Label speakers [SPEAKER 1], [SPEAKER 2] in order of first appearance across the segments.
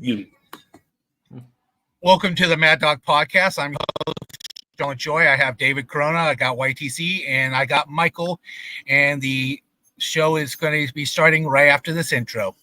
[SPEAKER 1] You.
[SPEAKER 2] Welcome to the Mad Dog Podcast. I'm John Joy. I have David Corona. I got YTC, and I got Michael. And the show is going to be starting right after this intro.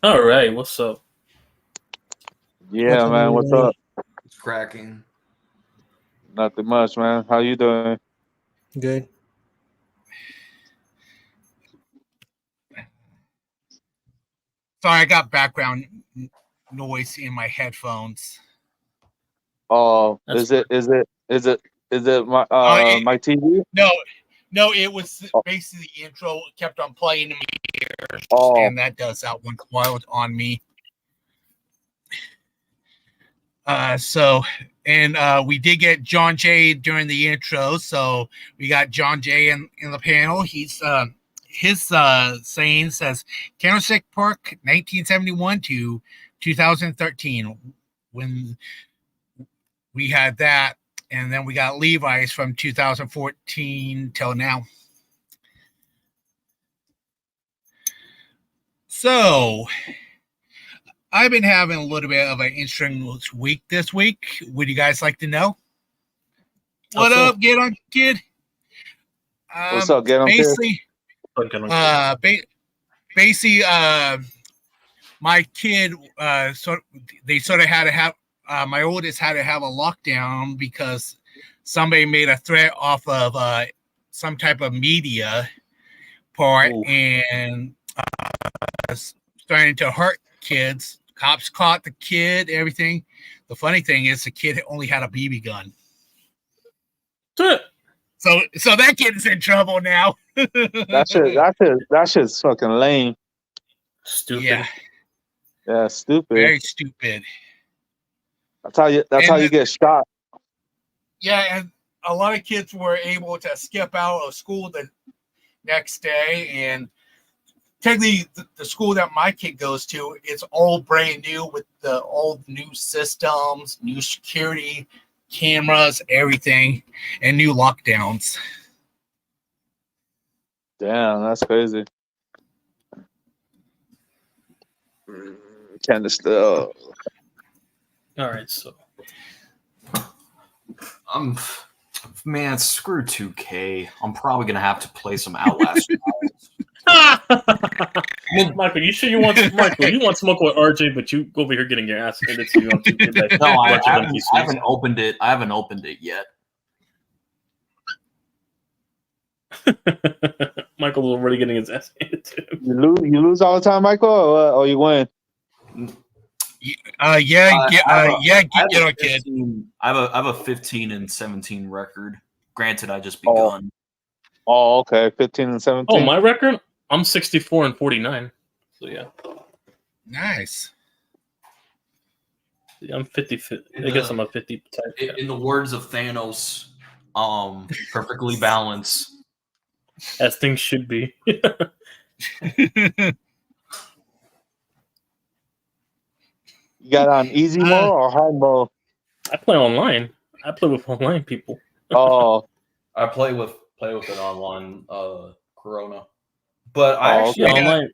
[SPEAKER 1] All right, what's up?
[SPEAKER 3] Yeah, man, what's up?
[SPEAKER 4] It's cracking.
[SPEAKER 3] Nothing much, man. How you doing?
[SPEAKER 5] Good.
[SPEAKER 2] Sorry, I got background noise in my headphones.
[SPEAKER 3] Oh, is it my my TV?
[SPEAKER 2] No, it was basically the intro kept on playing in my ears, and that does that once in a while on me. We did get John Jay during the intro, so we got John Jay in the panel. He's his saying says Candlestick Park 1971 to 2013 when we had that. And then we got Levi's from 2014 till now. So I've been having a little bit of an interesting week this week. Would you guys like to know? What up, Get On Kid?
[SPEAKER 3] What's up, Get On Kid?
[SPEAKER 2] Basically, my kid, they sort of had to have. My oldest had to have a lockdown because somebody made a threat off of some type of media part. Ooh. And starting to hurt kids. Cops caught the kid, everything. The funny thing is the kid only had a BB gun. So that kid is in trouble now.
[SPEAKER 3] That shit's fucking lame.
[SPEAKER 1] Stupid.
[SPEAKER 3] Yeah, stupid.
[SPEAKER 2] Very stupid.
[SPEAKER 3] That's how you get shot.
[SPEAKER 2] Yeah, and a lot of kids were able to skip out of school the next day. And technically, the school that my kid goes to, it's all brand new with the all new systems, new security cameras, everything, and new lockdowns.
[SPEAKER 3] Damn, that's crazy. Candlestick.
[SPEAKER 1] All right, so
[SPEAKER 4] man, screw 2K. I'm probably gonna have to play some Outlast.
[SPEAKER 1] Michael, you sure you want smoke with RJ, but you over here getting your ass handed to you on 2K?
[SPEAKER 4] No, I haven't opened it. I haven't opened it yet.
[SPEAKER 1] Michael's already getting his ass handed to him.
[SPEAKER 3] You lose all the time, Michael, or you win?
[SPEAKER 4] Get on
[SPEAKER 2] Kid.
[SPEAKER 4] I have a 15-17 record. Granted, I just begun.
[SPEAKER 3] Oh, okay, 15 and 17.
[SPEAKER 1] Oh, my record? I'm 64-49. So yeah.
[SPEAKER 2] Nice.
[SPEAKER 1] I'm 50. I guess I'm a 50 type.
[SPEAKER 4] In the words of Thanos, perfectly balanced.
[SPEAKER 1] As things should be.
[SPEAKER 3] You got on easy mode or hard mode?
[SPEAKER 1] I play online. I play with online people.
[SPEAKER 3] Oh,
[SPEAKER 4] I play with an online Corona, but I
[SPEAKER 3] Oh,
[SPEAKER 4] actually
[SPEAKER 1] Yeah, online.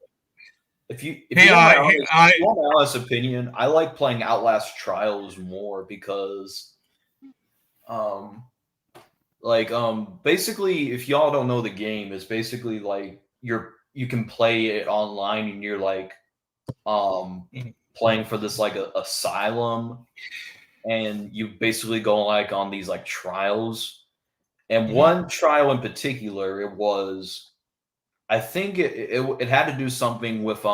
[SPEAKER 4] if you
[SPEAKER 2] Hey,
[SPEAKER 4] want my honest opinion, I like playing Outlast Trials more because basically if y'all don't know the game, it's basically like you can play it online and you're like playing for this like a asylum, and you basically go like on these like trials. And one trial in particular, it was, I think it had to do something with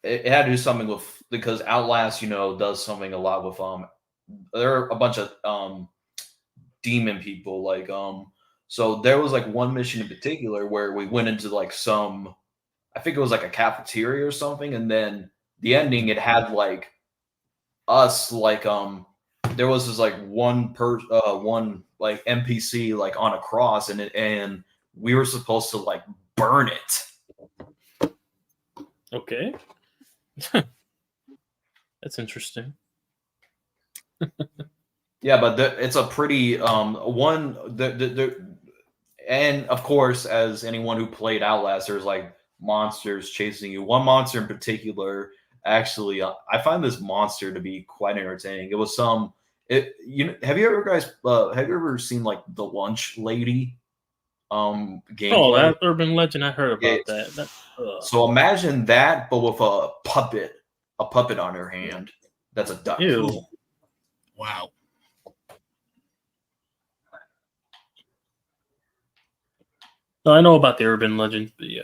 [SPEAKER 4] it had to do something with, because Outlast, does something a lot with there are a bunch of demon people, like so there was like one mission in particular where we went into like some, I think it was like a cafeteria or something, and then the ending, it had like us like there was this like one like NPC like on a cross, and we were supposed to like burn it.
[SPEAKER 1] Okay. That's interesting.
[SPEAKER 4] Yeah, but it's a pretty and of course, as anyone who played Outlast, there's like monsters chasing you. One monster in particular, actually, I find this monster to be quite entertaining. It was have you ever seen like the Lunch Lady gameplay?
[SPEAKER 1] Oh, that urban legend, I heard about that.
[SPEAKER 4] So imagine that, but with a puppet on her hand. That's a duck.
[SPEAKER 1] Ew.
[SPEAKER 2] Wow.
[SPEAKER 1] No, I know about the urban legend, but yeah.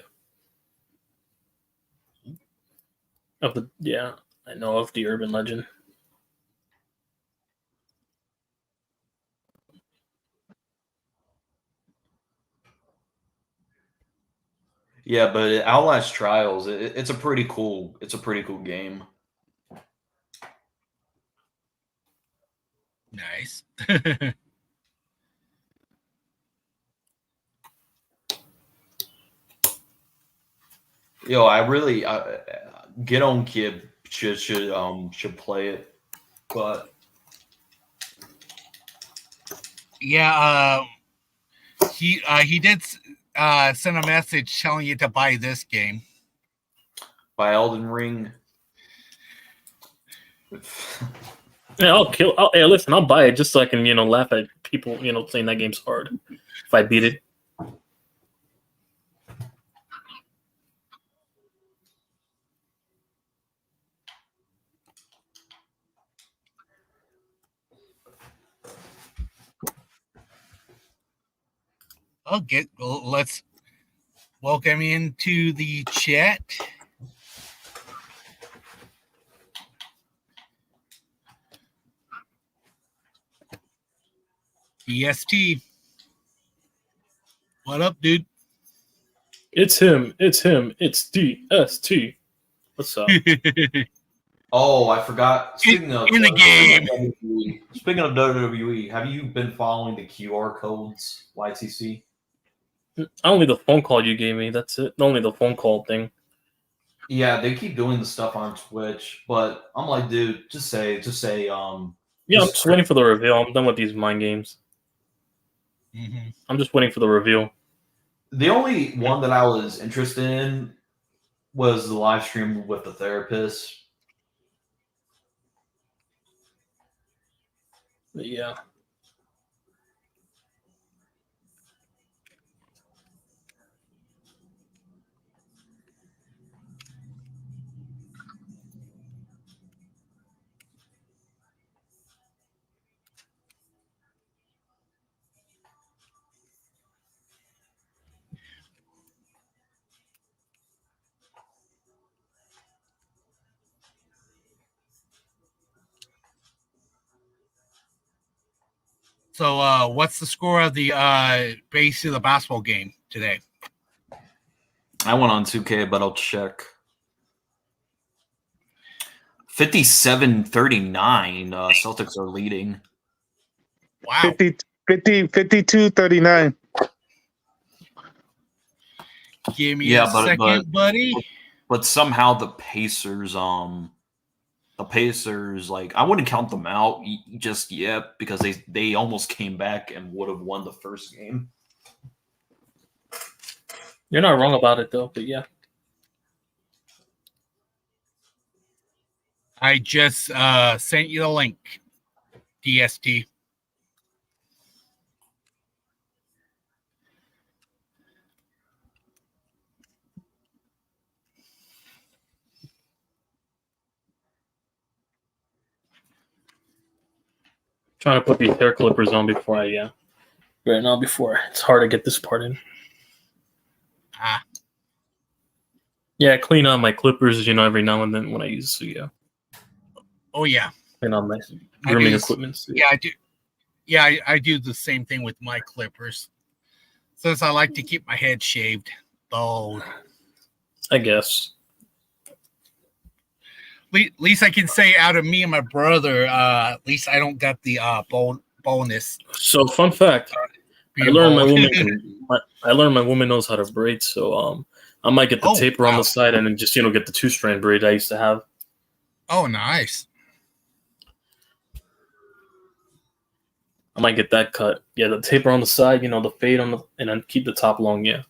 [SPEAKER 1] I know of the urban legend.
[SPEAKER 4] Yeah, but Outlast Trials, it's a pretty cool game.
[SPEAKER 2] Nice.
[SPEAKER 4] Yo, I really Get On Kid should play it, but
[SPEAKER 2] Yeah, he did send a message telling you to buy this game.
[SPEAKER 4] by Elden Ring.
[SPEAKER 1] Yeah, hey, listen, I'll buy it just so I can, laugh at people, saying that game's hard if I beat it.
[SPEAKER 2] Okay, well, let's welcome into the chat. EST. What up, dude?
[SPEAKER 1] It's him. It's DST. What's up?
[SPEAKER 4] Oh, I forgot. Speaking of
[SPEAKER 2] in the game.
[SPEAKER 4] Speaking of WWE, have you been following the QR codes, YTC?
[SPEAKER 1] Only the phone call you gave me. That's it. Only the phone call thing.
[SPEAKER 4] Yeah, they keep doing the stuff on Twitch, but I'm like, dude, just say.
[SPEAKER 1] Yeah, I'm just waiting for the reveal. I'm done with these mind games.
[SPEAKER 2] Mm-hmm.
[SPEAKER 1] I'm just waiting for the reveal.
[SPEAKER 4] The only one that I was interested in was the live stream with the therapist.
[SPEAKER 1] Yeah.
[SPEAKER 2] So, what's the score of the base of the basketball game today?
[SPEAKER 4] I went on 2K, but I'll check. 57-39. Celtics are leading.
[SPEAKER 2] Wow.
[SPEAKER 3] 52-39.
[SPEAKER 2] Give me
[SPEAKER 4] Yeah,
[SPEAKER 2] a second, buddy.
[SPEAKER 4] But somehow the Pacers, like I wouldn't count them out just yet because they almost came back and would have won the first game.
[SPEAKER 1] You're not wrong about it though, but yeah.
[SPEAKER 2] I just sent you the link, DST.
[SPEAKER 1] Trying to put these hair clippers on before before it's hard to get this part in.
[SPEAKER 2] Ah,
[SPEAKER 1] Yeah, I clean out my clippers, every now and then when I use Suya.
[SPEAKER 2] oh yeah.
[SPEAKER 1] Clean out my
[SPEAKER 2] I
[SPEAKER 1] grooming
[SPEAKER 2] do-
[SPEAKER 1] equipment. So,
[SPEAKER 2] Yeah, I do. Yeah, I do the same thing with my clippers. Since I like to keep my head shaved, bald.
[SPEAKER 1] I guess.
[SPEAKER 2] Least I can say out of me and my brother, at least I don't got the bonus.
[SPEAKER 1] So fun fact. I
[SPEAKER 2] being
[SPEAKER 1] learned
[SPEAKER 2] bald.
[SPEAKER 1] I learned my woman knows how to braid, so I might get the
[SPEAKER 2] Oh,
[SPEAKER 1] taper on
[SPEAKER 2] wow.
[SPEAKER 1] the side and then just get the 2-strand braid I used to have.
[SPEAKER 2] Oh, nice.
[SPEAKER 1] I might get that cut. Yeah, the taper on the side, the fade on and then keep the top long, yeah,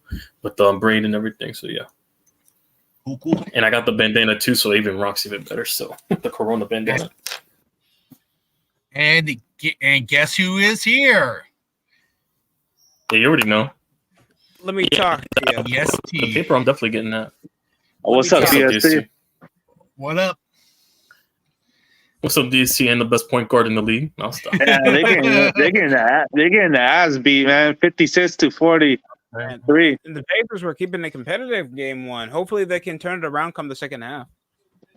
[SPEAKER 1] with the braid and everything. So yeah,
[SPEAKER 2] Cool.
[SPEAKER 1] and I got the bandana too, so it even rocks even better. So the Corona bandana.
[SPEAKER 2] And guess who is here?
[SPEAKER 1] Yeah, you already know.
[SPEAKER 5] Let me talk to you.
[SPEAKER 2] Yes,
[SPEAKER 1] The
[SPEAKER 2] T.
[SPEAKER 1] taper, I'm definitely getting that.
[SPEAKER 3] What's up,
[SPEAKER 5] What's up,
[SPEAKER 3] DSC?
[SPEAKER 2] What up?
[SPEAKER 1] What's up, DC and the best point guard in the league? I'll stop.
[SPEAKER 3] Yeah, they're getting the ass beat, man. 56-43.
[SPEAKER 5] And the Pacers were keeping a competitive game one. Hopefully they can turn it around come the second half.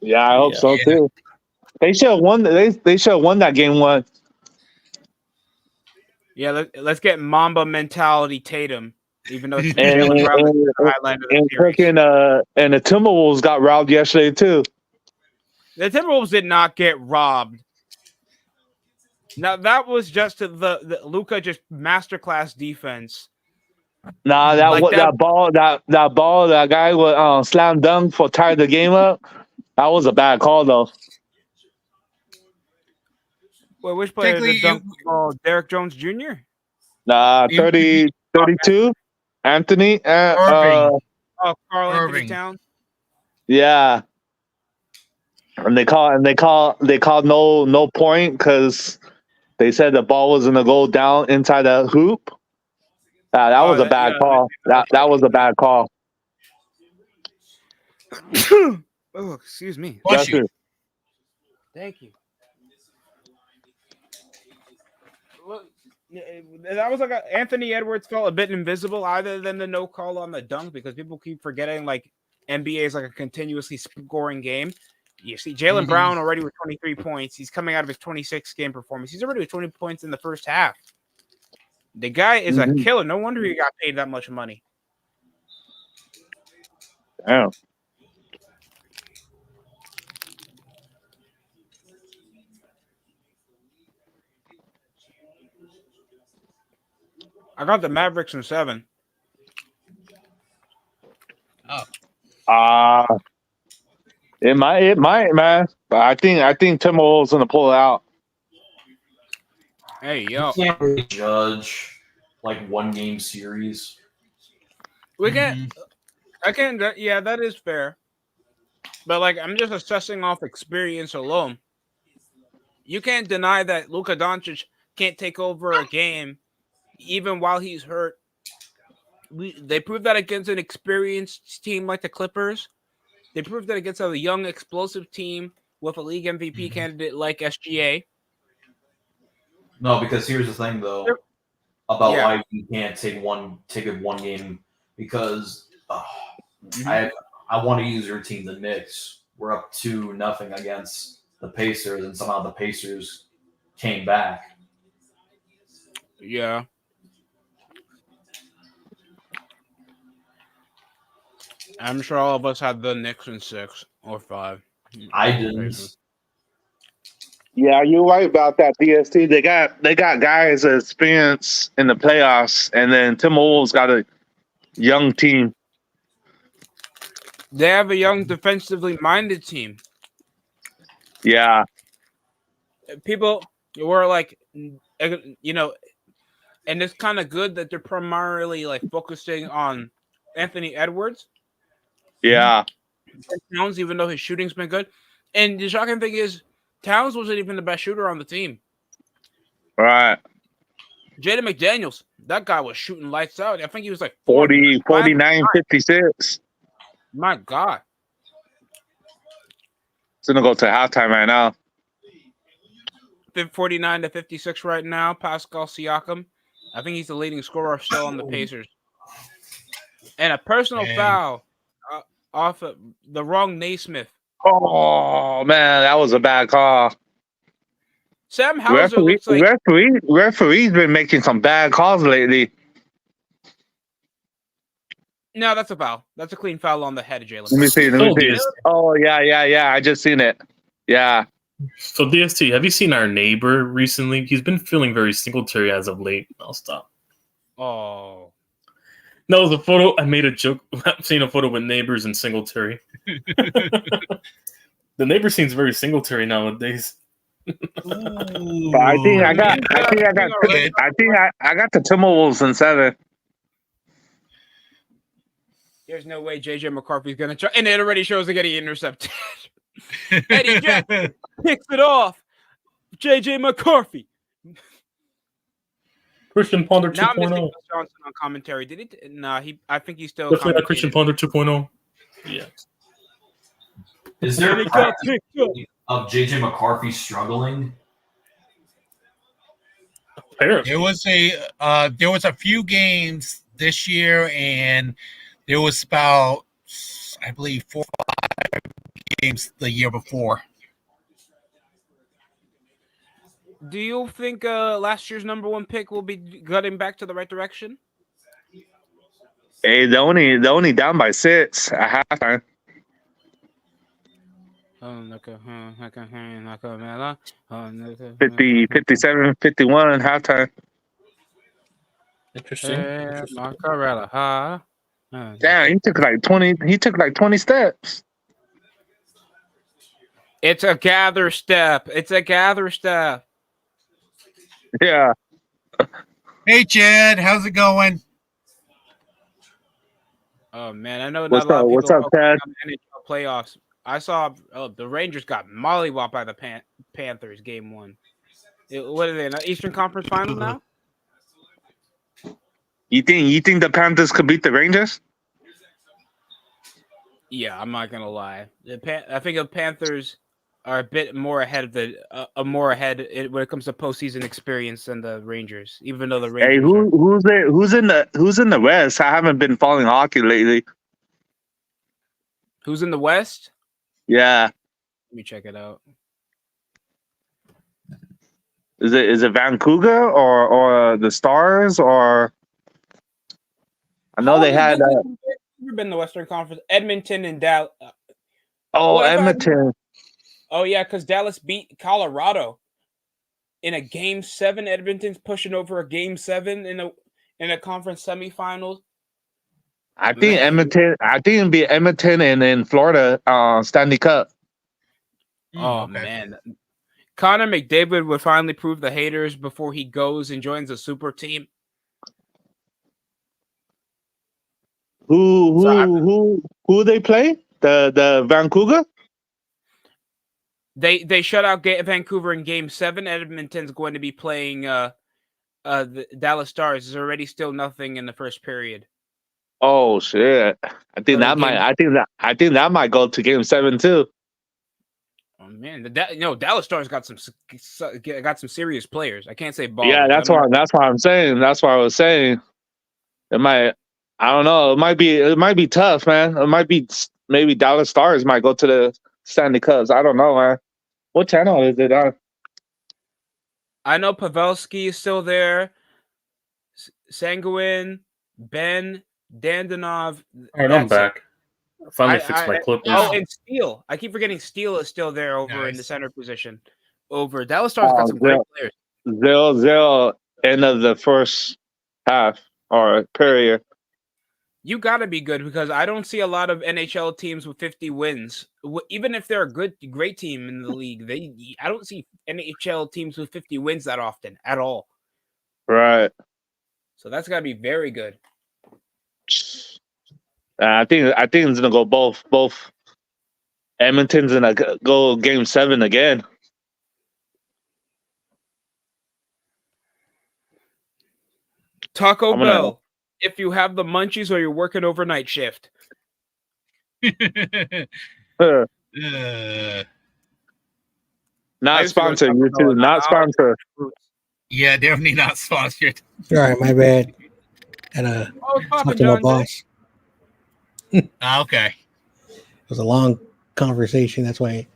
[SPEAKER 3] Yeah, I hope so
[SPEAKER 2] Yeah.
[SPEAKER 3] too. They should have won. They should have won that game one.
[SPEAKER 5] Yeah, let's get Mamba mentality Tatum, even though it's
[SPEAKER 3] And,
[SPEAKER 5] Jalen Brown
[SPEAKER 3] and,
[SPEAKER 5] the highlight of the
[SPEAKER 3] and
[SPEAKER 5] series.
[SPEAKER 3] freaking and the Timberwolves got robbed yesterday too.
[SPEAKER 5] The Timberwolves did not get robbed. Now that was just the Luka just masterclass defense.
[SPEAKER 3] Nah, that
[SPEAKER 5] Like
[SPEAKER 3] that ball that guy would slam dunk for tied the game up. That was a bad call though.
[SPEAKER 5] Wait, which player
[SPEAKER 2] Technically,
[SPEAKER 5] did dunk ball? Derek Jones Jr.
[SPEAKER 3] Nah, 32. Anthony.
[SPEAKER 2] Irving.
[SPEAKER 5] Oh, Carl Anthony
[SPEAKER 2] Irving.
[SPEAKER 5] Towns.
[SPEAKER 3] Yeah. And they called no point because they said the ball was gonna go down inside the hoop. That was a bad call. That was a bad call.
[SPEAKER 5] Oh, excuse me.
[SPEAKER 2] Bless you.
[SPEAKER 5] Thank you. Well, that was like Anthony Edwards felt a bit invisible, other than the no call on the dunk, because people keep forgetting like NBA is like a continuously scoring game. You see Jalen Brown already with 23 points. He's coming out of his 26 game performance. He's already with 20 points in the first half. The guy is a killer. No wonder he got paid that much money.
[SPEAKER 3] Damn.
[SPEAKER 5] I got the Mavericks in 7.
[SPEAKER 3] It might, man. But I think Timberwolves gonna pull it out.
[SPEAKER 5] Hey, yo.
[SPEAKER 4] You can't really judge like one game series.
[SPEAKER 5] We can. Yeah, that is fair. But like, I'm just assessing off experience alone. You can't deny that Luka Doncic can't take over a game, even while he's hurt. They proved that against an experienced team like the Clippers. They proved that against a young, explosive team with a league MVP candidate like SGA.
[SPEAKER 4] No, because here's the thing though about why you can't take it one game because I want to use your team, the Knicks. We're up 2-0 against the Pacers, and somehow the Pacers came back.
[SPEAKER 5] Yeah. I'm sure all of us had the Knicks in 6 or 5.
[SPEAKER 4] I didn't.
[SPEAKER 3] Yeah, you're right about that. DST. They got guys that experience in the playoffs, and then Timberwolves got a young team.
[SPEAKER 5] They have a young defensively minded team.
[SPEAKER 3] Yeah,
[SPEAKER 5] People were like, you know, and it's kind of good that they're primarily like focusing on Anthony Edwards.
[SPEAKER 3] yeah.
[SPEAKER 5] Towns, even though his shooting's been good. And the shocking thing is, Towns wasn't even the best shooter on the team.
[SPEAKER 3] Right.
[SPEAKER 5] Jaden McDaniels, that guy was shooting lights out. I think he was like
[SPEAKER 3] 40, 49, 56.
[SPEAKER 5] My God.
[SPEAKER 3] It's gonna go to halftime right now.
[SPEAKER 5] 49 to 56 right now. Pascal Siakam. I think he's the leading scorer still on the Pacers. And a personal foul off of the wrong Naismith.
[SPEAKER 3] Oh man, that was a bad call.
[SPEAKER 5] Sam Hauser looks like
[SPEAKER 3] Referee's been making some bad calls lately.
[SPEAKER 5] no, that's a foul. That's a clean foul on the head of Jalen.
[SPEAKER 3] Let me see.
[SPEAKER 1] DST.
[SPEAKER 3] Oh yeah. I just seen it. Yeah.
[SPEAKER 1] So DST, have you seen our neighbor recently? He's been feeling very Singletary as of late. I'll stop.
[SPEAKER 5] Oh.
[SPEAKER 1] No, it was a photo. I made a joke. I've seen a photo with neighbors and Singletary. The neighbor seems very Singletary nowadays.
[SPEAKER 3] But I think I got the Timberwolves in 7.
[SPEAKER 5] There's no way JJ McCarthy's gonna try, and it already shows they're getting intercepted. Eddie Jackson picks it off. JJ McCarthy.
[SPEAKER 1] Christian Ponder
[SPEAKER 5] Now I'm missing
[SPEAKER 1] 2.0.
[SPEAKER 5] Gus Johnson on commentary. Did he? Nah, I think he's still.
[SPEAKER 1] Definitely not Christian Ponder 2.0. Yeah.
[SPEAKER 4] Is there
[SPEAKER 5] He
[SPEAKER 4] a
[SPEAKER 5] got
[SPEAKER 4] practice
[SPEAKER 5] picked up.
[SPEAKER 4] of JJ McCarthy struggling?
[SPEAKER 1] Apparently.
[SPEAKER 2] There was a few games this year, and there was about, I believe, 4 or 5 games the year before.
[SPEAKER 5] Do you think last year's number 1 pick will be getting back to the right direction?
[SPEAKER 3] Hey, they're only down by 6 at halftime. 50, 57, 51 halftime.
[SPEAKER 1] Interesting.
[SPEAKER 3] Damn, he took like 20. He took like 20 steps.
[SPEAKER 5] It's a gather step.
[SPEAKER 3] Yeah.
[SPEAKER 2] Hey, Chad, how's it going?
[SPEAKER 5] Oh man, I know not
[SPEAKER 3] What's
[SPEAKER 5] a lot
[SPEAKER 3] up?
[SPEAKER 5] of people
[SPEAKER 3] What's up, Chad?
[SPEAKER 5] on the NHL playoffs. I saw the Rangers got mollywopped by the Panthers game 1. What are they in the Eastern Conference Finals now?
[SPEAKER 3] You think the Panthers could beat the Rangers?
[SPEAKER 5] Yeah, I'm not gonna lie. I think the Panthers are a bit more ahead of when it comes to postseason experience than the Rangers. Even though the Rangers,
[SPEAKER 3] Hey, who's in the West? I haven't been following hockey lately.
[SPEAKER 5] who's in the West?
[SPEAKER 3] Yeah.
[SPEAKER 5] Let me check it out.
[SPEAKER 3] Is it Vancouver or the Stars or? I know they had.
[SPEAKER 5] Never been in the Western Conference. Edmonton and Dallas.
[SPEAKER 3] Edmonton.
[SPEAKER 5] Oh yeah, because Dallas beat Colorado in a Game 7. Edmonton's pushing over a Game 7 in a conference semifinals.
[SPEAKER 3] I think Edmonton. I think it'd be Edmonton and in Florida, Stanley Cup.
[SPEAKER 5] Oh man, Connor McDavid would finally prove the haters before he goes and joins a super team.
[SPEAKER 3] Who they play? The Vancouver?
[SPEAKER 5] They shut out Vancouver in Game 7. Edmonton's going to be playing the Dallas Stars. There's already still nothing in the first period.
[SPEAKER 3] Oh shit! I think that might go to Game 7 too.
[SPEAKER 5] Oh man, Dallas Stars got some serious players. I can't say ball.
[SPEAKER 3] Yeah, that's why I'm saying. That's why I was saying. It might. I don't know. It might be tough, man. It might be maybe Dallas Stars might go to the Stanley Cups. I don't know, man. What channel is it on?
[SPEAKER 5] I know Pavelski is still there. Sanguin, Ben, Dandanov.
[SPEAKER 1] All right, I'm back. I finally fixed my clip.
[SPEAKER 5] Oh, and Steele. I keep forgetting Steele is still there over in the center position. over. Dallas Stars got some great players.
[SPEAKER 3] 0-0 end of the first half or period.
[SPEAKER 5] You got to be good because I don't see a lot of NHL teams with 50 wins. Even if they're a great team in the league, I don't see NHL teams with 50 wins that often at all.
[SPEAKER 3] Right.
[SPEAKER 5] So that's got to be very good.
[SPEAKER 3] I think it's gonna go both. Edmonton's gonna go Game 7 again.
[SPEAKER 5] Taco Bell, if you have the munchies or you're working overnight shift.
[SPEAKER 3] Not sponsored, YouTube. Not sponsored.
[SPEAKER 2] Yeah, definitely not sponsored.
[SPEAKER 6] All right, my bad. And talk to my boss.
[SPEAKER 2] Okay.
[SPEAKER 6] It was a long conversation. That's why.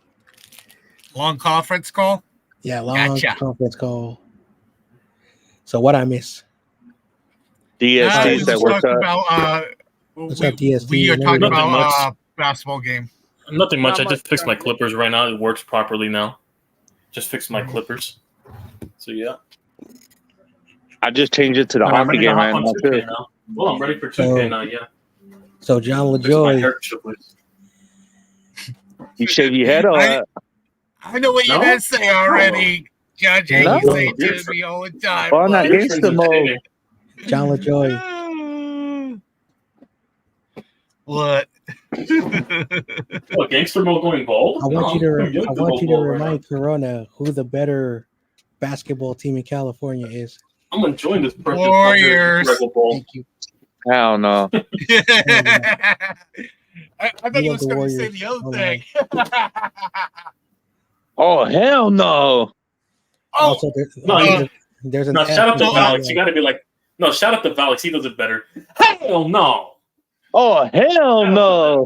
[SPEAKER 2] Long conference call?
[SPEAKER 6] Yeah, long conference call. So what I miss?
[SPEAKER 3] DST said what's up?
[SPEAKER 6] What's up, DST?
[SPEAKER 2] We are talking
[SPEAKER 1] Nothing
[SPEAKER 2] about
[SPEAKER 1] much.
[SPEAKER 2] basketball game.
[SPEAKER 1] Nothing much.
[SPEAKER 5] Not
[SPEAKER 1] I just
[SPEAKER 5] much
[SPEAKER 1] fixed my
[SPEAKER 5] done.
[SPEAKER 1] clippers right now. It works properly now. Just fixed my clippers. So yeah.
[SPEAKER 3] I just changed it to the
[SPEAKER 1] And I'm
[SPEAKER 3] hockey
[SPEAKER 1] ready to
[SPEAKER 3] game
[SPEAKER 1] hop
[SPEAKER 3] right
[SPEAKER 1] on
[SPEAKER 3] now
[SPEAKER 1] 2K
[SPEAKER 3] too.
[SPEAKER 1] now. Well, I'm ready for 2K now. Yeah.
[SPEAKER 6] So John
[SPEAKER 1] Fixed my
[SPEAKER 6] LaJoy,
[SPEAKER 1] hair clippers.
[SPEAKER 3] You shave your head or what?
[SPEAKER 2] I know what you're
[SPEAKER 1] No?
[SPEAKER 2] going to say already. Judge,
[SPEAKER 3] No.
[SPEAKER 2] you say it to me all the time.
[SPEAKER 3] Oh, not
[SPEAKER 2] but-
[SPEAKER 1] Your
[SPEAKER 3] gangster
[SPEAKER 1] turns are
[SPEAKER 3] mode.
[SPEAKER 1] dating.
[SPEAKER 6] John LaJoy.
[SPEAKER 2] What?
[SPEAKER 1] What, gangster mode going bald?
[SPEAKER 6] I want you to
[SPEAKER 1] I'm young
[SPEAKER 6] remind
[SPEAKER 1] bald
[SPEAKER 6] Corona who the better basketball team in California is.
[SPEAKER 1] I'm enjoying this perfect
[SPEAKER 2] Warriors.
[SPEAKER 1] Rebel ball.
[SPEAKER 6] Thank you.
[SPEAKER 3] Hell no.
[SPEAKER 2] I thought
[SPEAKER 6] You
[SPEAKER 2] he
[SPEAKER 6] love
[SPEAKER 2] was
[SPEAKER 6] the
[SPEAKER 2] going to say
[SPEAKER 6] Warriors.
[SPEAKER 2] the other
[SPEAKER 6] All
[SPEAKER 2] thing.
[SPEAKER 3] Oh hell no.
[SPEAKER 2] Oh,
[SPEAKER 6] Also,
[SPEAKER 1] No,
[SPEAKER 6] there's an
[SPEAKER 1] No,
[SPEAKER 6] F
[SPEAKER 1] shout out to
[SPEAKER 6] in front of
[SPEAKER 1] Alex.
[SPEAKER 6] the
[SPEAKER 1] You got to be like, no, shout out to Alex. He does it better. Hell no.
[SPEAKER 3] Oh hell no.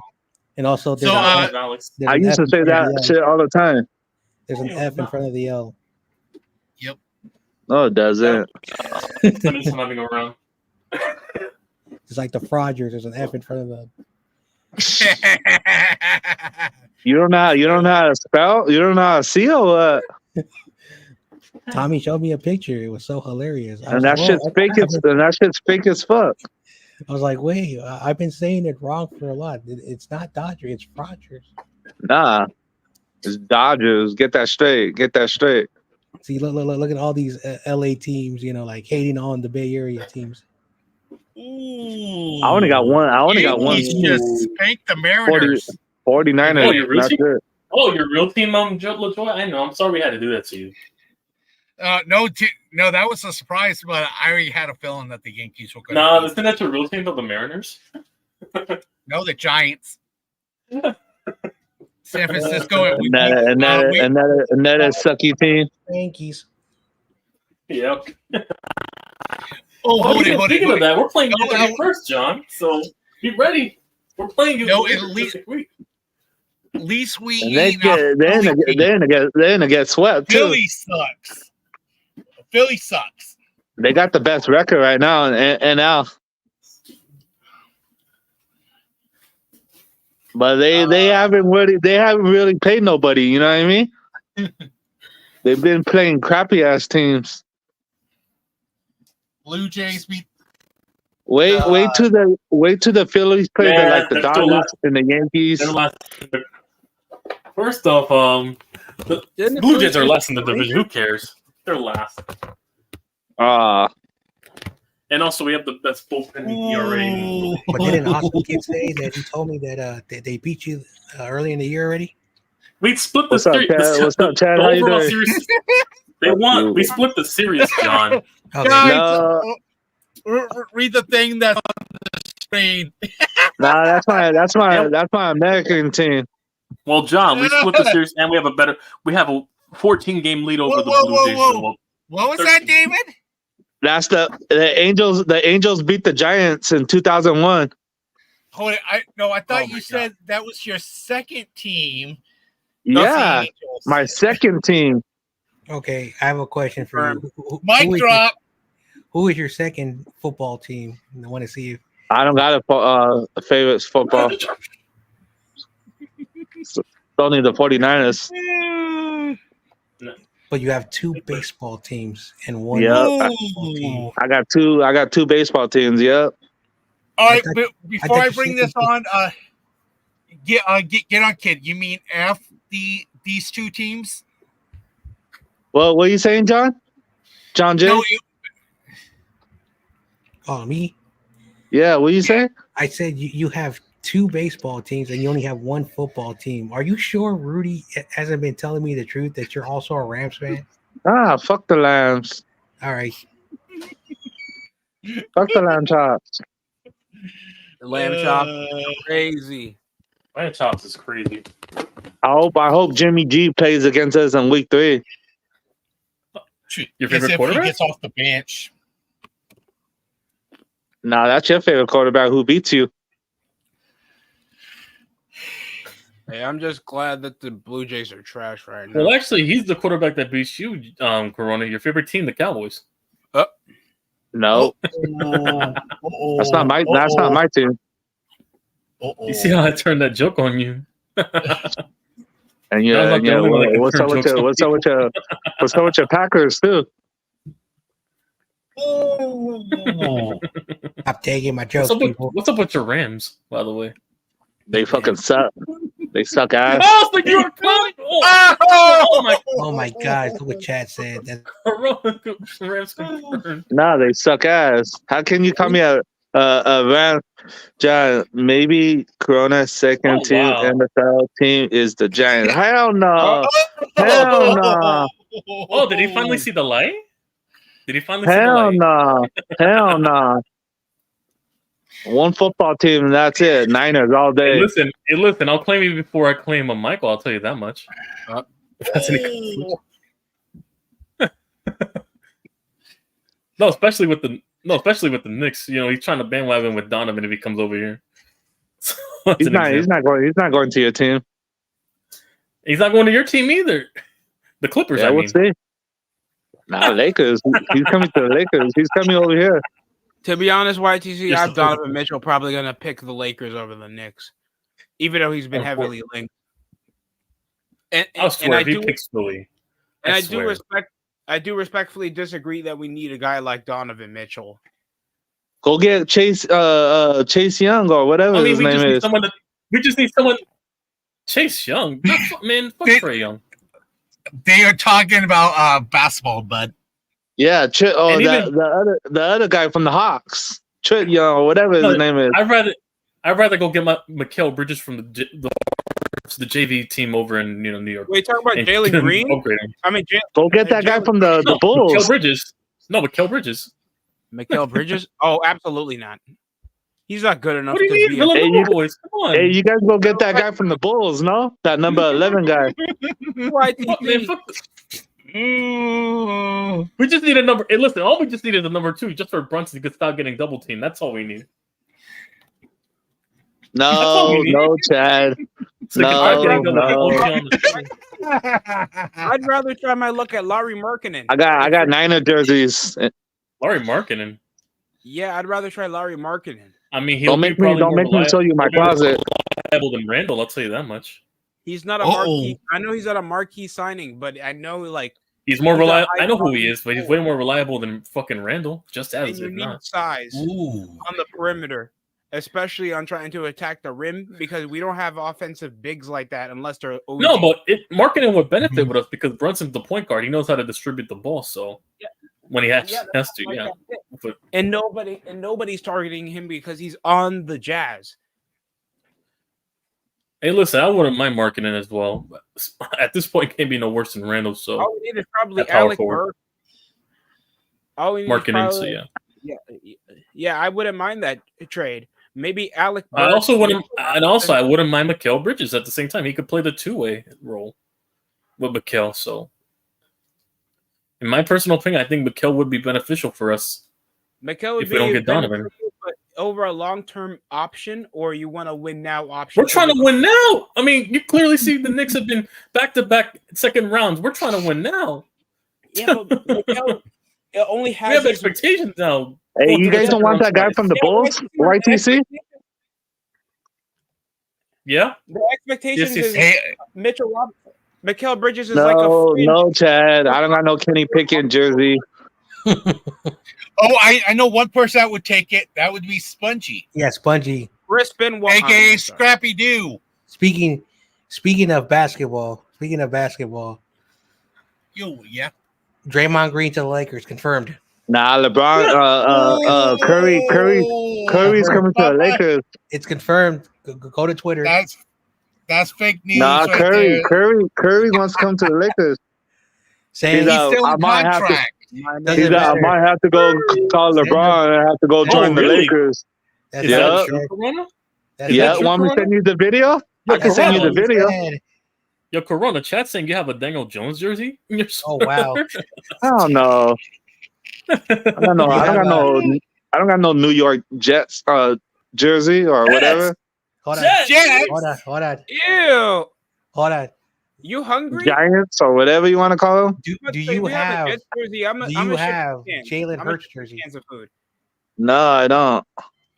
[SPEAKER 6] and also there's
[SPEAKER 2] So,
[SPEAKER 6] an
[SPEAKER 1] Shout
[SPEAKER 6] F,
[SPEAKER 1] out to Alex.
[SPEAKER 6] there's
[SPEAKER 3] I
[SPEAKER 6] an
[SPEAKER 3] used
[SPEAKER 6] F
[SPEAKER 3] to
[SPEAKER 6] in
[SPEAKER 3] say
[SPEAKER 6] front of
[SPEAKER 3] that
[SPEAKER 6] the L.
[SPEAKER 3] shit all the time.
[SPEAKER 6] There's an F in front of the L.
[SPEAKER 3] No, it doesn't.
[SPEAKER 1] Finish having around.
[SPEAKER 6] It's like the Frogers. There's an F in front of the.
[SPEAKER 3] You don't know how to spell? You don't know how to see or what?
[SPEAKER 6] Tommy showed me a picture. It was so hilarious. I
[SPEAKER 3] And
[SPEAKER 6] was
[SPEAKER 3] that
[SPEAKER 6] like,
[SPEAKER 3] shit's
[SPEAKER 6] "Whoa,
[SPEAKER 3] fake as fuck.
[SPEAKER 6] I was like, wait, I've been saying it wrong for a lot. It's not Dodger, it's Frogers.
[SPEAKER 3] Nah. It's Dodgers. Get that straight.
[SPEAKER 6] See, look at all these LA teams, like hating on the Bay Area teams.
[SPEAKER 2] Ooh.
[SPEAKER 3] I only got one.
[SPEAKER 2] Yankees just spanked the Mariners.
[SPEAKER 3] 49ers.
[SPEAKER 1] Oh, you're
[SPEAKER 3] That's
[SPEAKER 1] rooting?
[SPEAKER 3] it.
[SPEAKER 1] Oh, your real team, Joe LaJoy? I know. I'm sorry we had to do that to you.
[SPEAKER 2] No, that was a surprise, but I already had a feeling that the Yankees were going
[SPEAKER 1] Nah,
[SPEAKER 2] to
[SPEAKER 1] isn't that your real team of the Mariners?
[SPEAKER 2] No, the Giants. San Francisco.
[SPEAKER 3] And that is sucky team.
[SPEAKER 6] Yankees.
[SPEAKER 1] Yep.
[SPEAKER 2] Oh, hold it.
[SPEAKER 1] Speaking of that, we're playing
[SPEAKER 2] No,
[SPEAKER 1] you first, John. So be ready. We're playing you.
[SPEAKER 2] No,
[SPEAKER 1] later
[SPEAKER 2] at least-
[SPEAKER 1] this week.
[SPEAKER 2] At least we
[SPEAKER 3] And they
[SPEAKER 2] ain't a Philly team.
[SPEAKER 3] they're gonna get swept too.
[SPEAKER 2] Philly sucks. Philly sucks.
[SPEAKER 3] They got the best record right now, and now. But they haven't really played nobody. You know what I mean? They've been playing crappy ass teams.
[SPEAKER 2] Blue Jays beat.
[SPEAKER 3] Wait till the Phillies play
[SPEAKER 1] Yeah,
[SPEAKER 3] the
[SPEAKER 1] they're still
[SPEAKER 3] Dodgers
[SPEAKER 1] last.
[SPEAKER 3] and the Yankees.
[SPEAKER 1] They're last. First off, the
[SPEAKER 5] Didn't the
[SPEAKER 1] Blue Jays are
[SPEAKER 5] Jays
[SPEAKER 1] last in the
[SPEAKER 5] three?
[SPEAKER 1] division. Who cares? They're last. And also, we have the best bullpen ERA.
[SPEAKER 2] Ooh.
[SPEAKER 6] But didn't Austin Kid say that he told me that they beat you early in the year already?
[SPEAKER 1] We split the
[SPEAKER 3] What's up,
[SPEAKER 1] series.
[SPEAKER 3] Chad? What's up, Chad?
[SPEAKER 1] The
[SPEAKER 3] How you
[SPEAKER 1] overall
[SPEAKER 3] doing?
[SPEAKER 1] series. They won. We split the series, John.
[SPEAKER 6] Okay.
[SPEAKER 2] Guys,
[SPEAKER 3] No.
[SPEAKER 2] read the thing that's on the screen.
[SPEAKER 3] Nah, that's my American team.
[SPEAKER 1] Well, John, we split the series, and we have a 14-game lead over the Blue Jays.
[SPEAKER 2] Whoa.
[SPEAKER 1] So we'll-
[SPEAKER 2] What was that, David?
[SPEAKER 3] That's the Angels. The Angels beat the Giants in 2001.
[SPEAKER 2] Hold it. I thought
[SPEAKER 5] Oh
[SPEAKER 2] you
[SPEAKER 5] my
[SPEAKER 2] said that was your second team. not the
[SPEAKER 3] Yeah,
[SPEAKER 2] Angels.
[SPEAKER 3] my second team.
[SPEAKER 6] Okay, I have a question for you.
[SPEAKER 2] Mic drop.
[SPEAKER 6] Who is your second football team? I want to see if
[SPEAKER 3] I don't got a favorite football. It's only the 49ers.
[SPEAKER 6] but you have two baseball teams and one
[SPEAKER 3] Yep.
[SPEAKER 6] basketball team.
[SPEAKER 3] I got two baseball teams. Yep.
[SPEAKER 2] All right,
[SPEAKER 6] thought-
[SPEAKER 2] but before
[SPEAKER 6] thought
[SPEAKER 2] I
[SPEAKER 6] you
[SPEAKER 2] bring
[SPEAKER 6] said
[SPEAKER 2] this on, get on, kid. You mean these two teams?
[SPEAKER 3] Well, what are you saying, John? John J?
[SPEAKER 2] No,
[SPEAKER 6] Oh, me?
[SPEAKER 3] Yeah, what are you saying?
[SPEAKER 6] I said you have two baseball teams and you only have one football team. Are you sure Rudy hasn't been telling me the truth that you're also a Rams fan?
[SPEAKER 3] Ah, fuck the lambs.
[SPEAKER 6] All right.
[SPEAKER 3] Fuck the lamb chops.
[SPEAKER 5] Lamb chop, crazy.
[SPEAKER 1] Lamb chops is crazy.
[SPEAKER 3] I hope Jimmy G plays against us in week 3.
[SPEAKER 1] Your
[SPEAKER 2] as
[SPEAKER 1] favorite
[SPEAKER 2] if
[SPEAKER 1] quarterback?
[SPEAKER 2] he gets off the bench.
[SPEAKER 3] Nah, that's your favorite quarterback who beats you.
[SPEAKER 5] Hey, I'm just glad that the Blue Jays are trash right now.
[SPEAKER 1] Well, actually, he's the quarterback that beats you, Corona. Your favorite team, the Cowboys.
[SPEAKER 3] No, that's not my team.
[SPEAKER 1] You see how I turned that joke on you?
[SPEAKER 3] And
[SPEAKER 1] Yeah, I'm not the only one that can
[SPEAKER 3] what's
[SPEAKER 1] turn
[SPEAKER 3] up with
[SPEAKER 1] jokes on
[SPEAKER 3] what's up with your Packers too?
[SPEAKER 6] Stop taking my jokes, people.
[SPEAKER 1] What's up with your Rams, by the way?
[SPEAKER 3] They fucking suck. They suck ass.
[SPEAKER 1] Oh, it's the New York Cowboys! Oh my
[SPEAKER 6] Oh my God! Look what Chad said. That
[SPEAKER 1] God! Rams confirmed.
[SPEAKER 3] Nah, they suck ass. How can you call me a Ram? John, maybe Corona's second team
[SPEAKER 1] wow.
[SPEAKER 3] NFL team is the Giants. Hell no. Hell no.
[SPEAKER 1] Oh, did he finally see the light? Did he finally see the
[SPEAKER 3] Hell
[SPEAKER 1] light?
[SPEAKER 3] no. Hell no. One football team and that's it. Niners all
[SPEAKER 1] Hey,
[SPEAKER 3] day.
[SPEAKER 1] listen. I'll claim you before I claim a Michael. I'll tell you that much. If that's any No, especially with the Knicks. You know, he's trying to bandwagon with Donovan if he comes over here. So that's
[SPEAKER 3] He's
[SPEAKER 1] an
[SPEAKER 3] not
[SPEAKER 1] example.
[SPEAKER 3] he's not going to your team.
[SPEAKER 1] He's not going to your team either. The Clippers,
[SPEAKER 3] Yeah,
[SPEAKER 1] I
[SPEAKER 3] we'll
[SPEAKER 1] mean.
[SPEAKER 3] see. Nah, Lakers. He's coming to the Lakers. He's coming over here.
[SPEAKER 5] To be honest, YTC,
[SPEAKER 1] Just
[SPEAKER 5] I'm
[SPEAKER 1] the-
[SPEAKER 5] Donovan Mitchell probably going to pick the Lakers over the Knicks, even though he's been
[SPEAKER 1] Of
[SPEAKER 5] heavily linked. And
[SPEAKER 1] I'll swear,
[SPEAKER 5] I
[SPEAKER 1] if he
[SPEAKER 5] do,
[SPEAKER 1] picks Philly.
[SPEAKER 5] and I
[SPEAKER 1] swear.
[SPEAKER 5] do respectfully disagree that we need a guy like Donovan Mitchell.
[SPEAKER 3] Go get Chase Young or whatever
[SPEAKER 1] I mean,
[SPEAKER 3] his
[SPEAKER 1] we just
[SPEAKER 3] name
[SPEAKER 1] need
[SPEAKER 3] is.
[SPEAKER 1] someone. We just need someone. Chase Young, man, fuck
[SPEAKER 2] They-
[SPEAKER 1] Trae Young.
[SPEAKER 2] They are talking about basketball, but
[SPEAKER 3] Yeah,
[SPEAKER 1] And even-
[SPEAKER 3] the other guy from the Hawks, Trent Young or whatever
[SPEAKER 1] No,
[SPEAKER 3] his name is.
[SPEAKER 1] I'd rather go get my Mikal Bridges from the JV team over in New York.
[SPEAKER 5] Wait, talking about
[SPEAKER 1] and
[SPEAKER 5] Jalen Green?
[SPEAKER 1] upgrade him.
[SPEAKER 5] I mean,
[SPEAKER 3] Go get that guy from the Bulls.
[SPEAKER 1] Mikal Bridges. No, Mikal Bridges.
[SPEAKER 5] Mikal Bridges? Oh, absolutely not. He's not good enough
[SPEAKER 1] What do you
[SPEAKER 5] to
[SPEAKER 1] mean,
[SPEAKER 5] be.
[SPEAKER 1] Villanova
[SPEAKER 3] Hey, you-
[SPEAKER 1] boys? Come on,
[SPEAKER 3] Hey, you guys go get that guy from the Bulls, no? That number 11 guy.
[SPEAKER 1] Fuck, man, fuck this. We just need a number. Hey, listen, all we just need is a number 2, just for Brunson to stop getting double teamed. That's all we need. all
[SPEAKER 3] No,
[SPEAKER 1] we need.
[SPEAKER 3] no, Chad.
[SPEAKER 1] So he can start
[SPEAKER 3] No,
[SPEAKER 1] getting double
[SPEAKER 3] no.
[SPEAKER 1] teamed on the team.
[SPEAKER 5] I'd rather try my luck at Larry Markkinen.
[SPEAKER 3] I got Niner jerseys.
[SPEAKER 1] Larry Markkinen.
[SPEAKER 5] Yeah, I'd rather try Larry Markkinen.
[SPEAKER 1] I mean, he'll
[SPEAKER 3] Don't
[SPEAKER 1] be
[SPEAKER 3] make me
[SPEAKER 1] probably
[SPEAKER 3] don't
[SPEAKER 1] more
[SPEAKER 3] make me show you my
[SPEAKER 1] he'll be more
[SPEAKER 3] closet.
[SPEAKER 1] reliable than Randall. I'll tell you that much.
[SPEAKER 5] He's not a
[SPEAKER 2] Uh-oh.
[SPEAKER 5] marquee. I know he's not a marquee signing, but I know like
[SPEAKER 1] He's more
[SPEAKER 5] He's a
[SPEAKER 1] reliable.
[SPEAKER 5] high
[SPEAKER 1] I know who he
[SPEAKER 5] quality
[SPEAKER 1] is, but he's
[SPEAKER 5] player.
[SPEAKER 1] way more reliable than fucking Randall. Just
[SPEAKER 5] and
[SPEAKER 1] as
[SPEAKER 5] you
[SPEAKER 1] if
[SPEAKER 5] need
[SPEAKER 1] not.
[SPEAKER 5] size
[SPEAKER 2] ooh,
[SPEAKER 5] on the perimeter, especially on trying to attack the rim because we don't have offensive bigs like that unless they're OG.
[SPEAKER 1] No, but Markkinen would benefit with us because Brunson's the point guard. He knows how to distribute the ball. So
[SPEAKER 5] Yeah.
[SPEAKER 1] when he has,
[SPEAKER 5] Yeah,
[SPEAKER 1] has to,
[SPEAKER 5] like
[SPEAKER 1] yeah.
[SPEAKER 5] that.
[SPEAKER 1] But
[SPEAKER 5] And nobody's targeting him because he's on the Jazz.
[SPEAKER 1] hey, listen, I wouldn't mind Markkinen as well. But at this point, can't be no worse than Randall. So
[SPEAKER 5] All we need is probably
[SPEAKER 1] At power
[SPEAKER 5] Alec
[SPEAKER 1] forward.
[SPEAKER 5] Burke. All we need is
[SPEAKER 1] Markkinen. So
[SPEAKER 5] probably-
[SPEAKER 1] yeah.
[SPEAKER 5] yeah, I wouldn't mind that trade. Maybe Alec.
[SPEAKER 1] I
[SPEAKER 5] Burke,
[SPEAKER 1] also wouldn't,
[SPEAKER 5] Mitchell
[SPEAKER 1] and also I
[SPEAKER 5] Robinson.
[SPEAKER 1] wouldn't mind Mikal Bridges at the same time. He could play the 2-way role with Mikal. So, in my personal opinion, I think Mikal would be beneficial for us.
[SPEAKER 5] Mikal would
[SPEAKER 1] if we don't
[SPEAKER 5] be
[SPEAKER 1] get Donovan.
[SPEAKER 5] beneficial, but over a long-term option, or you want to win now option.
[SPEAKER 1] We're trying to win now. I mean, you clearly see the Knicks have been back-to-back second rounds. We're trying to win now.
[SPEAKER 5] Yeah, but Mikal only
[SPEAKER 1] We
[SPEAKER 5] has
[SPEAKER 1] have
[SPEAKER 5] his-
[SPEAKER 1] expectations now.
[SPEAKER 3] Hey, you guys don't want that guy from the
[SPEAKER 5] Yeah,
[SPEAKER 3] Bulls? YTC?
[SPEAKER 1] Yeah.
[SPEAKER 5] The expectations
[SPEAKER 1] Yes, yes.
[SPEAKER 5] is
[SPEAKER 2] hey,
[SPEAKER 5] Mitchell Robinson. Mikael Bridges is like a
[SPEAKER 3] No,
[SPEAKER 5] fringe.
[SPEAKER 3] no, Chad. I don't got no Kenny Pickett jersey.
[SPEAKER 2] Oh, I know one person that would take it. That would be Spongy,
[SPEAKER 6] Yeah, Spongy.
[SPEAKER 5] Crispin,
[SPEAKER 2] aka Scrappy Doo.
[SPEAKER 6] Speaking of basketball,
[SPEAKER 2] Yo, yeah.
[SPEAKER 6] Draymond Green to the Lakers confirmed.
[SPEAKER 3] Nah, LeBron, Curry's coming to the Lakers.
[SPEAKER 6] It's confirmed. Go to Twitter.
[SPEAKER 2] That's fake news.
[SPEAKER 3] Nah,
[SPEAKER 2] right there.
[SPEAKER 3] Curry wants to come to the Lakers.
[SPEAKER 6] Saying
[SPEAKER 3] He's
[SPEAKER 2] He's still
[SPEAKER 3] I
[SPEAKER 2] in
[SPEAKER 3] might have to.
[SPEAKER 2] contract.
[SPEAKER 6] doesn't
[SPEAKER 3] I
[SPEAKER 6] matter.
[SPEAKER 3] might have to go call LeBron and have to go join the
[SPEAKER 1] really?
[SPEAKER 3] Lakers.
[SPEAKER 6] That's
[SPEAKER 1] Is
[SPEAKER 3] Yeah.
[SPEAKER 1] that
[SPEAKER 6] what
[SPEAKER 1] true,
[SPEAKER 6] he said.
[SPEAKER 1] Corona?
[SPEAKER 6] That's
[SPEAKER 3] Yeah,
[SPEAKER 6] what
[SPEAKER 3] want me to send you the video?
[SPEAKER 1] Yo,
[SPEAKER 3] I can send you the
[SPEAKER 1] Corona,
[SPEAKER 3] video.
[SPEAKER 6] he said.
[SPEAKER 1] Yo, Corona, chat saying you have a Daniel Jones jersey in your
[SPEAKER 6] Oh wow.
[SPEAKER 3] I don't know. I don't know. I don't got no New York Jets jersey or whatever.
[SPEAKER 6] Hold on.
[SPEAKER 1] Jets.
[SPEAKER 2] Jets.
[SPEAKER 6] Hold on.
[SPEAKER 5] Ew.
[SPEAKER 6] Hold on.
[SPEAKER 5] You hungry?
[SPEAKER 3] Giants or whatever you want to call them.
[SPEAKER 6] Do
[SPEAKER 5] Let's
[SPEAKER 6] you
[SPEAKER 5] say we
[SPEAKER 6] have
[SPEAKER 5] a Jets jersey. I'm
[SPEAKER 6] do
[SPEAKER 5] I'm
[SPEAKER 6] you
[SPEAKER 5] a ship
[SPEAKER 6] have
[SPEAKER 5] can.
[SPEAKER 6] Jalen
[SPEAKER 5] I'm a
[SPEAKER 6] Hurts
[SPEAKER 5] ship
[SPEAKER 6] jersey?
[SPEAKER 5] cans of food.
[SPEAKER 3] No, I don't.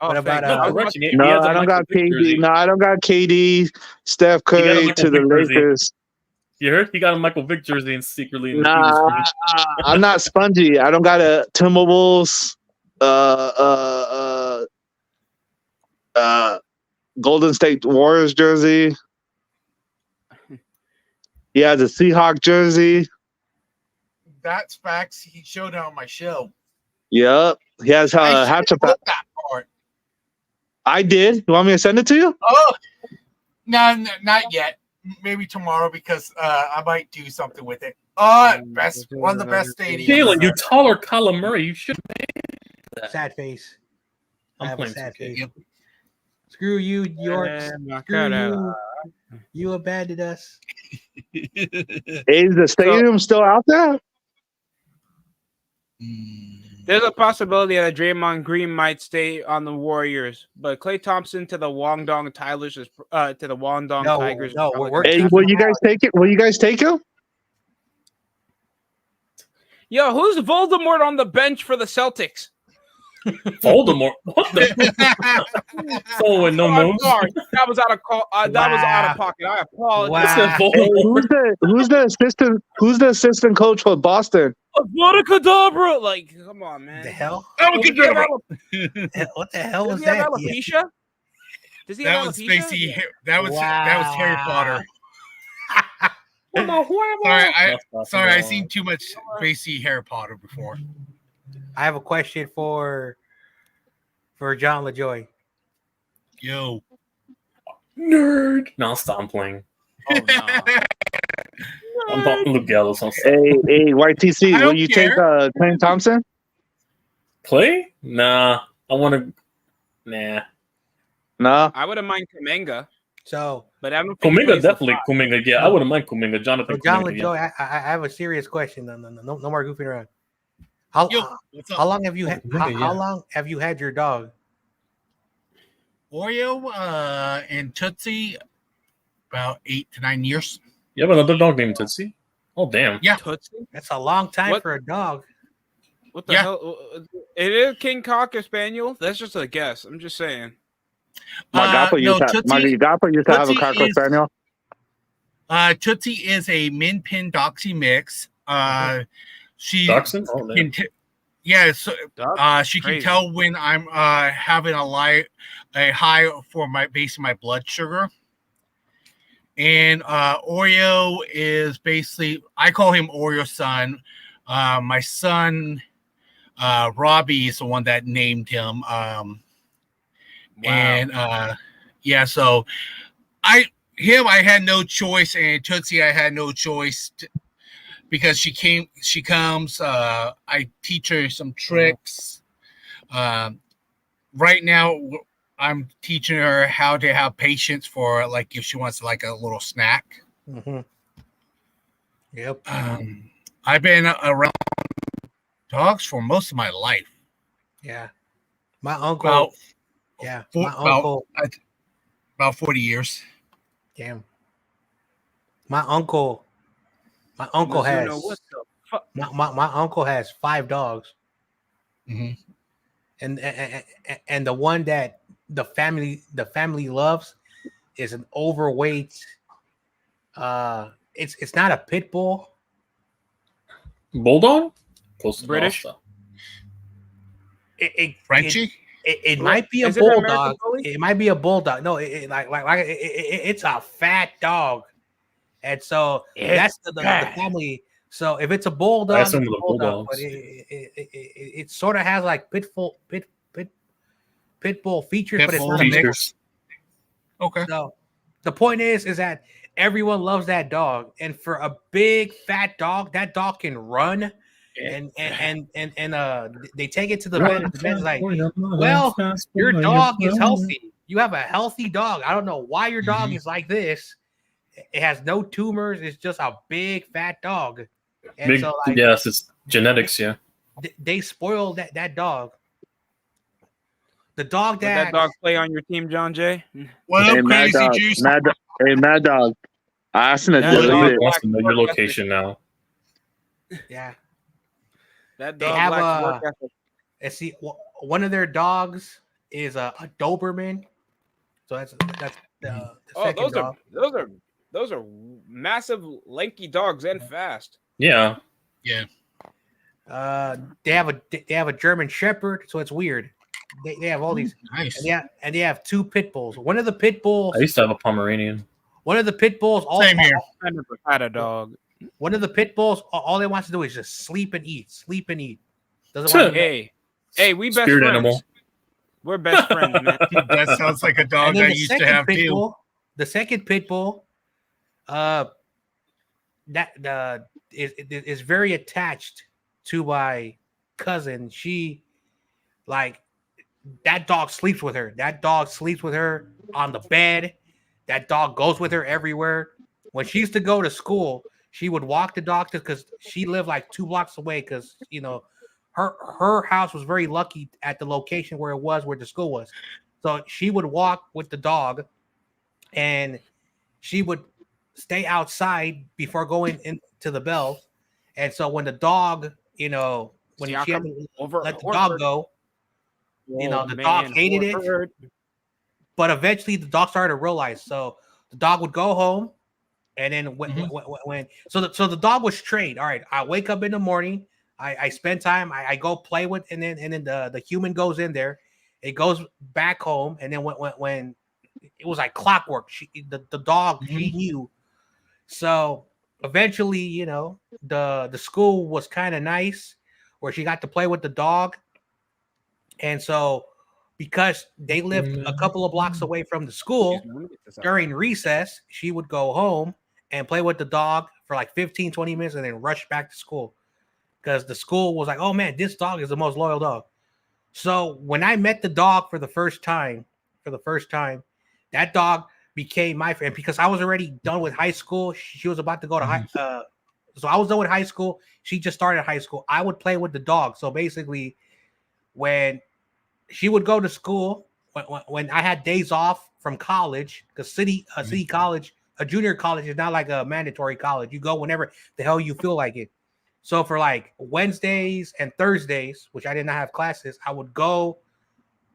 [SPEAKER 5] Oh,
[SPEAKER 6] What about,
[SPEAKER 5] thank
[SPEAKER 1] No,
[SPEAKER 5] God.
[SPEAKER 1] correction. He
[SPEAKER 3] No,
[SPEAKER 1] has a
[SPEAKER 3] I don't got
[SPEAKER 1] Michael Vick
[SPEAKER 3] KD.
[SPEAKER 1] jersey.
[SPEAKER 3] No, I don't got KD, Steph
[SPEAKER 1] got a
[SPEAKER 3] Curry
[SPEAKER 1] Michael
[SPEAKER 3] to the
[SPEAKER 1] Vick jersey.
[SPEAKER 3] Lakers.
[SPEAKER 1] You heard? He got a Michael Vick jersey and secretly. In his
[SPEAKER 3] Nah, I'm not spongy. I don't got a Timberwolves, Golden State Warriors jersey. He has a Seahawk jersey.
[SPEAKER 2] That's facts. He showed it on my show.
[SPEAKER 3] Yep. He has
[SPEAKER 2] I
[SPEAKER 3] hat
[SPEAKER 2] should
[SPEAKER 3] to
[SPEAKER 2] put that part.
[SPEAKER 3] I did. You want me to send it to you?
[SPEAKER 2] Oh, no, not yet. Maybe tomorrow because I might do something with it. One of the best stadiums.
[SPEAKER 1] Jalen, you taller Kyler Murray. You should.
[SPEAKER 6] Sad face. I
[SPEAKER 1] I'm
[SPEAKER 6] have a
[SPEAKER 1] playing
[SPEAKER 6] sad
[SPEAKER 1] 2K.
[SPEAKER 6] face.
[SPEAKER 2] Yep.
[SPEAKER 6] Screw you, York. Screw you. You abandoned us.
[SPEAKER 3] Is the stadium still out there?
[SPEAKER 5] There's a possibility that Draymond Green might stay on the Warriors, but Klay Thompson to the Guangdong Tigers is to the Guangdong
[SPEAKER 6] No,
[SPEAKER 5] Tigers.
[SPEAKER 6] no,
[SPEAKER 5] is probably
[SPEAKER 6] we're-
[SPEAKER 5] gonna
[SPEAKER 3] Hey,
[SPEAKER 5] happen.
[SPEAKER 3] will you guys take it? Will you guys take him?
[SPEAKER 5] Yo, who's Voldemort on the bench for the Celtics?
[SPEAKER 1] Voldemort. What the? Someone with no
[SPEAKER 5] I'm
[SPEAKER 1] moves.
[SPEAKER 5] sorry, that was out of call. That was out
[SPEAKER 6] Wow.
[SPEAKER 5] of pocket. I apologize.
[SPEAKER 6] Wow.
[SPEAKER 3] Hey,
[SPEAKER 1] Voldemort.
[SPEAKER 3] who's the assistant coach for Boston?
[SPEAKER 5] Abracadabra! Like, come on, man.
[SPEAKER 6] The hell?
[SPEAKER 5] Does he have
[SPEAKER 6] What the hell
[SPEAKER 5] Does
[SPEAKER 6] was
[SPEAKER 5] he have
[SPEAKER 6] that?
[SPEAKER 5] alopecia? Does he
[SPEAKER 2] That
[SPEAKER 5] have
[SPEAKER 2] was
[SPEAKER 5] alopecia?
[SPEAKER 2] Spacey. That was Harry Potter. Sorry, I seen too much Spacey Harry Potter before.
[SPEAKER 6] I have a question for John LaJoy.
[SPEAKER 2] Yo.
[SPEAKER 1] Nerd. No, stop playing.
[SPEAKER 5] Oh, no.
[SPEAKER 1] I'm talking Luke Gallows. I'm
[SPEAKER 3] Hey, YTC,
[SPEAKER 2] I
[SPEAKER 3] will
[SPEAKER 2] don't
[SPEAKER 3] you
[SPEAKER 2] care.
[SPEAKER 3] take Klay Thompson?
[SPEAKER 1] Play? Nah. I want to. Nah.
[SPEAKER 3] No.
[SPEAKER 5] I wouldn't mind Kuminga,
[SPEAKER 6] So,
[SPEAKER 5] but I don't think he
[SPEAKER 1] Kuminga,
[SPEAKER 5] plays the
[SPEAKER 1] definitely
[SPEAKER 5] five.
[SPEAKER 1] Kuminga. Yeah, I wouldn't mind Kuminga. Jonathan
[SPEAKER 6] John
[SPEAKER 1] Kuminga.
[SPEAKER 6] LaJoy, I have a serious question. No more goofing around. How
[SPEAKER 2] Yo, what's
[SPEAKER 6] how
[SPEAKER 2] up?
[SPEAKER 6] long have you had? How long have you had your dog?
[SPEAKER 2] Oreo and Tootsie about 8 to 9 years.
[SPEAKER 1] You have another dog named Tootsie? Oh, damn.
[SPEAKER 2] Yeah.
[SPEAKER 5] Tootsie?
[SPEAKER 6] That's a long time
[SPEAKER 5] What?
[SPEAKER 6] for a dog.
[SPEAKER 5] What the
[SPEAKER 2] Yeah.
[SPEAKER 5] hell? It is King Cocker Spaniel. That's just a guess. I'm just saying.
[SPEAKER 3] My Gappa used to have a
[SPEAKER 2] Tootsie
[SPEAKER 3] Cocker
[SPEAKER 2] is-
[SPEAKER 3] Spaniel.
[SPEAKER 2] Tootsie is a Min Pin Doxy mix. She
[SPEAKER 1] Dachshund? Oh, damn.
[SPEAKER 2] can yeah, so
[SPEAKER 5] Dog?
[SPEAKER 2] she can
[SPEAKER 5] Crazy.
[SPEAKER 2] tell when I'm having a high for my basing my blood sugar. And Oreo is basically, I call him Oreo son. My son Robbie is the one that named him. And yeah, so I had no choice, and Tootsie I had no choice because she comes. I teach her some tricks. Right now, I'm teaching her how to have patience for like if she wants like a little snack.
[SPEAKER 6] Mm-hmm. Yep.
[SPEAKER 2] I've been around dogs for most of my life.
[SPEAKER 6] Yeah. My uncle.
[SPEAKER 2] About 40 years.
[SPEAKER 6] Damn. My uncle has
[SPEAKER 5] Mizuno, what the fuck?
[SPEAKER 6] my uncle has 5 dogs,
[SPEAKER 2] Mhm.
[SPEAKER 6] and the one that the family loves is an overweight it's not a pit bull.
[SPEAKER 1] Bulldog? Close to
[SPEAKER 5] British?
[SPEAKER 1] British.
[SPEAKER 2] Frenchie?
[SPEAKER 6] It might be a
[SPEAKER 5] Is it an American
[SPEAKER 6] bulldog.
[SPEAKER 5] bully?
[SPEAKER 6] It might be a bulldog. No, it's a fat dog, and so that's the family. So if it's a bulldog,
[SPEAKER 1] I
[SPEAKER 6] it's a
[SPEAKER 1] assume the
[SPEAKER 6] bulldog, but
[SPEAKER 1] bulldogs.
[SPEAKER 6] it sort of has like pit bull features,
[SPEAKER 2] Pit
[SPEAKER 6] but it's
[SPEAKER 2] bull
[SPEAKER 6] not a mix.
[SPEAKER 1] Features.
[SPEAKER 2] Okay.
[SPEAKER 6] So the point is that everyone loves that dog, and for a big fat dog, that dog can run. And they take it to the vet, and the vet's like, well, your dog is healthy. You have a healthy dog. I don't know why your dog is like this. It has no tumors. It's just a big fat dog. And
[SPEAKER 1] Big,
[SPEAKER 6] so like
[SPEAKER 1] yes, it's genetics, yeah.
[SPEAKER 6] they spoiled that dog. The dog
[SPEAKER 5] Would that dog play on your team, John Jay?
[SPEAKER 2] What
[SPEAKER 3] Hey,
[SPEAKER 2] up,
[SPEAKER 3] Mad
[SPEAKER 2] Crazy
[SPEAKER 3] Dog.
[SPEAKER 2] Juice?
[SPEAKER 3] Mad Dog. I asked him to
[SPEAKER 5] That
[SPEAKER 3] delete
[SPEAKER 5] dog
[SPEAKER 3] it.
[SPEAKER 1] Wants to know your location now.
[SPEAKER 6] Yeah.
[SPEAKER 5] That
[SPEAKER 6] They
[SPEAKER 5] dog
[SPEAKER 6] have
[SPEAKER 5] lacks work
[SPEAKER 6] a-
[SPEAKER 5] ethic.
[SPEAKER 6] And see, one of their dogs is a Doberman. So that's the
[SPEAKER 5] Oh,
[SPEAKER 6] second dog.
[SPEAKER 5] those are massive, lanky dogs and fast.
[SPEAKER 1] Yeah.
[SPEAKER 6] They have a German Shepherd, so it's weird. They have all these,
[SPEAKER 2] Nice.
[SPEAKER 6] and they have two pit bulls. One of the pit bulls,
[SPEAKER 1] I used to have a Pomeranian.
[SPEAKER 6] also
[SPEAKER 2] Same here.
[SPEAKER 5] I never had a dog.
[SPEAKER 6] One of the pit bulls, all they wants to do is just sleep and eat. Doesn't want to.
[SPEAKER 5] Hey, we best
[SPEAKER 1] Spirit
[SPEAKER 5] friends.
[SPEAKER 1] animal.
[SPEAKER 5] We're best friends, man.
[SPEAKER 2] That sounds like a dog
[SPEAKER 6] And then
[SPEAKER 2] I
[SPEAKER 6] the
[SPEAKER 2] used to
[SPEAKER 6] second
[SPEAKER 2] have
[SPEAKER 6] pit
[SPEAKER 2] too.
[SPEAKER 6] bull, the second pit bull, is very attached to my cousin. She like that dog sleeps with her. That dog sleeps with her on the bed. That dog goes with her everywhere. When she used to go to school, she would walk the dog because she lived like 2 blocks away. Because her house was very lucky at the location where the school was. So she would walk with the dog, and she would stay outside before going into the bell. And so when the dog, when
[SPEAKER 5] See, I'll
[SPEAKER 6] she had
[SPEAKER 5] come
[SPEAKER 6] to
[SPEAKER 5] over.
[SPEAKER 6] let the dog go, the dog hated it. But eventually the dog started to realize. So the dog would go home, and then when the dog was trained. All right, I wake up in the morning, I spend time, I go play with, and then the human goes in there, it goes back home, and then when it was like clockwork, the dog she knew. So eventually, the school was kind of nice where she got to play with the dog, and so because they lived a couple of blocks away from the school, during recess, she would go home and play with the dog for like 15, 20 minutes and then rush back to school because the school was like, oh man, this dog is the most loyal dog. So when I met the dog for the first time, that dog became my friend because I was already done with high school. She was about to go to high. So I was done with high school. She just started high school. I would play with the dog. So basically, when she would go to school, when I had days off from college, because city college, a junior college is not like a mandatory college. You go whenever the hell you feel like it. So for like Wednesdays and Thursdays, which I did not have classes, I would go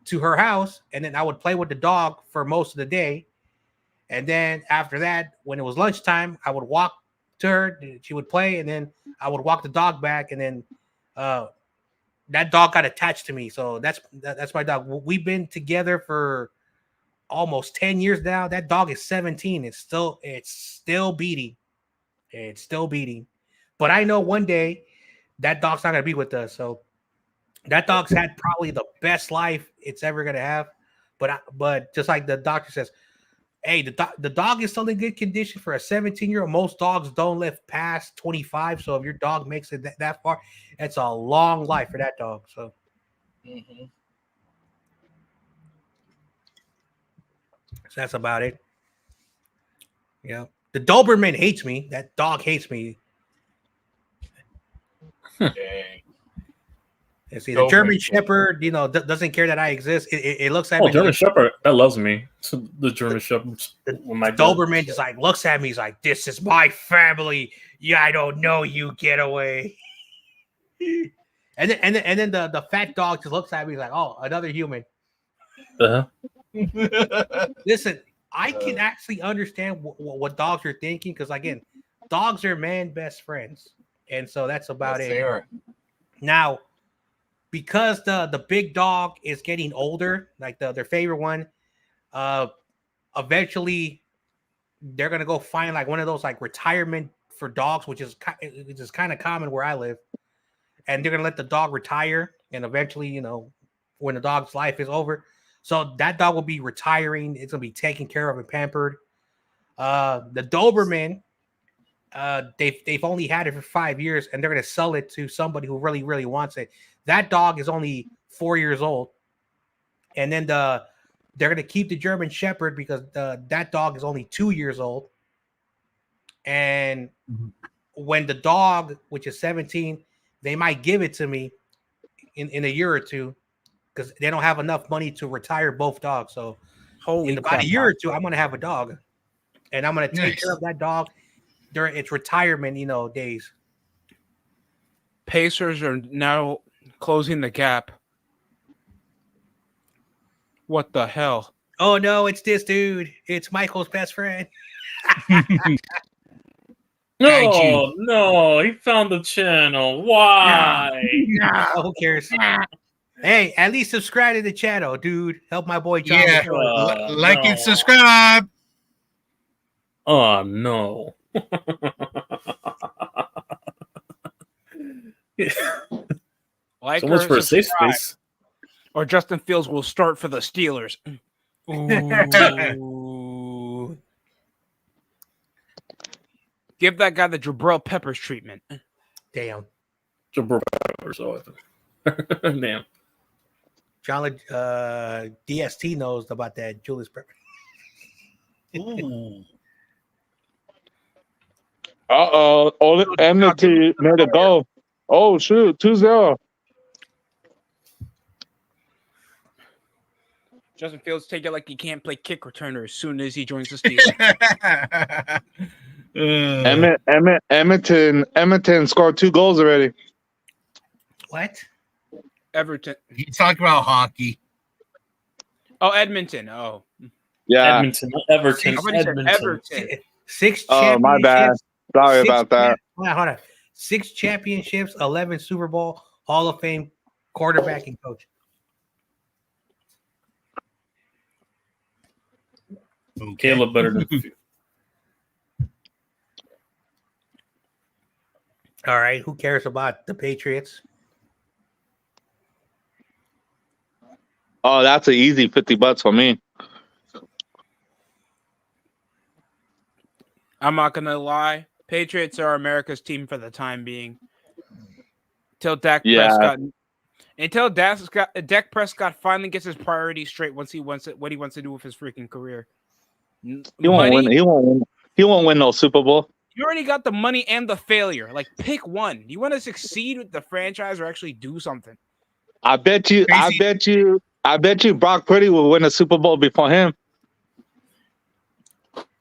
[SPEAKER 6] to her house and then I would play with the dog for most of the day. And then after that, when it was lunchtime, I would walk to her. She would play, and then I would walk the dog back, and then that dog got attached to me. So that's my dog. We've been together for almost 10 years now. That dog is 17. It's still beating. It's still beating. But I know one day that dog's not gonna be with us. So that dog's had probably the best life it's ever gonna have. But just like the doctor says, hey, the dog is still in good condition for a 17-year-old. Most dogs don't live past 25. So if your dog makes it that far, it's a long life for that dog. So that's about it. Yeah. The Doberman hates me. That dog hates me. And see, the German Shepherd, doesn't care that I exist. It looks at me.
[SPEAKER 1] German Shepherd, that loves me. So the German Shepherd.
[SPEAKER 6] My Doberman just like looks at me. He's like, "This is my family. Yeah, I don't know you. Get away." and then the fat dog just looks at me like, "Oh, another human." Listen, I can actually understand what dogs are thinking because again, dogs are man best friends, and so that's about
[SPEAKER 2] Yes,
[SPEAKER 6] it.
[SPEAKER 2] they are.
[SPEAKER 6] Now, because the big dog is getting older, like their favorite one, eventually they're gonna go find like one of those like retirement for dogs, which is kind of common where I live, and they're gonna let the dog retire, and eventually, you know, when the dog's life is over, so that dog will be retiring. It's gonna be taken care of and pampered. The Doberman, they've only had it for 5 years, and they're gonna sell it to somebody who really really wants it. That dog is only 4 years old, and then they're gonna keep the German Shepherd because that dog is only 2 years old. And when the dog, which is 17, they might give it to me in a year or two because they don't have enough money to retire both dogs. So in about a year or two, I'm gonna have a dog, and I'm gonna take care of that dog during its retirement, you know, days.
[SPEAKER 5] Pacers are now closing the gap. What the hell?
[SPEAKER 6] Oh no, it's this dude. It's Michael's best friend.
[SPEAKER 1] No, no, he found the channel. Why?
[SPEAKER 6] Who cares? Hey, at least subscribe to the channel, dude. Help my boy John.
[SPEAKER 2] Yeah, like and subscribe.
[SPEAKER 1] Oh no.
[SPEAKER 5] Like
[SPEAKER 1] So much
[SPEAKER 5] or
[SPEAKER 1] for a safe
[SPEAKER 5] subscribe,
[SPEAKER 1] space.
[SPEAKER 5] or Justin Fields will start for the Steelers.
[SPEAKER 6] Ooh.
[SPEAKER 5] Give that guy the Jabril Peppers treatment.
[SPEAKER 6] Damn.
[SPEAKER 1] Jabril Peppers, damn.
[SPEAKER 6] John DST knows about that Julius Peppers.
[SPEAKER 3] Only Enmity made a goal. Oh shoot, 2-0.
[SPEAKER 5] Justin Fields take it like he can't play kick returner as soon as he joins the Steelers.
[SPEAKER 3] Edmonton scored 2 goals already.
[SPEAKER 6] What?
[SPEAKER 5] Everton.
[SPEAKER 2] He talked about hockey.
[SPEAKER 5] Oh, Edmonton. Oh,
[SPEAKER 3] Yeah.
[SPEAKER 1] Edmonton, not Everton.
[SPEAKER 5] I already said
[SPEAKER 1] Edmonton.
[SPEAKER 5] Everton.
[SPEAKER 6] 6
[SPEAKER 3] Oh, my bad.
[SPEAKER 6] championships.
[SPEAKER 3] Sorry
[SPEAKER 6] 6
[SPEAKER 3] about that.
[SPEAKER 6] Hold on. 6 championships, 11 Super Bowl, Hall of Fame quarterback and coach.
[SPEAKER 1] Caleb better than
[SPEAKER 6] All right. Who cares about the Patriots?
[SPEAKER 3] Oh, that's an easy $50 for me.
[SPEAKER 5] I'm not gonna lie. Patriots are America's team for the time being. Until Dak Prescott finally gets his priorities straight once he wants it, what he wants to do with his freaking career.
[SPEAKER 3] He won't win. He won't win no Super Bowl.
[SPEAKER 5] You already got the money and the failure. Like, pick one. You want to succeed with the franchise or actually do something?
[SPEAKER 3] I bet you Brock Purdy will win a Super Bowl before him.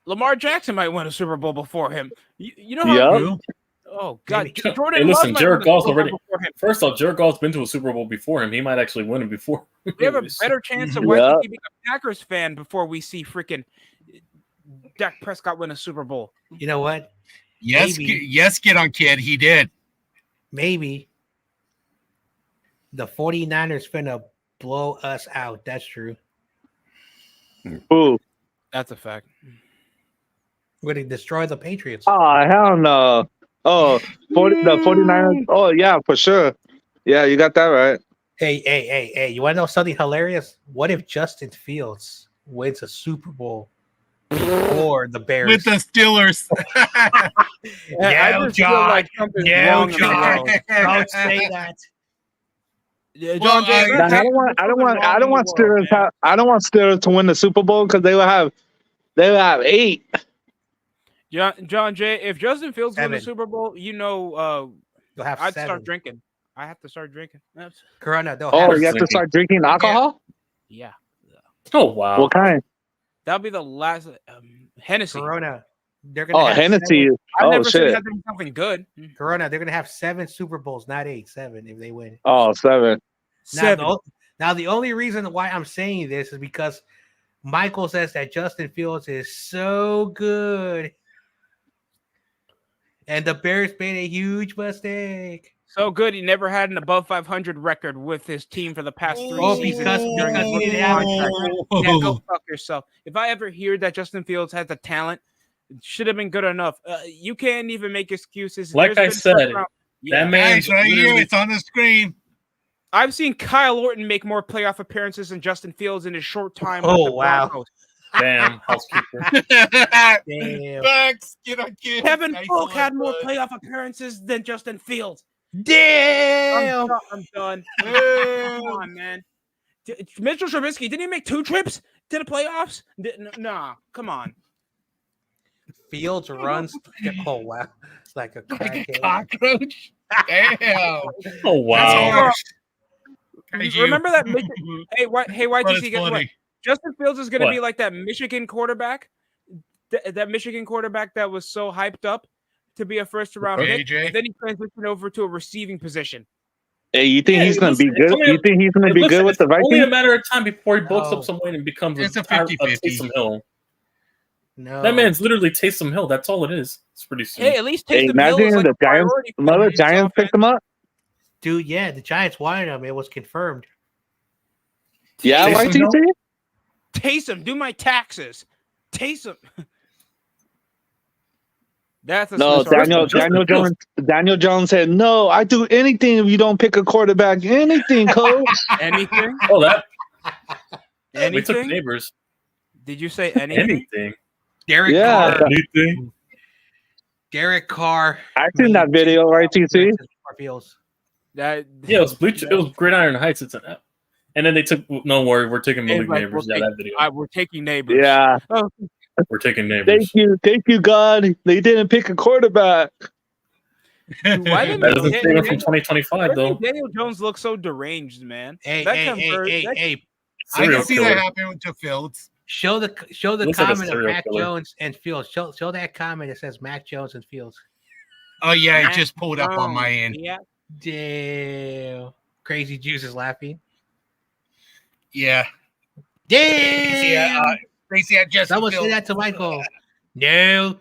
[SPEAKER 5] Lamar Jackson might win a Super Bowl before him. You know how?
[SPEAKER 3] Yeah.
[SPEAKER 5] Oh God,
[SPEAKER 1] Hey,
[SPEAKER 5] Jordan.
[SPEAKER 1] listen,
[SPEAKER 5] Love
[SPEAKER 1] Jared
[SPEAKER 5] might win a
[SPEAKER 1] Goff's
[SPEAKER 5] Super Bowl
[SPEAKER 1] already.
[SPEAKER 5] before him.
[SPEAKER 1] First off, Jared Goff's been to a Super Bowl before him. He might actually win it before.
[SPEAKER 5] We have a better chance of White being a Packers fan before we see freaking Dak Prescott win a Super Bowl.
[SPEAKER 6] You know what?
[SPEAKER 2] Yes, get on, kid. He did.
[SPEAKER 6] Maybe the 49ers finna blow us out. That's true.
[SPEAKER 3] Ooh.
[SPEAKER 5] That's a fact.
[SPEAKER 6] We're gonna destroy the Patriots.
[SPEAKER 3] Oh, hell no. Oh, the 49ers. Oh, yeah, for sure. Yeah, you got that right.
[SPEAKER 6] Hey. You want to know something hilarious? What if Justin Fields wins a Super Bowl for the Bears?
[SPEAKER 2] With the Steelers.
[SPEAKER 6] Yeah,
[SPEAKER 5] I just feel like something's wrong in the world.
[SPEAKER 6] Don't say that.
[SPEAKER 5] Yeah,
[SPEAKER 2] Well,
[SPEAKER 5] John Jay,
[SPEAKER 3] I don't want Steelers. I don't want Steelers to win the Super Bowl because they will have 8.
[SPEAKER 5] John Jay, if Justin Fields wins
[SPEAKER 6] 7.
[SPEAKER 5] the Super Bowl, you know,
[SPEAKER 6] They'll have
[SPEAKER 5] I'd
[SPEAKER 6] 7.
[SPEAKER 5] start drinking. I have to start drinking.
[SPEAKER 6] Corona. They'll
[SPEAKER 3] Oh,
[SPEAKER 6] have
[SPEAKER 3] you have to start drinking alcohol?
[SPEAKER 5] Yeah,
[SPEAKER 1] Oh wow.
[SPEAKER 3] What kind?
[SPEAKER 5] that'll be the last Hennessy.
[SPEAKER 6] Corona. They're gonna
[SPEAKER 3] Oh,
[SPEAKER 6] have
[SPEAKER 3] Hennessy.
[SPEAKER 6] 7.
[SPEAKER 5] I've
[SPEAKER 3] Oh,
[SPEAKER 5] never seen
[SPEAKER 3] shit.
[SPEAKER 5] that doing something good.
[SPEAKER 6] Corona. They're gonna have 7 Super Bowls, not 8. 7 if they win.
[SPEAKER 3] Oh, 7.
[SPEAKER 6] Now the only reason why I'm saying this is because Michael says that Justin Fields is so good. And the Bears made a huge mistake.
[SPEAKER 5] So good, he never had an above 500 record with his team for the past 3
[SPEAKER 6] Oh,
[SPEAKER 5] seasons.
[SPEAKER 6] because
[SPEAKER 5] during his
[SPEAKER 6] he
[SPEAKER 5] rookie
[SPEAKER 6] didn't have a
[SPEAKER 5] contract. Yeah, go fuck yourself. If I ever hear that Justin Fields has the talent, it should have been good enough. You can't even make excuses.
[SPEAKER 1] Like I said, that man.
[SPEAKER 2] Guys, right here, it's on the screen.
[SPEAKER 5] I've seen Kyle Orton make more playoff appearances than Justin Fields in his short time.
[SPEAKER 6] Oh,
[SPEAKER 5] with the
[SPEAKER 6] wow.
[SPEAKER 5] Broncos.
[SPEAKER 1] Damn, housekeeper.
[SPEAKER 6] Damn.
[SPEAKER 2] Facts, get on kid.
[SPEAKER 5] Kevin
[SPEAKER 2] Nice
[SPEAKER 5] Polk
[SPEAKER 2] one,
[SPEAKER 5] had more
[SPEAKER 2] bud.
[SPEAKER 5] playoff appearances than Justin Fields.
[SPEAKER 6] Damn.
[SPEAKER 5] I'm done. Come on, man. Mitchell Trubisky, didn't he make 2 trips to the playoffs? Nah, come on.
[SPEAKER 6] Fields runs. Oh, wow. It's like a
[SPEAKER 2] Like a
[SPEAKER 6] crackhead.
[SPEAKER 2] cockroach. Damn.
[SPEAKER 1] Oh wow.
[SPEAKER 2] That's harsh. Kaiju.
[SPEAKER 5] Remember that? Hey,
[SPEAKER 2] But
[SPEAKER 5] YTC,
[SPEAKER 2] it's
[SPEAKER 5] guess what?
[SPEAKER 2] funny.
[SPEAKER 5] Justin Fields is going to
[SPEAKER 1] What?
[SPEAKER 5] be like that Michigan quarterback, that Michigan quarterback that was so hyped up to be a first-round pick,
[SPEAKER 2] AJ.
[SPEAKER 5] and then he transitioned over to a receiving position.
[SPEAKER 3] Hey, you think
[SPEAKER 1] Yeah,
[SPEAKER 3] he's gonna be
[SPEAKER 1] listen, it's
[SPEAKER 3] good?
[SPEAKER 1] only-
[SPEAKER 3] You think he's gonna be
[SPEAKER 1] Listen,
[SPEAKER 3] good with
[SPEAKER 1] it's
[SPEAKER 3] the
[SPEAKER 1] only a
[SPEAKER 3] Vikings?
[SPEAKER 1] matter of time before he bulks
[SPEAKER 6] No.
[SPEAKER 1] up some weight and becomes
[SPEAKER 2] It's a
[SPEAKER 1] a
[SPEAKER 2] 50-50.
[SPEAKER 1] Taysom Hill.
[SPEAKER 6] No.
[SPEAKER 1] That man's literally Taysom Hill. That's all it is. It's pretty soon.
[SPEAKER 5] Hey, at least
[SPEAKER 3] Hey,
[SPEAKER 5] Taysom Hill
[SPEAKER 3] imagine
[SPEAKER 5] is like
[SPEAKER 3] the
[SPEAKER 5] a
[SPEAKER 3] Giants.
[SPEAKER 5] priority for
[SPEAKER 3] Another
[SPEAKER 5] the
[SPEAKER 3] Giants picked him up.
[SPEAKER 6] Dude, yeah, the Giants wanted him. It was confirmed.
[SPEAKER 3] Yeah,
[SPEAKER 1] Taysom
[SPEAKER 3] YTC.
[SPEAKER 1] Hill?
[SPEAKER 5] Taysom, do my taxes. Taysom. That's a
[SPEAKER 3] No,
[SPEAKER 5] sorry.
[SPEAKER 3] Daniel Jones said, "No, I do anything if you don't pick a quarterback. Anything, coach."
[SPEAKER 5] Anything?
[SPEAKER 1] Oh, that we took
[SPEAKER 5] Anything?
[SPEAKER 1] neighbors.
[SPEAKER 5] Did you say anything?
[SPEAKER 1] Anything.
[SPEAKER 6] Derek
[SPEAKER 3] Yeah.
[SPEAKER 6] Carr.
[SPEAKER 1] Anything.
[SPEAKER 6] Derek Carr.
[SPEAKER 3] I seen that video, right, TC?
[SPEAKER 6] Fields.
[SPEAKER 5] That
[SPEAKER 1] Yeah, it was Bleach. It was Gridiron Heights. It's an app. And then they took. No worry, we're taking Malik
[SPEAKER 5] like,
[SPEAKER 1] neighbors.
[SPEAKER 5] we'll
[SPEAKER 1] Yeah,
[SPEAKER 5] take-
[SPEAKER 1] that video.
[SPEAKER 5] we're taking neighbors.
[SPEAKER 3] Yeah.
[SPEAKER 5] Oh,
[SPEAKER 1] We're taking neighbors.
[SPEAKER 3] Thank you, God. They didn't pick a quarterback.
[SPEAKER 5] why didn't
[SPEAKER 1] That doesn't save him from
[SPEAKER 5] Daniel,
[SPEAKER 1] 2025 though.
[SPEAKER 5] Daniel Jones looks so deranged, man.
[SPEAKER 6] Hey,
[SPEAKER 5] That
[SPEAKER 6] hey,
[SPEAKER 5] convert-
[SPEAKER 6] hey, hey,
[SPEAKER 5] that-
[SPEAKER 6] hey.
[SPEAKER 2] I
[SPEAKER 1] Serial
[SPEAKER 2] can see
[SPEAKER 1] killer.
[SPEAKER 2] that happening to Fields.
[SPEAKER 6] Show the
[SPEAKER 1] Looks like a
[SPEAKER 6] comment of
[SPEAKER 1] serial
[SPEAKER 6] Mac
[SPEAKER 1] killer.
[SPEAKER 6] Jones and Fields. Show that comment that says Mac Jones and Fields.
[SPEAKER 2] Oh yeah, it
[SPEAKER 5] Mac
[SPEAKER 2] just pulled up on my end.
[SPEAKER 5] Yeah.
[SPEAKER 6] Damn. Crazy Juice is laughing.
[SPEAKER 2] Yeah.
[SPEAKER 6] Damn.
[SPEAKER 2] Yeah. Tracy had just
[SPEAKER 6] Someone say that to Michael. No,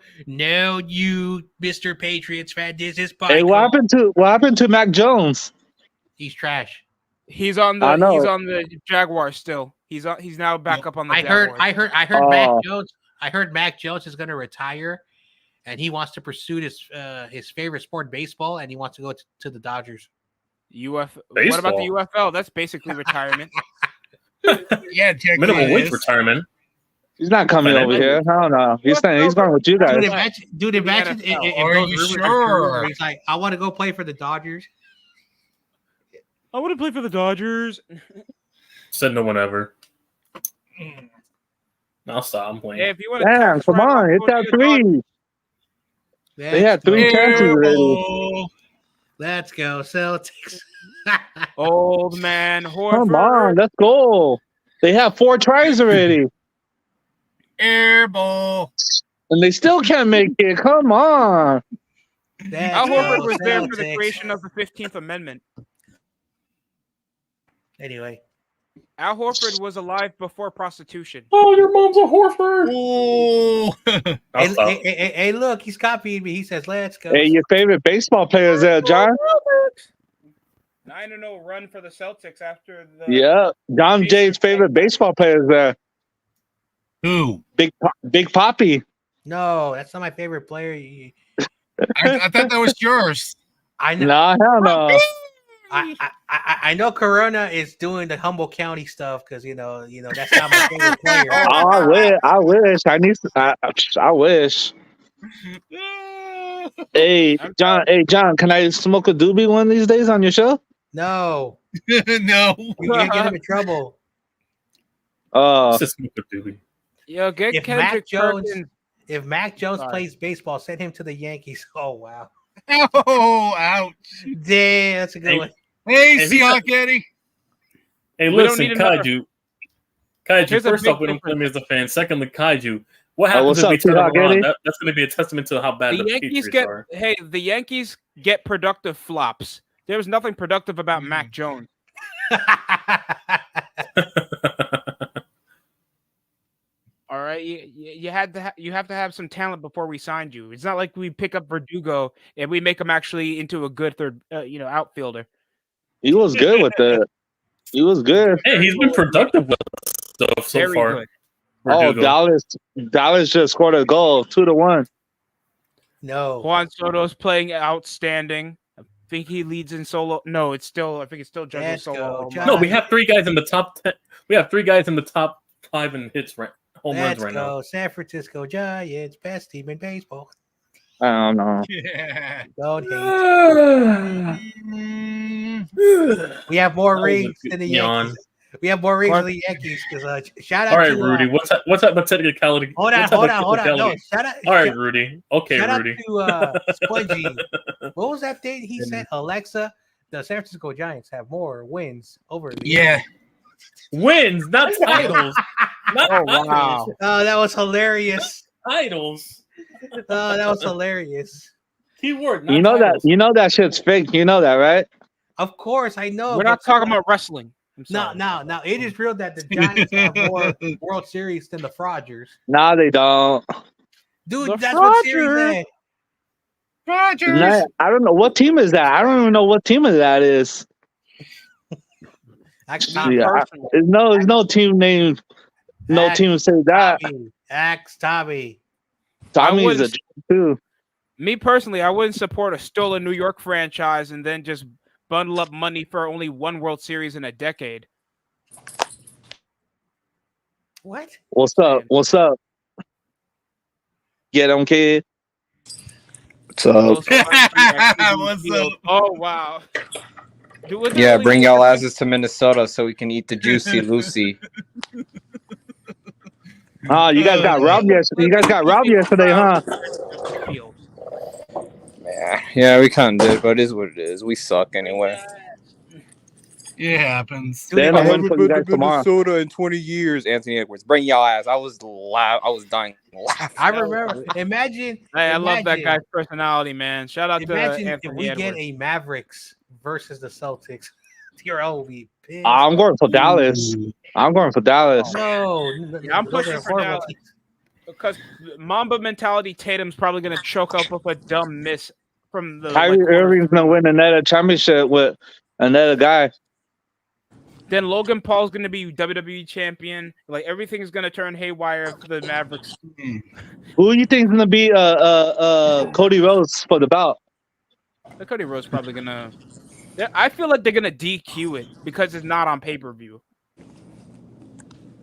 [SPEAKER 6] you Mr. Patriots fan. This is
[SPEAKER 3] Hey, what happened to Mac Jones?
[SPEAKER 6] He's trash.
[SPEAKER 5] He's on
[SPEAKER 3] I know.
[SPEAKER 5] the Jaguars still. He's now back up on the
[SPEAKER 6] I heard
[SPEAKER 3] Oh.
[SPEAKER 6] Mac Jones. I heard Mac Jones is going to retire, and he wants to pursue his favorite sport, baseball, and he wants to go to the Dodgers.
[SPEAKER 5] What about the UFL? That's basically retirement.
[SPEAKER 2] Yeah, Jack
[SPEAKER 1] Minimum wage
[SPEAKER 2] is.
[SPEAKER 1] retirement.
[SPEAKER 3] He's not coming
[SPEAKER 1] But
[SPEAKER 3] over
[SPEAKER 1] I-
[SPEAKER 3] here. I don't know. He's going with you guys.
[SPEAKER 6] Dude, imagine if
[SPEAKER 2] Are
[SPEAKER 6] those
[SPEAKER 2] you
[SPEAKER 6] rumors are true,
[SPEAKER 2] sure?
[SPEAKER 6] where he's like, I want to go play for the Dodgers.
[SPEAKER 5] I want to play for the Dodgers.
[SPEAKER 1] Said no one ever. I'll stop. I'm playing.
[SPEAKER 5] Hey, if you want
[SPEAKER 3] Damn, come on. Hit that three. They had three chances already.
[SPEAKER 2] Terrible.
[SPEAKER 6] Let's go, Celtics.
[SPEAKER 5] Old man Horford.
[SPEAKER 3] Come on. Let's go. They have 4 tries already.
[SPEAKER 2] Airball.
[SPEAKER 3] And they still can't make it. Come on.
[SPEAKER 5] Al Horford was there for the
[SPEAKER 6] Celtics.
[SPEAKER 5] creation of the 15th Amendment.
[SPEAKER 6] Anyway,
[SPEAKER 5] Al Horford was alive before prostitution.
[SPEAKER 1] Oh, your mom's a Horford.
[SPEAKER 2] Ooh.
[SPEAKER 1] I'll stop.
[SPEAKER 6] hey, look, he's copying me. He says, "Let's go."
[SPEAKER 3] Hey, your favorite baseball players there, John?
[SPEAKER 5] 9-0 run for the Celtics after the
[SPEAKER 3] Yeah. John Jay's favorite baseball players there.
[SPEAKER 2] Who?
[SPEAKER 3] Big Poppy.
[SPEAKER 6] No, that's not my favorite player.
[SPEAKER 2] I thought that was yours.
[SPEAKER 6] I know.
[SPEAKER 3] Nah, hell no.
[SPEAKER 6] I know Corona is doing the Humboldt County stuff because you know that's not my favorite player.
[SPEAKER 3] Oh, I wish. I wish. Hey, John, can I smoke a doobie one of these days on your show?
[SPEAKER 6] No,
[SPEAKER 2] No.
[SPEAKER 6] you're gonna get him in trouble.
[SPEAKER 3] Oh,
[SPEAKER 1] Just smoke a doobie.
[SPEAKER 5] Yo, get
[SPEAKER 6] If
[SPEAKER 5] Kendrick
[SPEAKER 6] Mac Jones-
[SPEAKER 5] Perkins.
[SPEAKER 6] If Mac Jones
[SPEAKER 5] Sorry.
[SPEAKER 6] plays baseball, send him to the Yankees. Oh wow,
[SPEAKER 2] Oh, ouch.
[SPEAKER 6] damn, that's a good
[SPEAKER 1] Hey,
[SPEAKER 6] one.
[SPEAKER 2] Hey,
[SPEAKER 1] If he's
[SPEAKER 2] Seahawk Eddie.
[SPEAKER 1] Hey,
[SPEAKER 5] We don't
[SPEAKER 1] listen,
[SPEAKER 5] need another-
[SPEAKER 1] Kaiju.
[SPEAKER 5] Here's a
[SPEAKER 1] First
[SPEAKER 5] big
[SPEAKER 1] off, we don't
[SPEAKER 5] difference.
[SPEAKER 1] claim me as a fan. Secondly, Kaiju. What happens
[SPEAKER 3] what's
[SPEAKER 1] if we
[SPEAKER 3] up,
[SPEAKER 1] turn them
[SPEAKER 3] Seahawk Eddie?
[SPEAKER 1] around? That's going to be a testament to how bad
[SPEAKER 5] The
[SPEAKER 1] the
[SPEAKER 5] Yankees
[SPEAKER 1] Patriots are.
[SPEAKER 5] the Yankees get productive flops. There was nothing productive about Mac Jones. All right, you have to have some talent before we signed you. It's not like we pick up Verdugo and we make him actually into a good third, outfielder.
[SPEAKER 3] He was good with the. He was good.
[SPEAKER 1] Hey, he's been productive with stuff so
[SPEAKER 5] Very
[SPEAKER 1] far.
[SPEAKER 5] good.
[SPEAKER 3] Oh,
[SPEAKER 1] Verdugo.
[SPEAKER 3] Dallas just scored a goal, 2-1.
[SPEAKER 6] No.
[SPEAKER 5] Juan Soto's playing outstanding. I think he leads in solo. No, I think it's still Judge's
[SPEAKER 6] Let's
[SPEAKER 5] solo.
[SPEAKER 6] go,
[SPEAKER 5] home
[SPEAKER 6] Judge.
[SPEAKER 1] No, we have 3 guys in the top 10. We have 3 guys in the top 5 in home runs
[SPEAKER 6] Let's
[SPEAKER 1] right
[SPEAKER 6] go,
[SPEAKER 1] now.
[SPEAKER 6] San Francisco Giants, best team in baseball.
[SPEAKER 3] I don't know.
[SPEAKER 2] Yeah.
[SPEAKER 6] Don't hate.
[SPEAKER 2] Mm,
[SPEAKER 6] We have more
[SPEAKER 1] That was a
[SPEAKER 6] rings
[SPEAKER 1] good
[SPEAKER 6] than the
[SPEAKER 1] yawn.
[SPEAKER 6] Yankees. We have more rings than the Yankees. Because shout out
[SPEAKER 1] All right,
[SPEAKER 6] to
[SPEAKER 1] Rudy. What's that technicality?
[SPEAKER 6] hold on.
[SPEAKER 1] what's that
[SPEAKER 6] No,
[SPEAKER 1] technicality?
[SPEAKER 6] shout out.
[SPEAKER 1] All right, Rudy. Okay,
[SPEAKER 6] shout
[SPEAKER 1] Rudy.
[SPEAKER 6] out to Spongy. What was that thing he said? Alexa, the San Francisco Giants have more wins over the
[SPEAKER 2] yeah.
[SPEAKER 1] Wins, not titles. Not
[SPEAKER 5] Oh,
[SPEAKER 1] titles.
[SPEAKER 5] wow.
[SPEAKER 6] Oh, that was hilarious.
[SPEAKER 1] Titles.
[SPEAKER 6] Oh, that was hilarious.
[SPEAKER 1] Keyword. Not
[SPEAKER 3] You know that.
[SPEAKER 1] titles.
[SPEAKER 3] You know that shit's fake. You know that, right?
[SPEAKER 6] Of course, I know.
[SPEAKER 5] We're
[SPEAKER 6] but
[SPEAKER 5] not talking about wrestling. I'm
[SPEAKER 6] No,
[SPEAKER 5] sorry.
[SPEAKER 6] no. It is real that the Giants have more World Series than the Frogers.
[SPEAKER 3] Nah, they don't.
[SPEAKER 6] Dude,
[SPEAKER 5] The
[SPEAKER 6] that's what series
[SPEAKER 5] Frogers.
[SPEAKER 6] that.
[SPEAKER 2] Rogers.
[SPEAKER 3] Nah, I don't know what team is that. I don't even know what team of that is.
[SPEAKER 6] Actually,
[SPEAKER 3] Yeah,
[SPEAKER 5] Personally.
[SPEAKER 3] there's no team name. No
[SPEAKER 6] Axe
[SPEAKER 3] team say that.
[SPEAKER 6] Tommy.
[SPEAKER 3] Tommy's a
[SPEAKER 5] wouldn't-
[SPEAKER 3] G too.
[SPEAKER 5] Me personally, I wouldn't support a stolen New York franchise and then just bundle up money for only one World Series in a decade.
[SPEAKER 6] What?
[SPEAKER 3] What's up? What's up? Get him, kid.
[SPEAKER 7] What's up?
[SPEAKER 5] Those country
[SPEAKER 2] What's
[SPEAKER 5] field.
[SPEAKER 2] up?
[SPEAKER 5] Oh wow. Dude, was it
[SPEAKER 7] Yeah,
[SPEAKER 5] really
[SPEAKER 7] bring
[SPEAKER 5] good?
[SPEAKER 7] y'all asses to Minnesota so we can eat the juicy Lucy.
[SPEAKER 3] You guys got robbed yesterday. You guys got robbed yesterday, huh?
[SPEAKER 5] Field.
[SPEAKER 7] Yeah, we kind of did, but it is what it is. We suck anyway.
[SPEAKER 2] It happens.
[SPEAKER 3] Then I'm waiting for you guys tomorrow.
[SPEAKER 7] Minnesota in 20 years. Anthony Edwards, bring y'all ass. I was dying laughing.
[SPEAKER 6] I remember. Imagine.
[SPEAKER 5] Hey, I love that
[SPEAKER 6] imagine-
[SPEAKER 5] guy's personality, man. Shout out to
[SPEAKER 6] Imagine if
[SPEAKER 5] Anthony
[SPEAKER 6] we
[SPEAKER 5] Edwards.
[SPEAKER 6] get a Mavericks versus the Celtics. Your will be pissed.
[SPEAKER 3] I'm going for Dallas. I'm going for Dallas.
[SPEAKER 6] No,
[SPEAKER 5] Yeah, I'm
[SPEAKER 6] those
[SPEAKER 5] pushing
[SPEAKER 6] are
[SPEAKER 5] for
[SPEAKER 6] horrible
[SPEAKER 5] Dallas.
[SPEAKER 6] teams.
[SPEAKER 5] Because Mamba mentality, Tatum's probably going to choke up with a dumb miss from the.
[SPEAKER 3] Kyrie Irving's gonna win another championship with another guy.
[SPEAKER 5] Then Logan Paul's going to be WWE champion. Like everything's going to turn haywire for the Mavericks.
[SPEAKER 3] Who you think's gonna be Cody Rhodes for the bout?
[SPEAKER 5] The Cody Rhodes probably going to. I feel like they're going to DQ it because it's not on pay per view.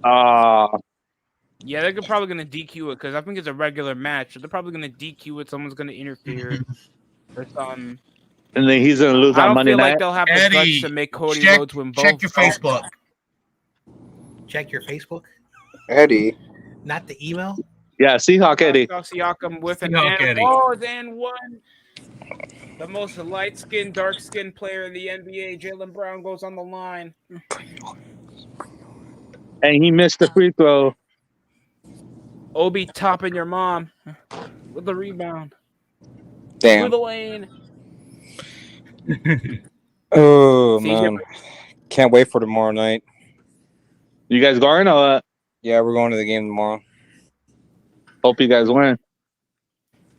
[SPEAKER 5] Yeah, they're probably going to DQ it because I think it's a regular match. So they're probably going to DQ it. Someone's going to interfere or something.
[SPEAKER 3] And then he's gonna lose
[SPEAKER 5] I
[SPEAKER 3] on
[SPEAKER 5] don't
[SPEAKER 3] Monday
[SPEAKER 5] feel
[SPEAKER 3] night.
[SPEAKER 5] like they'll have the
[SPEAKER 2] Eddie,
[SPEAKER 5] guts to make Cody
[SPEAKER 2] check-
[SPEAKER 5] Rhodes win both.
[SPEAKER 2] Check your Facebook.
[SPEAKER 6] Check your Facebook,
[SPEAKER 7] Eddie.
[SPEAKER 6] not the email.
[SPEAKER 3] Yeah, Seahawk Eddie.
[SPEAKER 5] Siakam with an
[SPEAKER 2] Seahawk
[SPEAKER 5] and,
[SPEAKER 2] Eddie.
[SPEAKER 5] oh, and one. The most light-skinned, dark-skinned player in the NBA, Jaylen Brown, goes on the line.
[SPEAKER 3] And he missed the free throw.
[SPEAKER 5] Obi topping your mom with the rebound. Through
[SPEAKER 7] Damn.
[SPEAKER 5] the lane.
[SPEAKER 7] Oh,
[SPEAKER 5] CJ
[SPEAKER 7] man. Can't wait for tomorrow night.
[SPEAKER 3] You guys going or what?
[SPEAKER 7] Yeah, we're going to the game tomorrow.
[SPEAKER 3] Hope you guys win.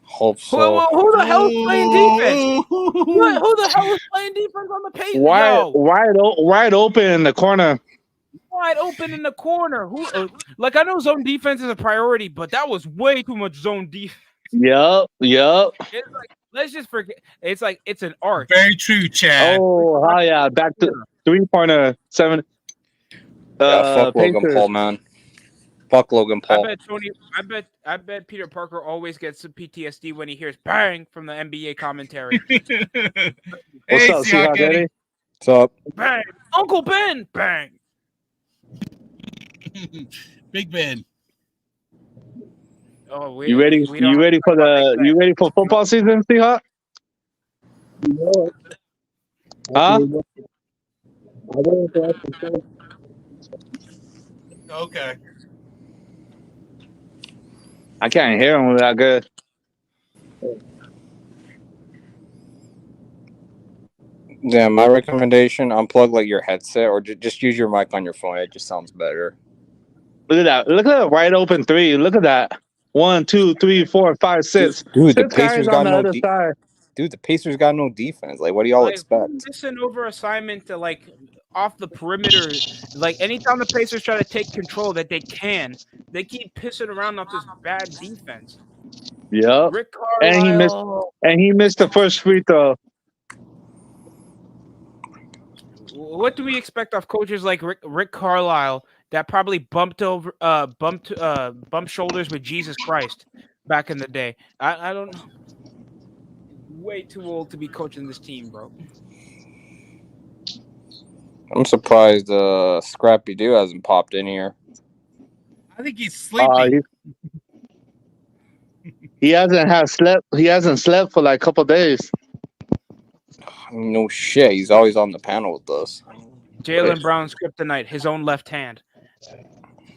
[SPEAKER 7] Hope
[SPEAKER 5] Who,
[SPEAKER 7] so.
[SPEAKER 5] who the hell is playing defense? Who the hell is playing defense on the pace?
[SPEAKER 3] Wide open in the corner.
[SPEAKER 5] Wide open in the corner. Like I know zone defense is a priority, but that was way too much zone defense.
[SPEAKER 3] Yup.
[SPEAKER 5] It's like, let's just forget. It's like it's an art.
[SPEAKER 2] Very true, Chad.
[SPEAKER 3] Oh, yeah. Back to 3-pointer 7.
[SPEAKER 7] Yeah, fuck Logan
[SPEAKER 3] Pacers.
[SPEAKER 7] Paul, man. Fuck Logan Paul.
[SPEAKER 5] I bet Peter Parker always gets some PTSD when he hears bang from the NBA commentary.
[SPEAKER 3] What's
[SPEAKER 2] Hey,
[SPEAKER 3] up,
[SPEAKER 2] Seahawk
[SPEAKER 3] Seahawk
[SPEAKER 2] Eddie.
[SPEAKER 3] Eddie?
[SPEAKER 7] What's up?
[SPEAKER 5] Bang! Uncle Ben! Bang!
[SPEAKER 2] Big Ben.
[SPEAKER 5] Oh,
[SPEAKER 3] You ready? You ready for football season, Seahawk? Huh?
[SPEAKER 2] Okay.
[SPEAKER 3] I can't hear him that good.
[SPEAKER 7] Yeah, my recommendation: unplug like your headset, or just use your mic on your phone. It just sounds better.
[SPEAKER 3] Look at that. Look at that wide open three. Look at that. 1, 2, 3, 4, 5, 6.
[SPEAKER 7] Dude, the
[SPEAKER 3] 6 guys
[SPEAKER 7] Pacers
[SPEAKER 3] on
[SPEAKER 7] got
[SPEAKER 3] the
[SPEAKER 7] no
[SPEAKER 3] other side.
[SPEAKER 7] Dude, the Pacers got no defense. Like, what do y'all
[SPEAKER 5] Like,
[SPEAKER 7] expect?
[SPEAKER 5] missing over assignment to like off the perimeter. Like anytime the Pacers try to take control that they can, they keep pissing around off this bad defense.
[SPEAKER 3] Yep.
[SPEAKER 5] Rick
[SPEAKER 3] And he missed the first free throw.
[SPEAKER 5] What do we expect of coaches like Rick Carlisle that probably bumped shoulders with Jesus Christ back in the day? I don't know. Way too old to be coaching this team, bro.
[SPEAKER 7] I'm surprised Scrappy Doo hasn't popped in here.
[SPEAKER 2] I think he's sleeping.
[SPEAKER 3] He hasn't slept for like a couple days.
[SPEAKER 7] No shit. He's always on the panel with us.
[SPEAKER 5] Jaylen Brown's kryptonite, his own left hand.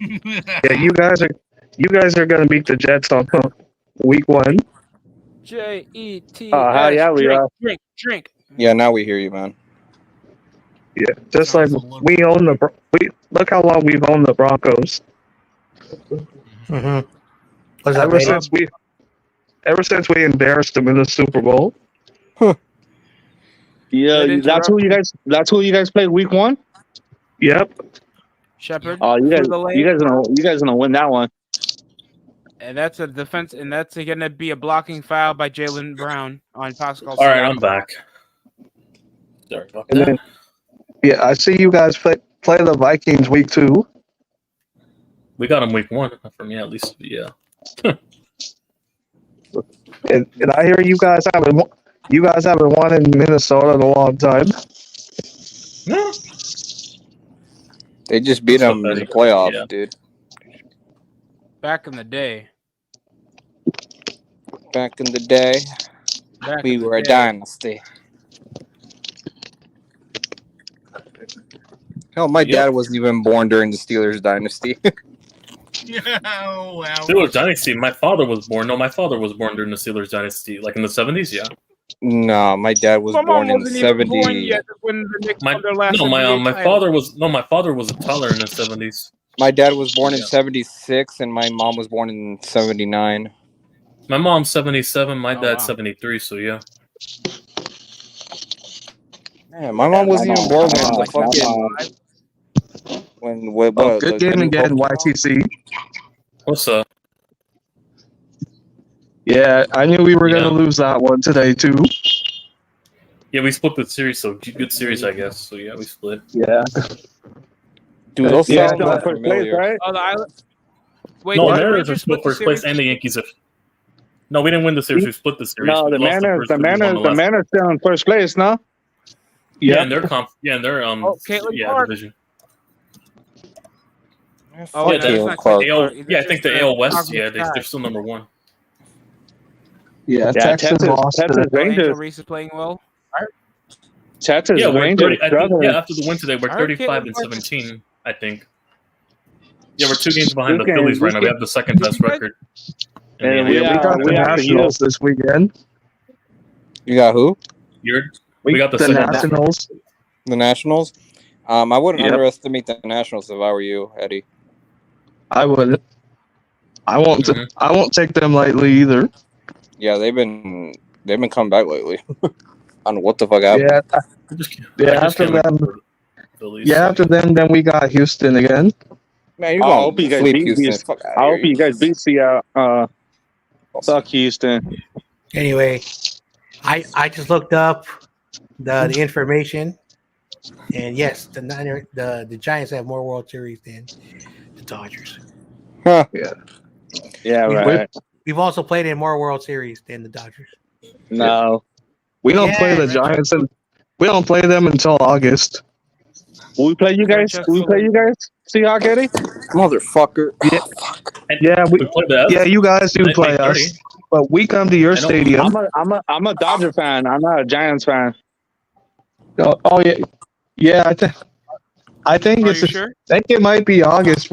[SPEAKER 8] Yeah, you guys are gonna beat the Jets on week 1.
[SPEAKER 5] J-E-T-S.
[SPEAKER 3] Hell yeah, we are.
[SPEAKER 5] Drink.
[SPEAKER 7] Yeah, now we hear you, man.
[SPEAKER 8] Yeah, just like we own look how long we've owned the Broncos.
[SPEAKER 6] Mm-hmm.
[SPEAKER 8] Ever since we embarrassed them in the Super Bowl.
[SPEAKER 3] Yeah, that's who you guys played week 1?
[SPEAKER 8] Yep.
[SPEAKER 5] Shepard.
[SPEAKER 3] Oh, you guys gonna win that one.
[SPEAKER 5] And that's a defense, and that's going to be a blocking foul by Jaylen Brown on Pascal.
[SPEAKER 1] All right, I'm back. Sorry about
[SPEAKER 8] And
[SPEAKER 1] that.
[SPEAKER 8] then, yeah, I see you guys play the Vikings week 2.
[SPEAKER 1] We got him week 1 for me at least. Yeah.
[SPEAKER 8] And I hear you guys haven't won in Minnesota in a long time.
[SPEAKER 1] No.
[SPEAKER 7] They just beat him in the playoffs,
[SPEAKER 1] Yeah.
[SPEAKER 7] dude.
[SPEAKER 5] Back in the day.
[SPEAKER 7] Back in the day, we were a dynasty. Hell, my dad wasn't even born during the Steelers dynasty.
[SPEAKER 2] Oh, wow.
[SPEAKER 1] Steelers dynasty. My father was born. No, my father was born during the Steelers dynasty, like in the 70s. Yeah.
[SPEAKER 7] No, my dad was born in the 70s.
[SPEAKER 1] My father was a toddler in the 70s.
[SPEAKER 7] My dad was born in 76, and my mom was born in 79.
[SPEAKER 1] My mom's 77. My dad's 73. So yeah.
[SPEAKER 7] Man, my mom wasn't even born when the fucking
[SPEAKER 8] Good game again, YTC.
[SPEAKER 1] What's up?
[SPEAKER 8] Yeah, I knew we were gonna lose that one today too.
[SPEAKER 1] Yeah, we split the series, so good series, I guess. So yeah, we split.
[SPEAKER 3] Yeah.
[SPEAKER 7] Dude, those
[SPEAKER 3] Yeah,
[SPEAKER 7] sound
[SPEAKER 3] first place,
[SPEAKER 7] familiar.
[SPEAKER 3] right?
[SPEAKER 5] Oh, the island. Wait,
[SPEAKER 1] No,
[SPEAKER 5] did
[SPEAKER 1] the Mariners
[SPEAKER 5] Rangers
[SPEAKER 1] are still
[SPEAKER 5] split the
[SPEAKER 1] first place,
[SPEAKER 5] series?
[SPEAKER 1] and the Yankees are. No, we didn't win the series. We split the series.
[SPEAKER 3] No,
[SPEAKER 1] We
[SPEAKER 3] the
[SPEAKER 1] lost
[SPEAKER 3] Mariners,
[SPEAKER 1] first series on the last-
[SPEAKER 3] Mariners still in first place, no?
[SPEAKER 1] Yeah, and they're
[SPEAKER 5] Caitlin Clark.
[SPEAKER 1] division.
[SPEAKER 5] Oh,
[SPEAKER 1] Yeah,
[SPEAKER 5] that's
[SPEAKER 1] the
[SPEAKER 5] not
[SPEAKER 7] Clark.
[SPEAKER 5] Caitlin
[SPEAKER 1] AL, I think the AL West.
[SPEAKER 5] Clark.
[SPEAKER 1] Yeah, they're still number 1.
[SPEAKER 8] Yeah, Texas lost
[SPEAKER 3] Texas
[SPEAKER 8] today.
[SPEAKER 5] Angel
[SPEAKER 3] Rangers.
[SPEAKER 5] Reese is playing well.
[SPEAKER 3] Texas
[SPEAKER 1] Yeah, we're
[SPEAKER 3] Rangers.
[SPEAKER 1] 30, I think, after the win today, we're
[SPEAKER 5] I heard
[SPEAKER 1] 35
[SPEAKER 5] Caitlin
[SPEAKER 1] and
[SPEAKER 5] Clark is-
[SPEAKER 1] 17. I think. Yeah, we're 2 games behind the
[SPEAKER 3] Good
[SPEAKER 1] Phillies
[SPEAKER 3] game,
[SPEAKER 1] right now.
[SPEAKER 3] good
[SPEAKER 1] We have the second best record. in the
[SPEAKER 3] And
[SPEAKER 1] NL.
[SPEAKER 8] We got the
[SPEAKER 3] we have to
[SPEAKER 8] Nationals this weekend.
[SPEAKER 7] You got who?
[SPEAKER 1] We got the
[SPEAKER 8] The
[SPEAKER 1] second best.
[SPEAKER 8] Nationals.
[SPEAKER 7] The Nationals? I wouldn't
[SPEAKER 8] Yep.
[SPEAKER 7] underestimate the Nationals if I were you, Eddie.
[SPEAKER 8] I would. I won't.
[SPEAKER 1] Mhm.
[SPEAKER 8] I won't take them lightly either.
[SPEAKER 7] Yeah, they've been coming back lately. I don't know what the fuck happened.
[SPEAKER 8] Yeah.
[SPEAKER 1] I just
[SPEAKER 8] Yeah,
[SPEAKER 1] can't
[SPEAKER 8] after
[SPEAKER 1] wait
[SPEAKER 8] them-
[SPEAKER 1] for the Phillies.
[SPEAKER 8] Yeah. After them, then we got Houston again.
[SPEAKER 7] Man, you're
[SPEAKER 3] I
[SPEAKER 7] going
[SPEAKER 3] hope you
[SPEAKER 7] to
[SPEAKER 3] guys
[SPEAKER 7] sleep,
[SPEAKER 3] beat
[SPEAKER 7] Houston.
[SPEAKER 3] Houston.
[SPEAKER 7] Fuck outta
[SPEAKER 3] I
[SPEAKER 7] here.
[SPEAKER 3] hope you guys beat Seattle. Fuck Houston.
[SPEAKER 6] Anyway, I just looked up the information, and yes, the Giants have more World Series than the Dodgers.
[SPEAKER 7] Huh.
[SPEAKER 3] Yeah, right.
[SPEAKER 6] We've also played in more World Series than the Dodgers.
[SPEAKER 3] No.
[SPEAKER 8] We don't
[SPEAKER 6] Yeah,
[SPEAKER 8] play the
[SPEAKER 6] right.
[SPEAKER 8] Giants, and we don't play them until August.
[SPEAKER 3] Will we play you guys? Will we play you guys? Seahawk Eddie?
[SPEAKER 7] Motherfucker.
[SPEAKER 8] Yeah, we.
[SPEAKER 1] We played the
[SPEAKER 8] Yeah, you guys do play us, but we come to your
[SPEAKER 1] I know.
[SPEAKER 8] stadium.
[SPEAKER 3] I'm a Dodger fan. I'm not a Giants fan.
[SPEAKER 8] Oh yeah, yeah. I think
[SPEAKER 5] Are
[SPEAKER 8] it's.
[SPEAKER 5] you sure?
[SPEAKER 8] I think it might be August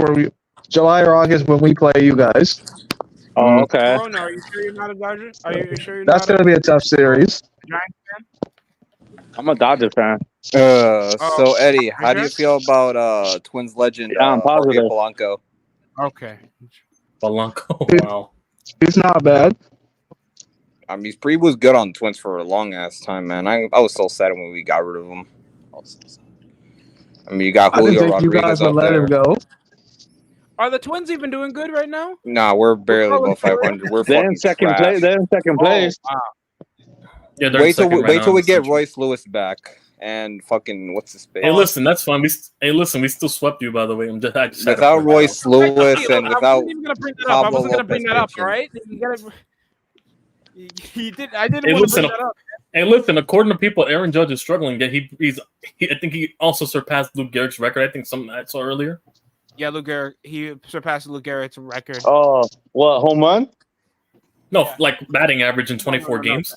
[SPEAKER 8] July or August when we play you guys.
[SPEAKER 3] Oh, okay.
[SPEAKER 5] Corona, are you sure you're not a Dodger? Are you sure you're
[SPEAKER 8] That's
[SPEAKER 5] not
[SPEAKER 8] gonna be a tough series.
[SPEAKER 5] a Giants fan?
[SPEAKER 3] I'm a Dodger fan.
[SPEAKER 7] So Eddie, how do you
[SPEAKER 5] sure?
[SPEAKER 7] feel about Twins legend
[SPEAKER 3] Yeah, I'm
[SPEAKER 7] Jorge
[SPEAKER 3] positive.
[SPEAKER 7] Polanco?
[SPEAKER 5] Okay.
[SPEAKER 1] Polanco. Wow.
[SPEAKER 8] He's not bad.
[SPEAKER 7] I mean, Spree was good on Twins for a long ass time, man. I was so sad when we got rid of him. I mean, you got
[SPEAKER 8] I didn't
[SPEAKER 7] Julio
[SPEAKER 8] think you
[SPEAKER 7] Rodriguez
[SPEAKER 8] guys would
[SPEAKER 7] up
[SPEAKER 8] let him
[SPEAKER 7] there.
[SPEAKER 8] go.
[SPEAKER 5] Are the Twins even doing good right now?
[SPEAKER 7] Nah, we're barely
[SPEAKER 5] probably
[SPEAKER 7] above 500. We're
[SPEAKER 3] They're
[SPEAKER 7] fucking
[SPEAKER 3] in second
[SPEAKER 7] trash.
[SPEAKER 3] place. They're in second place.
[SPEAKER 5] Oh, wow.
[SPEAKER 1] Yeah, they're
[SPEAKER 7] Wait till
[SPEAKER 1] second right now in
[SPEAKER 7] we
[SPEAKER 1] the
[SPEAKER 7] get
[SPEAKER 1] Central.
[SPEAKER 7] Royce Lewis back and fucking what's his face?
[SPEAKER 1] Hey, listen, that's fine. We still swept you, by the way. I just had to
[SPEAKER 7] Without
[SPEAKER 1] point that
[SPEAKER 7] Royce
[SPEAKER 1] out.
[SPEAKER 7] Lewis and
[SPEAKER 5] I
[SPEAKER 7] without
[SPEAKER 5] wasn't even gonna bring that up. I
[SPEAKER 7] Pablo
[SPEAKER 5] wasn't gonna bring
[SPEAKER 7] Lopez
[SPEAKER 5] that up.
[SPEAKER 7] pitching.
[SPEAKER 5] All right, you gotta. He did. I didn't
[SPEAKER 1] Hey,
[SPEAKER 5] want to
[SPEAKER 1] listen,
[SPEAKER 5] bring that up.
[SPEAKER 1] Hey, listen. According to people, Aaron Judge is struggling. Yet I think he also surpassed Luke Gehrig's record. I think something I saw earlier.
[SPEAKER 5] Yeah, Lou Gehrig. He surpassed Lou Gehrig's record.
[SPEAKER 3] Oh, what home run?
[SPEAKER 1] No,
[SPEAKER 5] Yeah.
[SPEAKER 1] like batting average in 24
[SPEAKER 5] No.
[SPEAKER 1] games.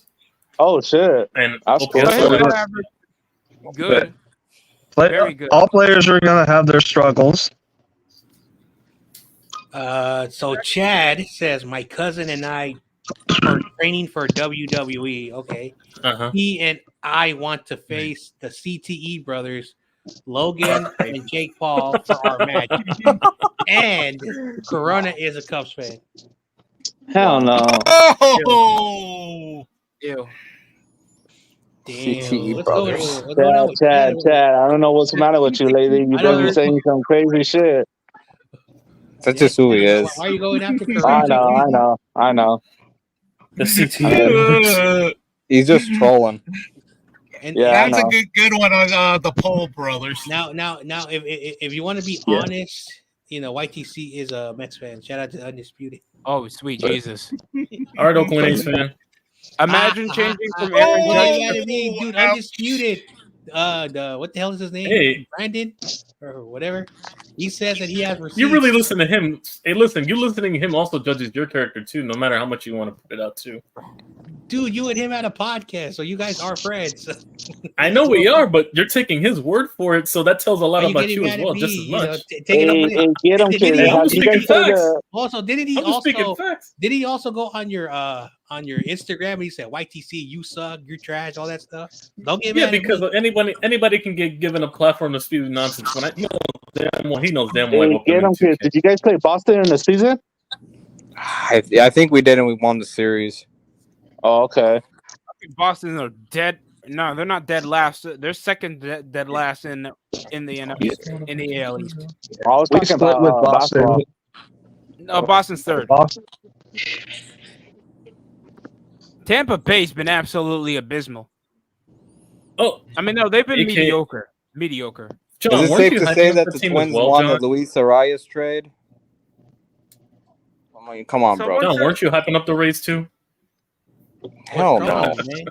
[SPEAKER 3] Oh shit!
[SPEAKER 1] And
[SPEAKER 3] That's
[SPEAKER 1] OPS
[SPEAKER 3] cool.
[SPEAKER 5] But his
[SPEAKER 1] level-
[SPEAKER 5] batting average, good. Very good.
[SPEAKER 8] All players are gonna have their struggles.
[SPEAKER 6] So Chad says my cousin and I are training for WWE. Okay,
[SPEAKER 1] Uh-huh.
[SPEAKER 6] he and I want to face the CTE brothers, Logan and Jake Paul, for our match. And Corona is a Cubs fan.
[SPEAKER 3] Hell no.
[SPEAKER 2] Oh,
[SPEAKER 5] Ew.
[SPEAKER 6] Damn,
[SPEAKER 7] CTE
[SPEAKER 6] what's going
[SPEAKER 7] brothers.
[SPEAKER 6] on? What's going on with
[SPEAKER 3] Chad. I don't know what's the matter with you lately. You've
[SPEAKER 6] I know
[SPEAKER 3] been
[SPEAKER 6] there's-
[SPEAKER 3] saying some crazy shit.
[SPEAKER 7] That's just who he is.
[SPEAKER 6] Why are you going after
[SPEAKER 3] I
[SPEAKER 6] Corona?
[SPEAKER 3] know.
[SPEAKER 1] The CTA.
[SPEAKER 7] He's just trolling.
[SPEAKER 6] And
[SPEAKER 3] Yeah, I
[SPEAKER 2] that's a
[SPEAKER 3] know.
[SPEAKER 2] good one on the Paul brothers.
[SPEAKER 6] Now, if you want to be
[SPEAKER 3] Yeah.
[SPEAKER 6] honest, you know YTC is a Mets fan. Shout out to Undisputed.
[SPEAKER 5] Oh, sweet Jesus!
[SPEAKER 1] All right, Oakland A's fan.
[SPEAKER 5] Imagine changing from
[SPEAKER 2] oh,
[SPEAKER 5] Aaron
[SPEAKER 6] What
[SPEAKER 5] Judge.
[SPEAKER 6] do you gotta be, dude? Undisputed. What the hell is his name?
[SPEAKER 1] Hey.
[SPEAKER 6] Brandon or whatever. He says that he has receipts.
[SPEAKER 1] You really listen to him. Hey, listen, you listening to him also judges your character too, no matter how much you want to put it out too.
[SPEAKER 6] Dude, you and him had a podcast, so you guys are friends.
[SPEAKER 1] I know we are, but you're taking his word for it, so that tells a lot
[SPEAKER 6] Why you
[SPEAKER 1] about
[SPEAKER 6] getting
[SPEAKER 1] you as
[SPEAKER 6] mad at
[SPEAKER 1] well,
[SPEAKER 6] me?
[SPEAKER 1] just as
[SPEAKER 6] You know,
[SPEAKER 1] much.
[SPEAKER 6] taking up
[SPEAKER 3] Hey,
[SPEAKER 6] with
[SPEAKER 3] get him,
[SPEAKER 6] Did
[SPEAKER 3] kid.
[SPEAKER 6] he-
[SPEAKER 3] How
[SPEAKER 1] I'm
[SPEAKER 3] you
[SPEAKER 1] speaking
[SPEAKER 3] guys say
[SPEAKER 1] facts.
[SPEAKER 3] that?
[SPEAKER 6] Also, didn't he
[SPEAKER 1] I'm just speaking
[SPEAKER 6] also
[SPEAKER 1] facts.
[SPEAKER 6] did he also go on your Instagram and he said YTC, you suck, you're trash, all that stuff? Don't get
[SPEAKER 1] Yeah,
[SPEAKER 6] mad at
[SPEAKER 1] because
[SPEAKER 6] me.
[SPEAKER 1] anybody can get given a platform to spew nonsense. When he knows damn well I
[SPEAKER 3] Hey,
[SPEAKER 1] whooped
[SPEAKER 3] get
[SPEAKER 1] him in
[SPEAKER 3] him, kid.
[SPEAKER 1] 2K.
[SPEAKER 3] Did you guys play Boston in the season?
[SPEAKER 7] I think we did, and we won the series.
[SPEAKER 3] Oh, okay.
[SPEAKER 5] Boston are dead. No, they're not dead last. They're second dead last in the NFC, in the AL East.
[SPEAKER 3] I was
[SPEAKER 8] We
[SPEAKER 3] talking
[SPEAKER 8] split
[SPEAKER 3] about
[SPEAKER 8] with Boston.
[SPEAKER 3] basketball.
[SPEAKER 5] No, Boston's third.
[SPEAKER 8] Boston.
[SPEAKER 5] Tampa Bay's been absolutely abysmal.
[SPEAKER 1] Oh,
[SPEAKER 5] I mean, no, they've been
[SPEAKER 1] AK
[SPEAKER 5] mediocre. Mediocre.
[SPEAKER 1] John,
[SPEAKER 7] Is it
[SPEAKER 1] weren't
[SPEAKER 7] safe
[SPEAKER 1] you
[SPEAKER 7] to
[SPEAKER 1] hyping
[SPEAKER 7] say
[SPEAKER 1] up
[SPEAKER 7] that the
[SPEAKER 1] team as
[SPEAKER 7] Twins
[SPEAKER 1] well,
[SPEAKER 7] won
[SPEAKER 1] John?
[SPEAKER 7] the Luis Arias trade? I mean, come on, bro.
[SPEAKER 1] John, weren't you hyping up the Rays too?
[SPEAKER 7] Hell
[SPEAKER 6] What's
[SPEAKER 7] no.
[SPEAKER 6] going on, man?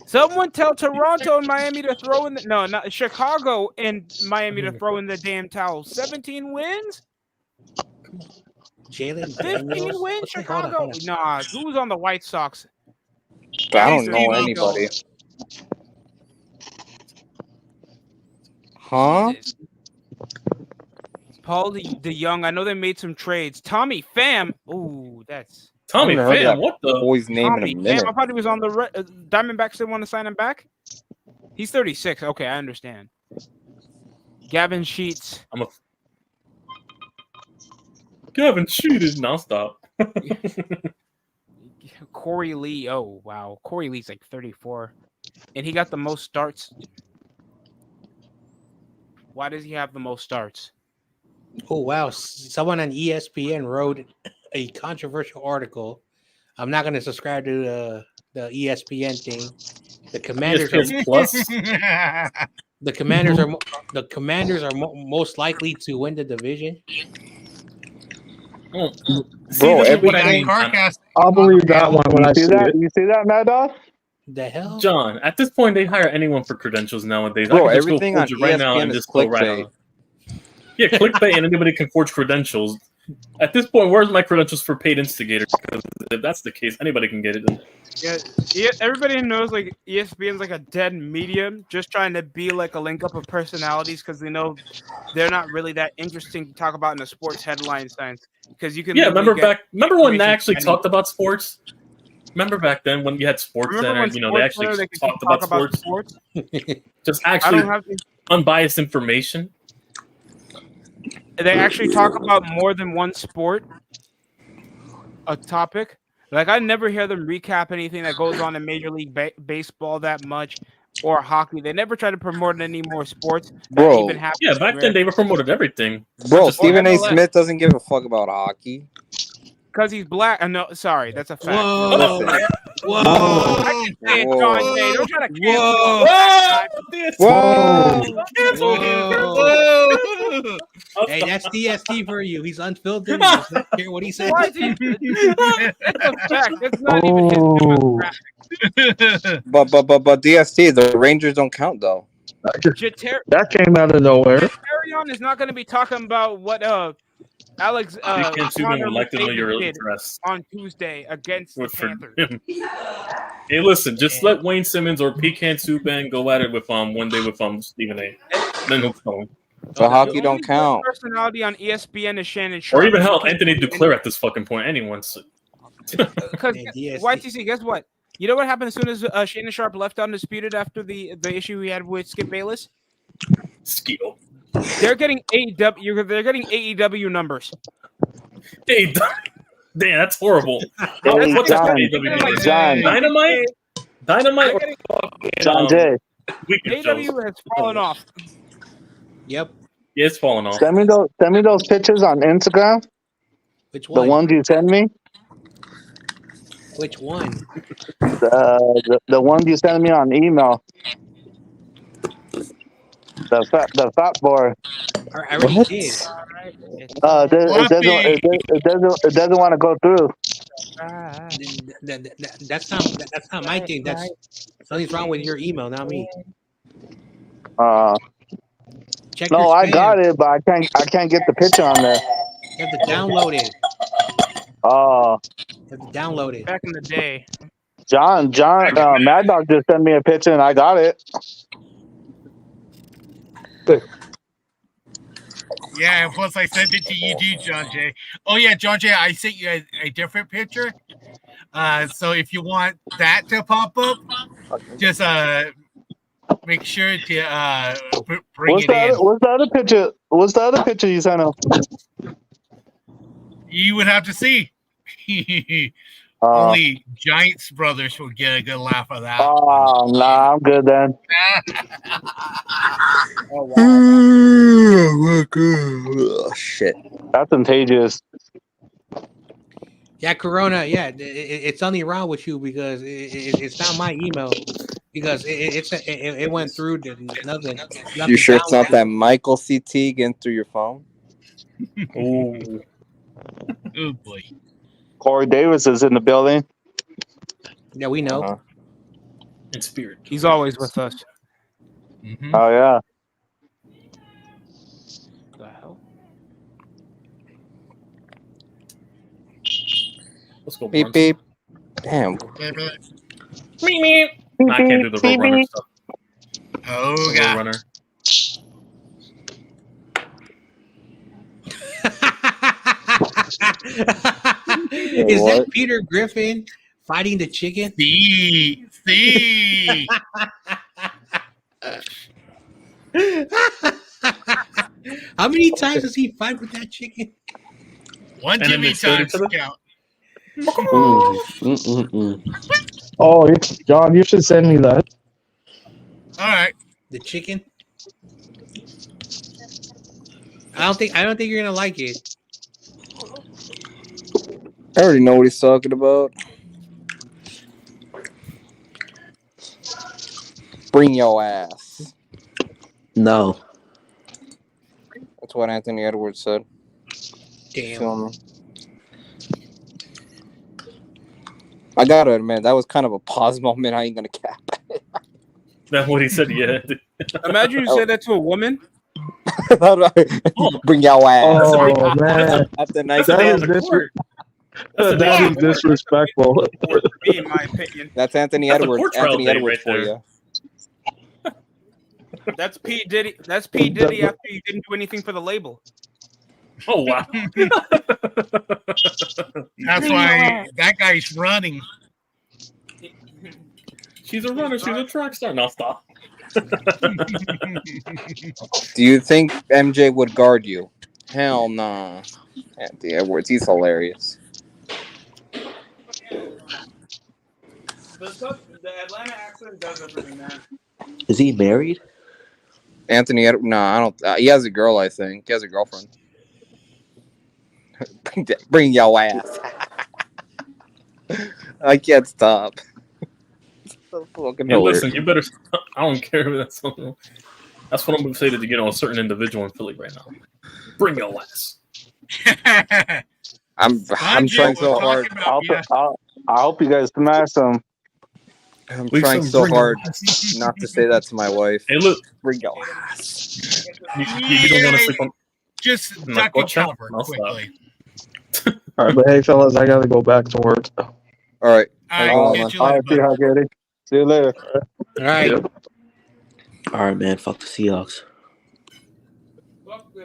[SPEAKER 5] Someone tell Toronto and Miami to throw in the not Chicago and Miami to throw in the damn towel. 17 wins?
[SPEAKER 6] Jalen
[SPEAKER 5] 15
[SPEAKER 6] Daniels?
[SPEAKER 5] wins,
[SPEAKER 6] What's that? Hold on,
[SPEAKER 5] Chicago?
[SPEAKER 6] hold on.
[SPEAKER 5] Nah, who's on the White Sox?
[SPEAKER 7] I don't know
[SPEAKER 2] Steve
[SPEAKER 7] anybody. Huh?
[SPEAKER 5] Jesus. Paul the Young. I know they made some trades. Tommy Pham. Ooh, that's
[SPEAKER 1] Tommy
[SPEAKER 7] I haven't heard
[SPEAKER 1] Pham,
[SPEAKER 7] that
[SPEAKER 1] what the?
[SPEAKER 7] boy's name
[SPEAKER 5] Tommy
[SPEAKER 7] in a
[SPEAKER 5] Pham.
[SPEAKER 7] minute.
[SPEAKER 5] I thought he was on the Diamondbacks. They want to sign him back. He's 36. Okay, I understand. Gavin Sheets.
[SPEAKER 1] Gavin cheated. Nonstop.
[SPEAKER 5] Corey Lee. Oh wow, Corey Lee's like 34, and he got the most starts. Why does he have the most starts?
[SPEAKER 6] Oh wow! Someone on ESPN wrote a controversial article. I'm not going to subscribe to the ESPN thing. The Commanders are
[SPEAKER 1] ESPN Plus.
[SPEAKER 6] the Commanders are most likely to win the division.
[SPEAKER 1] Oh,
[SPEAKER 7] Bro,
[SPEAKER 1] this is
[SPEAKER 7] every
[SPEAKER 1] what I mean, John.
[SPEAKER 2] Carcast.
[SPEAKER 8] I'll believe that one when I see it.
[SPEAKER 3] You see that, Mad Dog?
[SPEAKER 6] The hell?
[SPEAKER 1] John, at this point, they hire anyone for credentials nowadays.
[SPEAKER 7] Bro,
[SPEAKER 1] I can just
[SPEAKER 7] everything
[SPEAKER 1] go
[SPEAKER 7] on
[SPEAKER 1] forge it right now
[SPEAKER 7] ESPN
[SPEAKER 1] and
[SPEAKER 7] is
[SPEAKER 1] just go right
[SPEAKER 7] clickbait.
[SPEAKER 1] on. Yeah, clickbait, and anybody can forge credentials. At this point, where's my credentials for paid instigator? Because if that's the case, anybody can get it.
[SPEAKER 5] Yeah, everybody knows like ESPN's like a dead medium, just trying to be like a link up of personalities because they know they're not really that interesting to talk about in the sports headline sense. Because you can
[SPEAKER 1] Yeah, remember when they
[SPEAKER 5] information
[SPEAKER 1] actually
[SPEAKER 5] from
[SPEAKER 1] talked about sports? Remember back then when you had Sports Center,
[SPEAKER 5] when
[SPEAKER 1] you know, they
[SPEAKER 5] SportsCenter,
[SPEAKER 1] actually
[SPEAKER 5] could
[SPEAKER 1] talked
[SPEAKER 5] talk
[SPEAKER 1] about sports. Just
[SPEAKER 5] I
[SPEAKER 1] actually
[SPEAKER 5] don't have to.
[SPEAKER 1] unbiased information.
[SPEAKER 5] they actually talk about more than one sport, a topic. Like I never hear them recap anything that goes on in Major League Baseball that much, or hockey. They never try to promote any more sports that
[SPEAKER 7] Bro.
[SPEAKER 5] even happen.
[SPEAKER 1] Yeah, back then they promoted everything.
[SPEAKER 7] Bro,
[SPEAKER 1] Just-
[SPEAKER 7] Stephen A.
[SPEAKER 5] MLS.
[SPEAKER 7] Smith doesn't give a fuck about hockey.
[SPEAKER 5] Because he's black. No, sorry, that's a fact.
[SPEAKER 6] Whoa.
[SPEAKER 7] Listen.
[SPEAKER 6] Whoa.
[SPEAKER 5] I can say it,
[SPEAKER 7] Whoa.
[SPEAKER 5] John Jay. Don't try to cancel him.
[SPEAKER 7] Whoa!
[SPEAKER 1] Cancel him.
[SPEAKER 6] Whoa. Hey, that's DST for you. He's unfiltered. He does not hear what he says.
[SPEAKER 5] Why is he- That's a fact. That's not even his demographic.
[SPEAKER 7] But DST, the Rangers don't count though.
[SPEAKER 8] That came out of nowhere.
[SPEAKER 5] Carrion is not going to be talking about what Alex
[SPEAKER 1] You can't sue them. Would like to know your
[SPEAKER 5] did
[SPEAKER 1] address.
[SPEAKER 5] on Tuesday against the
[SPEAKER 1] Good for
[SPEAKER 5] Panthers.
[SPEAKER 1] him. Hey, listen, just let Wayne Simmons or Pecan Subban go at it with one day with Stephen A. Then he'll tell him.
[SPEAKER 7] But hockey
[SPEAKER 5] The
[SPEAKER 7] don't
[SPEAKER 5] only
[SPEAKER 7] count.
[SPEAKER 5] personality on ESPN is Shannon Sharp.
[SPEAKER 1] Or even hell, Anthony Duclair at this fucking point. Anyone's.
[SPEAKER 5] Because
[SPEAKER 6] And DST.
[SPEAKER 5] YTC, guess what? You know what happened as soon as Shannon Sharp left undisputed after the issue we had with Skip Bayless?
[SPEAKER 1] Skill.
[SPEAKER 5] They're getting AEW. They're getting AEW numbers.
[SPEAKER 1] Hey, damn, that's horrible.
[SPEAKER 3] Hey,
[SPEAKER 1] What's
[SPEAKER 3] John,
[SPEAKER 1] AEW?
[SPEAKER 3] John.
[SPEAKER 1] Dynamite? Dynamite?
[SPEAKER 5] They're getting-
[SPEAKER 3] John Jay,
[SPEAKER 1] Weekend shows.
[SPEAKER 5] AEW has fallen off.
[SPEAKER 6] Yep.
[SPEAKER 1] Yeah, it's falling off.
[SPEAKER 3] send me those pictures on Instagram.
[SPEAKER 6] Which
[SPEAKER 3] The
[SPEAKER 6] one?
[SPEAKER 3] ones you send me.
[SPEAKER 6] Which one?
[SPEAKER 3] The ones you send me on email. The fat boy.
[SPEAKER 6] I already did.
[SPEAKER 3] It doesn't want to go through.
[SPEAKER 6] That's not my thing. That's something's wrong with your email, not me. Check
[SPEAKER 3] No,
[SPEAKER 6] your
[SPEAKER 3] I
[SPEAKER 6] spam.
[SPEAKER 3] got it, but I can't get the picture on there.
[SPEAKER 6] You have to download it.
[SPEAKER 3] Oh,
[SPEAKER 6] You have to download it.
[SPEAKER 5] Back in the day.
[SPEAKER 3] John, Mad Dog just sent me a picture and I got it.
[SPEAKER 2] Yeah, and plus I sent it to you too, John Jay. Oh yeah, John Jay, I sent you a different picture. So if you want that to pop up, just make sure to bring
[SPEAKER 3] What's
[SPEAKER 2] it in.
[SPEAKER 3] What's the other picture you sent him?
[SPEAKER 2] You would have to see. Only Giants brothers would get a good laugh of that.
[SPEAKER 3] Oh, nah, I'm good then.
[SPEAKER 7] Oh, shit.
[SPEAKER 3] That's contagious.
[SPEAKER 6] Yeah, Corona. Yeah, it's only wrong with you because it's not my email. Because it went through to nothing.
[SPEAKER 7] You sure it's not that Michael CT getting through your phone?
[SPEAKER 1] Ooh.
[SPEAKER 2] Oh boy.
[SPEAKER 3] Corey Davis is in the building.
[SPEAKER 6] Yeah, we know.
[SPEAKER 7] Uh-huh.
[SPEAKER 1] In spirit.
[SPEAKER 5] He's always with us.
[SPEAKER 2] Mhm.
[SPEAKER 3] Oh yeah.
[SPEAKER 5] The hell?
[SPEAKER 1] Let's go.
[SPEAKER 7] Beep
[SPEAKER 1] Brunson.
[SPEAKER 7] beep. Damn.
[SPEAKER 1] Meep, meep. Nah, I can't do the Roadrunner stuff.
[SPEAKER 2] Oh god.
[SPEAKER 1] Roadrunner.
[SPEAKER 6] Is that
[SPEAKER 7] What?
[SPEAKER 6] Peter Griffin fighting the chicken?
[SPEAKER 2] See.
[SPEAKER 6] How many times does he fight with that chicken?
[SPEAKER 2] One
[SPEAKER 1] And
[SPEAKER 2] too
[SPEAKER 1] then
[SPEAKER 2] many
[SPEAKER 1] they stood
[SPEAKER 2] times
[SPEAKER 1] each other?
[SPEAKER 2] to count.
[SPEAKER 8] Oh, John, you should send me that.
[SPEAKER 2] All right.
[SPEAKER 6] The chicken? I don't think you're gonna like it.
[SPEAKER 7] I already know what he's talking about. Bring your ass.
[SPEAKER 9] No.
[SPEAKER 7] That's what Anthony Edwards said.
[SPEAKER 6] Damn.
[SPEAKER 7] To him. I gotta admit, that was kind of a pause moment. I ain't gonna cap.
[SPEAKER 1] That's what he said. Yeah.
[SPEAKER 5] Imagine you say that to a woman.
[SPEAKER 7] Bring your ass.
[SPEAKER 8] Oh man,
[SPEAKER 7] After night
[SPEAKER 8] that is
[SPEAKER 1] the court.
[SPEAKER 8] that is disrespectful.
[SPEAKER 5] In my opinion,
[SPEAKER 7] That's Anthony
[SPEAKER 1] That's a
[SPEAKER 7] Edwards.
[SPEAKER 1] court trial
[SPEAKER 7] Anthony
[SPEAKER 1] day
[SPEAKER 7] Edwards
[SPEAKER 1] right
[SPEAKER 7] for
[SPEAKER 1] there.
[SPEAKER 7] you.
[SPEAKER 5] that's P Diddy. That's P Diddy after you didn't do anything for the label.
[SPEAKER 1] Oh wow.
[SPEAKER 2] That's why that guy's running.
[SPEAKER 1] She's a runner. She's a track star. No, stop.
[SPEAKER 7] Do you think MJ would guard you? Hell no. Anthony Edwards, he's hilarious.
[SPEAKER 5] The Atlanta accent does it for me, man.
[SPEAKER 9] Is he married?
[SPEAKER 7] Anthony Edwards, no, I don't. He has a girl, I think. He has a girlfriend. Bring your ass. I can't stop. So fucking hilarious.
[SPEAKER 1] Listen, you better. I don't care if that's something. That's what I'm going to say to a certain individual in Philly right now. Bring your ass.
[SPEAKER 7] I'm trying so hard.
[SPEAKER 3] I hope you guys smash them.
[SPEAKER 7] I'm trying so hard not to say that to my wife.
[SPEAKER 1] Hey, look.
[SPEAKER 7] Bring your ass.
[SPEAKER 1] You don't want to sleep on.
[SPEAKER 2] Just
[SPEAKER 1] I'm
[SPEAKER 2] duck
[SPEAKER 1] like,
[SPEAKER 2] and cover quickly.
[SPEAKER 8] All right, but hey, fellas, I gotta go back to work.
[SPEAKER 7] All right.
[SPEAKER 2] All right, catch you later,
[SPEAKER 3] see how good it. See you later.
[SPEAKER 6] All right.
[SPEAKER 9] All right, man. Fuck the Seahawks.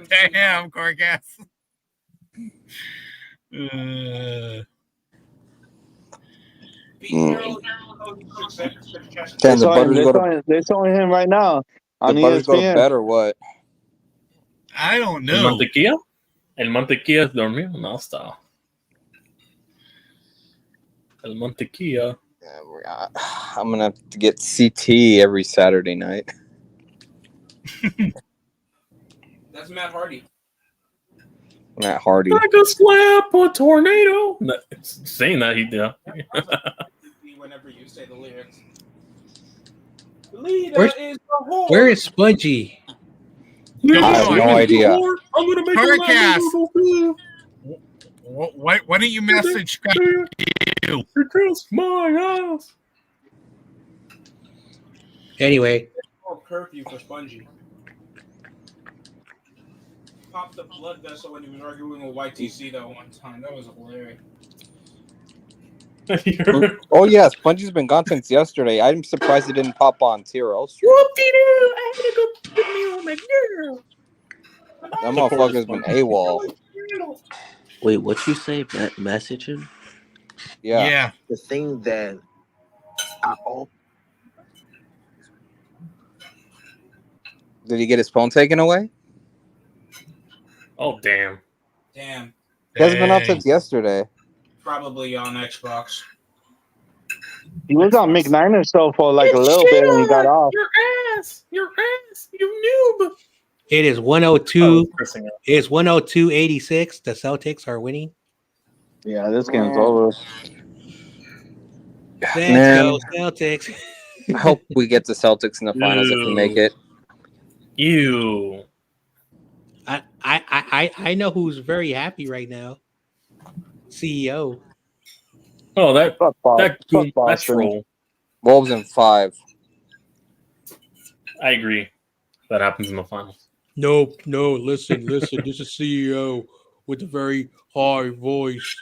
[SPEAKER 2] Damn, Corgas.
[SPEAKER 7] Can the Butters go to
[SPEAKER 3] They're showing him right now on
[SPEAKER 7] the Butters go to
[SPEAKER 3] ESPN.
[SPEAKER 7] bed or what?
[SPEAKER 2] I don't
[SPEAKER 1] El
[SPEAKER 2] know.
[SPEAKER 1] Mantequilla? El Mantequilla dormió. No está. El Mantequilla.
[SPEAKER 7] I'm gonna have to get CT every Saturday night.
[SPEAKER 5] That's Matt Hardy.
[SPEAKER 7] Matt Hardy.
[SPEAKER 1] Like a slap, a tornado. No, saying that he did.
[SPEAKER 5] Whenever you say the lyrics. Lita is the whore.
[SPEAKER 6] Where is Spongy?
[SPEAKER 7] I have no idea.
[SPEAKER 1] I'm gonna make
[SPEAKER 2] Hurricane. Why don't you message Scott?
[SPEAKER 1] Because my ass.
[SPEAKER 6] Anyway,
[SPEAKER 5] Curfew for Spongy. Popped the blood vessel when he was arguing with YTC that one time. That was hilarious.
[SPEAKER 7] Oh yeah, Spongy's been gone since yesterday. I'm surprised he didn't pop on Tiro.
[SPEAKER 1] Whoop-de-doo! I had to go put me on my girl.
[SPEAKER 7] That motherfucker's been AWOL.
[SPEAKER 9] Wait, what you say? Message him?
[SPEAKER 7] Yeah.
[SPEAKER 9] The thing that
[SPEAKER 7] Did he get his phone taken away?
[SPEAKER 1] Oh damn!
[SPEAKER 5] Damn.
[SPEAKER 7] He hasn't been up since yesterday.
[SPEAKER 5] Probably on Xbox.
[SPEAKER 3] He was on McNiner's show for like a little bit and he got off.
[SPEAKER 1] Your ass, you noob.
[SPEAKER 6] it is 102. It's 102-86. The Celtics are winning.
[SPEAKER 3] Yeah, this game's over.
[SPEAKER 6] Let's
[SPEAKER 7] Man.
[SPEAKER 6] go Celtics.
[SPEAKER 7] I hope we get the Celtics in the finals if we make it.
[SPEAKER 1] You.
[SPEAKER 6] I know who's very happy right now. CEO.
[SPEAKER 1] Oh, that
[SPEAKER 3] Boston.
[SPEAKER 1] troll.
[SPEAKER 7] Wolves in 5.
[SPEAKER 1] I agree. That happens in the finals.
[SPEAKER 6] No, listen. This is CEO with a very high voice.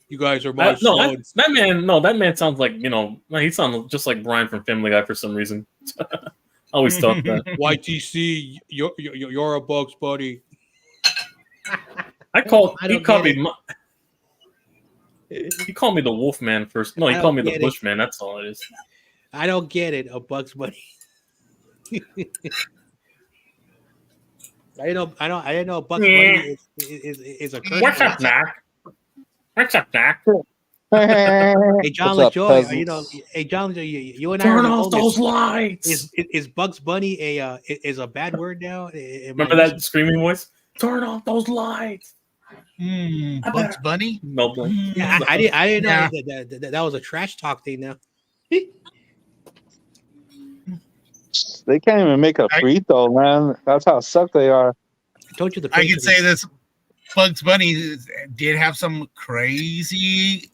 [SPEAKER 6] You guys are my sons.
[SPEAKER 1] That man sounds like, he sounds just like Brian from Family Guy for some reason. I always thought that.
[SPEAKER 6] YTC, you're a Bugs buddy.
[SPEAKER 1] He called me the Wolfman first. No, he called me the Bushman. That's all it is.
[SPEAKER 6] I don't get it. A Bugs Bunny. I didn't know Bugs Bunny is a curse.
[SPEAKER 1] What's up, Doc?
[SPEAKER 6] Hey, John
[SPEAKER 7] What's up,
[SPEAKER 6] LaJoy,
[SPEAKER 7] peasants?
[SPEAKER 6] John, you and I
[SPEAKER 1] Turn
[SPEAKER 6] are
[SPEAKER 1] off those lights.
[SPEAKER 6] Is Bugs Bunny is a bad word now?
[SPEAKER 1] Remember that screaming voice? Turn off those lights.
[SPEAKER 2] Bugs Bunny?
[SPEAKER 1] No,
[SPEAKER 6] Yeah, I didn't know that was a trash talk thing now.
[SPEAKER 3] They can't even make a free throw, man. That's how suck they are.
[SPEAKER 6] I told you the
[SPEAKER 2] I can say this. Bugs Bunny did have some crazy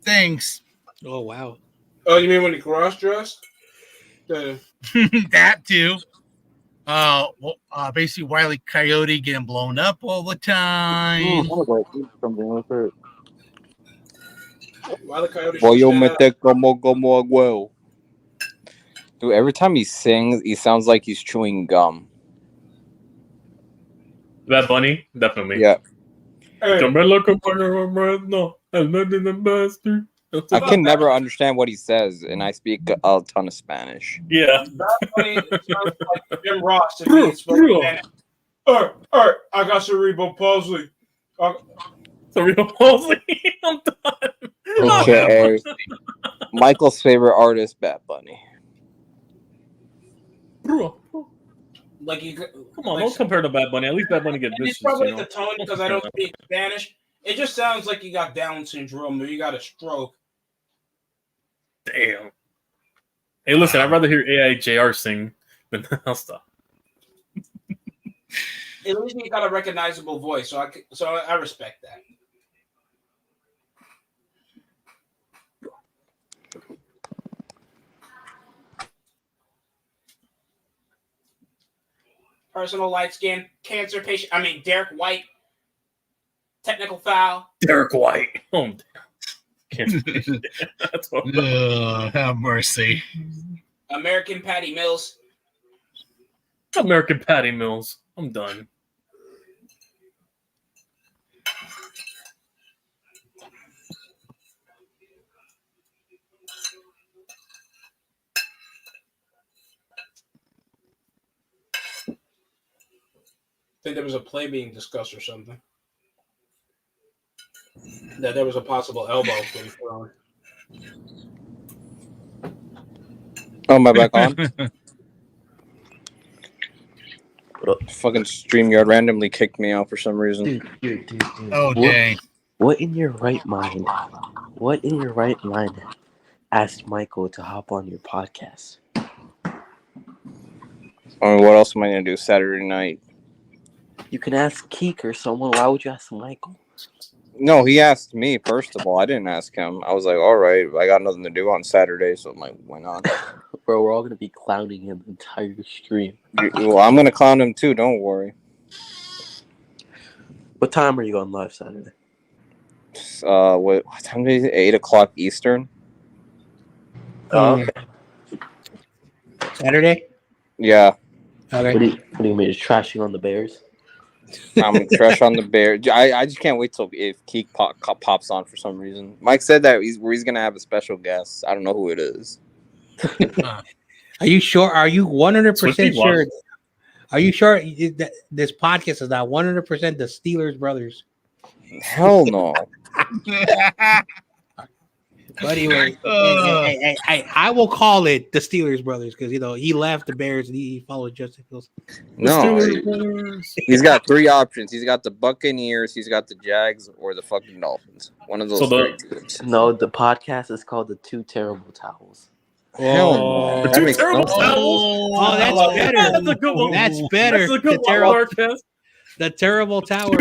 [SPEAKER 2] things.
[SPEAKER 6] Oh, wow.
[SPEAKER 5] Oh, you mean when he cross-dressed?
[SPEAKER 2] That too. Basically Wile E. Coyote getting blown up all the time.
[SPEAKER 7] Voy a meter como agüero. Dude, every time he sings, he sounds like he's chewing gum.
[SPEAKER 1] That Bunny? Definitely.
[SPEAKER 7] Yeah.
[SPEAKER 1] I
[SPEAKER 7] I can never understand what he says, and I speak a ton of Spanish.
[SPEAKER 1] Yeah.
[SPEAKER 5] That funny, it sounds like Jim Ross if he spoke Spanish. All right, I got cerebral palsy.
[SPEAKER 1] Cerebral palsy. I'm done.
[SPEAKER 7] Okay. Michael's favorite artist, Bad Bunny.
[SPEAKER 5] Like you,
[SPEAKER 1] come on, don't compare to Bad Bunny. At least Bad Bunny get
[SPEAKER 5] It's
[SPEAKER 1] bitches.
[SPEAKER 5] probably
[SPEAKER 1] You know?
[SPEAKER 5] the tone because I don't speak Spanish. It just sounds like you got Down syndrome or you got a stroke.
[SPEAKER 1] Damn. Hey, listen, I'd rather hear AIJR sing than I'll stop.
[SPEAKER 5] At least you got a recognizable voice, so I respect that. Personal light skin, cancer patient. I mean, Derek White. Technical foul.
[SPEAKER 1] Derek White. Oh, damn. Cancer patient. That's what
[SPEAKER 2] have mercy.
[SPEAKER 5] American Patty Mills.
[SPEAKER 1] American Patty Mills. I'm done.
[SPEAKER 5] I think there was a play being discussed or something. That there was a possible elbow being thrown.
[SPEAKER 7] Oh, am I back on? Fucking StreamYard randomly kicked me out for some reason.
[SPEAKER 9] Dude.
[SPEAKER 2] Oh, dang.
[SPEAKER 9] What in your right mind asked Michael to hop on your podcast?
[SPEAKER 7] I mean, what else am I going to do Saturday night?
[SPEAKER 9] You can ask Keek or someone. Why would you ask Michael?
[SPEAKER 7] No, he asked me, first of all. I didn't ask him. I was like, all right, I got nothing to do on Saturday, so I'm like, why not?
[SPEAKER 9] Bro, we're all going to be clowning him the entire stream.
[SPEAKER 7] Well, I'm going to clown him too, don't worry.
[SPEAKER 9] What time are you on live Saturday?
[SPEAKER 7] What time is it? 8 o'clock Eastern?
[SPEAKER 9] Oh, okay.
[SPEAKER 6] Saturday?
[SPEAKER 7] Yeah.
[SPEAKER 6] Okay.
[SPEAKER 9] What do you mean? Just trashing on the Bears?
[SPEAKER 7] I'm trash on the Bears. I just can't wait till if Keek pops on for some reason. Mike said that he's going to have a special guest. I don't know who it is.
[SPEAKER 6] Are you sure? Are you 100%
[SPEAKER 1] Swifty
[SPEAKER 6] sure?
[SPEAKER 1] was.
[SPEAKER 6] Are you sure that this podcast is not 100% the Steelers brothers?
[SPEAKER 7] Hell no.
[SPEAKER 6] But anyway, I will call it the Steelers brothers because he left the Bears and he followed Justin Fields.
[SPEAKER 7] No, he's got 3 options. He's got the Buccaneers, he's got the Jags, or the fucking Dolphins. One of those 3 teams.
[SPEAKER 9] No, the podcast is called The Two Terrible Towels.
[SPEAKER 7] Hell no.
[SPEAKER 1] The
[SPEAKER 7] That
[SPEAKER 1] Two
[SPEAKER 7] makes
[SPEAKER 1] Terrible
[SPEAKER 7] no sense.
[SPEAKER 1] Towels.
[SPEAKER 6] Oh, that's better.
[SPEAKER 1] That's a good one.
[SPEAKER 6] That's better.
[SPEAKER 1] That's a good
[SPEAKER 6] The terrible,
[SPEAKER 1] one, Marquez.
[SPEAKER 6] the terrible tower.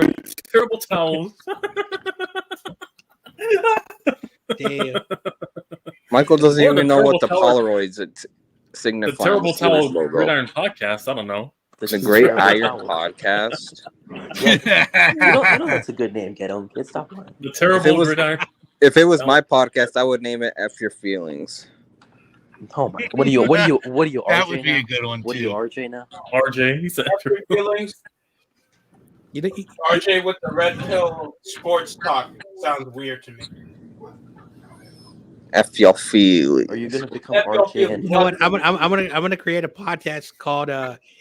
[SPEAKER 1] Terrible Towels.
[SPEAKER 6] Damn.
[SPEAKER 7] Michael doesn't
[SPEAKER 1] Or
[SPEAKER 7] even
[SPEAKER 1] the
[SPEAKER 7] know what the
[SPEAKER 1] Terrible Tower.
[SPEAKER 7] Polaroids signify.
[SPEAKER 1] The Terrible
[SPEAKER 7] on the
[SPEAKER 1] Towels
[SPEAKER 7] Steelers logo.
[SPEAKER 1] Gridiron Podcast. I don't know.
[SPEAKER 7] The Great Iron Podcast.
[SPEAKER 9] You know that's a good name. Get him. Stop lying.
[SPEAKER 1] The Terrible Gridiron.
[SPEAKER 7] If it was my podcast, I would name it F Your Feelings.
[SPEAKER 9] Oh my! What are you? RJ
[SPEAKER 2] That would be
[SPEAKER 9] now?
[SPEAKER 2] a good one,
[SPEAKER 9] What are
[SPEAKER 2] too.
[SPEAKER 9] you, RJ now?
[SPEAKER 1] RJ. He said.
[SPEAKER 5] After feelings,
[SPEAKER 6] You think
[SPEAKER 5] RJ with the red pill sports talk sounds weird to me.
[SPEAKER 7] F Your Feelings.
[SPEAKER 9] Are you gonna become
[SPEAKER 5] F your
[SPEAKER 9] RJ?
[SPEAKER 5] feelings.
[SPEAKER 9] And
[SPEAKER 6] you know what? I'm gonna create a podcast called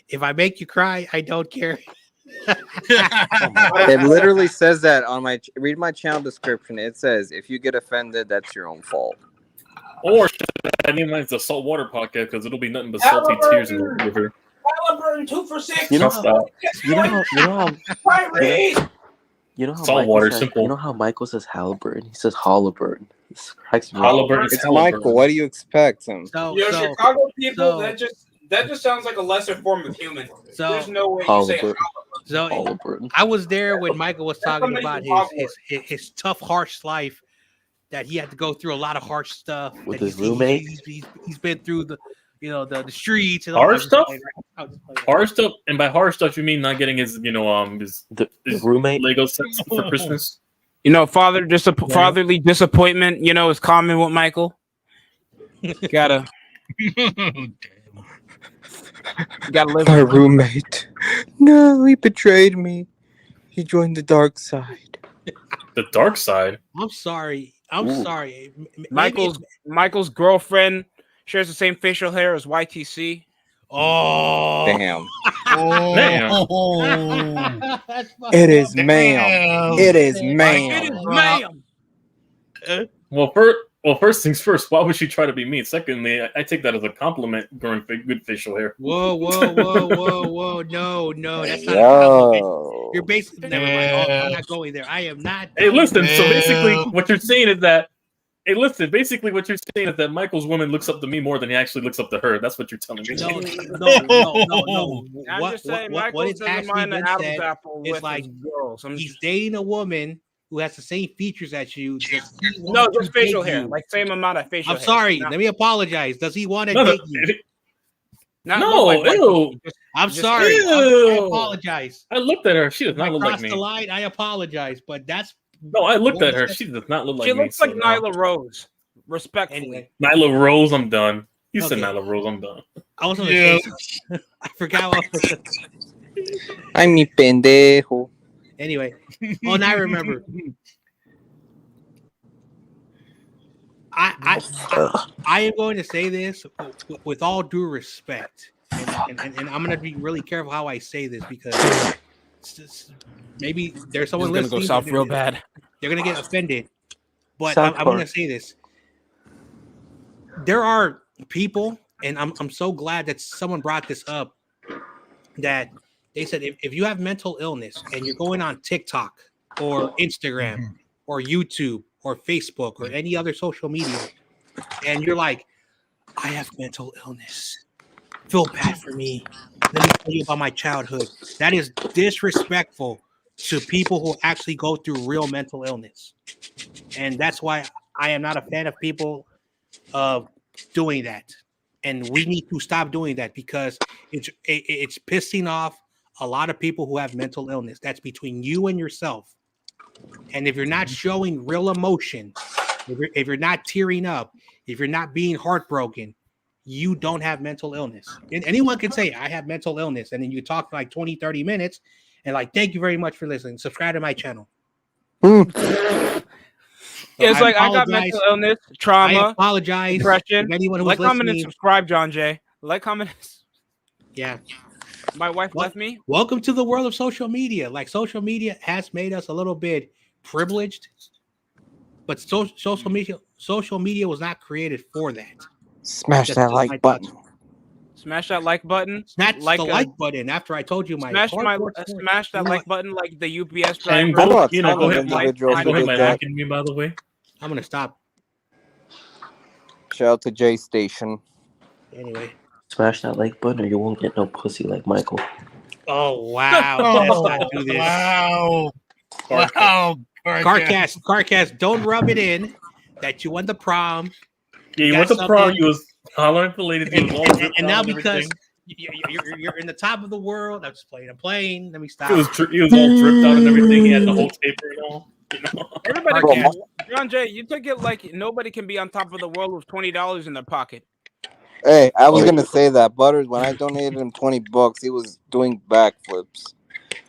[SPEAKER 6] "If I Make You Cry, I Don't Care."
[SPEAKER 7] It literally says that on my read my channel description. It says if you get offended, that's your own fault.
[SPEAKER 1] Or I mean, it's a saltwater podcast because it'll be nothing but salty tears in the river.
[SPEAKER 5] Halliburton 2 for 6.
[SPEAKER 9] You know
[SPEAKER 1] Stop.
[SPEAKER 9] how
[SPEAKER 5] Tyrese.
[SPEAKER 9] you know how
[SPEAKER 1] Saltwater,
[SPEAKER 9] Michael says,
[SPEAKER 1] simple.
[SPEAKER 9] You know how Michael says Halliburton? He says Halliburton. This cracks me up.
[SPEAKER 1] Halliburton is
[SPEAKER 7] It's
[SPEAKER 1] Halliburton.
[SPEAKER 7] Michael. What do you expect him?
[SPEAKER 6] So,
[SPEAKER 5] Yo,
[SPEAKER 6] so,
[SPEAKER 5] Chicago people,
[SPEAKER 6] so-
[SPEAKER 5] that just sounds like a lesser form of human.
[SPEAKER 6] So-
[SPEAKER 5] There's no way you say
[SPEAKER 9] Halliburton.
[SPEAKER 6] so
[SPEAKER 9] Halliburton.
[SPEAKER 6] I was there when Michael was talking
[SPEAKER 5] That's
[SPEAKER 6] about
[SPEAKER 5] amazing.
[SPEAKER 6] his tough, harsh life. That he had to go through a lot of harsh stuff
[SPEAKER 9] With
[SPEAKER 6] that
[SPEAKER 9] his
[SPEAKER 6] he's-
[SPEAKER 9] roommate?
[SPEAKER 6] He's been through the streets and all
[SPEAKER 1] Harsh
[SPEAKER 6] that
[SPEAKER 1] stuff?
[SPEAKER 6] stuff.
[SPEAKER 1] Hard stuff, and by hard stuff you mean not getting his,
[SPEAKER 9] The
[SPEAKER 1] his
[SPEAKER 9] roommate.
[SPEAKER 1] Lego sets for Christmas.
[SPEAKER 5] fatherly disappointment, is common with Michael. Gotta live.
[SPEAKER 7] My roommate. No, he betrayed me. He joined the dark side.
[SPEAKER 1] The dark side.
[SPEAKER 6] I'm sorry. I'm
[SPEAKER 9] Ooh.
[SPEAKER 6] sorry.
[SPEAKER 5] Michael's girlfriend shares the same facial hair as YTC.
[SPEAKER 6] Oh,
[SPEAKER 7] Damn. It is,
[SPEAKER 2] Damn.
[SPEAKER 7] ma'am. It is,
[SPEAKER 5] It
[SPEAKER 7] ma'am.
[SPEAKER 5] is ma'am.
[SPEAKER 1] Well, first things first. Why would she try to be mean? Secondly, I take that as a compliment. Growing good facial hair.
[SPEAKER 6] Whoa. No, that's not a compliment.
[SPEAKER 7] Yo.
[SPEAKER 6] You're basically never mind. Oh, I'm not going there. I am not.
[SPEAKER 1] Hey, listen. So basically,
[SPEAKER 2] Yeah.
[SPEAKER 1] what you're saying is that. Hey, listen. Basically, what you're saying is that Michael's woman looks up to me more than he actually looks up to her. That's what you're telling me.
[SPEAKER 6] No.
[SPEAKER 5] I'm just saying,
[SPEAKER 6] What
[SPEAKER 5] Michael
[SPEAKER 6] it's
[SPEAKER 5] doesn't
[SPEAKER 6] actually
[SPEAKER 5] mind
[SPEAKER 6] been
[SPEAKER 5] the Adam's
[SPEAKER 6] said
[SPEAKER 5] apple
[SPEAKER 6] is
[SPEAKER 5] with
[SPEAKER 6] like
[SPEAKER 5] his girls.
[SPEAKER 6] he's dating a woman who has the same features as you.
[SPEAKER 5] No, just facial hair, like same amount of facial
[SPEAKER 6] I'm
[SPEAKER 5] hair.
[SPEAKER 6] sorry.
[SPEAKER 5] Not-
[SPEAKER 6] Let me apologize. Does he want to
[SPEAKER 1] No,
[SPEAKER 6] date you?
[SPEAKER 5] not
[SPEAKER 1] No,
[SPEAKER 5] look like Michael.
[SPEAKER 1] ew.
[SPEAKER 6] I'm
[SPEAKER 5] just-
[SPEAKER 6] sorry. I
[SPEAKER 1] Ew.
[SPEAKER 6] apologize.
[SPEAKER 1] I looked at her. She does
[SPEAKER 6] If I
[SPEAKER 1] not look like
[SPEAKER 6] crossed
[SPEAKER 1] me.
[SPEAKER 6] the line, I apologize. But that's
[SPEAKER 1] No, I looked at her. She does not look like
[SPEAKER 5] She
[SPEAKER 1] me.
[SPEAKER 5] looks like
[SPEAKER 1] so no.
[SPEAKER 5] Nyla Rose. Respectfully.
[SPEAKER 6] Anyway.
[SPEAKER 1] Nyla Rose. I'm done. You said
[SPEAKER 6] Okay.
[SPEAKER 1] Nyla Rose. I'm done.
[SPEAKER 6] I was gonna
[SPEAKER 2] Yeah.
[SPEAKER 6] say something. I forgot what I was gonna say.
[SPEAKER 7] Ay, mi pendejo.
[SPEAKER 6] Anyway. Oh, now I remember. I am going to say this with all due respect, and I'm going to be really careful how I say this because maybe there's someone
[SPEAKER 5] This is
[SPEAKER 6] listening.
[SPEAKER 5] gonna go south real bad.
[SPEAKER 6] They're going to get offended, but
[SPEAKER 9] South
[SPEAKER 6] I'm going to
[SPEAKER 9] Park.
[SPEAKER 6] say this. There are people, and I'm so glad that someone brought this up, that they said if you have mental illness and you're going on TikTok or Instagram or YouTube or Facebook or any other social media, and you're like, I have mental illness. Feel bad for me. Let me tell you about my childhood. That is disrespectful to people who actually go through real mental illness. And that's why I am not a fan of people doing that. And we need to stop doing that because it's pissing off a lot of people who have mental illness. That's between you and yourself. And if you're not showing real emotion, if you're not tearing up, if you're not being heartbroken, you don't have mental illness. And anyone can say, I have mental illness. And then you talk for like 20, 30 minutes and like, thank you very much for listening. Subscribe to my channel. So
[SPEAKER 5] It's like I got
[SPEAKER 6] apologize.
[SPEAKER 5] mental illness,
[SPEAKER 6] I
[SPEAKER 5] trauma,
[SPEAKER 6] apologize.
[SPEAKER 5] depression.
[SPEAKER 6] to anyone who
[SPEAKER 5] Like,
[SPEAKER 6] was
[SPEAKER 5] comment, and
[SPEAKER 6] listening.
[SPEAKER 5] subscribe, John Jay. Like, comment.
[SPEAKER 6] Yeah.
[SPEAKER 5] My wife
[SPEAKER 6] What?
[SPEAKER 5] left me.
[SPEAKER 6] Welcome to the world of social media. Like social media has made us a little bit privileged, but social media was not created for that.
[SPEAKER 7] Smash
[SPEAKER 6] That's
[SPEAKER 7] that
[SPEAKER 6] just my
[SPEAKER 7] like button.
[SPEAKER 6] thoughts.
[SPEAKER 5] Smash that like button.
[SPEAKER 6] Smash
[SPEAKER 5] Like
[SPEAKER 6] the
[SPEAKER 5] a-
[SPEAKER 6] like button after I told you my
[SPEAKER 5] Smash
[SPEAKER 6] hardcore story.
[SPEAKER 5] smash that
[SPEAKER 6] You know
[SPEAKER 5] like
[SPEAKER 6] what?
[SPEAKER 5] button like the UPS
[SPEAKER 1] And
[SPEAKER 5] driver.
[SPEAKER 7] I know
[SPEAKER 1] go,
[SPEAKER 7] a
[SPEAKER 1] you know,
[SPEAKER 7] ton
[SPEAKER 1] go
[SPEAKER 7] of
[SPEAKER 1] ahead, Mike.
[SPEAKER 7] individuals
[SPEAKER 1] Go
[SPEAKER 7] who
[SPEAKER 1] ahead,
[SPEAKER 7] did
[SPEAKER 1] Mike.
[SPEAKER 7] that.
[SPEAKER 1] Liking me, by the way.
[SPEAKER 6] I'm gonna stop
[SPEAKER 7] Shout out to J Station.
[SPEAKER 6] anyway.
[SPEAKER 9] Smash that like button or you won't get no pussy like Michael.
[SPEAKER 6] Oh wow! Let's not do this.
[SPEAKER 2] Wow. Wow.
[SPEAKER 6] Carcast, don't rub it in that you won the prom.
[SPEAKER 1] Yeah, you
[SPEAKER 6] got
[SPEAKER 1] went to prom.
[SPEAKER 6] something.
[SPEAKER 1] You was hollering at the ladies. You was all dripped
[SPEAKER 6] And
[SPEAKER 1] out
[SPEAKER 6] now
[SPEAKER 1] and
[SPEAKER 6] because
[SPEAKER 1] everything.
[SPEAKER 6] you're in the top of the world, I'm just playing a plane. Let me stop.
[SPEAKER 1] He was all dripped out and everything. He had the whole taper and all. You know?
[SPEAKER 5] Everybody,
[SPEAKER 6] Carcast.
[SPEAKER 5] John Jay, you took it like nobody can be on top of the world with $20 in their pocket.
[SPEAKER 7] Hey, I was gonna say that Butters. When I donated him $20, he was doing backflips,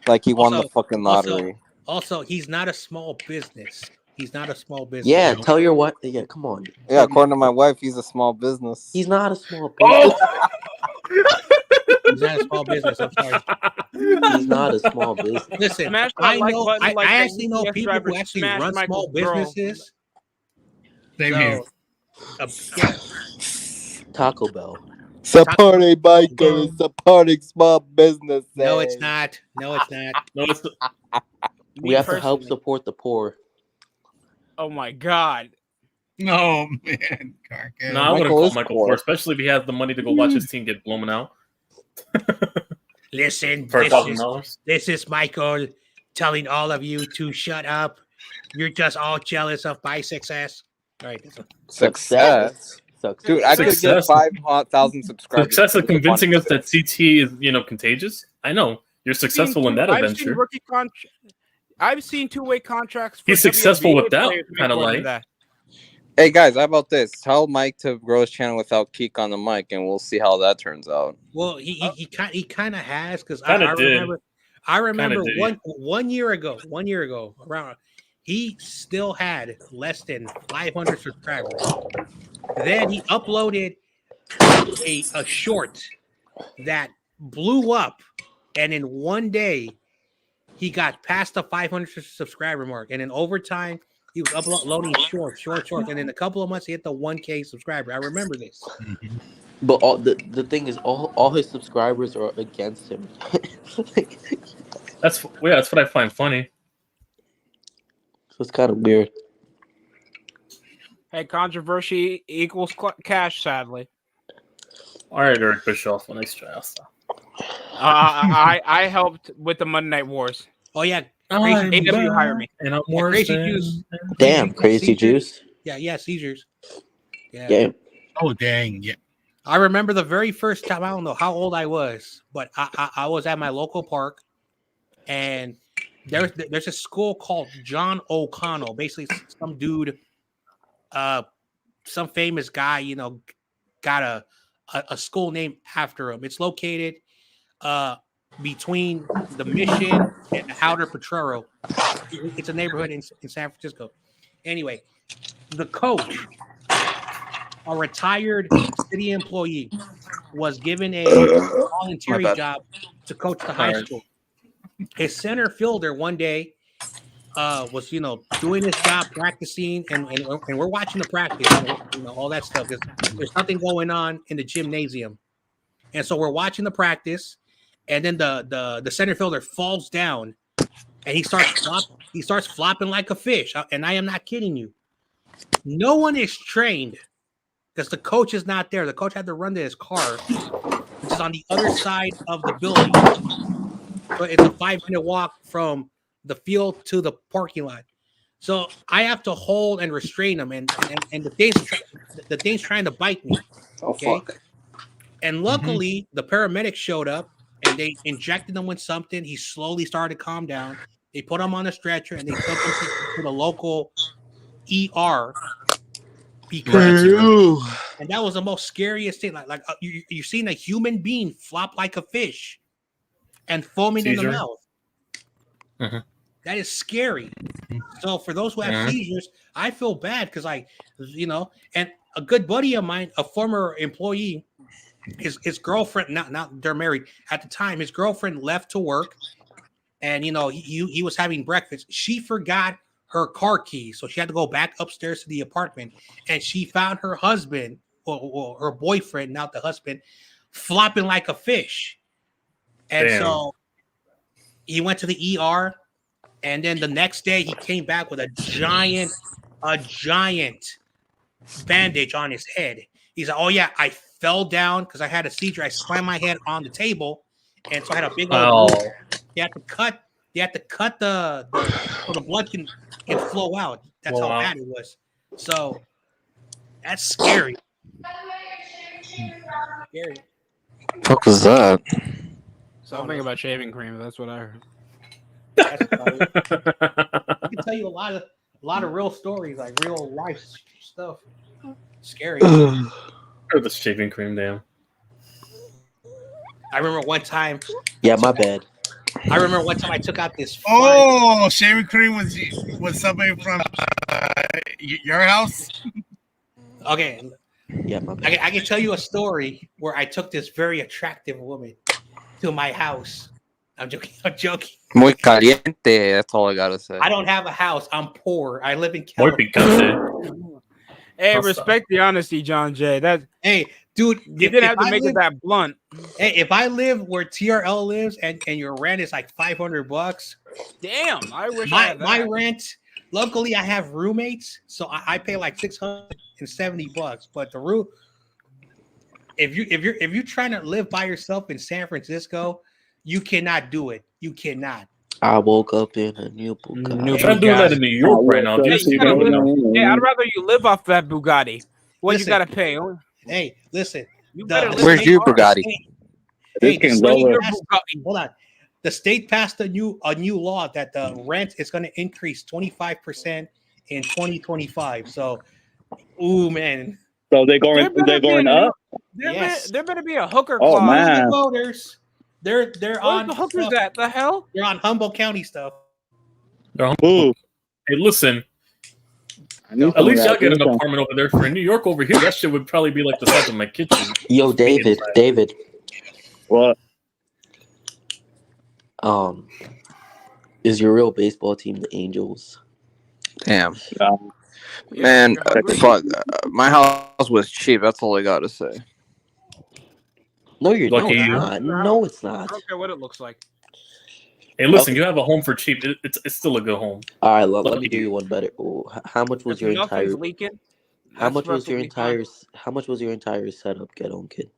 [SPEAKER 7] like he won the fucking lottery.
[SPEAKER 6] Also, he's not a small business. He's not a small business.
[SPEAKER 9] Yeah, tell your wife. Yeah, come on.
[SPEAKER 7] Yeah, according to my wife, he's a small business.
[SPEAKER 9] He's not a small business.
[SPEAKER 6] He's not a small business. I'm sorry.
[SPEAKER 9] He's not a small business.
[SPEAKER 6] Listen,
[SPEAKER 5] Smash that
[SPEAKER 6] I
[SPEAKER 5] like
[SPEAKER 6] know.
[SPEAKER 5] button
[SPEAKER 6] I
[SPEAKER 5] like that
[SPEAKER 6] actually know
[SPEAKER 5] UPS
[SPEAKER 6] people
[SPEAKER 5] driver
[SPEAKER 6] who actually
[SPEAKER 5] smashed
[SPEAKER 6] run small
[SPEAKER 5] Michael's girl.
[SPEAKER 6] businesses.
[SPEAKER 2] Same here.
[SPEAKER 6] Yeah.
[SPEAKER 9] Taco Bell.
[SPEAKER 7] Supporting Michael is supporting small business.
[SPEAKER 6] No, it's not. No, it's not.
[SPEAKER 1] No, it's the,
[SPEAKER 9] We have to help
[SPEAKER 5] personally.
[SPEAKER 9] support the poor.
[SPEAKER 5] Oh my god.
[SPEAKER 2] Oh man, Carcast.
[SPEAKER 1] no, I wouldn't
[SPEAKER 7] Michael
[SPEAKER 1] call
[SPEAKER 7] is
[SPEAKER 1] Michael
[SPEAKER 7] poor.
[SPEAKER 1] poor, especially if he has the money to go watch his team get blown out
[SPEAKER 6] Listen,
[SPEAKER 1] for
[SPEAKER 6] this
[SPEAKER 1] $1,000.
[SPEAKER 6] is Michael telling all of you to shut up. You're just all jealous of my success. All right.
[SPEAKER 7] Success.
[SPEAKER 9] Success.
[SPEAKER 7] Dude, I could get
[SPEAKER 1] Success.
[SPEAKER 7] 5,000 subscribers.
[SPEAKER 1] Success of
[SPEAKER 7] for the
[SPEAKER 1] convincing us that
[SPEAKER 7] podcast.
[SPEAKER 1] CT is, contagious. I know you're successful in that adventure.
[SPEAKER 5] I've seen two-way contracts. For
[SPEAKER 1] He's successful
[SPEAKER 5] WNBA
[SPEAKER 1] with that
[SPEAKER 5] players make
[SPEAKER 1] kind of
[SPEAKER 5] more than
[SPEAKER 1] life.
[SPEAKER 5] that.
[SPEAKER 7] Hey guys, how about this? Tell Mike to grow his channel without Keek on the mic, and we'll see how that turns out.
[SPEAKER 6] Well, he kind of has because
[SPEAKER 1] Kinda did.
[SPEAKER 6] I remember
[SPEAKER 1] Kinda did.
[SPEAKER 6] one year ago around he still had less than 500 subscribers. Then he uploaded a short that blew up And in one day, he got past the 500 subscriber mark. And then over time, he was uploading shorts. And in a couple of months, he hit the 1K subscriber. I remember this.
[SPEAKER 9] But all the thing is, all his subscribers are against him.
[SPEAKER 1] That's what I find funny.
[SPEAKER 9] So it's kind of weird.
[SPEAKER 5] Hey, controversy equals cash, sadly.
[SPEAKER 1] All right, Eric Bischoff, nice try.
[SPEAKER 5] I helped with the Monday Night Wars.
[SPEAKER 6] Oh yeah,
[SPEAKER 5] AW hired me,
[SPEAKER 1] and I'm
[SPEAKER 6] yeah, Crazy Juice.
[SPEAKER 9] Damn, Crazy Juice.
[SPEAKER 6] Yeah, seizures. Yeah.
[SPEAKER 9] Damn.
[SPEAKER 2] Oh dang, yeah.
[SPEAKER 6] I remember the very first time. I don't know how old I was, but I was at my local park, and there's a school called John O'Connell. Basically, some dude, some famous guy, got a school named after him. It's located between the Mission and the Outer Potrero. It's a neighborhood in San Francisco. Anyway, the coach, a retired city employee, was given a voluntary job to coach the high school. His center fielder one day was doing his job, practicing, and we're watching the practice, all that stuff. There's nothing going on in the gymnasium, and so we're watching the practice, and then the center fielder falls down, and he starts flopping like a fish, and I am not kidding you. No one is trained because the coach is not there. The coach had to run to his car, which is on the other side of the building. So it's a 5-minute walk from the field to the parking lot. So I have to hold and restrain him, and the thing's trying to bite me. Okay?
[SPEAKER 9] Oh fuck!
[SPEAKER 6] And luckily, the paramedics showed up and they injected him with something. He slowly started to calm down. They put him on a stretcher and they took him to the local ER because and that was the most scariest thing. Like you're seeing a human being flop like a fish and foaming in the mouth.
[SPEAKER 1] Mm-hmm.
[SPEAKER 6] That is scary. So for those who have seizures, I feel bad because and a good buddy of mine, a former employee, his girlfriend, not they're married at the time, his girlfriend left to work, and he was having breakfast. She forgot her car keys, so she had to go back upstairs to the apartment, and she found her husband or her boyfriend, not the husband, flopping like a fish. And so he went to the ER, and then the next day he came back with a giant bandage on his head. He's like, "Oh yeah, I fell down because I had a seizure. I slammed my head on the table, and so I had a big old wound. They had to cut the so the blood can flow out. That's how bad it was. So that's scary. Scary.
[SPEAKER 7] What was that?
[SPEAKER 5] Something about shaving cream. That's what I heard.
[SPEAKER 6] I can tell you a lot of real stories, like real life stuff. Scary.
[SPEAKER 1] Or the shaving cream, damn.
[SPEAKER 6] I remember one time.
[SPEAKER 9] Yeah, my bad.
[SPEAKER 6] I remember one time I took out this.
[SPEAKER 2] Shaving cream was somebody from your house.
[SPEAKER 6] Okay.
[SPEAKER 9] Yeah, my bad.
[SPEAKER 6] I can tell you a story where I took this very attractive woman to my house. I'm joking.
[SPEAKER 7] Muy caliente. That's all I gotta say.
[SPEAKER 6] I don't have a house. I'm poor. I live in California.
[SPEAKER 5] Hey, respect the honesty, John Jay. Hey,
[SPEAKER 6] dude,
[SPEAKER 5] you didn't have to make it that blunt.
[SPEAKER 6] Hey, if I live where TRL lives and your rent is like $500,
[SPEAKER 5] damn, I wish
[SPEAKER 6] my rent. Luckily, I have roommates, so I pay like $670. But the room, if you're trying to live by yourself in San Francisco, you cannot do it. You cannot.
[SPEAKER 9] I woke up in a new Bugatti.
[SPEAKER 1] I'm doing that in New York right now.
[SPEAKER 5] I'd rather you live off that Bugatti. What you gotta pay?
[SPEAKER 6] Hey, listen.
[SPEAKER 7] Where's your Bugatti?
[SPEAKER 6] Hold on. The state passed a new law that the rent is going to increase 25% in 2025. So, ooh man.
[SPEAKER 3] So they're going up.
[SPEAKER 5] There better be a hooker
[SPEAKER 3] clause.
[SPEAKER 5] Oh man.
[SPEAKER 6] The voters. They're on
[SPEAKER 5] the hookers at the hell?
[SPEAKER 6] They're on Humboldt County stuff.
[SPEAKER 1] Hey, listen. At least y'all get an apartment over there. For New York over here, that shit would probably be like the size of my kitchen.
[SPEAKER 9] Yo, David.
[SPEAKER 3] What?
[SPEAKER 9] Is your real baseball team the Angels?
[SPEAKER 7] Damn.
[SPEAKER 3] Yeah.
[SPEAKER 7] Man,
[SPEAKER 5] you're hungry.
[SPEAKER 7] fuck. My house was cheap. That's all I gotta say.
[SPEAKER 9] No, you're
[SPEAKER 1] Lucky
[SPEAKER 9] no, it's
[SPEAKER 1] you.
[SPEAKER 9] not. No, it's not.
[SPEAKER 5] I don't care what it looks like.
[SPEAKER 1] Hey, listen,
[SPEAKER 9] Okay.
[SPEAKER 1] you have a home for cheap. It's still a good home.
[SPEAKER 9] All right, let
[SPEAKER 1] Lucky
[SPEAKER 9] me do
[SPEAKER 1] you.
[SPEAKER 9] you one better. Oh, how much was
[SPEAKER 5] If
[SPEAKER 9] your
[SPEAKER 5] nothing's
[SPEAKER 9] entire?
[SPEAKER 5] leaking,
[SPEAKER 9] How
[SPEAKER 5] that's
[SPEAKER 9] much was your
[SPEAKER 5] perfectly fine.
[SPEAKER 9] entire? How much was your entire setup? Get on, kid.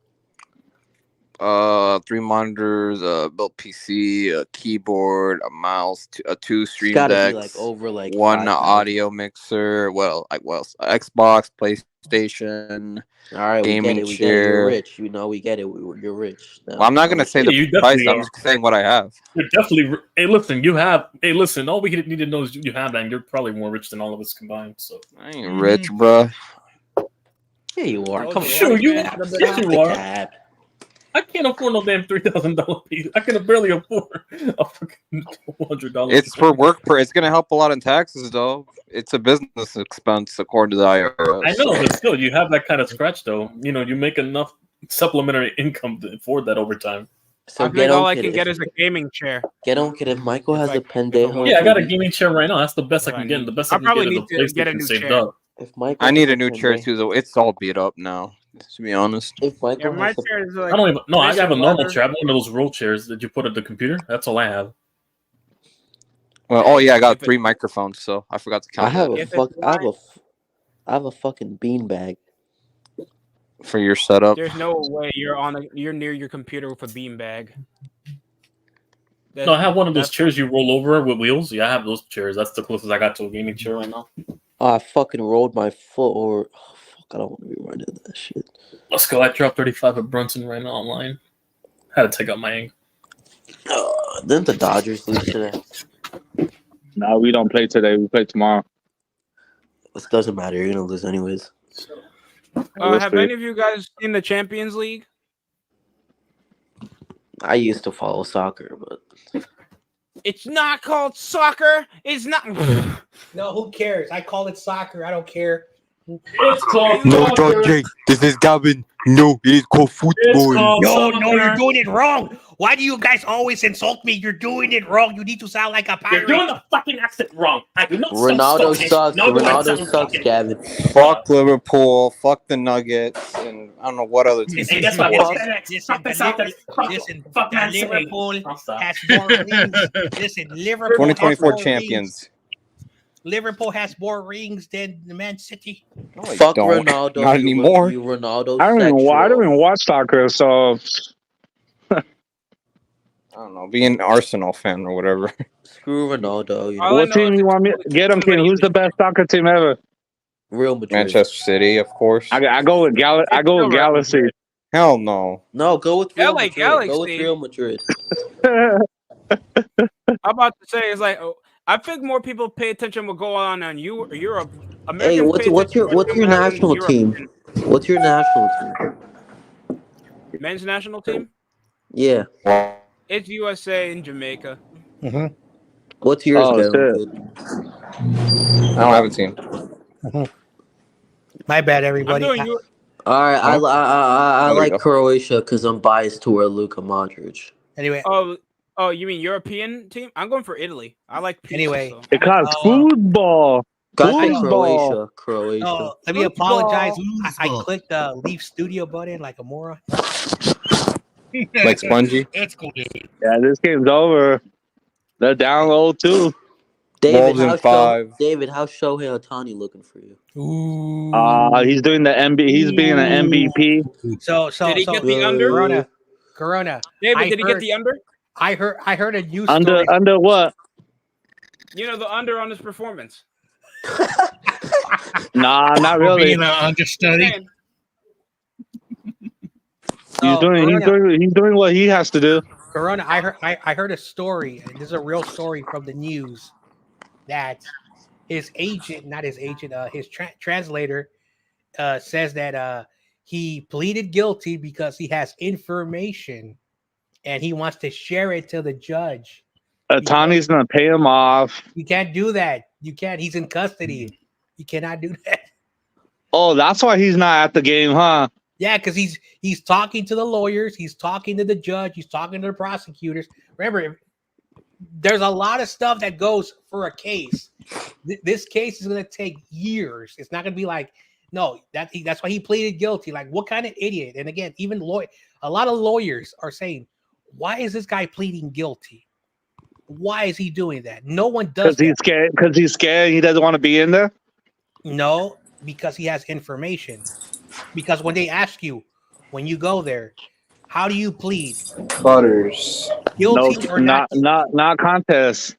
[SPEAKER 7] 3 monitors, a built PC, a keyboard, a mouse, two
[SPEAKER 9] It's
[SPEAKER 7] stream
[SPEAKER 9] gotta be
[SPEAKER 7] decks,
[SPEAKER 9] like over like
[SPEAKER 7] one
[SPEAKER 9] 5,000.
[SPEAKER 7] audio mixer. Xbox, PlayStation,
[SPEAKER 9] All right, we get
[SPEAKER 7] gaming
[SPEAKER 9] it. We get it. You're
[SPEAKER 7] chair.
[SPEAKER 9] rich. You know, we get it. You're rich. Now,
[SPEAKER 7] Well, I'm not
[SPEAKER 9] how
[SPEAKER 7] gonna
[SPEAKER 9] much
[SPEAKER 7] say
[SPEAKER 1] Yeah,
[SPEAKER 7] the
[SPEAKER 1] you
[SPEAKER 7] price.
[SPEAKER 1] definitely
[SPEAKER 7] I'm
[SPEAKER 1] are.
[SPEAKER 7] just saying what I have.
[SPEAKER 1] You're definitely. Hey, listen, you have. Hey, listen, all we need to know is you have that, and you're probably more rich than all of us combined. So
[SPEAKER 7] I ain't rich, bruh.
[SPEAKER 9] Yeah, you are.
[SPEAKER 5] Told
[SPEAKER 9] Come
[SPEAKER 5] you,
[SPEAKER 9] on.
[SPEAKER 1] sure, you.
[SPEAKER 5] man had a bit
[SPEAKER 1] Yes,
[SPEAKER 5] of-
[SPEAKER 1] you
[SPEAKER 9] the
[SPEAKER 1] are.
[SPEAKER 9] cap.
[SPEAKER 1] I can't afford no damn $3,000 piece. I can barely afford a fucking $200.
[SPEAKER 7] It's for work. It's gonna help a lot in taxes, though. It's a business expense according to the IRS.
[SPEAKER 1] I know, but still, you have that kind of scratch, though. You know, you make enough supplementary income to afford that over time.
[SPEAKER 9] So
[SPEAKER 5] I
[SPEAKER 9] get
[SPEAKER 5] think all
[SPEAKER 9] on,
[SPEAKER 5] I
[SPEAKER 9] kid.
[SPEAKER 5] can get
[SPEAKER 9] If,
[SPEAKER 5] is a gaming chair.
[SPEAKER 9] get on, kid. If Michael
[SPEAKER 5] If
[SPEAKER 9] has
[SPEAKER 5] I-
[SPEAKER 9] a
[SPEAKER 5] if I
[SPEAKER 9] pendejo,
[SPEAKER 5] want
[SPEAKER 1] Yeah, I
[SPEAKER 5] to.
[SPEAKER 1] got a gaming chair right now. That's the best I
[SPEAKER 5] If
[SPEAKER 1] can
[SPEAKER 5] I
[SPEAKER 1] get.
[SPEAKER 5] need-
[SPEAKER 1] The best
[SPEAKER 5] I
[SPEAKER 1] I can
[SPEAKER 5] probably
[SPEAKER 1] get is
[SPEAKER 5] need
[SPEAKER 1] the
[SPEAKER 5] to get a
[SPEAKER 1] PlayStation
[SPEAKER 5] new
[SPEAKER 1] saved
[SPEAKER 5] chair.
[SPEAKER 1] up.
[SPEAKER 9] if Michael,
[SPEAKER 7] I need
[SPEAKER 9] has
[SPEAKER 7] a new chair
[SPEAKER 9] pende-
[SPEAKER 7] too, though. It's all beat up now. To be honest.
[SPEAKER 9] If
[SPEAKER 5] Yeah,
[SPEAKER 9] Michael
[SPEAKER 5] my
[SPEAKER 9] has a,
[SPEAKER 5] chair is
[SPEAKER 1] I
[SPEAKER 5] like
[SPEAKER 1] don't even. No, I
[SPEAKER 5] nice
[SPEAKER 1] have a
[SPEAKER 5] and
[SPEAKER 1] normal
[SPEAKER 5] leather.
[SPEAKER 1] chair. I have one of those roll chairs that you put at the computer. That's all I have.
[SPEAKER 7] Well, oh yeah, I got
[SPEAKER 5] If it-
[SPEAKER 7] 3 microphones, so I forgot to
[SPEAKER 9] I
[SPEAKER 7] count
[SPEAKER 9] have
[SPEAKER 7] that
[SPEAKER 9] a
[SPEAKER 5] If it's
[SPEAKER 9] fuck. I
[SPEAKER 5] mine,
[SPEAKER 9] have a fucking beanbag.
[SPEAKER 7] for your setup.
[SPEAKER 5] there's no way you're near your computer with a beanbag.
[SPEAKER 1] No, I have one of those
[SPEAKER 5] That's-
[SPEAKER 1] chairs you roll over with wheels. Yeah, I have those chairs. That's the closest I got to a gaming chair right now.
[SPEAKER 9] Oh, I fucking rolled my foot, or oh, fuck, I don't want to be running that shit.
[SPEAKER 1] Let's go. I dropped 35 at Brunson right now online. Had to take out my ankle.
[SPEAKER 9] Didn't the Dodgers lose today?
[SPEAKER 3] No, we don't play today. We play tomorrow.
[SPEAKER 9] This doesn't matter. You're gonna lose anyways.
[SPEAKER 3] We'll
[SPEAKER 5] have
[SPEAKER 3] see.
[SPEAKER 5] any of you guys seen the Champions League?
[SPEAKER 9] I used to follow soccer, but
[SPEAKER 5] It's not called soccer. It's not.
[SPEAKER 6] No, who cares? I call it soccer. I don't care.
[SPEAKER 1] It's called
[SPEAKER 7] No, John Jay. This is Gavin. No, it is called football.
[SPEAKER 6] No, you're doing it wrong. Why do you guys always insult me? You're doing it wrong. You need to sound like a
[SPEAKER 1] You're
[SPEAKER 6] pirate.
[SPEAKER 1] doing the fucking accent wrong. I do not
[SPEAKER 9] Ronaldo
[SPEAKER 1] sound
[SPEAKER 9] sucks.
[SPEAKER 1] No, do I
[SPEAKER 9] Ronaldo
[SPEAKER 1] sound
[SPEAKER 9] sucks,
[SPEAKER 1] fucking-
[SPEAKER 9] Gavin.
[SPEAKER 7] Fuck Liverpool. Fuck the Nuggets, and I don't know what other team.
[SPEAKER 1] Hey, that's my
[SPEAKER 6] Listen,
[SPEAKER 1] fuck the Celtics.
[SPEAKER 6] listen,
[SPEAKER 1] Fuck
[SPEAKER 6] the
[SPEAKER 1] Man City.
[SPEAKER 6] Liverpool
[SPEAKER 1] I'll stop.
[SPEAKER 6] has more rings. Listen, Liverpool has
[SPEAKER 7] 2024
[SPEAKER 6] more
[SPEAKER 7] champions.
[SPEAKER 6] rings. Liverpool has more rings than the Man City.
[SPEAKER 7] No, I
[SPEAKER 9] Fuck
[SPEAKER 7] don't.
[SPEAKER 9] Ronaldo.
[SPEAKER 7] Not
[SPEAKER 9] you
[SPEAKER 7] anymore.
[SPEAKER 9] You Ronaldo.
[SPEAKER 8] I don't
[SPEAKER 9] sexual.
[SPEAKER 8] even watch soccer, so
[SPEAKER 7] I don't know. Be an Arsenal fan or whatever.
[SPEAKER 9] Screw Ronaldo. You
[SPEAKER 5] All
[SPEAKER 9] know,
[SPEAKER 5] I
[SPEAKER 8] what
[SPEAKER 5] know
[SPEAKER 8] team
[SPEAKER 5] is
[SPEAKER 8] you
[SPEAKER 5] it's
[SPEAKER 8] want me?
[SPEAKER 5] too
[SPEAKER 8] Get him, kid.
[SPEAKER 5] many
[SPEAKER 8] Who's the best soccer team ever?
[SPEAKER 9] Real Madrid.
[SPEAKER 7] Manchester City, of course.
[SPEAKER 8] I go with I go with Galaxy.
[SPEAKER 7] Hell no.
[SPEAKER 9] No, go with Real
[SPEAKER 5] LA
[SPEAKER 9] Madrid.
[SPEAKER 5] Galaxy.
[SPEAKER 9] Go with Real Madrid.
[SPEAKER 5] I'm about to say it's like I think more people pay attention what go on Europe. Americans
[SPEAKER 9] Hey, what's
[SPEAKER 5] pay
[SPEAKER 9] your
[SPEAKER 5] attention to
[SPEAKER 9] what's your
[SPEAKER 5] what goes on in
[SPEAKER 9] national
[SPEAKER 5] Europe.
[SPEAKER 9] team? What's your national team?
[SPEAKER 5] Men's national team?
[SPEAKER 9] Yeah.
[SPEAKER 5] It's USA and Jamaica.
[SPEAKER 9] What's yours,
[SPEAKER 3] Oh,
[SPEAKER 9] Gavin?
[SPEAKER 3] shit.
[SPEAKER 7] I don't have a team.
[SPEAKER 6] My bad,
[SPEAKER 5] I'm
[SPEAKER 6] everybody.
[SPEAKER 5] doing you.
[SPEAKER 9] All right, I
[SPEAKER 7] There we
[SPEAKER 9] like
[SPEAKER 7] go.
[SPEAKER 9] Croatia because I'm biased toward Luka Modric.
[SPEAKER 6] Anyway,
[SPEAKER 5] Oh, you mean European team? I'm going for Italy. I like pizza.
[SPEAKER 6] Anyway.
[SPEAKER 5] so.
[SPEAKER 8] Because football.
[SPEAKER 9] Guys, say
[SPEAKER 8] Football.
[SPEAKER 9] Croatia.
[SPEAKER 6] oh, let me apologize. I clicked the Leave Studio button like a moron.
[SPEAKER 7] Like Spongy.
[SPEAKER 6] It's cool.
[SPEAKER 3] Yeah, this game's over. They're down 0-2.
[SPEAKER 9] David,
[SPEAKER 7] Wolves in
[SPEAKER 9] how's
[SPEAKER 7] 5.
[SPEAKER 9] David, how's Shohei Ohtani looking for you?
[SPEAKER 3] He's doing the He's being an MVP.
[SPEAKER 6] So
[SPEAKER 5] Did he get the under?
[SPEAKER 6] Corona.
[SPEAKER 5] David,
[SPEAKER 6] I
[SPEAKER 5] did he
[SPEAKER 6] heard-
[SPEAKER 5] get the under?
[SPEAKER 6] I heard a news
[SPEAKER 3] Under
[SPEAKER 6] story.
[SPEAKER 3] what?
[SPEAKER 5] You know the under on his performance.
[SPEAKER 3] Nah, not really.
[SPEAKER 2] Being an understudy.
[SPEAKER 5] Man,
[SPEAKER 3] He's doing what he has to do.
[SPEAKER 6] Corona, I heard a story, and this is a real story from the news, that his agent, not his agent, his translator, says that he pleaded guilty because he has information, and he wants to share it to the judge.
[SPEAKER 3] Tani's gonna pay him off.
[SPEAKER 6] You can't do that. You can't. He's in custody. You cannot do that.
[SPEAKER 3] Oh, that's why he's not at the game, huh?
[SPEAKER 6] Yeah, because he's talking to the lawyers, he's talking to the judge, he's talking to the prosecutors. Remember, there's a lot of stuff that goes for a case. This case is going to take years. It's not going to be like, no, that's why he pleaded guilty. Like, what kind of idiot? And again, even a lot of lawyers are saying, why is this guy pleading guilty? Why is he doing that? No one does.
[SPEAKER 3] Because he's scared. Because he's scared. He doesn't want to be in there.
[SPEAKER 6] No, because he has information. Because when they ask you, when you go there, how do you plead?
[SPEAKER 7] Butters.
[SPEAKER 6] Guilty or not?
[SPEAKER 3] Not contest.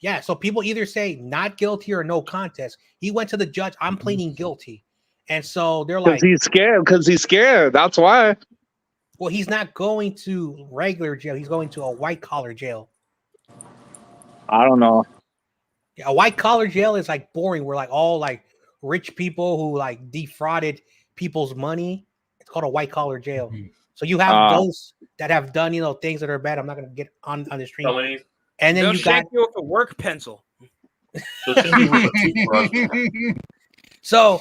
[SPEAKER 6] Yeah, so people either say not guilty or no contest. He went to the judge, I'm pleading guilty. And so they're like,
[SPEAKER 3] Because he's scared. That's why.
[SPEAKER 6] well, he's not going to regular jail. He's going to a white collar jail.
[SPEAKER 3] I don't know.
[SPEAKER 6] Yeah, a white collar jail is like boring. We're like all like rich people who like defrauded people's money. It's called a white collar jail. So you have those that have done, things that are bad. I'm not going to get on the stream. And then
[SPEAKER 5] They'll
[SPEAKER 6] you got
[SPEAKER 5] shake you with a work pencil.
[SPEAKER 6] So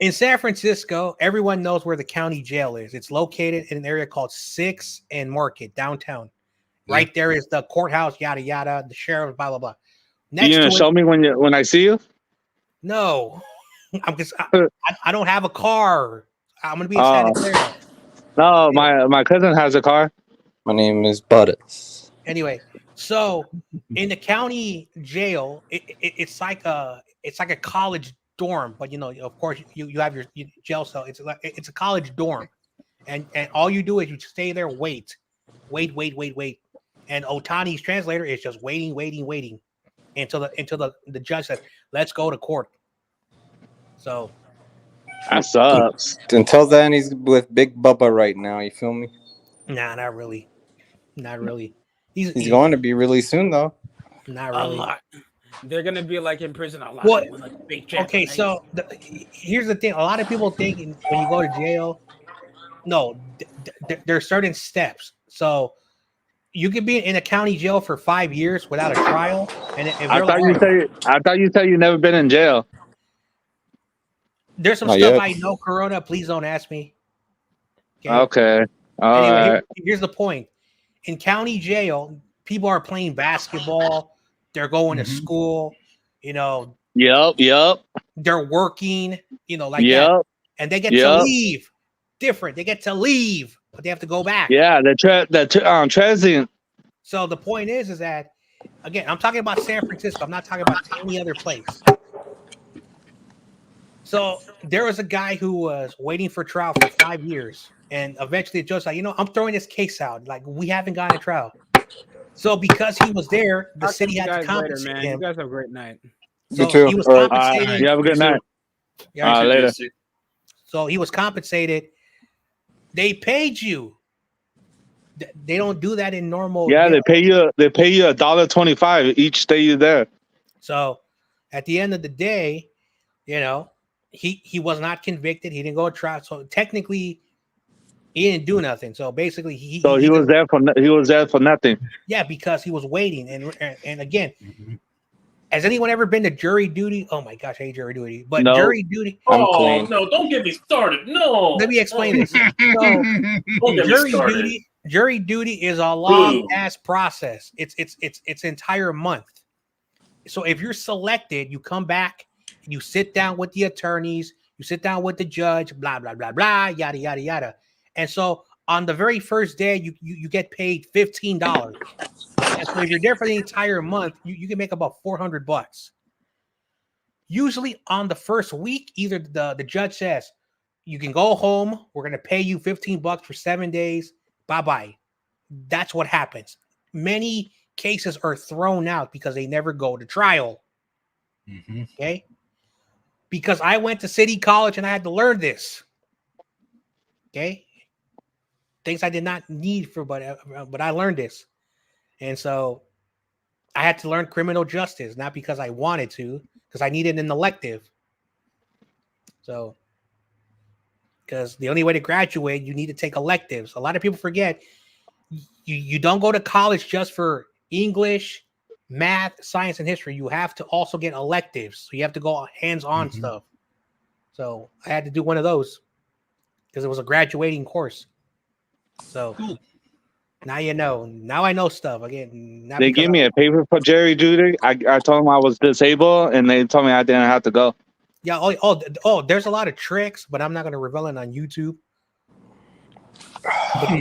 [SPEAKER 6] in San Francisco, everyone knows where the county jail is. It's located in an area called 6th and Market, downtown. Right there is the courthouse, yada yada, the sheriff, blah blah blah.
[SPEAKER 3] Next you gonna show me when I see you?
[SPEAKER 6] No, I don't have a car. I'm gonna be in Santa Clara.
[SPEAKER 3] No, my cousin has a car.
[SPEAKER 7] My name is Butters.
[SPEAKER 6] Anyway, so in the county jail, it's like a college dorm, but of course you have your jail cell. It's a college dorm, and all you do is you stay there, wait, and Otani's translator is just waiting until the judge says, "Let's go to court." So
[SPEAKER 3] that sucks.
[SPEAKER 7] Until then, he's with Big Bubba right now. You feel me?
[SPEAKER 6] Nah, not really.
[SPEAKER 7] He's going to be really soon, though.
[SPEAKER 6] Not really.
[SPEAKER 5] They're gonna be like in prison a lot.
[SPEAKER 6] What?
[SPEAKER 5] Like big check,
[SPEAKER 6] Okay,
[SPEAKER 5] right?
[SPEAKER 6] so here's the thing. A lot of people think when you go to jail, no, there are certain steps. So you could be in a county jail for 5 years without a trial. And
[SPEAKER 3] I thought you said you never been in jail.
[SPEAKER 6] There's some
[SPEAKER 3] Not
[SPEAKER 6] stuff
[SPEAKER 3] yet.
[SPEAKER 6] I know, Corona. Please don't ask me.
[SPEAKER 3] Okay. All right.
[SPEAKER 6] Here's the point. In county jail, people are playing basketball. They're going to school.
[SPEAKER 3] Yep.
[SPEAKER 6] They're working. That. And they get to leave. Different. They get to leave, but they have to go back.
[SPEAKER 3] Yeah, the transient.
[SPEAKER 6] So the point is that, again, I'm talking about San Francisco. I'm not talking about any other place. So there was a guy who was waiting for trial for 5 years, and eventually the judge was like, I'm throwing this case out. Like, we haven't gotten a trial. So because he was there, the city had to compensate him.
[SPEAKER 5] You guys have a great night.
[SPEAKER 6] So he was compensated.
[SPEAKER 3] You have a good night. Later.
[SPEAKER 6] So he was compensated. They paid you. They don't do that in normal.
[SPEAKER 3] Yeah, they pay you $1.25 each day you're there.
[SPEAKER 6] So at the end of the day, he was not convicted. He didn't go to trial. So technically, he didn't do nothing. So basically, he
[SPEAKER 3] was there for nothing.
[SPEAKER 6] Yeah, because he was waiting. And again, has anyone ever been to jury duty? Oh my gosh, I hate jury duty. But
[SPEAKER 3] no.
[SPEAKER 6] Jury duty.
[SPEAKER 1] Oh no! Don't get me started. No.
[SPEAKER 6] Let me explain this. So, jury duty is a long ass process. It's entire month. So if you're selected, you come back, you sit down with the attorneys, you sit down with the judge, blah blah blah blah, yada yada yada. And so on the very first day, you get paid $15. And so if you're there for the entire month, you can make about $400. Usually on the first week, either the judge says, you can go home, we're going to pay you $15 for 7 days, bye-bye. That's what happens. Many cases are thrown out because they never go to trial. Okay? Because I went to City College and I had to learn this. Okay? Things I did not need but I learned this. And so I had to learn criminal justice, not because I wanted to, because I needed an elective. So, because the only way to graduate, you need to take electives. A lot of people forget you don't go to college just for English, math, science, and history. You have to also get electives. So you have to go hands-on stuff. So I had to do one of those because it was a graduating course. So, Now you know. Now I know stuff again. Not
[SPEAKER 3] They
[SPEAKER 6] because
[SPEAKER 3] gave me a paper for Jerry Judy. I told them I was disabled, and they told me I didn't have to go.
[SPEAKER 6] yeah. There's a lot of tricks, but I'm not going to reveal it on YouTube.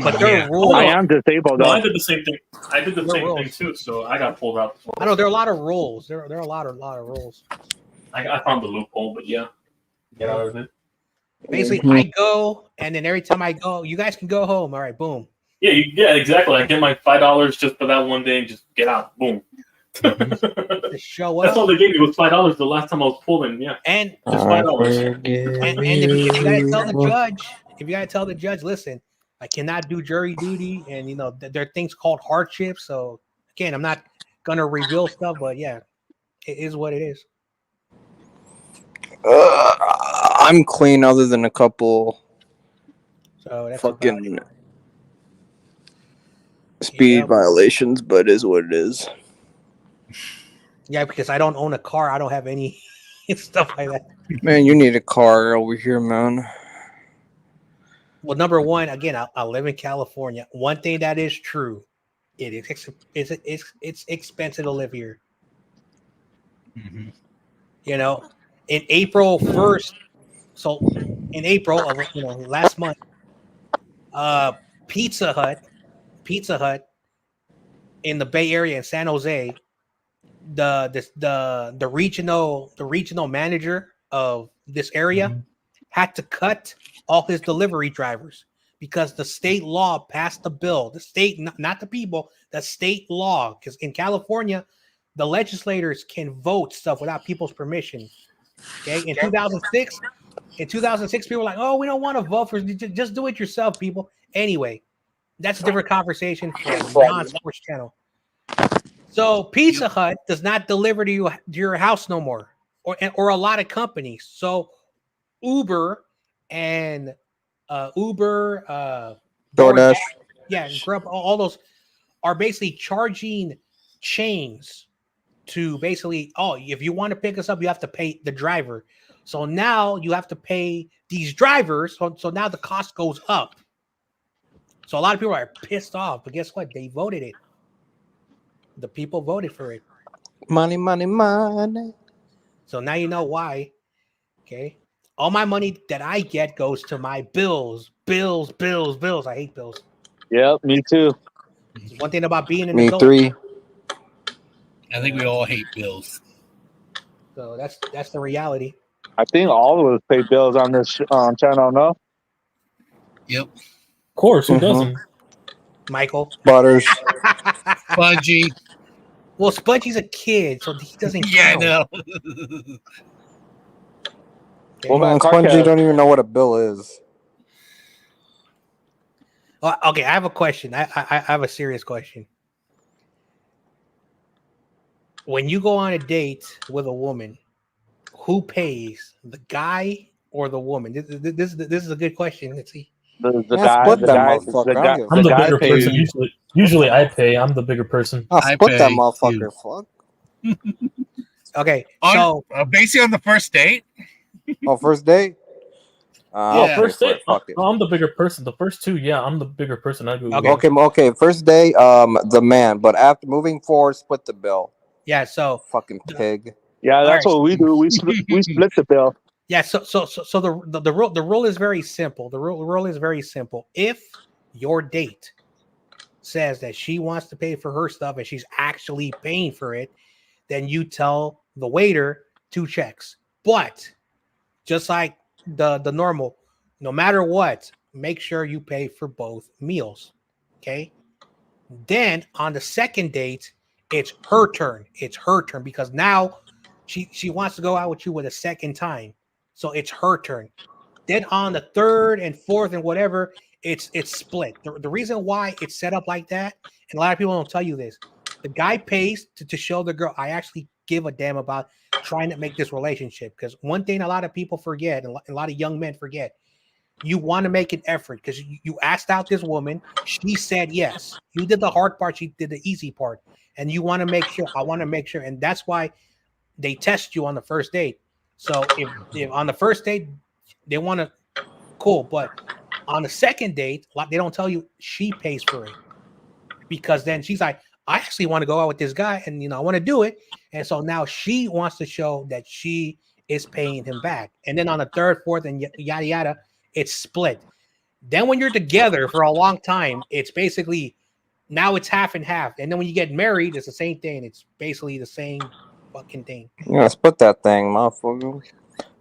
[SPEAKER 6] But there
[SPEAKER 2] Yeah.
[SPEAKER 6] are rules.
[SPEAKER 3] I am disabled
[SPEAKER 1] No,
[SPEAKER 3] though.
[SPEAKER 1] I did the same thing. I did the
[SPEAKER 6] No
[SPEAKER 1] same
[SPEAKER 6] rules.
[SPEAKER 1] thing too, so I got pulled out.
[SPEAKER 6] I know there are a lot of rules. There are a lot of rules.
[SPEAKER 1] I found the loophole, but yeah, get out of it.
[SPEAKER 6] Basically, I go, and then every time I go, you guys can go home. All right, boom.
[SPEAKER 1] Yeah, exactly. I get my $5 just for that one day and just get out. Boom.
[SPEAKER 6] Just show
[SPEAKER 1] That's all
[SPEAKER 6] up.
[SPEAKER 1] they gave me was $5 the last time I was pulling. Yeah,
[SPEAKER 6] And
[SPEAKER 1] just $5.
[SPEAKER 6] and if you gotta tell the judge, listen, I cannot do jury duty, and you know there are things called hardships. So again, I'm not gonna reveal stuff, but yeah, it is what it is.
[SPEAKER 7] I'm clean, other than a couple
[SPEAKER 6] So that's about
[SPEAKER 7] fucking speed
[SPEAKER 6] Yeah.
[SPEAKER 7] violations, but it is what it is.
[SPEAKER 6] Yeah, because I don't own a car, I don't have any stuff like that.
[SPEAKER 7] Man, you need a car over here, man.
[SPEAKER 6] Well, number one, again, I live in California. One thing that is true, it's expensive to live here.
[SPEAKER 2] Mhm.
[SPEAKER 6] You know, in April 1st, so in April of last month, Pizza Hut in the Bay Area in San Jose, the regional manager of this area had to cut all his delivery drivers because the state law passed the bill. The state, not the people, the state law. Because in California, the legislators can vote stuff without people's permission. Okay, in 2006, people were like, "Oh, we don't want to vote for. Just do it yourself, people." Anyway, that's a different conversation for a non-sports channel. So Pizza Hut does not deliver to your house no more, or a lot of companies. So Uber and
[SPEAKER 7] DoorDash.
[SPEAKER 6] yeah, and Grub, all those are basically charging chains to basically, if you want to pick us up, you have to pay the driver. So now you have to pay these drivers. So now the cost goes up. So a lot of people are pissed off, but guess what? They voted it. The people voted for it.
[SPEAKER 7] Money, money, money.
[SPEAKER 6] So now you know why. Okay. All my money that I get goes to my bills. Bills. I hate bills.
[SPEAKER 3] Yep, me too.
[SPEAKER 6] It's one thing about being an
[SPEAKER 7] Me
[SPEAKER 6] adult.
[SPEAKER 7] three.
[SPEAKER 2] I think we all hate bills.
[SPEAKER 6] So that's the reality.
[SPEAKER 3] I think all of us pay bills on this channel, no?
[SPEAKER 2] Yep.
[SPEAKER 1] Of course, who
[SPEAKER 7] Mhm.
[SPEAKER 1] doesn't?
[SPEAKER 6] Michael.
[SPEAKER 7] Butters.
[SPEAKER 2] Spongy.
[SPEAKER 6] Well, Spongy's a kid, so he doesn't
[SPEAKER 2] Yeah, I
[SPEAKER 6] count.
[SPEAKER 2] know.
[SPEAKER 3] What about
[SPEAKER 7] Spongy
[SPEAKER 3] Cartel?
[SPEAKER 7] don't even know what a bill is.
[SPEAKER 6] Well, okay, I have a question. I have a serious question. When you go on a date with a woman, who pays, the guy or the woman? This is a good question. Let's see.
[SPEAKER 3] The
[SPEAKER 7] Yeah,
[SPEAKER 3] guy,
[SPEAKER 7] split
[SPEAKER 3] the
[SPEAKER 7] that
[SPEAKER 3] guy,
[SPEAKER 7] motherfucker.
[SPEAKER 3] the
[SPEAKER 7] I don't
[SPEAKER 3] guy,
[SPEAKER 7] give a
[SPEAKER 1] I'm
[SPEAKER 3] the
[SPEAKER 1] the
[SPEAKER 3] guy
[SPEAKER 1] bigger
[SPEAKER 3] pays.
[SPEAKER 1] person. Usually I pay. I'm the bigger person.
[SPEAKER 7] I'll
[SPEAKER 2] I
[SPEAKER 7] split that
[SPEAKER 2] pay,
[SPEAKER 7] motherfucker. Fuck.
[SPEAKER 6] Okay, so
[SPEAKER 2] Basically on the first date.
[SPEAKER 7] Oh, first date?
[SPEAKER 1] Oh,
[SPEAKER 2] Yeah.
[SPEAKER 1] first date.
[SPEAKER 7] Fuck it.
[SPEAKER 1] I'm the bigger person. The first two, yeah, I'm the bigger person. I go.
[SPEAKER 7] Okay. First day, the man. But after moving forward, split the bill.
[SPEAKER 6] yeah, so
[SPEAKER 7] Fucking pig.
[SPEAKER 3] Yeah, that's
[SPEAKER 6] All right.
[SPEAKER 3] what we do. We split the bill.
[SPEAKER 6] yeah, so the rule is very simple. The rule is very simple. If your date says that she wants to pay for her stuff and she's actually paying for it, then you tell the waiter 2 checks. But just like the normal, no matter what, make sure you pay for both meals. Okay. Then on the second date, it's her turn. It's her turn because now she wants to go out with you with a second time. So it's her turn. Then on the third and fourth and whatever, it's split. The reason why it's set up like that, and a lot of people don't tell you this, the guy pays to show the girl, I actually give a damn about trying to make this relationship. Because one thing a lot of people forget, and a lot of young men forget, you want to make an effort because you asked out this woman. She said yes. You did the hard part. She did the easy part. And you want to make sure, I want to make sure. And that's why they test you on the first date. So if on the first date, they want to, cool. But on the second date, they don't tell you she pays for it. because then she's like, I actually want to go out with this guy, and I want to do it. And so now she wants to show that she is paying him back. And then on the third, fourth, and yada yada, it's split. Then when you're together for a long time, it's basically now it's half and half. And then when you get married, it's the same thing. It's basically the same fucking thing.
[SPEAKER 7] Yeah, split that thing, motherfucker.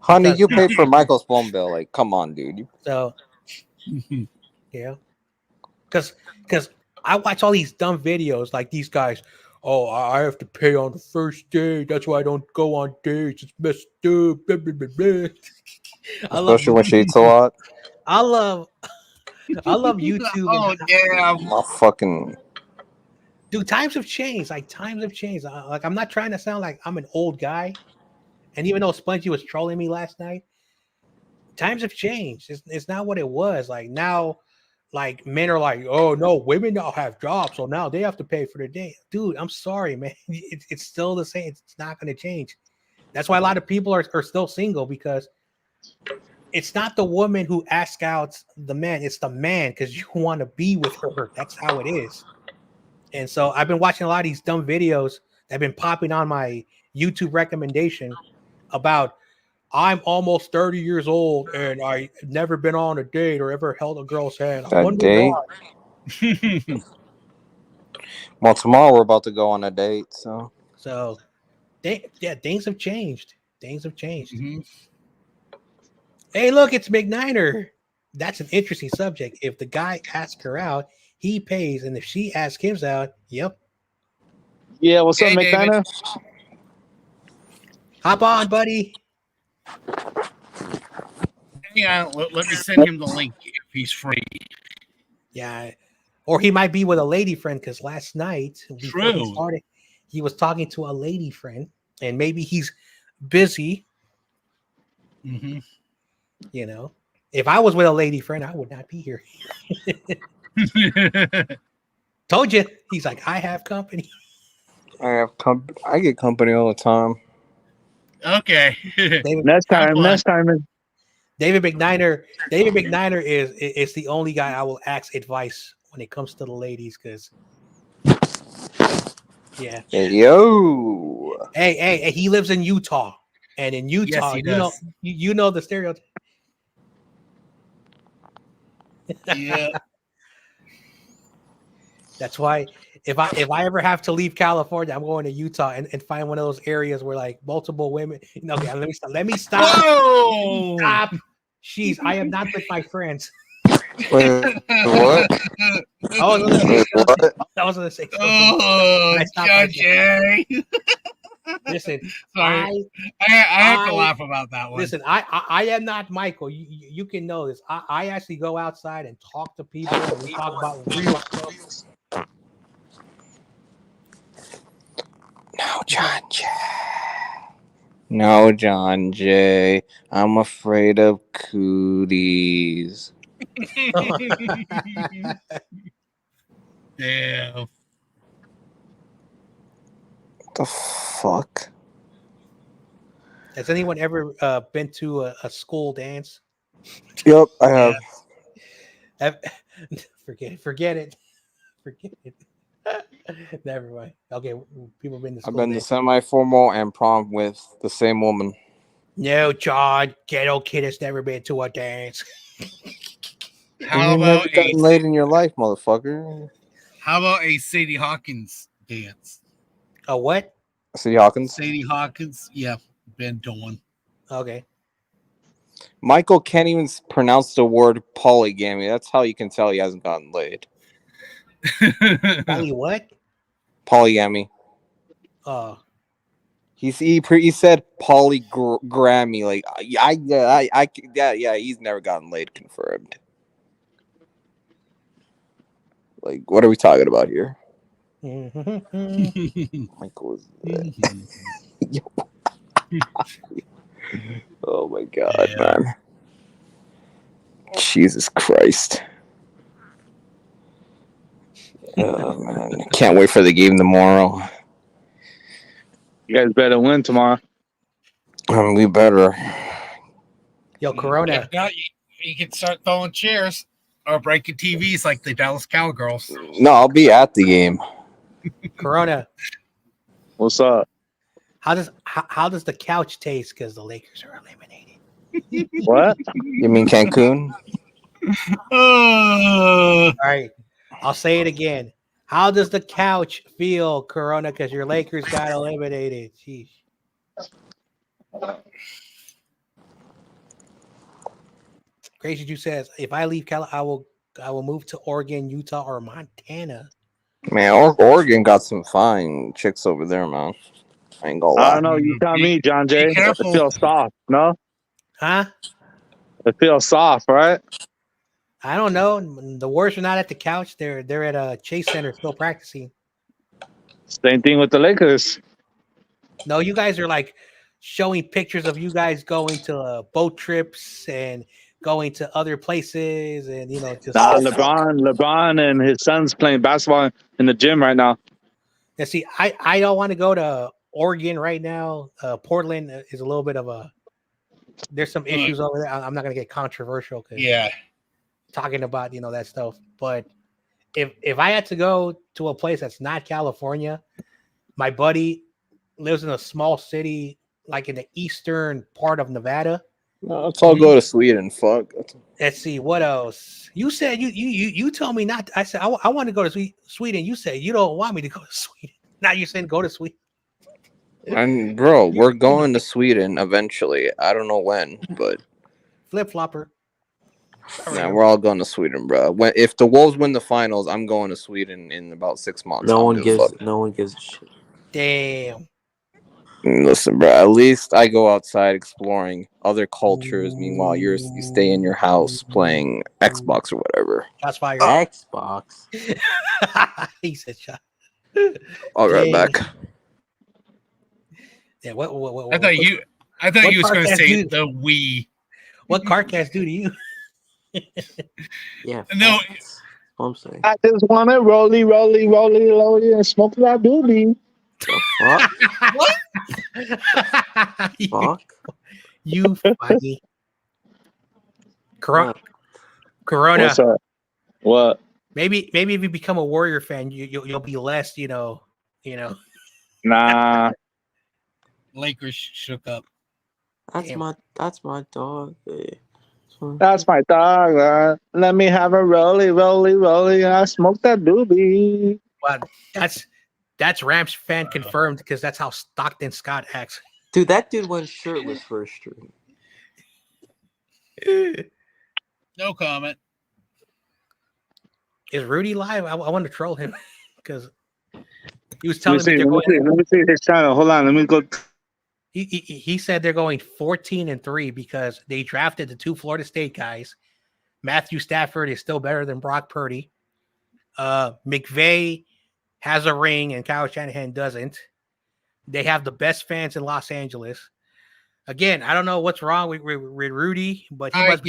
[SPEAKER 7] Honey, you paid for Michael's phone bill. Like, come on, dude.
[SPEAKER 6] So, yeah. Because I watch all these dumb videos like these guys. Oh, I have to pay on the first date. That's why I don't go on dates. It's messed up. Blah, blah, blah, blah.
[SPEAKER 7] Especially when she eats a lot.
[SPEAKER 6] I love YouTube.
[SPEAKER 2] Oh, damn.
[SPEAKER 7] My fucking...
[SPEAKER 6] Dude, times have changed. Like, times have changed. Like, I'm not trying to sound like I'm an old guy. And even though Spongy was trolling me last night, times have changed. It's not what it was. Like, now, like, men are like, oh, no, women now have jobs, so now they have to pay for their date. Dude, I'm sorry, man. It's still the same. It's not going to change. That's why a lot of people are still single, because it's not the woman who asks out the man. It's the man, because you want to be with her. That's how it is. And so I've been watching a lot of these dumb videos that have been popping on my YouTube recommendation about I'm almost 30 years old and I never been on a date or ever held a girl's hand. I wonder why.
[SPEAKER 7] Well, tomorrow we're about to go on a date, so
[SPEAKER 6] things have changed. Things have changed. Mm-hmm. Hey, look, it's McNiner. That's an interesting subject. If the guy asks her out, he pays, and if she asks him out, yep.
[SPEAKER 3] Yeah, what's up, McNiner?
[SPEAKER 6] Hop on, buddy.
[SPEAKER 2] Yeah, let me send him the link if he's free.
[SPEAKER 6] Yeah, or he might be with a lady friend, because last night before he started, he was talking to a lady friend, and maybe he's busy.
[SPEAKER 2] Mm-hmm.
[SPEAKER 6] If I was with a lady friend, I would not be here. Told you. He's like, I have company.
[SPEAKER 7] I get company all the time.
[SPEAKER 2] Okay.
[SPEAKER 3] Next time.
[SPEAKER 6] David McNiner is the only guy I will ask advice when it comes to the ladies, because yeah.
[SPEAKER 7] Yo.
[SPEAKER 6] Hey, he lives in Utah. And in Utah,
[SPEAKER 2] yes,
[SPEAKER 6] you know the stereotype.
[SPEAKER 2] Yeah.
[SPEAKER 6] That's why if I ever have to leave California, I'm going to Utah and find one of those areas where like multiple women. Okay, let me stop.
[SPEAKER 2] Whoa!
[SPEAKER 6] Stop. Jeez, I am not with my friends.
[SPEAKER 7] Wait, what?
[SPEAKER 6] I was gonna say something.
[SPEAKER 2] Oh, Jay.
[SPEAKER 6] Listen,
[SPEAKER 2] sorry. I have to laugh about that one.
[SPEAKER 6] Listen, I am not Michael. You can know this. I actually go outside and talk to people, and we talk about real stuff.
[SPEAKER 7] No, John Jay. I'm afraid of cooties.
[SPEAKER 2] Damn.
[SPEAKER 7] What the fuck?
[SPEAKER 6] Has anyone ever been to a school dance?
[SPEAKER 7] Yep, I have.
[SPEAKER 6] Forget it. Never mind. Okay, people have been to school.
[SPEAKER 7] I've been
[SPEAKER 6] dance.
[SPEAKER 7] to semi-formal and prom with the same woman.
[SPEAKER 6] No, John, ghetto kid has never been to a dance.
[SPEAKER 2] How
[SPEAKER 7] You've never gotten laid in your life, motherfucker.
[SPEAKER 2] How about a Sadie Hawkins dance?
[SPEAKER 6] A what?
[SPEAKER 7] Sadie Hawkins?
[SPEAKER 2] Sadie Hawkins, yeah, been doing.
[SPEAKER 6] Okay.
[SPEAKER 7] Michael can't even pronounce the word polygamy. That's how you can tell he hasn't gotten laid.
[SPEAKER 6] Poly what?
[SPEAKER 7] Polygamy. He said polygrammy. Like yeah, he's never gotten laid confirmed. Like, what are we talking about here? Michael is oh my god, man. Jesus Christ. Oh man. Can't wait for the game tomorrow.
[SPEAKER 3] You guys better win tomorrow.
[SPEAKER 7] We better.
[SPEAKER 6] Yo, Corona.
[SPEAKER 2] Now you can start throwing chairs. or breaking TVs like the Dallas Cowgirls.
[SPEAKER 7] No, I'll be at the game.
[SPEAKER 6] Corona,
[SPEAKER 3] What's up?
[SPEAKER 6] how does the couch taste? Because the Lakers are eliminated.
[SPEAKER 3] What?
[SPEAKER 7] You mean Cancun?
[SPEAKER 6] All right, I'll say it again. How does the couch feel, Corona? Because your Lakers got eliminated. Jeez. Crazy Jew says, if I leave Cal, I will move to Oregon, Utah, or Montana.
[SPEAKER 7] Man, Oregon got some fine chicks over there, man. I ain't gonna
[SPEAKER 3] I
[SPEAKER 7] lie.
[SPEAKER 3] don't know. You tell me, John Jay. It
[SPEAKER 2] careful.
[SPEAKER 3] feels soft, no?
[SPEAKER 6] Huh?
[SPEAKER 3] It feels soft, right?
[SPEAKER 6] I don't know. The Warriors are not at the couch. They're at a Chase Center still practicing.
[SPEAKER 3] Same thing with the Lakers.
[SPEAKER 6] No, you guys are like showing pictures of you guys going to boat trips and going to other places, and just
[SPEAKER 3] LeBron and his son's playing basketball in the gym right now.
[SPEAKER 6] Yeah, see, I don't want to go to Oregon right now. Portland is a little bit of a. There's some issues over there. I'm not gonna get controversial.
[SPEAKER 2] Yeah.
[SPEAKER 6] Talking about that stuff, but if I had to go to a place that's not California, my buddy lives in a small city like in the eastern part of Nevada.
[SPEAKER 7] No, let's all go to Sweden. Fuck.
[SPEAKER 6] Let's see what else. You said you told me not. I said I want to go to Sweden. You said you don't want me to go to Sweden. Now you're saying go to Sweden.
[SPEAKER 7] And bro, we're going to Sweden eventually. I don't know when, but
[SPEAKER 6] Flip flopper.
[SPEAKER 7] yeah, we're all going to Sweden, bro. If the Wolves win the finals, I'm going to Sweden in about 6 months.
[SPEAKER 9] No one gives a shit.
[SPEAKER 6] Damn.
[SPEAKER 7] Listen, bro. At least I go outside exploring other cultures. Meanwhile, you stay in your house playing Xbox or whatever.
[SPEAKER 6] Shots fired.
[SPEAKER 9] Xbox.
[SPEAKER 6] He said shot.
[SPEAKER 7] I'll be right back.
[SPEAKER 6] Yeah. What
[SPEAKER 2] I thought you was going to say the Wii.
[SPEAKER 6] What CarCast do to you?
[SPEAKER 9] Yeah.
[SPEAKER 2] No.
[SPEAKER 9] That's what I'm saying.
[SPEAKER 3] I just want to rolly and smoke that doobie.
[SPEAKER 9] The fuck? Fuck.
[SPEAKER 6] You funny. Corona.
[SPEAKER 3] What's up? What?
[SPEAKER 6] Maybe if you become a Warrior fan, you'll be less,
[SPEAKER 3] Nah.
[SPEAKER 2] Lakers shook up.
[SPEAKER 9] That's my dog.
[SPEAKER 3] That's my dog, man. Let me have a rolly. I smoke that doobie.
[SPEAKER 6] But that's Rams fan confirmed because that's how Stockton Scott acts.
[SPEAKER 9] Dude, that dude went shirtless for a stream.
[SPEAKER 2] No comment.
[SPEAKER 6] Is Rudy live? I want to troll him because he was telling me
[SPEAKER 3] Let me see his channel. Hold on. Let me go.
[SPEAKER 6] He said they're going 14-3 because they drafted the 2 Florida State guys. Matthew Stafford is still better than Brock Purdy. McVay has a ring and Kyle Shanahan doesn't. They have the best fans in Los Angeles. Again, I don't know what's wrong with Rudy, but he must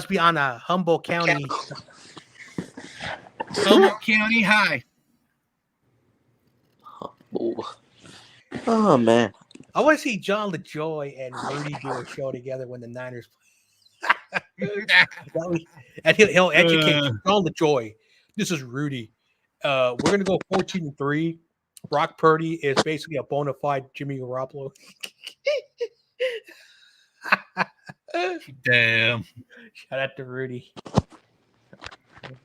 [SPEAKER 6] be on a Humboldt County.
[SPEAKER 2] Humboldt County High.
[SPEAKER 9] Oh man,
[SPEAKER 6] I want to see John LaJoy and Rudy do a show together when the Niners play. And he'll educate John LaJoy. This is Rudy. We're gonna go 14-3. Brock Purdy is basically a bona fide Jimmy Garoppolo.
[SPEAKER 2] Damn.
[SPEAKER 6] Shout out to Rudy.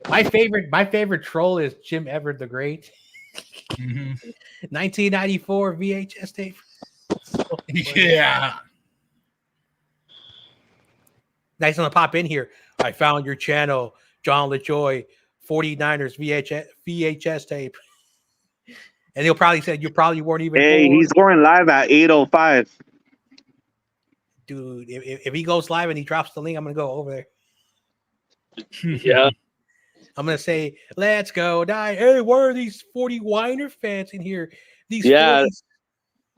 [SPEAKER 6] My favorite troll is Jim Everett the Great. 1994 VHS tape.
[SPEAKER 2] Yeah.
[SPEAKER 6] Nice one to pop in here. I found your channel, John LaJoy, 49ers VHS tape. And he'll probably say you probably weren't even.
[SPEAKER 3] Hey,
[SPEAKER 6] born.
[SPEAKER 3] he's going live at 8:05.
[SPEAKER 6] Dude, if he goes live and he drops the link, I'm gonna go over there.
[SPEAKER 3] Yeah.
[SPEAKER 6] I'm gonna say, let's go die. Hey, why are these 40 Weiner fans in here? These
[SPEAKER 3] 40s.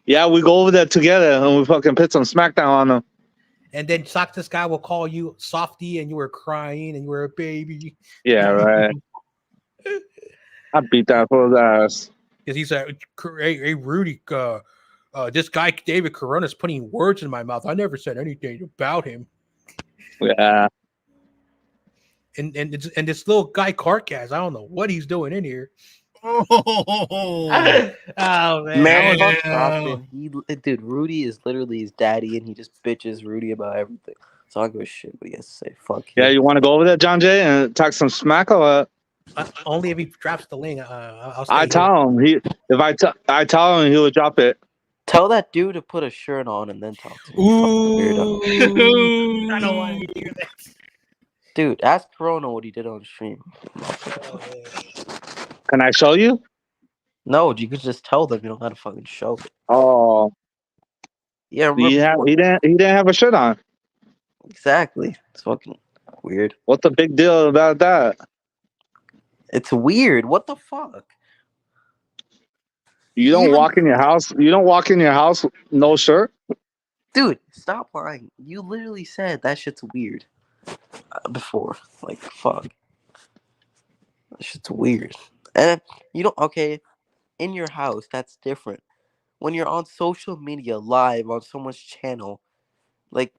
[SPEAKER 3] Yeah, we go over there together and we fucking put some smackdown on them.
[SPEAKER 6] And then this guy will call you softy and you were crying and you were a baby.
[SPEAKER 3] Yeah, right. I beat that fool's ass.
[SPEAKER 6] Because he said, hey, Rudy, this guy David Corona's putting words in my mouth. I never said anything about him.
[SPEAKER 3] Yeah.
[SPEAKER 6] and this little guy Carcass, I don't know what he's doing in here.
[SPEAKER 2] Oh,
[SPEAKER 6] Oh man,
[SPEAKER 9] Man,
[SPEAKER 2] Yeah.
[SPEAKER 9] fuck Stockton. Dude, Rudy is literally his daddy, and he just bitches Rudy about everything. So I don't give a shit what he has to say. Fuck
[SPEAKER 3] Yeah,
[SPEAKER 9] him.
[SPEAKER 3] you want to go over there, John Jay, and talk some smack or what?
[SPEAKER 6] only if he drops the link. I'll stay
[SPEAKER 3] I
[SPEAKER 6] here.
[SPEAKER 3] tell him I tell him he will drop it.
[SPEAKER 9] Tell that dude to put a shirt on and then talk to me.
[SPEAKER 6] Ooh,
[SPEAKER 9] Weirdo.
[SPEAKER 6] I don't want to hear that.
[SPEAKER 9] Dude, ask Corona what he did on stream.
[SPEAKER 6] Oh, man.
[SPEAKER 3] Can I show you?
[SPEAKER 9] No, you could just tell them you don't gotta fucking show it.
[SPEAKER 3] Oh,
[SPEAKER 9] Yeah, remember
[SPEAKER 3] he didn't have a shirt on.
[SPEAKER 9] exactly. It's fucking weird.
[SPEAKER 3] What's the big deal about that?
[SPEAKER 9] It's weird. What the fuck?
[SPEAKER 3] You don't
[SPEAKER 9] Even-
[SPEAKER 3] walk in your house. You don't walk in your house with no shirt.
[SPEAKER 9] Dude, stop lying. You literally said that shit's weird before. Like, fuck. That shit's weird. And you don't, okay, in your house, that's different. When you're on social media live on someone's channel, like,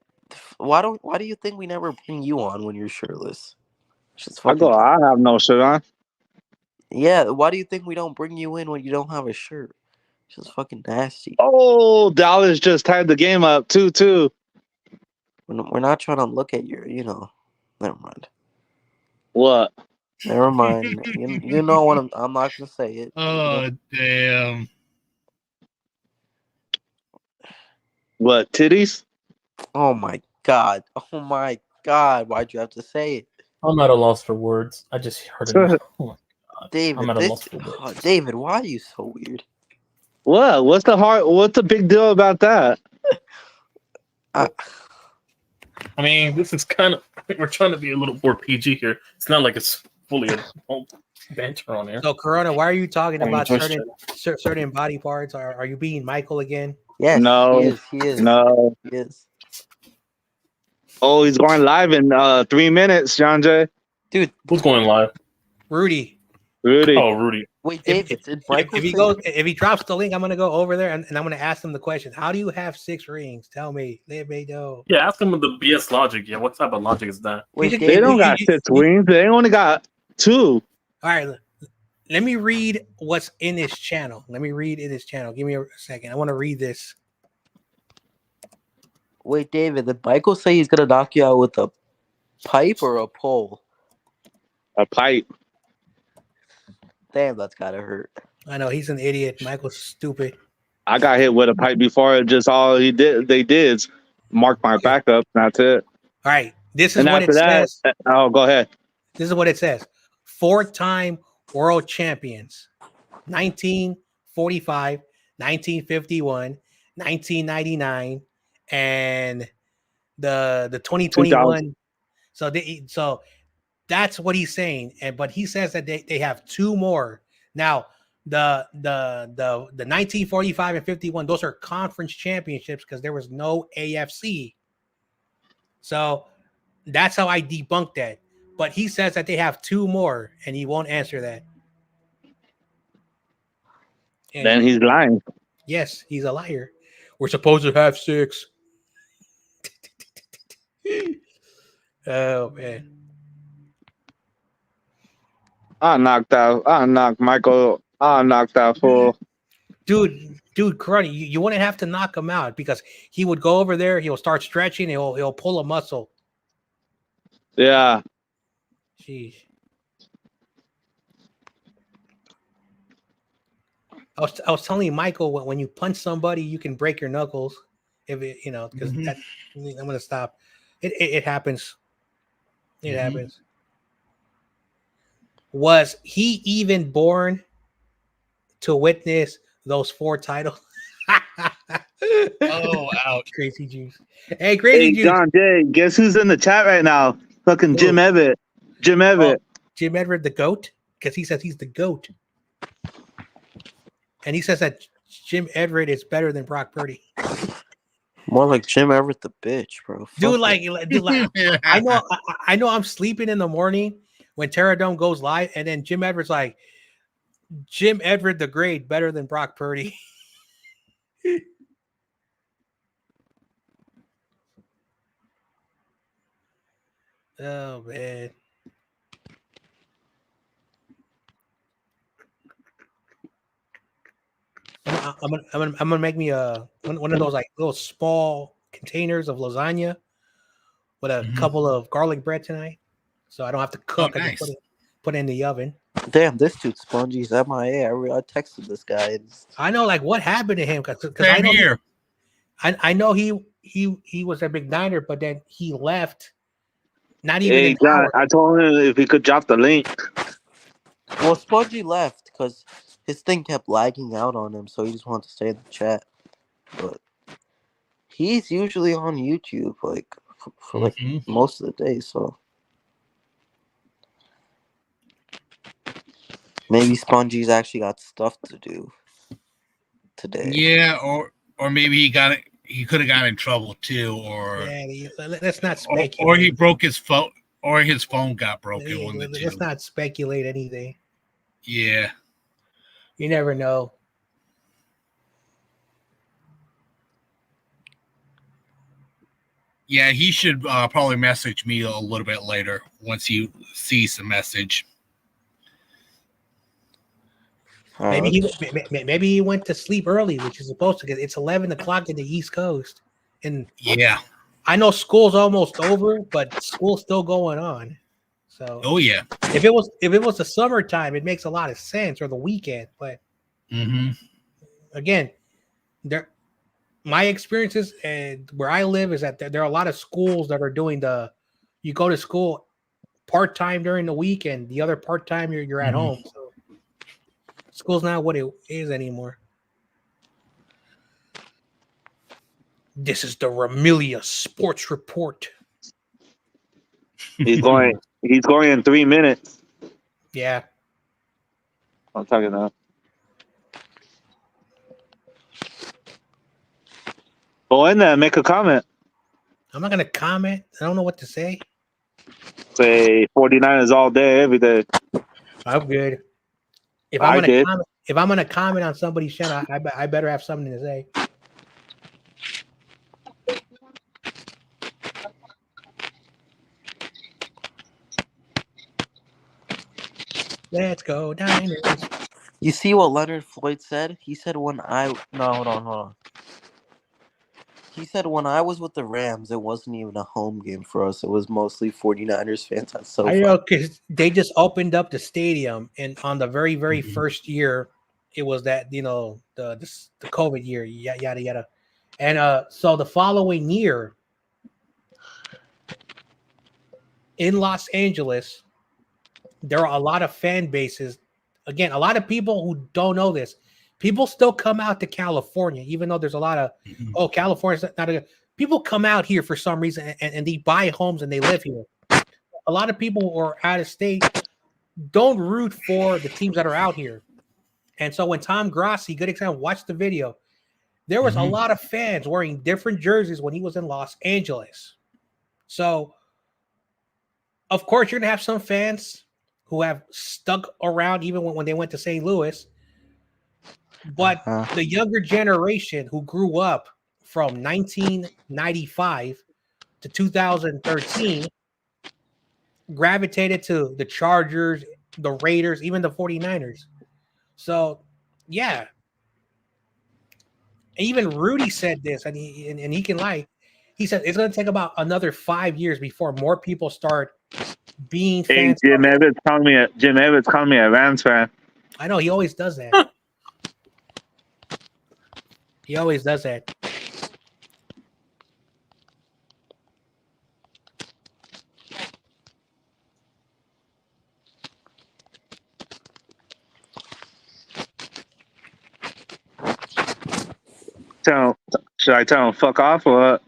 [SPEAKER 9] why do you think we never bring you on when you're shirtless? Just fucking.
[SPEAKER 3] I have no shirt on.
[SPEAKER 9] Yeah, why do you think we don't bring you in when you don't have a shirt? It's just fucking nasty.
[SPEAKER 3] Oh, Dallas just tied the game up 2-2.
[SPEAKER 9] We're not trying to look at your, Never mind.
[SPEAKER 3] What?
[SPEAKER 9] Never mind. you know what I'm not gonna say it.
[SPEAKER 2] Oh, damn.
[SPEAKER 3] What, titties?
[SPEAKER 9] Oh my god. Oh my god. Why'd you have to say it?
[SPEAKER 1] I'm at a loss for words. I just heard it. Oh my god.
[SPEAKER 9] David,
[SPEAKER 1] I'm at a loss for words.
[SPEAKER 9] David, why are you so weird?
[SPEAKER 3] What? What's the big deal about that?
[SPEAKER 1] I mean, this is kind of, we're trying to be a little more PG here. It's not like it's fully adult banter on here.
[SPEAKER 6] So Corona, why are you talking
[SPEAKER 1] I mean,
[SPEAKER 6] about
[SPEAKER 1] just
[SPEAKER 6] certain body parts? Are you being Michael again?
[SPEAKER 9] Yes,
[SPEAKER 3] No.
[SPEAKER 9] he is.
[SPEAKER 3] No.
[SPEAKER 9] He is.
[SPEAKER 3] Oh, he's going live in 3 minutes, John Jay.
[SPEAKER 9] Dude,
[SPEAKER 1] Who's going live?
[SPEAKER 6] Rudy.
[SPEAKER 3] Rudy.
[SPEAKER 1] Oh, Rudy.
[SPEAKER 9] wait,
[SPEAKER 6] If,
[SPEAKER 9] David, did Michael
[SPEAKER 6] if he drops the link, I'm gonna go over there and I'm gonna ask him the question. How do you have 6 rings? Tell me. Let me know.
[SPEAKER 1] Yeah, ask him with the BS logic. Yeah, what type of logic is that?
[SPEAKER 9] Wait,
[SPEAKER 6] They
[SPEAKER 3] They
[SPEAKER 9] David,
[SPEAKER 3] don't got 6 wings. They only got 2.
[SPEAKER 6] All right. Let me read what's in his channel. Give me a second. I want to read this.
[SPEAKER 9] wait, David, did Michael say he's gonna knock you out with a pipe or a pole?
[SPEAKER 3] A pipe.
[SPEAKER 9] Damn, that's gotta hurt.
[SPEAKER 6] I know he's an idiot. Michael's stupid.
[SPEAKER 3] I got hit with a pipe before. Just all they did is mark my backup. That's it.
[SPEAKER 6] All right. This is
[SPEAKER 3] And
[SPEAKER 6] what it
[SPEAKER 3] after that,
[SPEAKER 6] says.
[SPEAKER 3] oh, go ahead.
[SPEAKER 6] This is what it says. 4-time world champions. 1945, 1951, 1999, and the 2021. So that's what he's saying. But he says that they have 2 more. Now, the 1945 and 51, those are conference championships because there was no AFC. So that's how I debunked that. But he says that they have 2 more, and he won't answer that. And
[SPEAKER 3] Then he's lying.
[SPEAKER 6] yes, he's a liar. We're supposed to have 6. Oh man.
[SPEAKER 3] I knocked Michael. I knocked that fool.
[SPEAKER 6] Dude, Karate, you wouldn't have to knock him out because he would go over there, he'll start stretching, he'll pull a muscle.
[SPEAKER 3] Yeah.
[SPEAKER 6] Jeez. I was telling you, Michael, when you punch somebody, you can break your knuckles. If it, because
[SPEAKER 2] Mhm.
[SPEAKER 6] that I'm gonna stop. It happens. It
[SPEAKER 2] Mhm.
[SPEAKER 6] happens. Was he even born to witness those 4 titles?
[SPEAKER 2] Oh, ouch.
[SPEAKER 6] Crazy juice. Hey, crazy
[SPEAKER 3] Hey,
[SPEAKER 6] juice.
[SPEAKER 3] John Jay, guess who's in the chat right now? Fucking Jim
[SPEAKER 6] Who?
[SPEAKER 3] Everett. Jim Everett.
[SPEAKER 6] Jim Edward the GOAT? Because he says he's the GOAT. And he says that Jim Everett is better than Brock Purdy.
[SPEAKER 9] More like Jim Everett the bitch, bro.
[SPEAKER 6] Dude,
[SPEAKER 9] Fuck it.
[SPEAKER 6] dude, like I know I'm sleeping in the morning when Terra Dome goes live, and then Jim Everett's like, Jim Everett the Great, better than Brock Purdy. Oh man. I'm gonna make me one of those like little small containers of lasagna with a couple of garlic bread tonight, so I don't have to cook. I
[SPEAKER 2] nice.
[SPEAKER 6] just put it in the oven.
[SPEAKER 9] Damn, this dude Spongy's MIA. I texted this guy.
[SPEAKER 6] I know, like, what happened to him? Because I
[SPEAKER 2] Same
[SPEAKER 6] know
[SPEAKER 2] here.
[SPEAKER 6] I know he was a big Niner, but then he left. Not even
[SPEAKER 3] Hey,
[SPEAKER 6] an
[SPEAKER 3] John,
[SPEAKER 6] hour.
[SPEAKER 3] I told him if he could drop the link.
[SPEAKER 9] Well, Spongy left because his thing kept lagging out on him, so he just wanted to stay in the chat. But he's usually on YouTube, like for like most of the day. So maybe Spongy's actually got stuff to do today.
[SPEAKER 2] Yeah, or maybe he got it. He could have gotten in trouble too, or
[SPEAKER 6] Let's not speculate.
[SPEAKER 2] or he broke his phone, or his phone got broken. One of the
[SPEAKER 6] Let's
[SPEAKER 2] two.
[SPEAKER 6] not speculate anything.
[SPEAKER 2] Yeah.
[SPEAKER 6] You never know.
[SPEAKER 2] Yeah, he should probably message me a little bit later once he sees the message.
[SPEAKER 6] Maybe he went to sleep early, which is supposed to, because it's 11 o'clock in the East Coast, and
[SPEAKER 2] yeah,
[SPEAKER 6] I know school's almost over, but school's still going on. So,
[SPEAKER 2] oh yeah,
[SPEAKER 6] if it was the summertime, it makes a lot of sense, or the weekend. But again, my experiences and where I live is that there are a lot of schools that are doing you go to school part time during the week, and the other part time you're at home. So school's not what it is anymore. This is the Ramilia Sports Report.
[SPEAKER 3] He's going in 3 minutes.
[SPEAKER 6] Yeah.
[SPEAKER 3] I'm talking now. Go in there and make a comment.
[SPEAKER 6] I'm not gonna comment. I don't know what to say.
[SPEAKER 3] Say 49ers all day, every day.
[SPEAKER 6] I'm good. If I'm gonna comment on somebody's channel, I better have something to say. Let's go Niners.
[SPEAKER 9] You see what Leonard Floyd said? He said hold on. He said when I was with the Rams, it wasn't even a home game for us. It was mostly 49ers fans at SoFi.
[SPEAKER 6] I know, because they just opened up the stadium, and on the very, very first year, it was that, the COVID year, yada yada. And so the following year in Los Angeles, there are a lot of fan bases. Again, a lot of people who don't know this. People still come out to California, even though there's a lot of, California's not a. People come out here for some reason, and they buy homes and they live here. A lot of people who are out of state don't root for the teams that are out here. And so when Tom Grassi, good example, watched the video, there was a lot of fans wearing different jerseys when he was in Los Angeles. So, of course, you're going to have some fans who have stuck around even when they went to St. Louis. But the younger generation who grew up from 1995 to 2013 gravitated to the Chargers, the Raiders, even the 49ers. So, yeah. Even Rudy said this, and he can lie. He said it's going to take about another 5 years before more people start being fans.
[SPEAKER 3] Jim Evans calling me a Rams fan.
[SPEAKER 6] I know, he always does that. He always does that.
[SPEAKER 3] Should I tell him fuck off or what?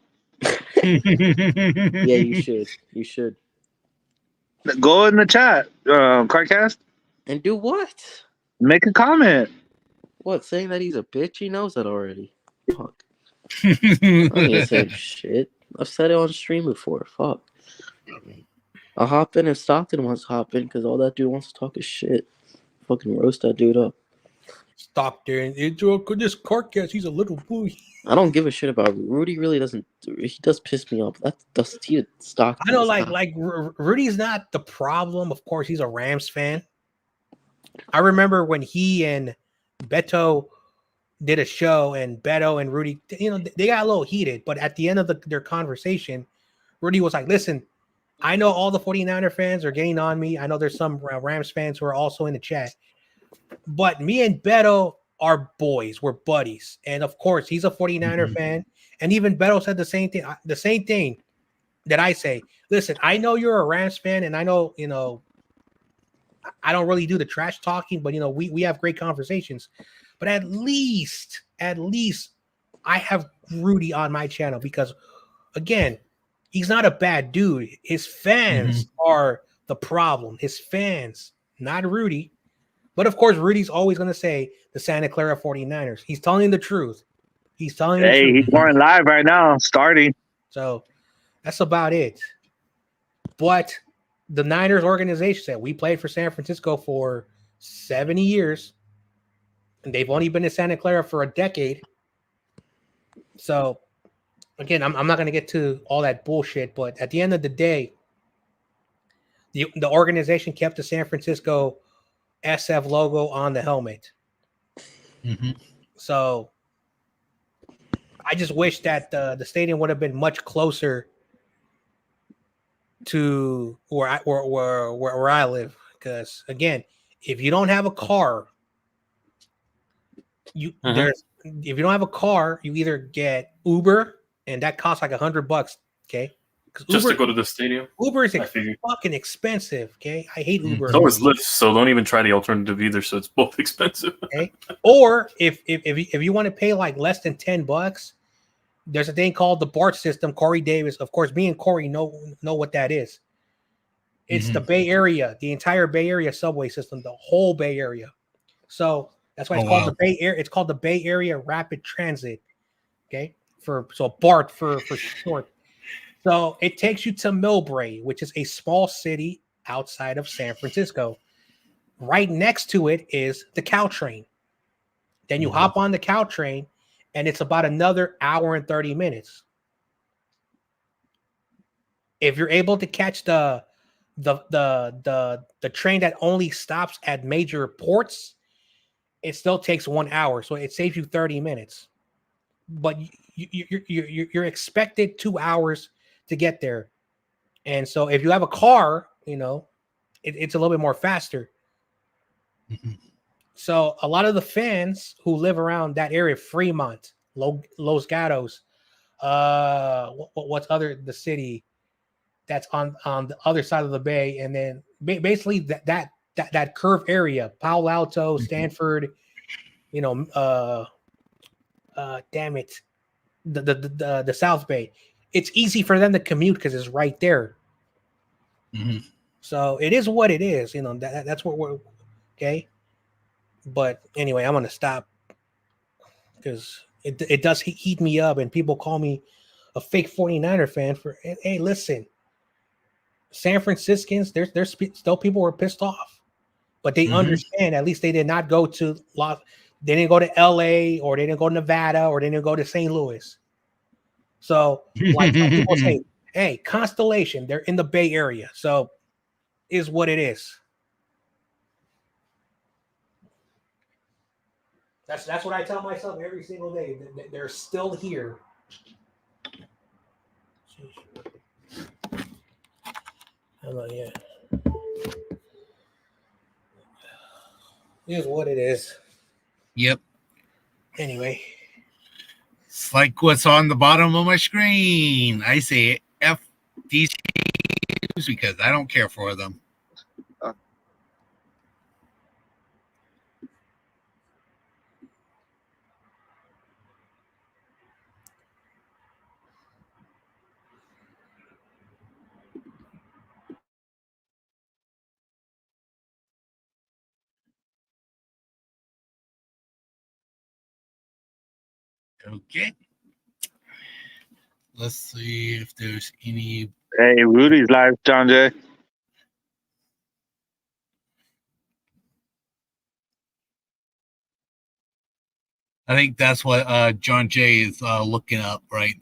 [SPEAKER 9] Yeah, you should. You should.
[SPEAKER 3] Go in the chat, Cardcast.
[SPEAKER 9] And do what?
[SPEAKER 3] Make a comment.
[SPEAKER 9] What, saying that he's a bitch? He knows that already. Fuck. I ain't gonna say shit. I've said it on stream before. Fuck. I'll hop in if Stockton wants to hop in because all that dude wants to talk is shit. Fucking roast that dude up.
[SPEAKER 6] Stockton, this Cardcast, he's a little boy.
[SPEAKER 9] I don't give a shit about Rudy. Really doesn't. He does piss me off. That's Stockton.
[SPEAKER 6] I know, like Rudy's not the problem. Of course, he's a Rams fan. I remember when he and Beto did a show, and Beto and Rudy, they got a little heated. But at the end of their conversation, Rudy was like, "Listen, I know all the 49er fans are getting on me. I know there's some Rams fans who are also in the chat. But me and Beto are boys. We're buddies. And of course, he's a 49er fan. And even Beto said the same thing that I say. Listen, I know you're a Rams fan, and I know, I don't really do the trash talking, but we have great conversations. But at least I have Rudy on my channel because, again, he's not a bad dude. His fans are the problem. His fans, not Rudy. But of course, Rudy's always going to say the Santa Clara 49ers. He's telling the truth. He's telling the truth.
[SPEAKER 3] He's going live right now, starting.
[SPEAKER 6] So that's about it. But the Niners organization said we played for San Francisco for 70 years, and they've only been in Santa Clara for a decade. So, again, I'm not going to get to all that bullshit, but at the end of the day, the organization kept the San Francisco SF logo on the helmet. So I just wish that the stadium would have been much closer to where I live. Because again, if you don't have a car, you either get Uber, and that costs like $100. Okay,
[SPEAKER 1] just to go to the stadium.
[SPEAKER 6] Uber is fucking expensive. Okay, I hate Uber.
[SPEAKER 1] So is Lyft, so don't even try the alternative either. So it's both expensive.
[SPEAKER 6] Okay, or if you want to pay like less than $10, there's a thing called the BART system. Corey Davis, of course, me and Corey know what that is. It's the Bay Area, the entire Bay Area subway system, the whole Bay Area. So that's why it's called the Bay Area. It's called the Bay Area Rapid Transit. Okay, so BART for short. So it takes you to Millbrae, which is a small city outside of San Francisco. Right next to it is the Caltrain. Then you hop on the Caltrain, and it's about another hour and 30 minutes. If you're able to catch the train that only stops at major ports, it still takes 1 hour, so it saves you 30 minutes. But you're expected 2 hours to get there. And so if you have a car, it's a little bit more faster. So a lot of the fans who live around that area, Fremont, Los Gatos, what's the city that's on the other side of the bay, and then basically that curve area, Palo Alto, Stanford, damn it, the South Bay. It's easy for them to commute because it's right there. So it is what it is. That's what we're okay. But anyway, I'm gonna stop because it does heat me up, and people call me a fake 49er fan for. Hey, listen, San Franciscans, there's still people who are pissed off, but they understand. At least they did not go to they didn't go to LA, or they didn't go to Nevada, or they didn't go to St. Louis. So, like some people say, hey, Constellation, they're in the Bay Area. So, is what it is. That's what I tell myself every single day. They're still here. Hello, yeah. It is what it is.
[SPEAKER 2] Yep.
[SPEAKER 6] Anyway.
[SPEAKER 2] It's like what's on the bottom of my screen. I say F these teams because I don't care for them. Okay. Let's see if there's any.
[SPEAKER 3] Hey, Rudy's live, John Jay.
[SPEAKER 2] I think that's what John Jay is looking up, right?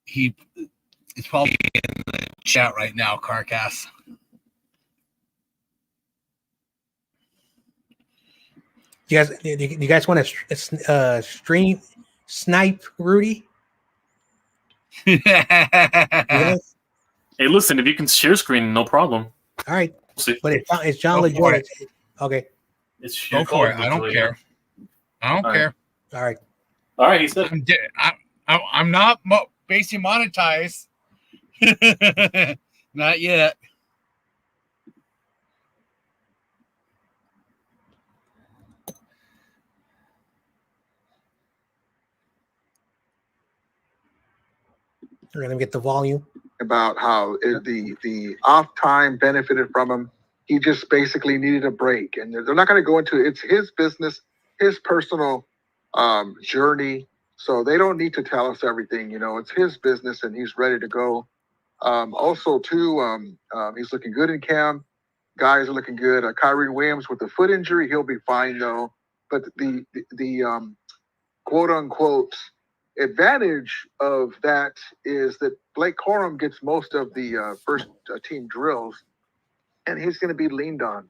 [SPEAKER 2] It's probably in the chat right now, Carcass.
[SPEAKER 6] You guys want to stream snipe Rudy? Yes.
[SPEAKER 1] Hey, listen, if you can share screen, no problem.
[SPEAKER 6] All right.
[SPEAKER 1] See.
[SPEAKER 6] But it's John
[SPEAKER 2] Go for
[SPEAKER 6] LeJoy.
[SPEAKER 2] it.
[SPEAKER 6] Okay.
[SPEAKER 1] It's
[SPEAKER 2] Go for it. I don't care. I don't
[SPEAKER 1] All right.
[SPEAKER 2] care.
[SPEAKER 6] All right.
[SPEAKER 1] All right, he said.
[SPEAKER 2] I'm not basically monetized. Not yet.
[SPEAKER 6] We're gonna get the volume.
[SPEAKER 10] About how the off time benefited from him. He just basically needed a break, and they're not going to go into it. It's his business, his personal journey. So they don't need to tell us everything. You know, it's his business, and he's ready to go. Also, too, he's looking good in camp. Guys are looking good. Kyrie Williams with the foot injury, he'll be fine though. But the quote unquote advantage of that is that Blake Corum gets most of the first team drills, and he's going to be leaned on.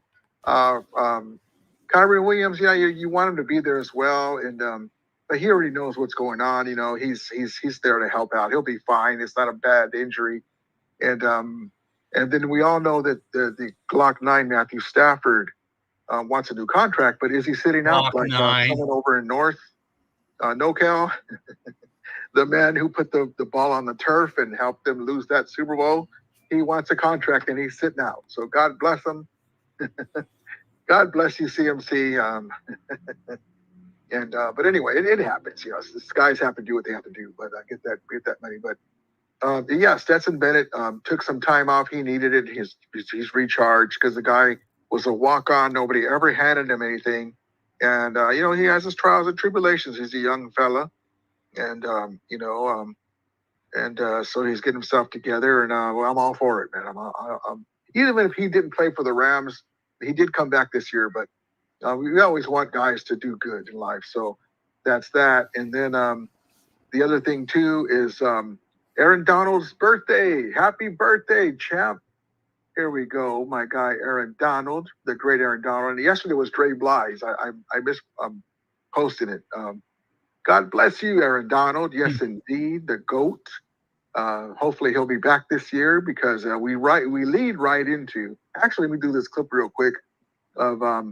[SPEAKER 10] Kyrie Williams, yeah, you want him to be there as well, and but he already knows what's going on. You know, he's there to help out. He'll be fine. It's not a bad injury, and then we all know that the Glock 9 Matthew Stafford wants a new contract, but is he sitting out
[SPEAKER 2] Glock
[SPEAKER 10] like
[SPEAKER 2] 9.
[SPEAKER 10] someone over in North NoCal? The man who put the ball on the turf and helped them lose that Super Bowl, he wants a contract and he's sitting out. So God bless him. God bless you, CMC. But anyway, it happens. You know, the guys have to do what they have to do. But I get that money. But yeah, Stetson Bennett took some time off. He needed it. He's recharged because the guy was a walk-on. Nobody ever handed him anything. And you know, he has his trials and tribulations. He's a young fella. And so he's getting himself together, and well, I'm all for it, man. I'm even if he didn't play for the Rams, he did come back this year. But we always want guys to do good in life, so that's that. And then the other thing too is Aaron Donald's birthday. Happy birthday, champ! Here we go, my guy Aaron Donald, the great Aaron Donald. And yesterday was Dre Bly's. I missed posting it. God bless you, Aaron Donald. Yes, indeed, the GOAT. Hopefully he'll be back this year because we lead right into. Actually, let me do this clip real quick of I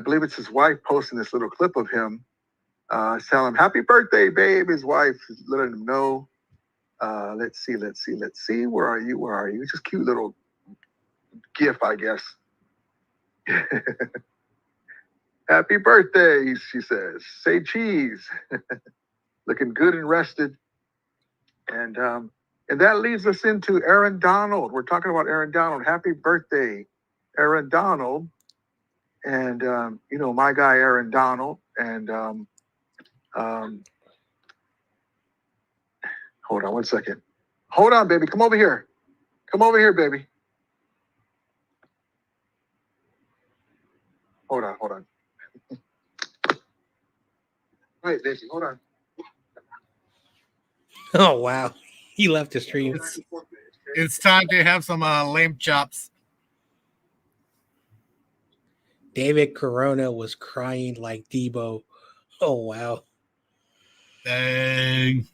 [SPEAKER 10] believe it's his wife posting this little clip of him telling him happy birthday, babe. His wife is letting him know. Let's see. Where are you? Just cute little GIF, I guess. Happy birthday, she says. Say cheese. Looking good and rested. And that leads us into Aaron Donald. We're talking about Aaron Donald. Happy birthday, Aaron Donald. And, you know, my guy, Aaron Donald. And hold on one second. Hold on, baby. Come over here. Come over here, baby. Hold on. Wait, Daisy, hold on.
[SPEAKER 6] Oh wow, he left the stream.
[SPEAKER 2] It's time to have some lamb chops.
[SPEAKER 6] David Corona was crying like Debo. Oh wow.
[SPEAKER 2] Dang.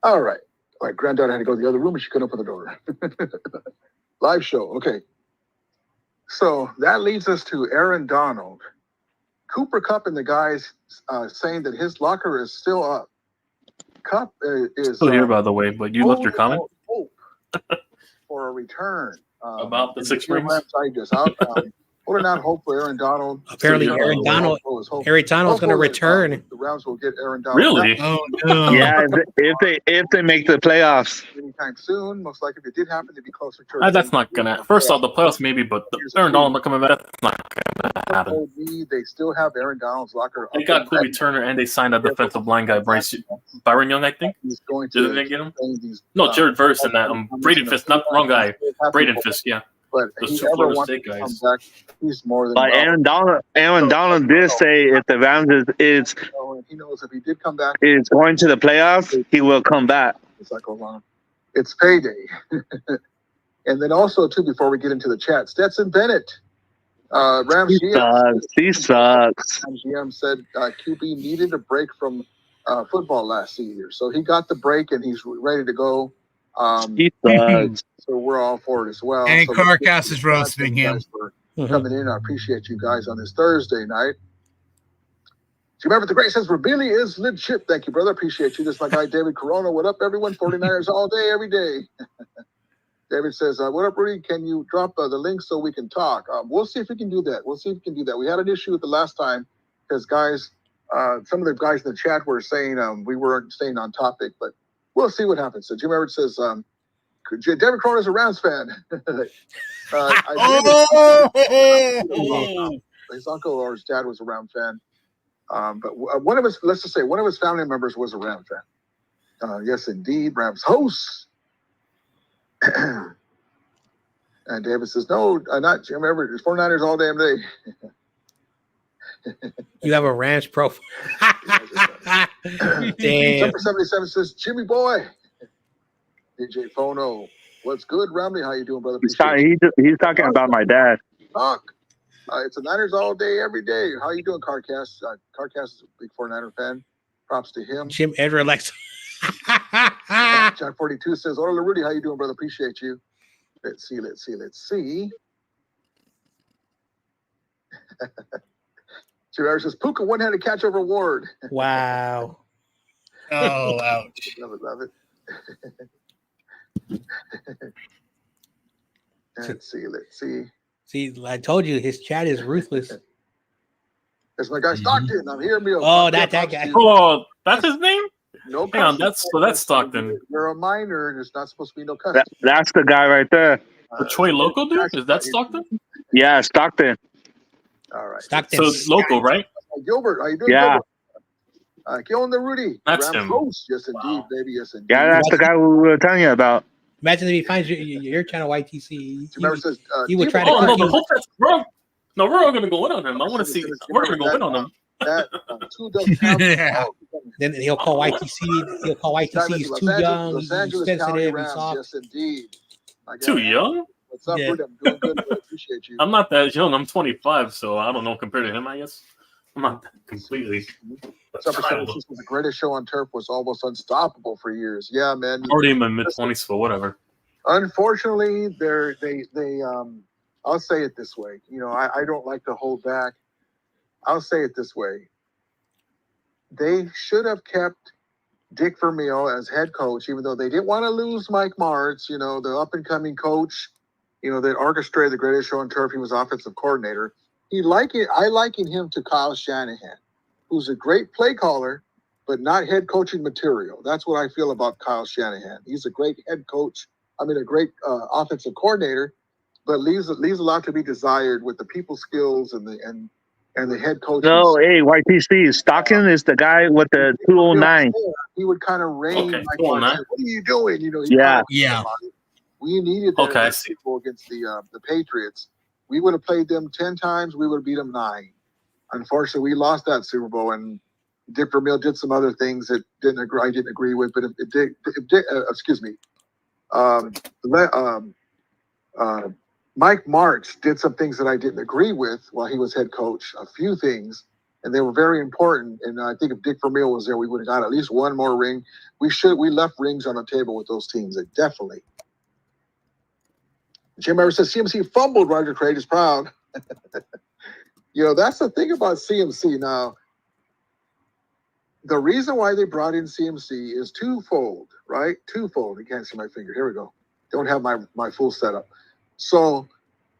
[SPEAKER 10] All right. Granddaughter had to go to the other room and she couldn't open the door. Live show. Okay. So that leads us to Aaron Donald. Cooper Kupp and the guys saying that his locker is still up. Kupp is
[SPEAKER 1] Still here, by the way, but you left your comment
[SPEAKER 10] hope for a return
[SPEAKER 1] about the 6 rings.
[SPEAKER 10] Holding out hope for Aaron Donald.
[SPEAKER 6] Apparently, Aaron Donald's going to return.
[SPEAKER 10] The Rams will get Aaron Donald.
[SPEAKER 1] Really?
[SPEAKER 2] Oh no.
[SPEAKER 3] Yeah, if they make the playoffs.
[SPEAKER 10] Anytime soon. Most likely, if it did happen, to be closer to.
[SPEAKER 1] That's not gonna. First off, the playoffs maybe, but the Aaron Donald not coming back. That's not gonna happen.
[SPEAKER 10] They still have Aaron Donald's locker.
[SPEAKER 1] They got Kobe Turner and they signed a defensive line guy, Byron Young, I think.
[SPEAKER 10] He's going
[SPEAKER 1] Didn't they get him? No, Jared Verse and that. Braden Fisk, not the wrong guy. Braden Fisk, yeah.
[SPEAKER 10] But
[SPEAKER 1] Those
[SPEAKER 10] he
[SPEAKER 1] two
[SPEAKER 10] ever
[SPEAKER 1] Florida
[SPEAKER 10] wants
[SPEAKER 1] State
[SPEAKER 10] to come
[SPEAKER 1] guys.
[SPEAKER 10] back. He's more than.
[SPEAKER 3] But
[SPEAKER 10] welcome.
[SPEAKER 3] Aaron Donald did say if the Rams is
[SPEAKER 10] He knows if he did come back,
[SPEAKER 3] going to the playoffs, he will come back.
[SPEAKER 10] it's like, hold on, it's payday. And then also, too, before we get into the chat, Stetson Bennett, Rams GM.
[SPEAKER 3] He sucks.
[SPEAKER 10] GM said QB needed a break from football last year. So he got the break and he's ready to go.
[SPEAKER 3] He sucks.
[SPEAKER 10] So we're all for it as well.
[SPEAKER 2] And
[SPEAKER 10] so
[SPEAKER 2] Carcass is roasting him.
[SPEAKER 10] For coming in. I appreciate you guys on this Thursday night. Do you remember the great says Rabili is legit? Thank you, brother. Appreciate you. This is my guy, David Corona. What up, everyone? 49ers all day, every day. David says, what up, Rudy? Can you drop the link so we can talk? We'll see if we can do that. We had an issue with the last time because guys, some of the guys in the chat were saying we weren't staying on topic, but we'll see what happens. So Jim Everett says, David Corona is a Rams fan. His uncle or his dad was a Rams fan. But one of his, let's just say, one of his family members was a Rams fan. Yes, indeed, Rams hosts. And David says, no, not Jim Everett. It's 49ers all damn day.
[SPEAKER 6] You have a Rams profile. Damn.
[SPEAKER 10] Jumper 77 says, Jimmy boy. DJ Fono. What's good, Romney? How you doing, brother?
[SPEAKER 3] He's talking about my dad.
[SPEAKER 10] Talk. It's the Niners all day, every day. How you doing, Carcass? Carcass is a big 49er fan. Props to him.
[SPEAKER 6] Jim Edward Lex.
[SPEAKER 10] Jack 42 says, Orla Rudy, how you doing, brother? Appreciate you. Let's see. Jim says, Puka one-handed catch over Ward.
[SPEAKER 6] Wow.
[SPEAKER 2] Oh, ouch.
[SPEAKER 10] Love it. Let's see.
[SPEAKER 6] See, I told you his chat is ruthless.
[SPEAKER 10] That's my guy Stockton. I'm here, Emil.
[SPEAKER 6] Oh, that guy.
[SPEAKER 1] Oh, that's his name?
[SPEAKER 10] No,
[SPEAKER 1] hang on, that's Stockton.
[SPEAKER 10] You're a minor, and there's not supposed to be no custody.
[SPEAKER 3] That's the guy right there.
[SPEAKER 1] The Troy Loco dude? Is that Stockton?
[SPEAKER 3] Yeah, Stockton.
[SPEAKER 10] All right.
[SPEAKER 6] Stockton.
[SPEAKER 1] So it's Loco, right?
[SPEAKER 10] Gilbert, how you doing?
[SPEAKER 3] Yeah.
[SPEAKER 10] Killing the Rudy.
[SPEAKER 1] That's
[SPEAKER 10] Rams
[SPEAKER 1] him.
[SPEAKER 10] host. Yes, indeed, baby. Yes, indeed.
[SPEAKER 3] Yeah, that's the guy we were telling you about.
[SPEAKER 6] Imagine if he finds your channel YTC.
[SPEAKER 10] Says,
[SPEAKER 6] he would try to.
[SPEAKER 1] Oh no, the whole that's bro. No, we're all gonna go in on him. I want to see. We're gonna go in on him.
[SPEAKER 6] Then he'll call YTC. He'll call YTC. He's too young. He's sensitive. He's soft.
[SPEAKER 10] Yes, indeed.
[SPEAKER 1] Too young?
[SPEAKER 10] What's up, Rudy? I'm doing good. I appreciate you.
[SPEAKER 1] I'm not that young. I'm 25, so I don't know compared to him. I guess I'm not that completely.
[SPEAKER 10] The greatest show on turf was almost unstoppable for years. Yeah, man.
[SPEAKER 1] Already in my mid-20s, so whatever.
[SPEAKER 10] Unfortunately, they I'll say it this way. You know, I don't like to hold back. I'll say it this way. They should have kept Dick Vermeil as head coach, even though they didn't want to lose Mike Martz, you know, the up-and-coming coach, you know, that orchestrated the greatest show on turf. He was offensive coordinator. I liken him to Kyle Shanahan, who's a great play caller, but not head coaching material. That's what I feel about Kyle Shanahan. He's a great head coach. I mean, a great offensive coordinator, but leaves a lot to be desired with the people skills and the head coach.
[SPEAKER 3] No, hey, YTC. Stockton is the guy with the 209.
[SPEAKER 10] He would kind of rein.
[SPEAKER 1] Okay,
[SPEAKER 10] like,
[SPEAKER 1] 209.
[SPEAKER 10] what are you doing? You know.
[SPEAKER 2] Yeah.
[SPEAKER 10] We needed that
[SPEAKER 1] Okay, I see.
[SPEAKER 10] against the Patriots. We would have played them 10 times. We would have beat them 9. Unfortunately, we lost that Super Bowl, and Dick Vermeil did some other things that I didn't agree with. But Mike Martz did some things that I didn't agree with while he was head coach. A few things, and they were very important. And I think if Dick Vermeil was there, we would have got at least one more ring. We left rings on the table with those teams. Definitely. Jim Ever says CMC fumbled. Roger Craig is proud. You know, that's the thing about CMC now. The reason why they brought in CMC is twofold, right? Twofold. You can't see my finger. Here we go. Don't have my full setup. So,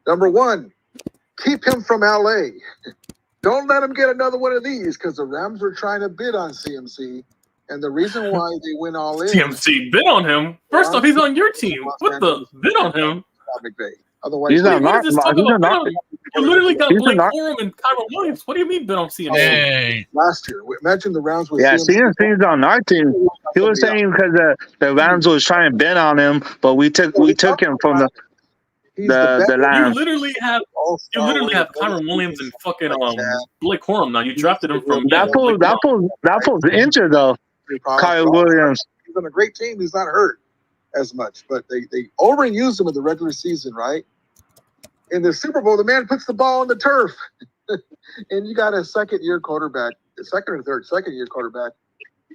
[SPEAKER 10] number one, keep him from LA. Don't let him get another one of these, because the Rams were trying to bid on CMC. And the reason why they went all in.
[SPEAKER 1] CMC bid on him? First off, he's on your team. What the? Bid on him?
[SPEAKER 10] Otherwise,
[SPEAKER 3] he's not.
[SPEAKER 1] You literally got Blake Corum and Kyron Williams. What do you mean bid on CMC?
[SPEAKER 2] Hey.
[SPEAKER 10] Last year, imagine the Rams with
[SPEAKER 3] CMC's on our team. He was saying because the Rams was trying to bid on him, but we took him from the Rams.
[SPEAKER 1] You literally have Kyron Williams and fucking Blake Corum now. You drafted him from
[SPEAKER 3] that fool's injured though. Kyle Williams.
[SPEAKER 10] He's on a great team. He's not hurt. as much, but they overused him in the regular season, right? In the Super Bowl, the man puts the ball on the turf, and you got a second-year quarterback, second-year quarterback,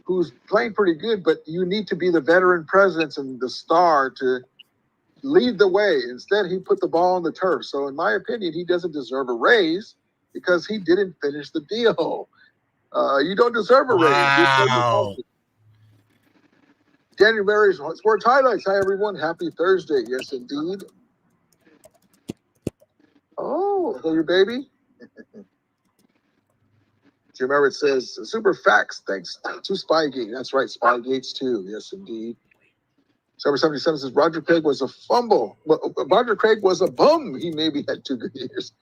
[SPEAKER 10] who's playing pretty good, but you need to be the veteran presence and the star to lead the way. Instead, he put the ball on the turf. So, in my opinion, he doesn't deserve a raise because he didn't finish the deal. You don't deserve a raise.
[SPEAKER 2] Wow.
[SPEAKER 10] January's Sports Highlights. Hi, everyone. Happy Thursday. Yes, indeed. Oh, is that your baby? Jim Everett says, super facts thanks to Spygate. That's right, Spygate's too. Yes, indeed. Summer 77 says, Roger Craig was a fumble. Well, Roger Craig was a bum. He maybe had 2 good years.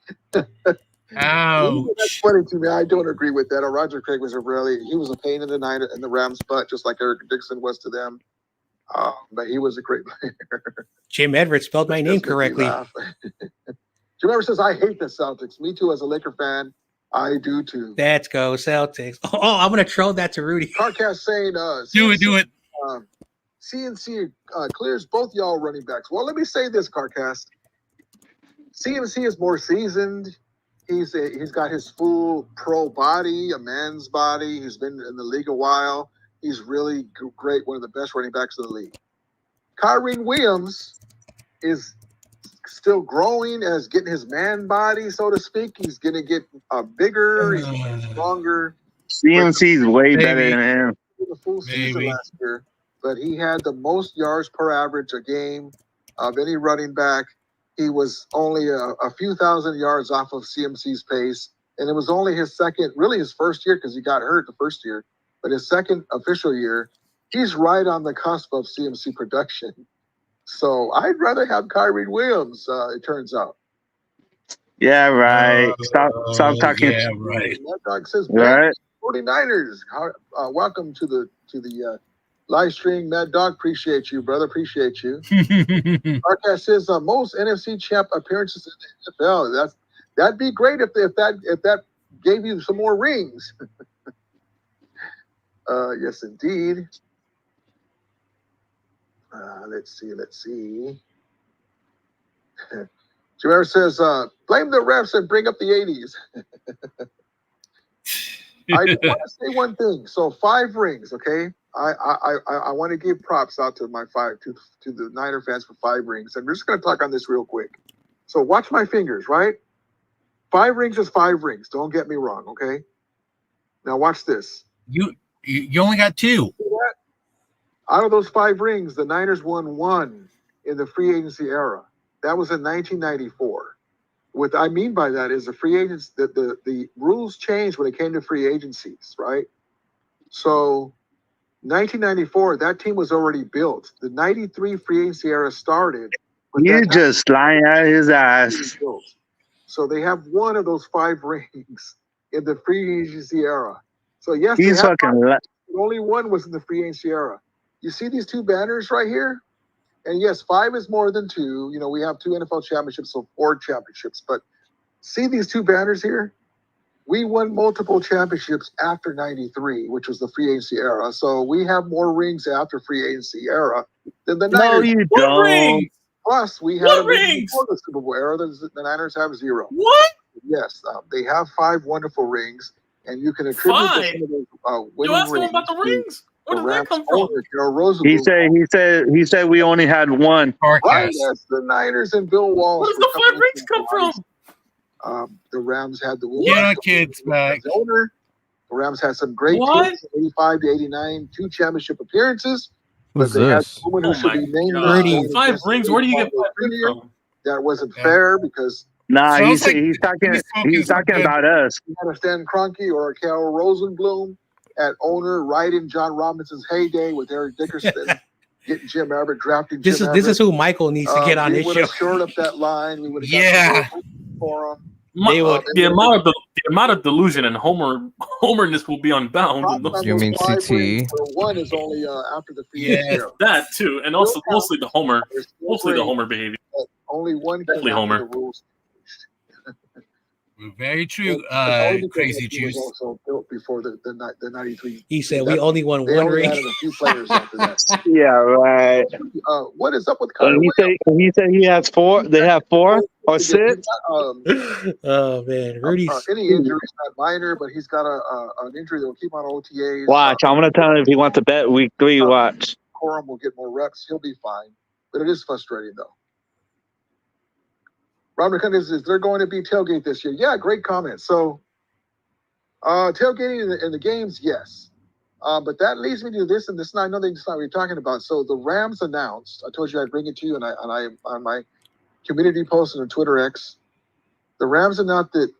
[SPEAKER 2] Ouch.
[SPEAKER 10] That's funny to me. I don't agree with that. Roger Craig was he was a pain in the Rams' butt, just like Eric Dixon was to them. But he was a great player.
[SPEAKER 6] Jim Everett spelled my name correctly.
[SPEAKER 10] Jim Everett says, I hate the Celtics. Me too, as a Laker fan. I do too.
[SPEAKER 6] Let's go Celtics. Oh, I'm gonna throw that to Rudy.
[SPEAKER 10] Carcast saying,
[SPEAKER 2] do it.
[SPEAKER 10] CMC clears both y'all running backs. Well, let me say this, Carcast. CMC is more seasoned. He's got his full pro body, a man's body. He's been in the league a while. He's really great, one of the best running backs in the league. Kyren Williams is still growing as getting his man body, so to speak. He's going to get bigger, he's stronger.
[SPEAKER 3] CMC's way better than him.
[SPEAKER 10] The full season last year, but he had the most yards per average a game of any running back. He was only a few thousand yards off of CMC's pace, and it was only his first year because he got hurt the first year, but his second official year, he's right on the cusp of CMC production. So I'd rather have Kyren Williams, it turns out.
[SPEAKER 3] Yeah, right. Stop talking.
[SPEAKER 2] Yeah, right.
[SPEAKER 10] That dog says,
[SPEAKER 3] Right.
[SPEAKER 10] 49ers. Welcome to the live stream, Mad Dog. Appreciate you, brother. Appreciate you. Arcast says most NFC champ appearances in the NFL. That'd be great if that gave you some more rings. Yes, indeed. Let's see. Jameer says, blame the refs and bring up the 80s. I want to say one thing. So 5 rings, okay? I want to give props out to to the Niner fans for 5 rings. And we're just going to talk on this real quick. So watch my fingers, right? 5 rings is 5 rings. Don't get me wrong, okay? Now watch this.
[SPEAKER 2] You only got 2.
[SPEAKER 10] Out of those 5 rings, the Niners won 1 in the free agency era. That was in 1994. What I mean by that is the rules changed when it came to free agencies, right? So 1994, that team was already built. The 93 free agency era started.
[SPEAKER 3] You just lying out his ass.
[SPEAKER 10] So they have 1 of those 5 rings in the free agency era. So yes,
[SPEAKER 3] he's fucking.
[SPEAKER 10] Only 1 was in the free agency era. You see these 2 banners right here? And yes, 5 is more than 2. You know, we have 2 NFL championships, so 4 championships. But see these 2 banners here? We won multiple championships after 93, which was the free agency era. So we have more rings after free agency era than the Niners.
[SPEAKER 3] No, you don't.
[SPEAKER 1] Rings?
[SPEAKER 10] Plus, we had before the Super Bowl era. The Niners have 0.
[SPEAKER 1] What?
[SPEAKER 10] Yes, they have 5 wonderful rings, and you can attribute some of those winning
[SPEAKER 1] you asked
[SPEAKER 10] rings.
[SPEAKER 1] Him about the rings? Where did that come from?
[SPEAKER 3] He said we only had 1.
[SPEAKER 10] Yes, the Niners and Bill Walsh.
[SPEAKER 1] Where did the 5 rings come from?
[SPEAKER 10] The Rams had the
[SPEAKER 2] kids back.
[SPEAKER 10] Owner. The Rams had some great kids, 85 to 89, 2 championship appearances.
[SPEAKER 11] Who's
[SPEAKER 10] but they had
[SPEAKER 11] this?
[SPEAKER 10] someone who should be named
[SPEAKER 1] 5 rings. Where do you get 5 rings from?
[SPEAKER 10] That wasn't fair because
[SPEAKER 3] he's talking about us.
[SPEAKER 10] You had a Stan Kroenke or a Carol Rosenblum at owner right in John Robinson's heyday with Eric Dickerson, getting Jim Everett, drafting
[SPEAKER 6] This is who Michael needs to get on this show.
[SPEAKER 10] We would have shored up that line. We would have for him.
[SPEAKER 1] The amount of delusion and homerness will be unbound.
[SPEAKER 11] You mean CT?
[SPEAKER 10] 1 is only after the free agency.
[SPEAKER 1] That too, and also mostly the homer behavior.
[SPEAKER 10] Only 1 came
[SPEAKER 1] Definitely
[SPEAKER 10] after
[SPEAKER 1] homer.
[SPEAKER 10] the rules.
[SPEAKER 2] Very true. Crazy juice.
[SPEAKER 10] Was also built before the 93.
[SPEAKER 6] He said we only won
[SPEAKER 10] They
[SPEAKER 6] one
[SPEAKER 10] only
[SPEAKER 6] ring.
[SPEAKER 10] added a few players after that.
[SPEAKER 3] Yeah, right.
[SPEAKER 10] What is up with Kyler?
[SPEAKER 3] He said he has 4. They have 4 or 6.
[SPEAKER 6] Oh man, Rudy's
[SPEAKER 10] any injury is not minor, but he's got an injury that will keep on OTAs.
[SPEAKER 3] Watch, I'm gonna tell him if he wants to bet week 3. Watch.
[SPEAKER 10] Corum will get more reps. He'll be fine, but it is frustrating though. Rob McCundy is they're going to be tailgate this year. Yeah, great comment. So, tailgating in the games, yes. But that leads me to this, and this is not another thing that's not what we're talking about. So the Rams announced, I told you I'd bring it to you, and I on my community post on Twitter X, the Rams announced that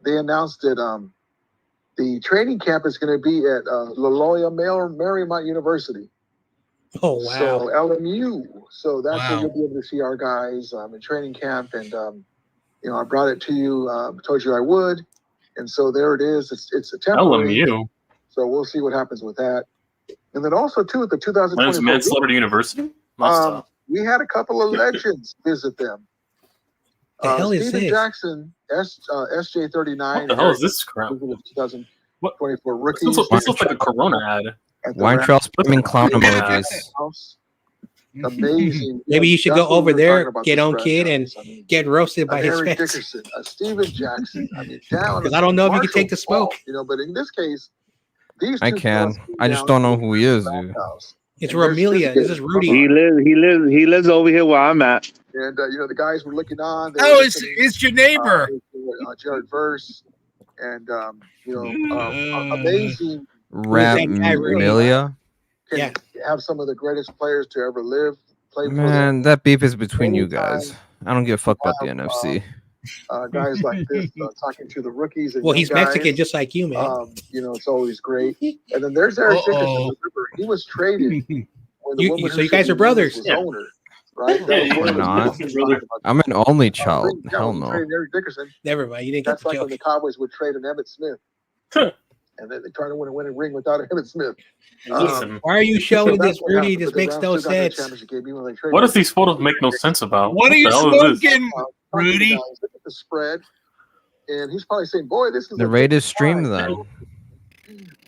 [SPEAKER 10] the training camp is going to be at La Loyola Marymount University.
[SPEAKER 6] Oh wow.
[SPEAKER 10] So LMU. So that's where you'll be able to see our guys in training camp, and I brought it to you. Told you I would, and so there it is. It's a temporary.
[SPEAKER 1] LMU.
[SPEAKER 10] So we'll see what happens with that. And then also too at the 2024
[SPEAKER 1] Manslaughter University.
[SPEAKER 10] We had a couple of legends visit them.
[SPEAKER 6] The hell is
[SPEAKER 10] Steven
[SPEAKER 6] this?
[SPEAKER 10] Jackson, SJ39.
[SPEAKER 1] What the hell is this crap?
[SPEAKER 10] 2024 rookies.
[SPEAKER 1] This looks like a Corona ad.
[SPEAKER 7] Weintraub spamming clown emojis.
[SPEAKER 10] Amazing.
[SPEAKER 6] Maybe you should
[SPEAKER 10] That's
[SPEAKER 6] go
[SPEAKER 10] what
[SPEAKER 6] over
[SPEAKER 10] we're
[SPEAKER 6] there,
[SPEAKER 10] talking about
[SPEAKER 6] get
[SPEAKER 10] this
[SPEAKER 6] on
[SPEAKER 10] Brad
[SPEAKER 6] kid,
[SPEAKER 10] Jones.
[SPEAKER 6] and get roasted by his
[SPEAKER 10] Harry
[SPEAKER 6] fans.
[SPEAKER 10] Dickerson, Steven Jackson. down.
[SPEAKER 6] Because I don't know if you can take the smoke.
[SPEAKER 10] But in this case, these
[SPEAKER 7] I
[SPEAKER 10] two
[SPEAKER 7] can.
[SPEAKER 10] fellas
[SPEAKER 7] I just don't know who he is, dude.
[SPEAKER 6] It's Romelia. This is Rudy.
[SPEAKER 3] He lives over here where I'm at.
[SPEAKER 10] And the guys were looking on.
[SPEAKER 2] It's your neighbor.
[SPEAKER 10] Jared Verse, and amazing.
[SPEAKER 7] Ramilia.
[SPEAKER 10] Can have some of the greatest players to ever live. Play for
[SPEAKER 7] Man, that beef is between you guys. I don't give a fuck about the NFC.
[SPEAKER 10] Guys like this talking to the rookies. And
[SPEAKER 6] Well,
[SPEAKER 10] young
[SPEAKER 6] he's
[SPEAKER 10] guys,
[SPEAKER 6] Mexican, just like you, man.
[SPEAKER 10] it's always great. And then there's Eric Dickerson. Remember, he was traded. When the woman
[SPEAKER 6] So
[SPEAKER 10] who
[SPEAKER 6] you guys
[SPEAKER 10] should
[SPEAKER 6] are
[SPEAKER 10] be
[SPEAKER 6] brothers.
[SPEAKER 10] was owner, right? That was one
[SPEAKER 7] I'm
[SPEAKER 10] of the
[SPEAKER 7] not.
[SPEAKER 10] brother.
[SPEAKER 7] I'm an only child. Hell
[SPEAKER 10] Traded
[SPEAKER 7] no.
[SPEAKER 10] Eric Dickerson.
[SPEAKER 6] Never mind. You didn't get
[SPEAKER 10] That's
[SPEAKER 6] the
[SPEAKER 10] like when
[SPEAKER 6] joke.
[SPEAKER 10] the Cowboys would trade an Emmitt Smith. And then they try to win a winning ring without Emmitt Smith.
[SPEAKER 1] Listen,
[SPEAKER 6] Why are you showing this,
[SPEAKER 10] what
[SPEAKER 6] Rudy?
[SPEAKER 10] happened,
[SPEAKER 6] This
[SPEAKER 10] but the
[SPEAKER 6] makes
[SPEAKER 10] Rams
[SPEAKER 6] no
[SPEAKER 10] still got that
[SPEAKER 6] sense.
[SPEAKER 10] championship game even when they traded
[SPEAKER 1] what does
[SPEAKER 10] him.
[SPEAKER 1] these photos make no sense about?
[SPEAKER 2] What are you
[SPEAKER 1] the hell is this?
[SPEAKER 2] smoking, Rudy?
[SPEAKER 10] Look at the spread. And he's probably saying, boy, this is
[SPEAKER 7] The
[SPEAKER 10] a
[SPEAKER 7] rate
[SPEAKER 10] big
[SPEAKER 7] is streamed
[SPEAKER 10] find."
[SPEAKER 7] then.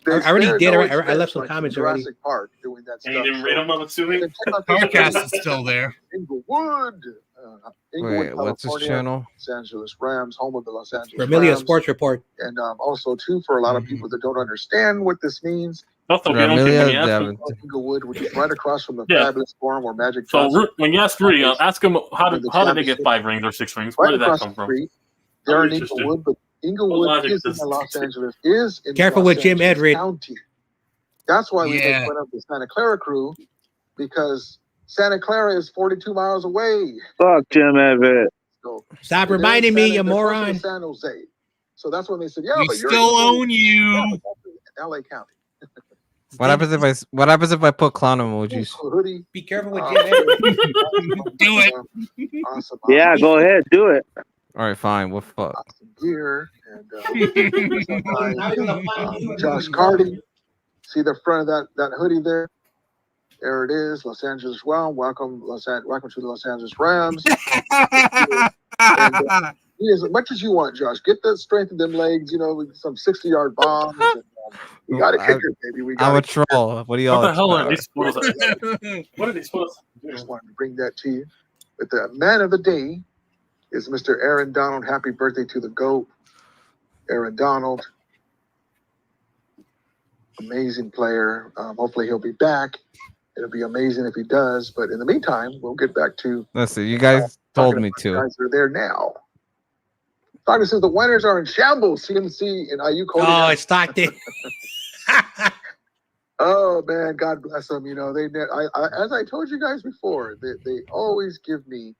[SPEAKER 6] I already
[SPEAKER 10] There's
[SPEAKER 6] did.
[SPEAKER 10] no
[SPEAKER 6] I
[SPEAKER 10] expense,
[SPEAKER 6] left some
[SPEAKER 10] like
[SPEAKER 6] comments
[SPEAKER 10] in
[SPEAKER 6] already.
[SPEAKER 10] Jurassic Park doing that
[SPEAKER 1] And you
[SPEAKER 10] stuff.
[SPEAKER 1] didn't rate them, I'm assuming?
[SPEAKER 10] Then check out
[SPEAKER 2] Podcast is still there.
[SPEAKER 10] Inglewood.
[SPEAKER 7] Wait, what's his
[SPEAKER 10] California,
[SPEAKER 7] channel?
[SPEAKER 10] Los Angeles Rams, home of the Los Angeles
[SPEAKER 6] Romelia
[SPEAKER 10] Rams.
[SPEAKER 6] Sports Report.
[SPEAKER 10] And also, too, for a lot of people that don't understand what this means,
[SPEAKER 1] Also, we don't get
[SPEAKER 7] Ramilia
[SPEAKER 1] many ask him.
[SPEAKER 7] Davin.
[SPEAKER 10] Inglewood, which is right across from the
[SPEAKER 1] Yeah.
[SPEAKER 10] Fabulous Forum where Magic
[SPEAKER 1] So
[SPEAKER 10] Johnson,
[SPEAKER 1] when you ask Rudy, ask him how did they get 5 rings or 6 rings? Where
[SPEAKER 10] right
[SPEAKER 1] did that
[SPEAKER 10] across
[SPEAKER 1] come
[SPEAKER 10] the
[SPEAKER 1] from?
[SPEAKER 10] street,
[SPEAKER 1] I'm
[SPEAKER 10] they're in
[SPEAKER 1] interested.
[SPEAKER 10] Inglewood, but Inglewood
[SPEAKER 1] Logic
[SPEAKER 10] is in
[SPEAKER 1] does-
[SPEAKER 10] Los Angeles, is in
[SPEAKER 6] Careful
[SPEAKER 10] Los
[SPEAKER 6] with Jim
[SPEAKER 10] Angeles
[SPEAKER 6] Edred.
[SPEAKER 10] County. That's why we
[SPEAKER 2] Yeah.
[SPEAKER 10] make fun of the Santa Clara crew, because Santa Clara is 42 miles away.
[SPEAKER 3] Fuck Jim Everett.
[SPEAKER 10] So
[SPEAKER 6] Stop
[SPEAKER 10] they're
[SPEAKER 6] reminding
[SPEAKER 10] in
[SPEAKER 6] me,
[SPEAKER 10] Santa-
[SPEAKER 6] you
[SPEAKER 10] they're closer to
[SPEAKER 6] moron.
[SPEAKER 10] San Jose. So that's when they said, yeah,
[SPEAKER 2] We
[SPEAKER 10] but you're
[SPEAKER 2] still
[SPEAKER 10] in
[SPEAKER 2] own you.
[SPEAKER 10] LA County.
[SPEAKER 7] What happens if I put clown emojis?
[SPEAKER 10] So hoodie.
[SPEAKER 6] Be careful with Jim Edred.
[SPEAKER 2] Do it.
[SPEAKER 10] Awesome.
[SPEAKER 3] Yeah, go ahead, do it.
[SPEAKER 7] All right, fine. What fuck?
[SPEAKER 10] Awesome gear. And Josh Carty. See the front of that hoodie there? There it is, Los Angeles Rams. Welcome to the Los Angeles Rams. As much as you want, Josh. Get the strength of them legs, with some 60-yard bombs. And, we got a kicker, baby. We got
[SPEAKER 7] I'm a
[SPEAKER 10] a kicker.
[SPEAKER 7] troll. What do y'all?
[SPEAKER 1] What the hell are
[SPEAKER 7] expect?
[SPEAKER 1] these photos? What are these photos?
[SPEAKER 10] Just wanted to bring that to you. But the man of the day is Mr. Aaron Donald. Happy birthday to the GOAT, Aaron Donald. Amazing player. Hopefully he'll be back. It'll be amazing if he does. But in the meantime, we'll get back to
[SPEAKER 7] Listen, you guys told
[SPEAKER 10] talking
[SPEAKER 7] me
[SPEAKER 10] about the
[SPEAKER 7] to.
[SPEAKER 10] guys that are there now. Stockton says the winners are in shambles. CMC and IU Cody.
[SPEAKER 6] Oh, it's Stockton.
[SPEAKER 10] Oh man, God bless them. As I told you guys before, they always give me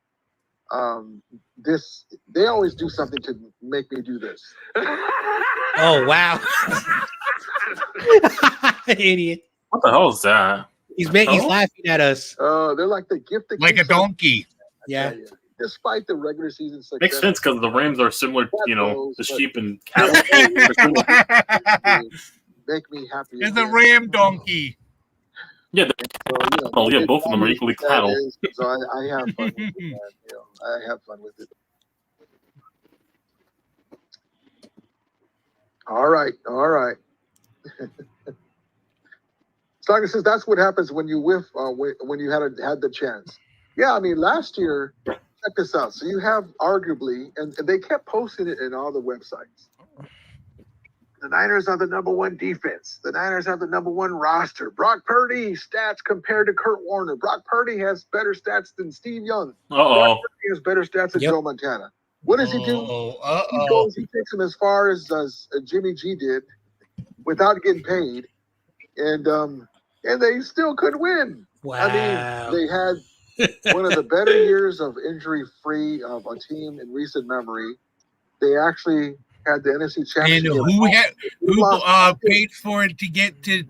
[SPEAKER 10] this. They always do something to make me do this.
[SPEAKER 6] Oh, wow. Idiot.
[SPEAKER 1] What the hell is that?
[SPEAKER 6] He's laughing at us.
[SPEAKER 10] They're like the gift that
[SPEAKER 2] Like a
[SPEAKER 10] keeps on-
[SPEAKER 2] donkey.
[SPEAKER 6] Yeah.
[SPEAKER 10] Despite the regular season success,
[SPEAKER 1] Makes sense because the Rams are similar, to sheep and cattle.
[SPEAKER 10] make me happy.
[SPEAKER 2] It's a ram donkey.
[SPEAKER 1] Yeah, both of them are equally cattle.
[SPEAKER 10] So I have fun with it, man. I have fun with it. All right. Stocker says that's what happens when you whiff when you had the chance. Yeah, I mean last year. Check this out. So you have arguably, and they kept posting it in all the websites. The Niners are the number one defense. The Niners have the number one roster. Brock Purdy stats compared to Kurt Warner. Brock Purdy has better stats than Steve Young. Brock Purdy has better stats than Joe Montana. What does he do? He takes him as far as Jimmy G did without getting paid. And they still couldn't win.
[SPEAKER 6] Wow.
[SPEAKER 10] I mean, they had one of the better years of injury-free of a team in recent memory. They actually had the NFC Championship.
[SPEAKER 2] And who paid for it to get to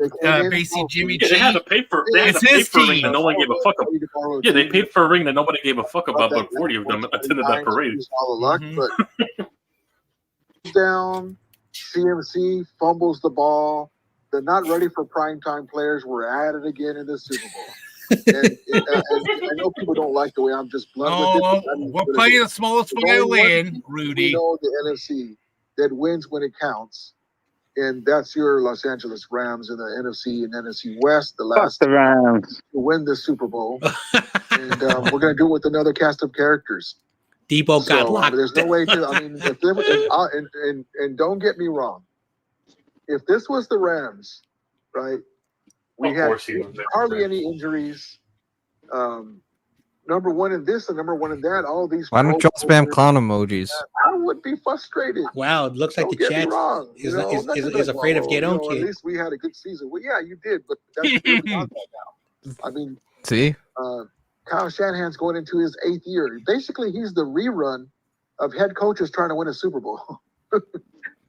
[SPEAKER 2] basically Jimmy G?
[SPEAKER 1] They had to pay for. They had to pay for a ring that no one gave a fuck about. Yeah, they paid for a ring that nobody gave a fuck about. But 40 of them attended that parade.
[SPEAKER 10] All the luck, but down. CMC fumbles the ball. The not ready for primetime players were at it again in the Super Bowl. And I know people don't like the way I'm just blunt with it.
[SPEAKER 2] We're playing the smallest violin, Rudy.
[SPEAKER 10] You know the NFC that wins when it counts, and that's your Los Angeles Rams in the NFC and NFC West. The last
[SPEAKER 3] the Rams
[SPEAKER 10] to win the Super Bowl, and we're gonna do it with another cast of characters.
[SPEAKER 6] Debo got locked.
[SPEAKER 10] There's no way to. I mean, and don't get me wrong. If this was the Rams, right? We had hardly any injuries. Number one in this and number one in that. All these.
[SPEAKER 11] Why don't y'all spam clown emojis?
[SPEAKER 10] I would be frustrated.
[SPEAKER 6] Wow, it looks like the chat is afraid of get on kid.
[SPEAKER 10] At least we had a good season. Well, yeah, you did, but that's not that now. I mean,
[SPEAKER 11] see,
[SPEAKER 10] Kyle Shanahan's going into his 8th year. Basically, he's the rerun of head coaches trying to win a Super Bowl.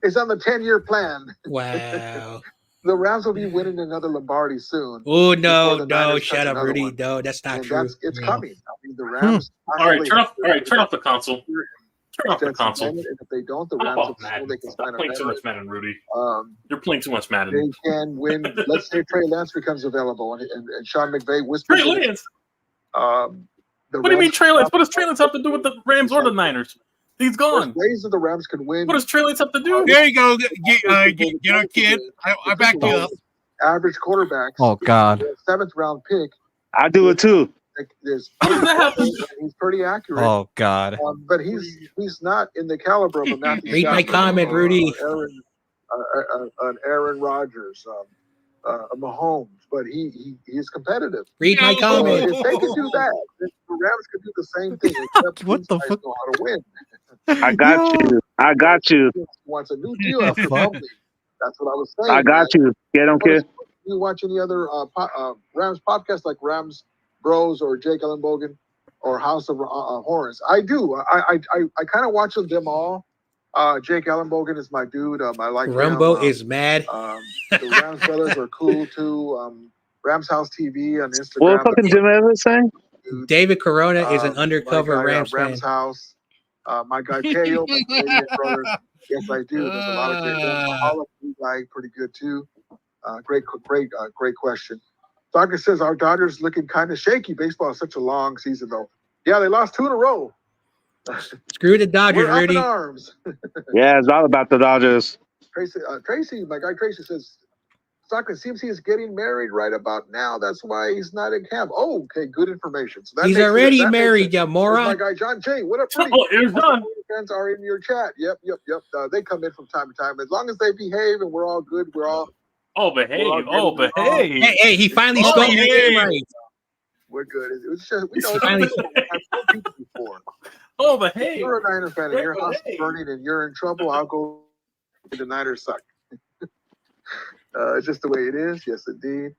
[SPEAKER 10] It's on the 10-year plan.
[SPEAKER 6] Wow.
[SPEAKER 10] The Rams will be winning another Lombardi soon.
[SPEAKER 6] Oh no! Shut up, Rudy. One. No, that's not true.
[SPEAKER 10] It's coming. I mean, the Rams.
[SPEAKER 1] All right, turn off the console. Turn off the console.
[SPEAKER 10] And if they don't, the Rams they can
[SPEAKER 1] Stop playing too much Madden, Rudy. You're playing too much Madden.
[SPEAKER 10] They can win. Let's say Trey Lance becomes available, and Sean McVay whispers.
[SPEAKER 1] Trey Lance. What do you mean Trey Lance? What does Trey Lance have to do with the Rams or the Niners? He's gone.
[SPEAKER 10] Ways that the Rams can win.
[SPEAKER 1] What does Trey Lance have to do?
[SPEAKER 2] There you go. Get our kid. I back you up.
[SPEAKER 10] Average quarterbacks.
[SPEAKER 11] Oh God.
[SPEAKER 10] 7th round pick.
[SPEAKER 3] I do it too.
[SPEAKER 10] He's pretty accurate.
[SPEAKER 11] Oh God.
[SPEAKER 10] But he's not in the caliber of a Matthew.
[SPEAKER 6] Read my comment, Rudy.
[SPEAKER 10] An Aaron Rodgers, a Mahomes, but he's competitive.
[SPEAKER 6] Read my comment.
[SPEAKER 10] If they can do that, the Rams can do the same thing. Except
[SPEAKER 11] what the fuck?
[SPEAKER 10] Know how to win.
[SPEAKER 3] I got you.
[SPEAKER 10] Wants a new deal after Bubbly. That's what I was saying.
[SPEAKER 3] I got you. Get on, kid.
[SPEAKER 10] You watch any other Rams podcasts like Rams Bros or Jake Ellenbogen or House of Horns? I do. I kind of watch them all. Jake Ellenbogen is my dude. I like
[SPEAKER 6] Rumbo
[SPEAKER 10] him.
[SPEAKER 6] is mad.
[SPEAKER 10] The Rams brothers are cool too. Rams House TV on Instagram.
[SPEAKER 3] What fucking Jim Evans saying?
[SPEAKER 6] David Corona is an undercover Rams fan.
[SPEAKER 10] House. My guy Kale, my Canadian brother. Yes, I do. There's a lot of great ones. All of you guys pretty good too. Great question. Doctor says our Dodgers looking kind of shaky. Baseball is such a long season though. Yeah, they lost 2 in a row.
[SPEAKER 6] Screw the Dodgers,
[SPEAKER 10] We're up
[SPEAKER 6] Rudy.
[SPEAKER 10] in arms.
[SPEAKER 3] Yeah, it's all about the Dodgers.
[SPEAKER 10] Tracy, my guy Tracy says Stockton CMC is getting married right about now. That's why he's not in camp. Oh, okay, good information. So
[SPEAKER 6] he's already married, you moron.
[SPEAKER 10] My guy John Jay, what up, Rudy?
[SPEAKER 1] Oh, here's John.
[SPEAKER 10] Fans are in your chat. Yep. They come in from time to time. As long as they behave and we're all good, we're all.
[SPEAKER 1] behave.
[SPEAKER 6] Hey, he finally spelled his name right.
[SPEAKER 10] We're good. It's just we know I've told people before.
[SPEAKER 1] Behave.
[SPEAKER 10] You're a Niner fan and your house is burning and you're in trouble. I'll go. The Niners suck. It's just the way it is. Yes, indeed.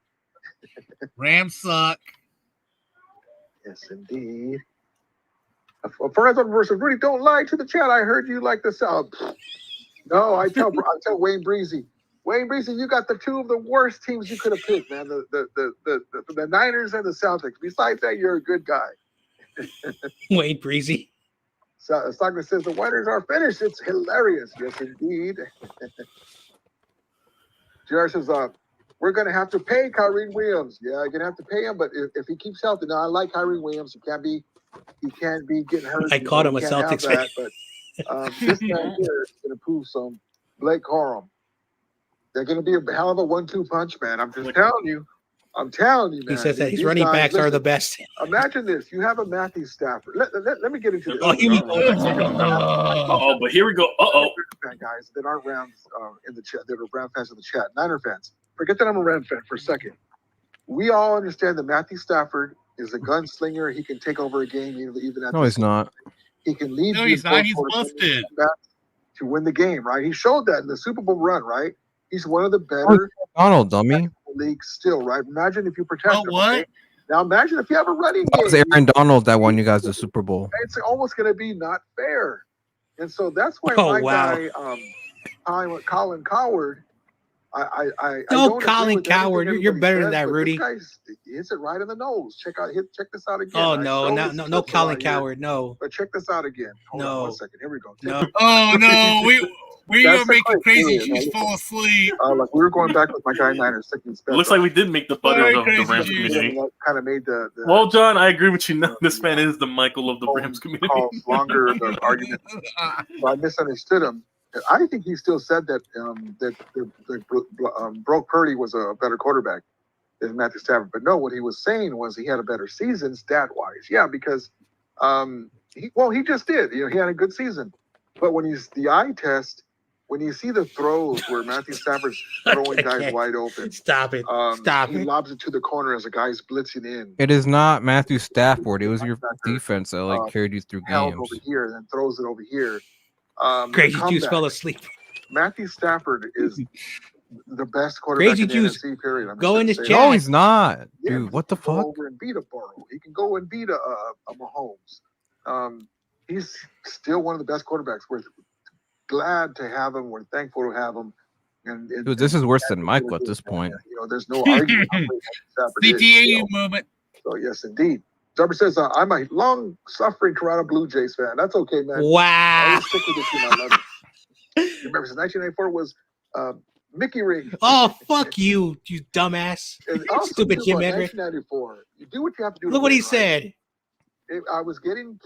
[SPEAKER 2] Rams suck.
[SPEAKER 10] Yes, indeed. Forever versus Rudy, don't lie to the chat. I heard you like the South. No, I tell Wayne Breezy. Wayne Breezy, you got the 2 of the worst teams you could have picked, man. The Niners and the Celtics. Besides that, you're a good guy.
[SPEAKER 6] Wayne Breezy.
[SPEAKER 10] Stockton says the Niners are finished. It's hilarious. Yes, indeed. JR says, we're going to have to pay Kyrie Williams. Yeah, you're going to have to pay him, but if he keeps healthy, now I like Kyrie Williams. He can't be getting hurt.
[SPEAKER 6] I called him a Celtics fan.
[SPEAKER 10] But this guy here is going to prove some. Blake Corum. They're going to be a hell of a 1-2 punch, man. I'm just telling you. I'm telling you, man.
[SPEAKER 6] He says that his
[SPEAKER 10] These
[SPEAKER 6] running
[SPEAKER 10] guys,
[SPEAKER 6] backs are the
[SPEAKER 10] listen,
[SPEAKER 6] best.
[SPEAKER 10] Imagine this. You have a Matthew Stafford. Let me get into this.
[SPEAKER 1] Oh, but here we go.
[SPEAKER 10] Guys that aren't Rams in the chat, that are Ram fans in the chat, Niner fans. Forget that I'm a Ram fan for a second. We all understand that Matthew Stafford is a gunslinger. He can take over a game even at
[SPEAKER 11] No, he's not.
[SPEAKER 10] He can lead.
[SPEAKER 2] No, he's not. He's busted.
[SPEAKER 10] To win the game, right? He showed that in the Super Bowl run, right? He's one of the better
[SPEAKER 11] Donald, dummy.
[SPEAKER 10] league still, right? Imagine if you protect him.
[SPEAKER 2] What?
[SPEAKER 10] Okay? Now imagine if you have a running
[SPEAKER 11] It was
[SPEAKER 10] game.
[SPEAKER 11] Aaron Donald that won you guys the Super Bowl.
[SPEAKER 10] It's almost going to be not fair, and so that's why
[SPEAKER 6] Oh,
[SPEAKER 10] my
[SPEAKER 6] wow.
[SPEAKER 10] guy, Colin Coward. I
[SPEAKER 6] No,
[SPEAKER 10] don't agree
[SPEAKER 6] Colin
[SPEAKER 10] with
[SPEAKER 6] Coward.
[SPEAKER 10] everything
[SPEAKER 6] You're better than
[SPEAKER 10] everybody
[SPEAKER 6] that,
[SPEAKER 10] says,
[SPEAKER 6] Rudy.
[SPEAKER 10] but this guy hits it right in the nose. Check this out again.
[SPEAKER 6] Oh
[SPEAKER 10] I
[SPEAKER 6] no,
[SPEAKER 10] showed
[SPEAKER 6] no,
[SPEAKER 10] this
[SPEAKER 6] no,
[SPEAKER 10] clip
[SPEAKER 6] Colin
[SPEAKER 10] right here.
[SPEAKER 6] Coward, no.
[SPEAKER 10] But check this out again. Hold on 1 second. Here we go.
[SPEAKER 6] No.
[SPEAKER 2] Oh no, we
[SPEAKER 10] That's
[SPEAKER 2] are
[SPEAKER 10] the
[SPEAKER 2] making crazy
[SPEAKER 10] criteria,
[SPEAKER 2] Jews
[SPEAKER 10] man.
[SPEAKER 2] fall asleep.
[SPEAKER 10] Like we were going back with my guy Niners, second
[SPEAKER 1] It looks like we did make the butter of the Rams
[SPEAKER 2] Crazy
[SPEAKER 1] community.
[SPEAKER 10] kind of made the
[SPEAKER 1] Well, John, I agree with you. Now, this man is the Michael of the Rams community.
[SPEAKER 10] longer the argument. So I misunderstood him. I think he still said that Brock Purdy was a better quarterback than Matthew Stafford. But no, what he was saying was he had a better season stat-wise. Yeah, because he just did. You know, he had a good season. But when the eye test, when you see the throws where Matthew Stafford's throwing guys wide open,
[SPEAKER 6] Stop it.
[SPEAKER 10] He lobs it to the corner as a guy's blitzing in.
[SPEAKER 11] It is not Matthew Stafford. It was your defense that carried you through
[SPEAKER 10] Held
[SPEAKER 11] games.
[SPEAKER 10] over here and then throws it over here.
[SPEAKER 6] Crazy
[SPEAKER 10] comeback.
[SPEAKER 6] Juice fell asleep.
[SPEAKER 10] Matthew Stafford is the best quarterback
[SPEAKER 6] Crazy
[SPEAKER 10] in the
[SPEAKER 6] Juice,
[SPEAKER 10] NFC, period. I'm
[SPEAKER 6] go
[SPEAKER 10] just
[SPEAKER 6] in
[SPEAKER 10] gonna
[SPEAKER 6] this
[SPEAKER 10] say
[SPEAKER 6] chat.
[SPEAKER 10] that.
[SPEAKER 11] No, he's not,
[SPEAKER 10] Yeah,
[SPEAKER 11] dude. What the
[SPEAKER 10] he can go
[SPEAKER 11] fuck?
[SPEAKER 10] over and beat a Burrow. He can go and beat a Mahomes. He's still one of the best quarterbacks. We're glad to have him. We're thankful to have him. And
[SPEAKER 11] Dude, this is worse than Michael at this point.
[SPEAKER 10] you know, there's no argument. How great Stafford is
[SPEAKER 2] CTA
[SPEAKER 10] still.
[SPEAKER 2] moment.
[SPEAKER 10] So yes, indeed. Zubber says I'm a long-suffering Toronto Blue Jays fan. That's okay, man.
[SPEAKER 6] Wow.
[SPEAKER 10] Always stick with the team. I love it. Remember, since 1994 was Mickey Ring.
[SPEAKER 6] Oh, fuck you, you dumbass.
[SPEAKER 10] And also,
[SPEAKER 6] Stupid
[SPEAKER 10] too,
[SPEAKER 6] Jim
[SPEAKER 10] about
[SPEAKER 6] Edwards.
[SPEAKER 10] 1994. You do what you have to do. to
[SPEAKER 6] Look what he
[SPEAKER 10] win, right?
[SPEAKER 6] said.
[SPEAKER 10] I was getting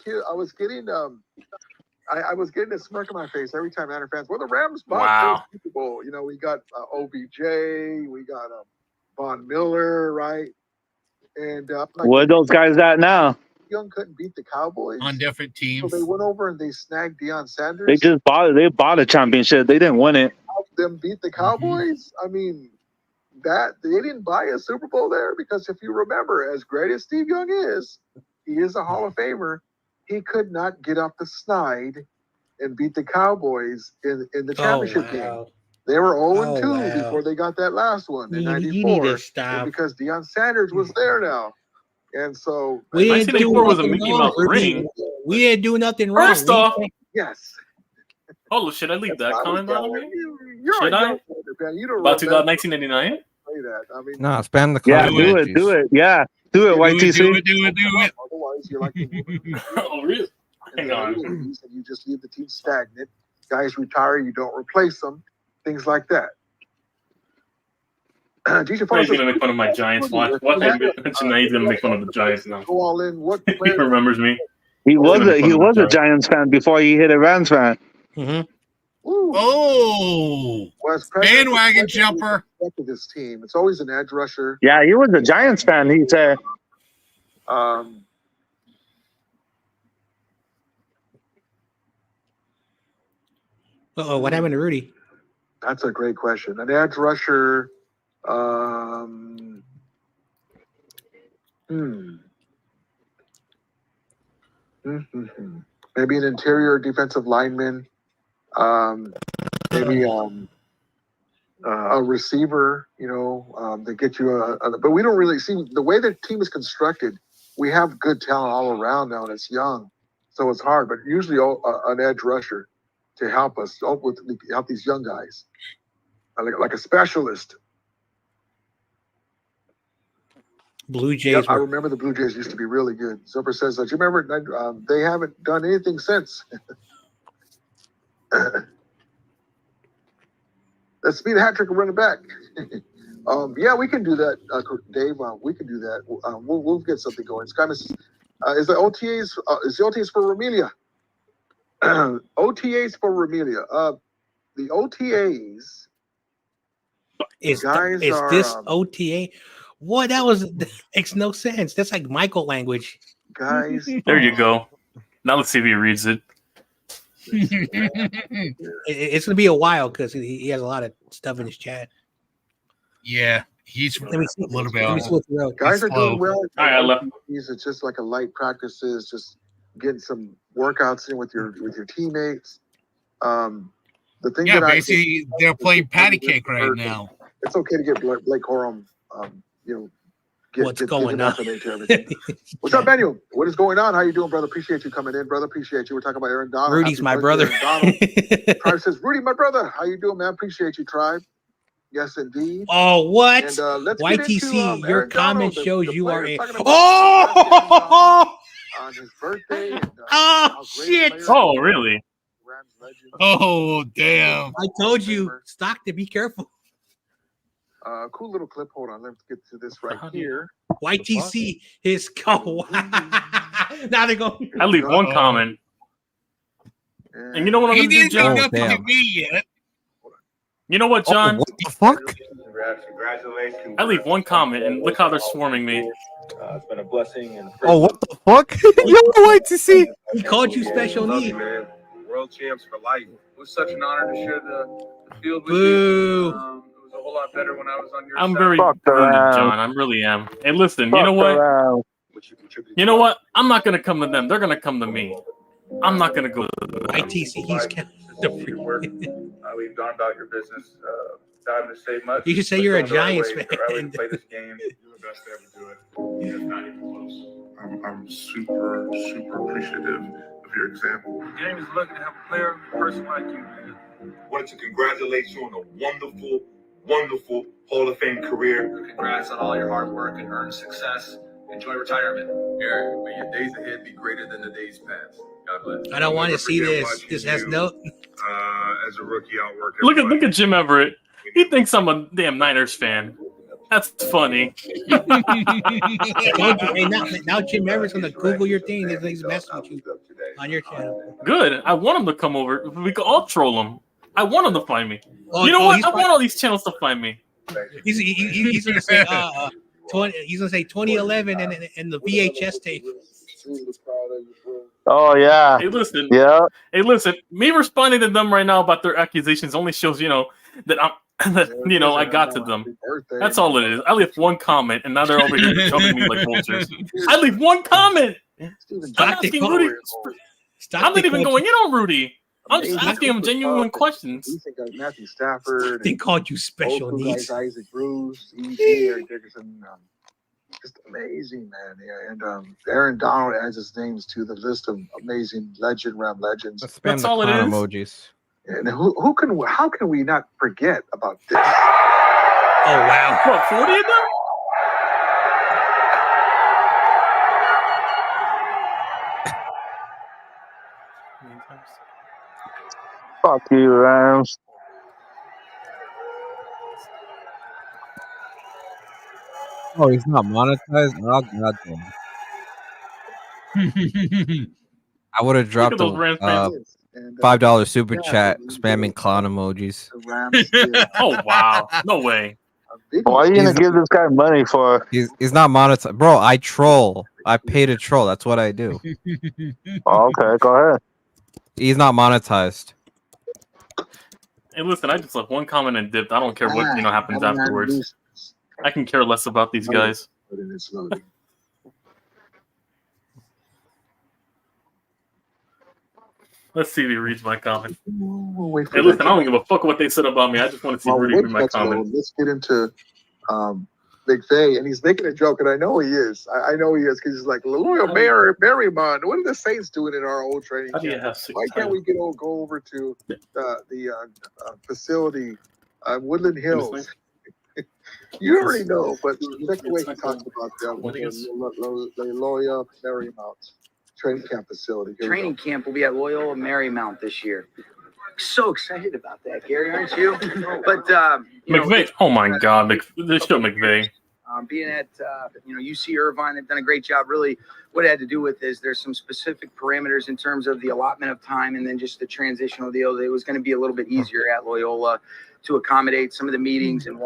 [SPEAKER 10] a smirk on my face every time Niner fans. Well, the Rams bought
[SPEAKER 1] Wow.
[SPEAKER 10] the Super Bowl. You know, we got OBJ, we got Von Miller, right? And
[SPEAKER 3] Where are those guys at now?
[SPEAKER 10] Young couldn't beat the Cowboys
[SPEAKER 2] On different
[SPEAKER 10] so
[SPEAKER 2] teams.
[SPEAKER 10] they went over and they snagged Deion Sanders.
[SPEAKER 3] They just bought a championship. They didn't win it.
[SPEAKER 10] Helped them beat the Cowboys. I mean, that they didn't buy a Super Bowl there because if you remember, as great as Steve Young is, he is a Hall of Famer. He could not get up the snide and beat the Cowboys in the championship game. They were 0-2 before they got that last one in
[SPEAKER 6] You need
[SPEAKER 10] '94.
[SPEAKER 6] to stop.
[SPEAKER 10] Because Deion Sanders was there now, and so
[SPEAKER 6] We didn't do
[SPEAKER 1] 1984 was a
[SPEAKER 6] nothing
[SPEAKER 1] Mickey
[SPEAKER 6] wrong,
[SPEAKER 1] Mouse
[SPEAKER 6] Rudy.
[SPEAKER 1] ring.
[SPEAKER 6] We didn't do nothing wrong.
[SPEAKER 1] First off,
[SPEAKER 10] yes.
[SPEAKER 1] oh shit, I leave that comment on me.
[SPEAKER 10] You're
[SPEAKER 1] Should
[SPEAKER 10] a
[SPEAKER 1] I?
[SPEAKER 10] young man. You don't
[SPEAKER 1] About
[SPEAKER 10] remember
[SPEAKER 1] 1999?
[SPEAKER 10] play that. I mean,
[SPEAKER 11] Nah, spam the
[SPEAKER 3] Yeah,
[SPEAKER 11] comment.
[SPEAKER 3] do it. Yeah, do it, YTC.
[SPEAKER 2] Do it.
[SPEAKER 10] Otherwise, you're like
[SPEAKER 1] Oh, really? Hang on.
[SPEAKER 10] and you just leave the team stagnant. Guys retire, you don't replace them. Things like that.
[SPEAKER 1] He's gonna make fun of my Giants. Watch him mention that he's gonna make fun of the Giants now.
[SPEAKER 10] Go all in. What
[SPEAKER 1] He
[SPEAKER 10] player?
[SPEAKER 1] remembers me.
[SPEAKER 3] He was
[SPEAKER 1] Gonna make fun of
[SPEAKER 3] a
[SPEAKER 1] the
[SPEAKER 3] Giants fan before he hit a Rams fan.
[SPEAKER 2] Oh, bandwagon jumper.
[SPEAKER 10] To this team, it's always an edge rusher.
[SPEAKER 3] Yeah, he was a Giants fan. He said.
[SPEAKER 6] Uh-oh, what happened to Rudy?
[SPEAKER 10] That's a great question. An edge rusher. Maybe an interior defensive lineman. Maybe a receiver. You know, to get you but we don't really see the way the team is constructed. We have good talent all around now, and it's young, so it's hard. But usually, an edge rusher to help us help these young guys, like a specialist.
[SPEAKER 6] Blue Jays.
[SPEAKER 10] Yep, I remember the Blue Jays used to be really good. Zupper says, "Do you remember? They haven't done anything since." Let's be the hat trick and run it back. Yeah, we can do that, Dave. We can do that. We'll get something going. Sky Miss, is the OTAs? Is the OTAs for Ramilia? OTAs for Ramilia. The OTAs
[SPEAKER 6] Is
[SPEAKER 10] Guys
[SPEAKER 6] is
[SPEAKER 10] are,
[SPEAKER 6] this OTA? What that makes no sense. That's like Michael language.
[SPEAKER 10] guys.
[SPEAKER 1] There you go. Now let's see if he reads it.
[SPEAKER 6] It's gonna be a while because he has a lot of stuff in his chat.
[SPEAKER 2] Yeah, he's
[SPEAKER 6] Let me see.
[SPEAKER 2] a little bit.
[SPEAKER 6] Let me see what the road.
[SPEAKER 10] Guys are
[SPEAKER 2] slow.
[SPEAKER 10] doing well.
[SPEAKER 1] All right, I left.
[SPEAKER 10] It's just like a light practices, just getting some workouts in with your teammates. The thing
[SPEAKER 2] Yeah,
[SPEAKER 10] that
[SPEAKER 2] basically they're playing patty cake right now.
[SPEAKER 10] It's okay to get Blake Corum,
[SPEAKER 6] What's going on?
[SPEAKER 10] into everything. What's up, Manuel? What is going on? How you doing, brother? Appreciate you coming in, brother. Appreciate you. We're talking about Aaron Donald.
[SPEAKER 6] Rudy's
[SPEAKER 10] Happy
[SPEAKER 6] my
[SPEAKER 10] birthday,
[SPEAKER 6] brother.
[SPEAKER 10] Aaron Donald. Tribe says, Rudy, my brother. How you doing, man? Appreciate you, Tribe. Yes, indeed.
[SPEAKER 6] Oh, what?
[SPEAKER 10] And, let's get
[SPEAKER 6] YTC,
[SPEAKER 10] into,
[SPEAKER 6] your
[SPEAKER 10] Aaron
[SPEAKER 6] comment
[SPEAKER 10] Donald,
[SPEAKER 6] shows
[SPEAKER 10] the
[SPEAKER 6] you are
[SPEAKER 10] player
[SPEAKER 6] a.
[SPEAKER 10] talking about
[SPEAKER 6] Oh!
[SPEAKER 10] on his birthday. And,
[SPEAKER 6] Oh,
[SPEAKER 10] how great a
[SPEAKER 6] shit.
[SPEAKER 10] player
[SPEAKER 1] Oh,
[SPEAKER 10] he is.
[SPEAKER 1] really?
[SPEAKER 10] Rams legend.
[SPEAKER 2] Oh, damn.
[SPEAKER 6] I told you, Stockton, be careful.
[SPEAKER 10] Cool little clip. Hold on. Let's get to this right here.
[SPEAKER 6] YTC is go. Now they're going.
[SPEAKER 1] I leave one comment. And you know what I'm
[SPEAKER 2] He
[SPEAKER 1] gonna do,
[SPEAKER 2] didn't
[SPEAKER 1] John?
[SPEAKER 2] say nothing to
[SPEAKER 11] damn.
[SPEAKER 2] me yet.
[SPEAKER 1] You know what, John?
[SPEAKER 11] what the fuck?
[SPEAKER 12] Congratulations.
[SPEAKER 1] I leave one comment and look how they're swarming me.
[SPEAKER 12] It's been a blessing and
[SPEAKER 11] Oh, what the fuck? Yo, wait to see.
[SPEAKER 6] He called you special
[SPEAKER 12] Love
[SPEAKER 6] need.
[SPEAKER 12] you, man. World champs for life. It was such an honor to share the field with
[SPEAKER 6] Boo.
[SPEAKER 12] you. It was a whole lot better when I was on your
[SPEAKER 1] I'm
[SPEAKER 12] side.
[SPEAKER 1] very
[SPEAKER 3] Fuck the
[SPEAKER 1] wounded,
[SPEAKER 3] Rams.
[SPEAKER 1] John. I really am. Hey, listen, you
[SPEAKER 3] Fuck
[SPEAKER 1] know
[SPEAKER 3] the
[SPEAKER 1] what?
[SPEAKER 3] Rams.
[SPEAKER 12] What you contributed
[SPEAKER 1] You know what? I'm not gonna come to them. They're gonna come to me. I'm not gonna go to them.
[SPEAKER 6] YTC, he's
[SPEAKER 12] your work. We've gone about your business. Not to say much.
[SPEAKER 6] You should say
[SPEAKER 12] but
[SPEAKER 6] you're a
[SPEAKER 12] going the right
[SPEAKER 6] Giants
[SPEAKER 12] way.
[SPEAKER 6] fan.
[SPEAKER 12] I would play this game. You're the best to ever do it. It's not even close. I'm super appreciative of your example. The game is lucky to have a person like you, man. Wanted to congratulate you on a wonderful Hall of Fame career. Congrats on all your hard work and earned success. Enjoy retirement. Eric, may your days ahead be greater than the days past. God bless.
[SPEAKER 6] I don't want to see this. This has no.
[SPEAKER 12] As a rookie, I'll work.
[SPEAKER 1] Look at Jim Everett. He thinks I'm a damn Niners fan. That's funny.
[SPEAKER 6] Hey, now Jim Everett's gonna Google your thing. He's messing with you on your channel.
[SPEAKER 1] Good. I want him to come over. We can all troll him. I want him to find me.
[SPEAKER 6] Oh,
[SPEAKER 1] You know what? I
[SPEAKER 6] he's
[SPEAKER 1] want all these channels to find me.
[SPEAKER 6] He's gonna say 20. He's gonna say 2011 and the VHS tape.
[SPEAKER 3] Oh yeah.
[SPEAKER 1] Hey, listen.
[SPEAKER 3] Yeah.
[SPEAKER 1] Hey, listen. Me responding to them right now about their accusations only shows, that I'm, that, I got to them. That's all it is. I left one comment, and now they're over here choking me like vultures. I leave one comment. I'm asking Rudy. I'm not even going in on Rudy. I'm just asking him genuine questions.
[SPEAKER 10] You think Matthew Stafford?
[SPEAKER 6] They called you special
[SPEAKER 10] Old
[SPEAKER 6] needs.
[SPEAKER 10] guys, Isaac Bruce, E.J., Eric Dickerson. Just amazing, man. Yeah, and Aaron Donald adds his names to the list of amazing Ram legends.
[SPEAKER 11] Let's spam
[SPEAKER 1] That's
[SPEAKER 11] the
[SPEAKER 1] all it
[SPEAKER 11] clown
[SPEAKER 1] is.
[SPEAKER 11] emojis.
[SPEAKER 10] And how can we not forget about this?
[SPEAKER 6] Oh wow!
[SPEAKER 1] What, 40 of them?
[SPEAKER 3] Fuck you, Rams.
[SPEAKER 11] Oh, he's not monetized? Oh, goddamn. I would have dropped
[SPEAKER 1] those Rams
[SPEAKER 11] a
[SPEAKER 1] fans.
[SPEAKER 11] $5 super chat spamming clown emojis.
[SPEAKER 1] Oh wow! No way.
[SPEAKER 3] Why are you gonna give this guy money for?
[SPEAKER 11] He's not monetized. Bro, I troll. I pay to troll. That's what I do.
[SPEAKER 3] Oh, okay, go ahead.
[SPEAKER 11] He's not monetized.
[SPEAKER 1] Hey, listen. I just left one comment and dipped. I don't care what happens afterwards. I can care less about these guys. Let's see if he reads my comment. Hey, listen, I don't give a fuck what they said about me. I just want to see Rudy read my comment.
[SPEAKER 10] Let's get into McVay, and he's making a joke, and I know he is. I know he is because he's like, Loyola Marymount. What are the Saints doing in our old training
[SPEAKER 1] How do you
[SPEAKER 10] camp?
[SPEAKER 1] have 6
[SPEAKER 10] Why can't we go over to the facility, Woodland Hills? You already know, but check the way he talks about Loyola Marymount training camp facility.
[SPEAKER 13] Training camp will be at Loyola Marymount this year. So excited about that, Gary, aren't you? But
[SPEAKER 1] McVay. Oh my God, they show McVay.
[SPEAKER 13] Being at UC Irvine, they've done a great job. Really, what it had to do with is there's some specific parameters in terms of the allotment of time, and then just the transitional deal. It was going to be a little bit easier at Loyola to accommodate some of the meetings and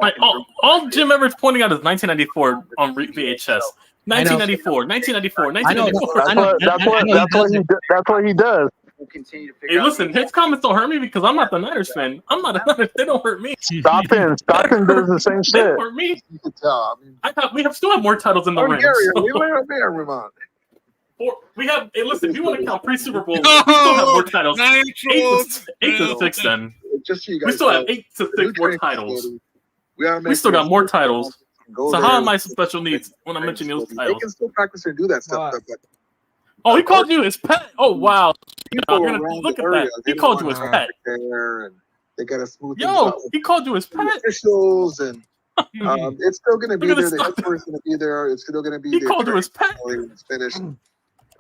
[SPEAKER 1] all Jim Everett's pointing out is 1994 on VHS. 1994, 1994, 1994.
[SPEAKER 3] That's what he does.
[SPEAKER 13] We'll continue to
[SPEAKER 1] Hey, listen, his comments don't hurt me because I'm not the Niners fan. I'm not a Niners. They don't hurt me.
[SPEAKER 3] Stockton does the same
[SPEAKER 1] They
[SPEAKER 3] shit.
[SPEAKER 1] don't hurt me.
[SPEAKER 10] You can tell. I mean,
[SPEAKER 1] We still have more titles in the Rams.
[SPEAKER 10] we went up there, Vermont.
[SPEAKER 1] We have. Hey, listen, if you want to count pre-Super Bowl, we still have more titles. 8 to 6 then.
[SPEAKER 10] Just so you guys
[SPEAKER 1] We still have
[SPEAKER 10] know,
[SPEAKER 1] 8 to 6 more titles.
[SPEAKER 10] We
[SPEAKER 1] still got more titles.
[SPEAKER 10] Go
[SPEAKER 1] So
[SPEAKER 10] there.
[SPEAKER 1] how am I special needs when I'm mentioning those
[SPEAKER 10] They
[SPEAKER 1] titles?
[SPEAKER 10] can still practice and do that stuff. But
[SPEAKER 1] Oh, he called you his pet. Oh wow!
[SPEAKER 10] people
[SPEAKER 1] You're gonna
[SPEAKER 10] around
[SPEAKER 1] look
[SPEAKER 10] the
[SPEAKER 1] at
[SPEAKER 10] area,
[SPEAKER 1] that.
[SPEAKER 10] they
[SPEAKER 1] He
[SPEAKER 10] don't
[SPEAKER 1] called you
[SPEAKER 10] want
[SPEAKER 1] his
[SPEAKER 10] to
[SPEAKER 1] pet.
[SPEAKER 10] there, and they got to smooth things
[SPEAKER 1] Yo,
[SPEAKER 10] out.
[SPEAKER 1] he called you his
[SPEAKER 10] The
[SPEAKER 1] pet.
[SPEAKER 10] officials and it's still going to be
[SPEAKER 1] Look at
[SPEAKER 10] there.
[SPEAKER 1] this
[SPEAKER 10] The
[SPEAKER 1] stuff.
[SPEAKER 10] expert's going to be there. It's still going to be.
[SPEAKER 1] He
[SPEAKER 10] the
[SPEAKER 1] called you his pet.
[SPEAKER 10] It's finished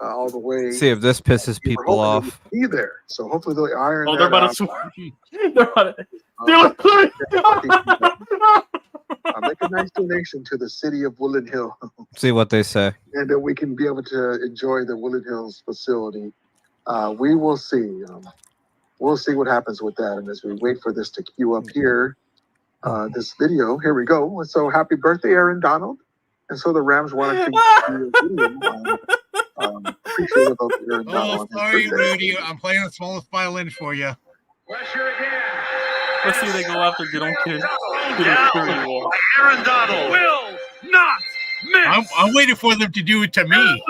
[SPEAKER 10] all the way.
[SPEAKER 11] See if this pisses
[SPEAKER 10] We're
[SPEAKER 11] people
[SPEAKER 10] hoping
[SPEAKER 11] off.
[SPEAKER 10] to be there. So hopefully they'll iron.
[SPEAKER 1] Oh, they're
[SPEAKER 10] that
[SPEAKER 1] about to.
[SPEAKER 10] out.
[SPEAKER 1] They're about to.
[SPEAKER 10] Make a nice donation to the city of Woodland Hill,
[SPEAKER 11] See what they say.
[SPEAKER 10] and then we can be able to enjoy the Woodland Hills facility. We will see. We'll see what happens with that. And as we wait for this to queue up here, this video, here we go. So happy birthday, Aaron Donald. And so the Rams wanted to do a video. Appreciative of Aaron Donald.
[SPEAKER 2] Oh, sorry, Rudy. I'm playing the smallest violin for you.
[SPEAKER 1] Let's see they go after get on kid.
[SPEAKER 14] Aaron Donald will not miss.
[SPEAKER 2] I'm waiting for them to do it to me.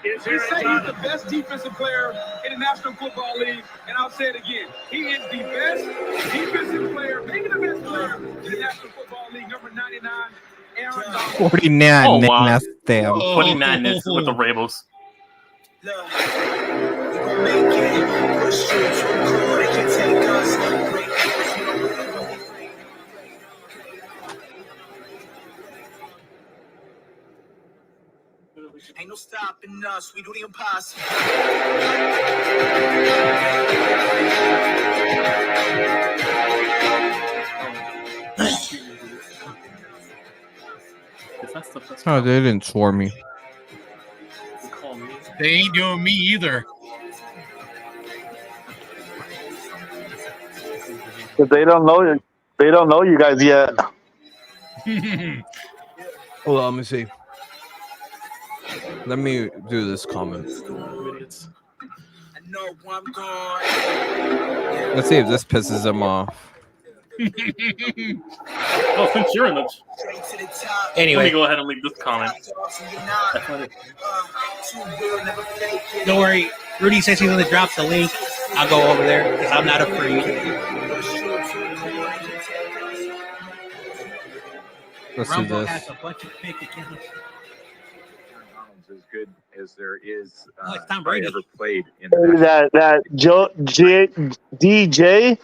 [SPEAKER 14] We say he's the best defensive player in the National Football League, and I'll say it again. He is the best defensive player, maybe the best player in the National Football League, number 99, Aaron Donald.
[SPEAKER 11] 49.
[SPEAKER 1] Oh, wow.
[SPEAKER 11] That's damn.
[SPEAKER 1] 29 is with the Ravens.
[SPEAKER 14] Ain't no stopping us. We do the impossible.
[SPEAKER 11] Oh, they didn't swarm me.
[SPEAKER 2] They ain't doing me either.
[SPEAKER 3] But they don't know you. They don't know you guys yet.
[SPEAKER 11] Hold on, let me see. Let me do this comment. Let's see if this pisses them off.
[SPEAKER 1] Oh, since you're in the.
[SPEAKER 6] Anyway.
[SPEAKER 1] Let me go ahead and leave this comment.
[SPEAKER 6] Don't worry. Rudy says he's going to drop the link. I'll go over there because I'm not afraid.
[SPEAKER 11] Let's do
[SPEAKER 6] Rumble
[SPEAKER 11] this.
[SPEAKER 6] has a bunch of fake accounts.
[SPEAKER 15] As good as there is
[SPEAKER 6] it's Tom Brady.
[SPEAKER 15] ever played in
[SPEAKER 3] That DJ,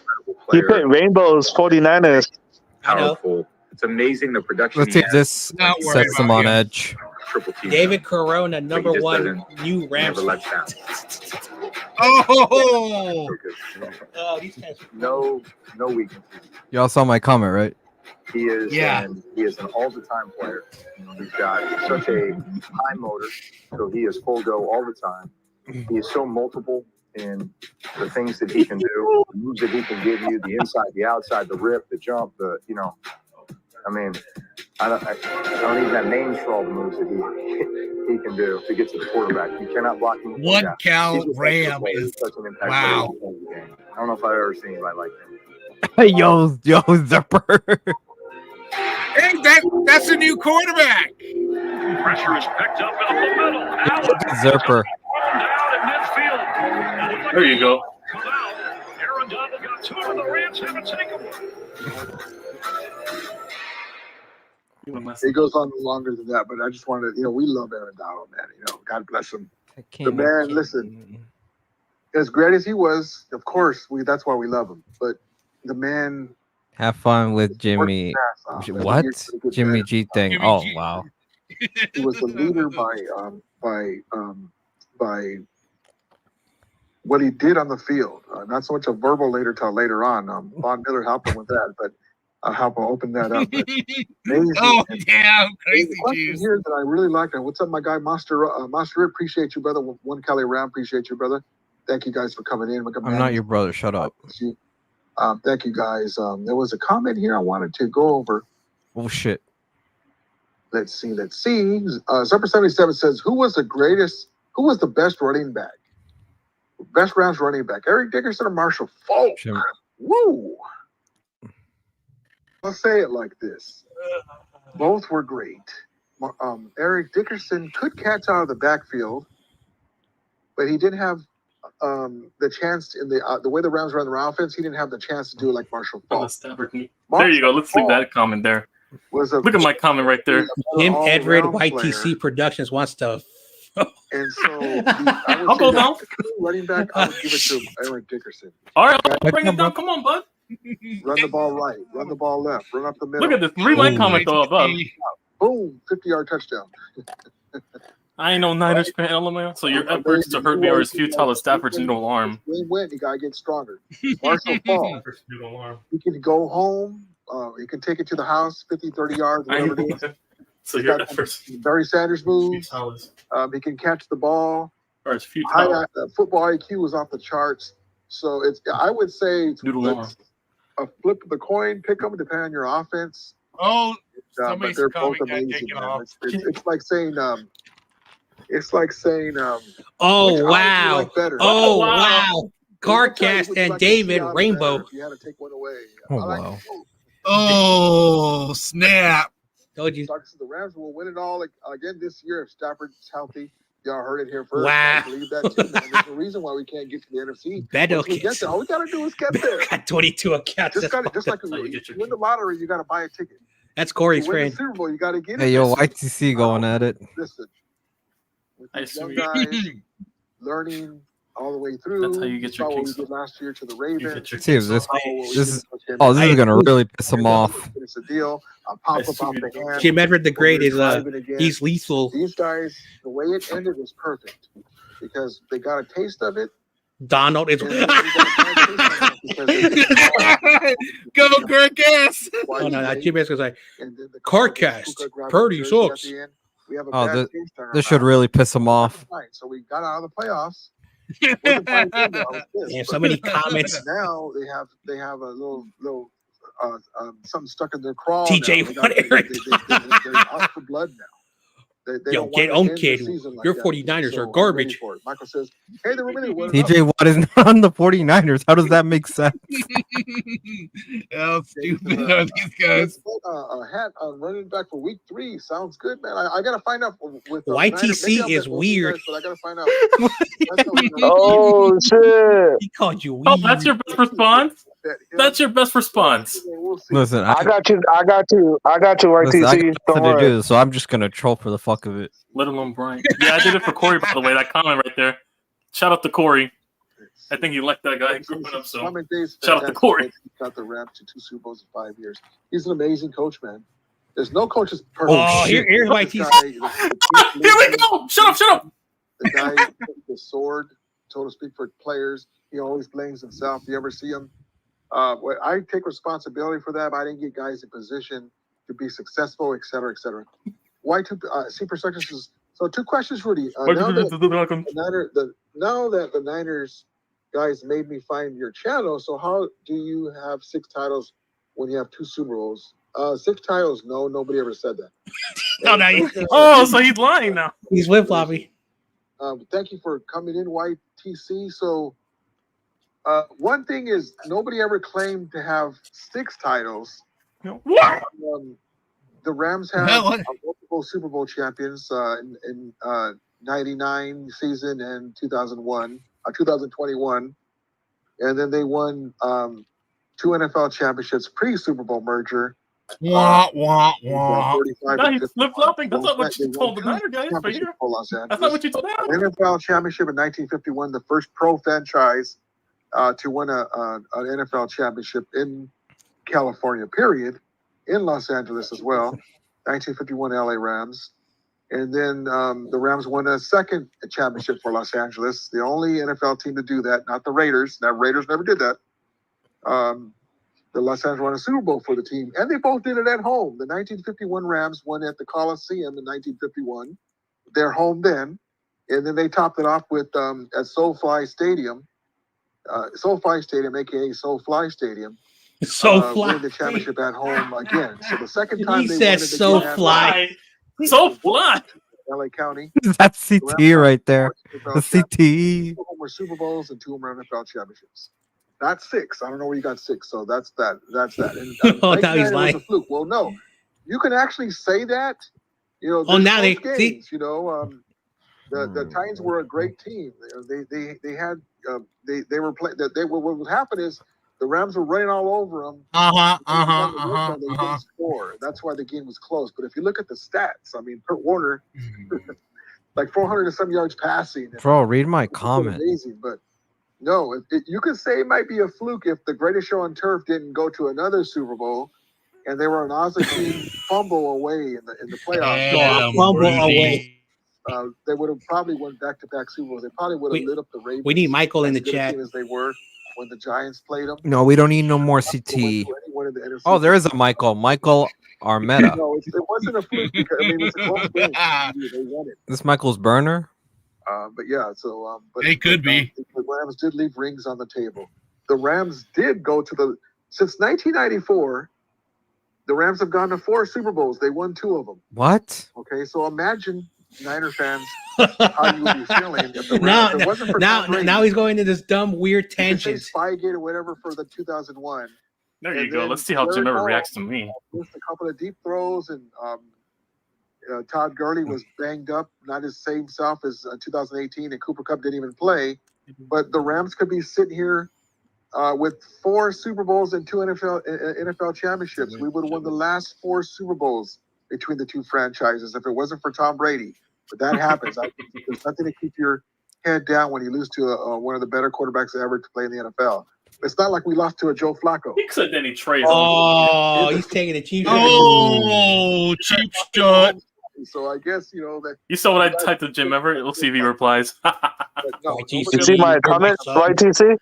[SPEAKER 3] he put Rainbows 49ers.
[SPEAKER 15] powerful. It's amazing the production.
[SPEAKER 11] Let's see if this sets them on edge.
[SPEAKER 6] David Corona, number one new Rams.
[SPEAKER 2] Oh,
[SPEAKER 6] these guys.
[SPEAKER 15] No weaknesses.
[SPEAKER 11] Y'all saw my comment, right?
[SPEAKER 15] He is,
[SPEAKER 2] Yeah.
[SPEAKER 15] he is an all-the-time player. He's got such a high motor, so he is full go all the time. He is so multiple in the things that he can do, the moves that he can give you, the inside, the outside, the rip, the jump, I mean, I don't even have names for all the moves that he can do to get to the quarterback. You cannot block him.
[SPEAKER 2] One
[SPEAKER 15] Yeah.
[SPEAKER 2] Cal
[SPEAKER 15] He's just
[SPEAKER 2] Ram
[SPEAKER 15] such
[SPEAKER 2] is
[SPEAKER 15] an impact
[SPEAKER 2] wow.
[SPEAKER 15] player in the game. I don't know if I've ever seen anybody like him.
[SPEAKER 11] Yo, Zipper.
[SPEAKER 2] Hey, that's a new quarterback.
[SPEAKER 14] Pressure is picked up in the middle. Now
[SPEAKER 11] Zipper.
[SPEAKER 14] down in midfield.
[SPEAKER 1] There you go.
[SPEAKER 14] Come out. Aaron Donald got two of the Rams haven't taken one.
[SPEAKER 10] It goes on longer than that, but I just wanted to, we love Aaron Donald, man. God bless him. The man, listen, as great as he was, of course, that's why we love him. But the man,
[SPEAKER 11] Have fun with Jimmy. What? Jimmy G thing.
[SPEAKER 10] Jimmy
[SPEAKER 11] Oh,
[SPEAKER 10] G.
[SPEAKER 11] wow.
[SPEAKER 10] he was a leader by what he did on the field. Not so much a verbal later on. Von Miller helped him with that, but help open that up. But amazing.
[SPEAKER 2] Oh, damn,
[SPEAKER 10] The
[SPEAKER 2] crazy
[SPEAKER 10] question
[SPEAKER 2] juice.
[SPEAKER 10] here that I really like. What's up, my guy, Monster? Monster, appreciate you, brother. One Cali Ram, appreciate you, brother. Thank you guys for coming in.
[SPEAKER 11] I'm not your brother. Shut up.
[SPEAKER 10] Thank you, guys. There was a comment here I wanted to go over.
[SPEAKER 11] Oh shit.
[SPEAKER 10] Let's see. Supper 77 says, who was the best running back? Best Rams running back, Eric Dickerson or Marshall Faulk? Woo! I'll say it like this. Both were great. Eric Dickerson could catch out of the backfield, but he didn't have the chance in the way the Rams ran their offense. He didn't have the chance to do it like Marshall Faulk.
[SPEAKER 1] There you go. Let's leave that comment there. Look at my comment right there.
[SPEAKER 6] Jim Edward YTC Productions wants to.
[SPEAKER 10] And so
[SPEAKER 1] I'll go down.
[SPEAKER 10] Running back, I would give it to Eric Dickerson.
[SPEAKER 1] All right, I'll bring it down. Come on, bud.
[SPEAKER 10] Run the ball right, run the ball left, run up the middle.
[SPEAKER 1] Look at this. Read comment though above.
[SPEAKER 10] Boom, 50-yard touchdown.
[SPEAKER 1] I ain't no Niners fan, LMAO. So your efforts to hurt me are as futile as Stafford's noodle arm.
[SPEAKER 10] Win, you gotta get stronger. Marshall Faulk, he can go home. He can take it to the house, 50, 30 yards, whatever it is.
[SPEAKER 1] So your efforts.
[SPEAKER 10] Barry Sanders moves. He can catch the ball.
[SPEAKER 1] Or it's futile.
[SPEAKER 10] Football IQ was off the charts. So I would say it's a flip of the coin, pick them depending on your offense.
[SPEAKER 2] Oh,
[SPEAKER 10] but they're both amazing. It's like saying
[SPEAKER 6] Oh wow! Oh wow! Carcast and David Rainbow.
[SPEAKER 10] You had to take one away.
[SPEAKER 11] Oh wow!
[SPEAKER 2] Oh snap!
[SPEAKER 6] Told you.
[SPEAKER 10] The Rams will win it all again this year if Stafford's healthy. Y'all heard it here first.
[SPEAKER 6] Wow.
[SPEAKER 10] I believe that too, man. There's a reason why we can't get to the NFC.
[SPEAKER 6] Beto
[SPEAKER 10] Once we get there, all we gotta do is get there.
[SPEAKER 6] Got 22 accounts.
[SPEAKER 10] Just like you win the lottery, you gotta buy a ticket.
[SPEAKER 6] That's Corey's
[SPEAKER 10] You win
[SPEAKER 6] friend.
[SPEAKER 10] the Super Bowl, you gotta get it.
[SPEAKER 11] Hey yo, YTC going at it.
[SPEAKER 10] Listen, with these young guys learning all the way through.
[SPEAKER 1] That's how you get your
[SPEAKER 10] saw what we
[SPEAKER 1] kicks.
[SPEAKER 10] did last year to the Ravens.
[SPEAKER 11] See if this is
[SPEAKER 10] Oh,
[SPEAKER 11] this is gonna really piss him off.
[SPEAKER 10] It's a deal. I'll pop up off the hand.
[SPEAKER 6] Jim Edward the Great is
[SPEAKER 10] Driving again.
[SPEAKER 6] he's lethal.
[SPEAKER 10] These guys, the way it ended was perfect because they got a taste of it.
[SPEAKER 6] Donald is.
[SPEAKER 2] Go Carcast!
[SPEAKER 6] Oh no, Jim Edward's like Carcast. Purdy sucks.
[SPEAKER 11] Oh, this should really piss him off.
[SPEAKER 10] So we got out of the playoffs.
[SPEAKER 6] Yeah, so many comments.
[SPEAKER 10] Now they have a little something stuck in their craw.
[SPEAKER 6] TJ,
[SPEAKER 10] now.
[SPEAKER 6] what Eric?
[SPEAKER 10] They're out for blood now. They
[SPEAKER 6] Yo,
[SPEAKER 10] don't
[SPEAKER 6] get
[SPEAKER 10] want to
[SPEAKER 6] on,
[SPEAKER 10] end
[SPEAKER 6] kid.
[SPEAKER 10] the season like
[SPEAKER 6] Your
[SPEAKER 10] that.
[SPEAKER 6] 49ers
[SPEAKER 10] So
[SPEAKER 6] are
[SPEAKER 10] I'm
[SPEAKER 6] garbage.
[SPEAKER 10] ready for it. Michael says, "Hey, they were really
[SPEAKER 11] TJ Watt is not on the 49ers. How does that make sense?
[SPEAKER 2] How stupid are these guys?
[SPEAKER 10] A hat on running back for week 3 sounds good, man. I gotta find out with
[SPEAKER 6] YTC is weird.
[SPEAKER 10] but I gotta find out.
[SPEAKER 3] Oh shit!
[SPEAKER 6] He called you weird.
[SPEAKER 1] Oh, that's your best response. That's your best response.
[SPEAKER 11] Listen,
[SPEAKER 3] I got you,
[SPEAKER 11] listen, I got
[SPEAKER 3] YTC.
[SPEAKER 11] nothing
[SPEAKER 3] Don't
[SPEAKER 11] to
[SPEAKER 3] worry.
[SPEAKER 11] do, so I'm just gonna troll for the fuck of it.
[SPEAKER 1] Let alone Brian. Yeah, I did it for Corey, by the way. That comment right there. Shout out to Corey. I think you liked that guy growing up, so shout out to Corey.
[SPEAKER 10] He's got the Rams to 2 Super Bowls in 5 years. He's an amazing coach, man. There's no coach that's perfect.
[SPEAKER 6] Oh, here's YTC.
[SPEAKER 1] Here we go. Shut up.
[SPEAKER 10] The guy with the sword, so to speak, for players. He always blames himself. You ever see him? I take responsibility for that. But I didn't get guys in position to be successful, et cetera, et cetera. Why two? C perspectives is so. 2 questions, Rudy. Now that the Niners guys made me find your channel, so how do you have 6 titles when you have 2 Super Bowls? 6 titles? No, nobody ever said that.
[SPEAKER 1] Oh, so he's lying now.
[SPEAKER 6] He's with Bobby.
[SPEAKER 10] Thank you for coming in, YTC. So, one thing is nobody ever claimed to have 6 titles.
[SPEAKER 1] What?
[SPEAKER 10] The Rams have multiple Super Bowl champions in 99 season and 2021, and then they won 2 NFL championships pre-Super Bowl merger.
[SPEAKER 2] Wah, wah, wah.
[SPEAKER 1] No, he's flip-flopping. That's not what you told the Niner guys for here. That's not what you told them.
[SPEAKER 10] NFL championship in 1951, the first pro franchise to win an NFL championship in California, period, in Los Angeles as well. 1951 LA Rams. And then the Rams won a second championship for Los Angeles, the only NFL team to do that, not the Raiders. Now, Raiders never did that. the Los Angeles Super Bowl for the team, and they both did it at home. The 1951 Rams won at the Coliseum in 1951. They're home then, and then they topped it off with at SoFi Stadium, aka SoFly Stadium. Winning the championship at home again. So the second time
[SPEAKER 6] He
[SPEAKER 10] they
[SPEAKER 6] said
[SPEAKER 10] won it
[SPEAKER 6] SoFly.
[SPEAKER 1] SoFly.
[SPEAKER 10] LA County.
[SPEAKER 11] That's CTE right there. The CTE.
[SPEAKER 10] 2 of them were Super Bowls and 2 of them were NFL championships. Not 6. I don't know where you got 6. So that's that. And,
[SPEAKER 6] Oh, now he's
[SPEAKER 10] 1990 was
[SPEAKER 6] lying.
[SPEAKER 10] a fluke. Well, no, you can actually say that. You know.
[SPEAKER 6] Oh, now they
[SPEAKER 10] games,
[SPEAKER 6] see.
[SPEAKER 10] You know, the Titans were a great team. They had they were playing. What would happen is the Rams were running all over them. They didn't score. That's why the game was close. But if you look at the stats, I mean, Kurt Warner, like 400 and some yards passing.
[SPEAKER 11] Bro, read my comment.
[SPEAKER 10] Amazing, but no, you could say it might be a fluke if the Greatest Show on Turf didn't go to another Super Bowl, and they were an Ozzy team fumble away in the playoffs.
[SPEAKER 6] Fumble away.
[SPEAKER 10] They would have probably won back-to-back Super Bowls. They probably would have lit up the Ravens.
[SPEAKER 6] We need Michael in the
[SPEAKER 10] as good a
[SPEAKER 6] chat.
[SPEAKER 10] team as they were when the Giants played them.
[SPEAKER 11] No, we don't need no more CTE. Oh, there is a Michael. Michael Armetta.
[SPEAKER 10] No, it wasn't a fluke because I mean it's a close game. They won it.
[SPEAKER 11] This Michael's burner.
[SPEAKER 10] But yeah, so but
[SPEAKER 2] It could be.
[SPEAKER 10] The Rams did leave rings on the table. The Rams did go to since 1994. The Rams have gone to 4 Super Bowls. They won 2 of them.
[SPEAKER 11] What?
[SPEAKER 10] Okay, so imagine Niner fans how you would be feeling if the Rams, if it wasn't for Tom Brady,
[SPEAKER 6] now he's going into this dumb weird
[SPEAKER 10] you could say
[SPEAKER 6] tangent.
[SPEAKER 10] Spygate or whatever for the 2001.
[SPEAKER 1] There you
[SPEAKER 10] And
[SPEAKER 1] go.
[SPEAKER 10] then
[SPEAKER 1] Let's see how Jim
[SPEAKER 10] Jared
[SPEAKER 1] ever
[SPEAKER 10] Goff
[SPEAKER 1] reacts to me.
[SPEAKER 10] missed a couple of deep throws, and Todd Gurley was banged up, not his same self as 2018, and Cooper Kupp didn't even play. But the Rams could be sitting here with 4 Super Bowls and 2 NFL championships. We would have won the last 4 Super Bowls between the 2 franchises if it wasn't for Tom Brady. But that happens. There's nothing to keep your head down when you lose to one of the better quarterbacks ever to play in the NFL. It's not like we lost to a Joe Flacco.
[SPEAKER 1] He said then he trades.
[SPEAKER 6] Oh, he's taking a cheap shot.
[SPEAKER 2] Oh, cheap shot.
[SPEAKER 10] So I guess that
[SPEAKER 1] You saw what I typed to Jim Everett? Let's see if he replies.
[SPEAKER 10] no,
[SPEAKER 3] You see my comment, YTC?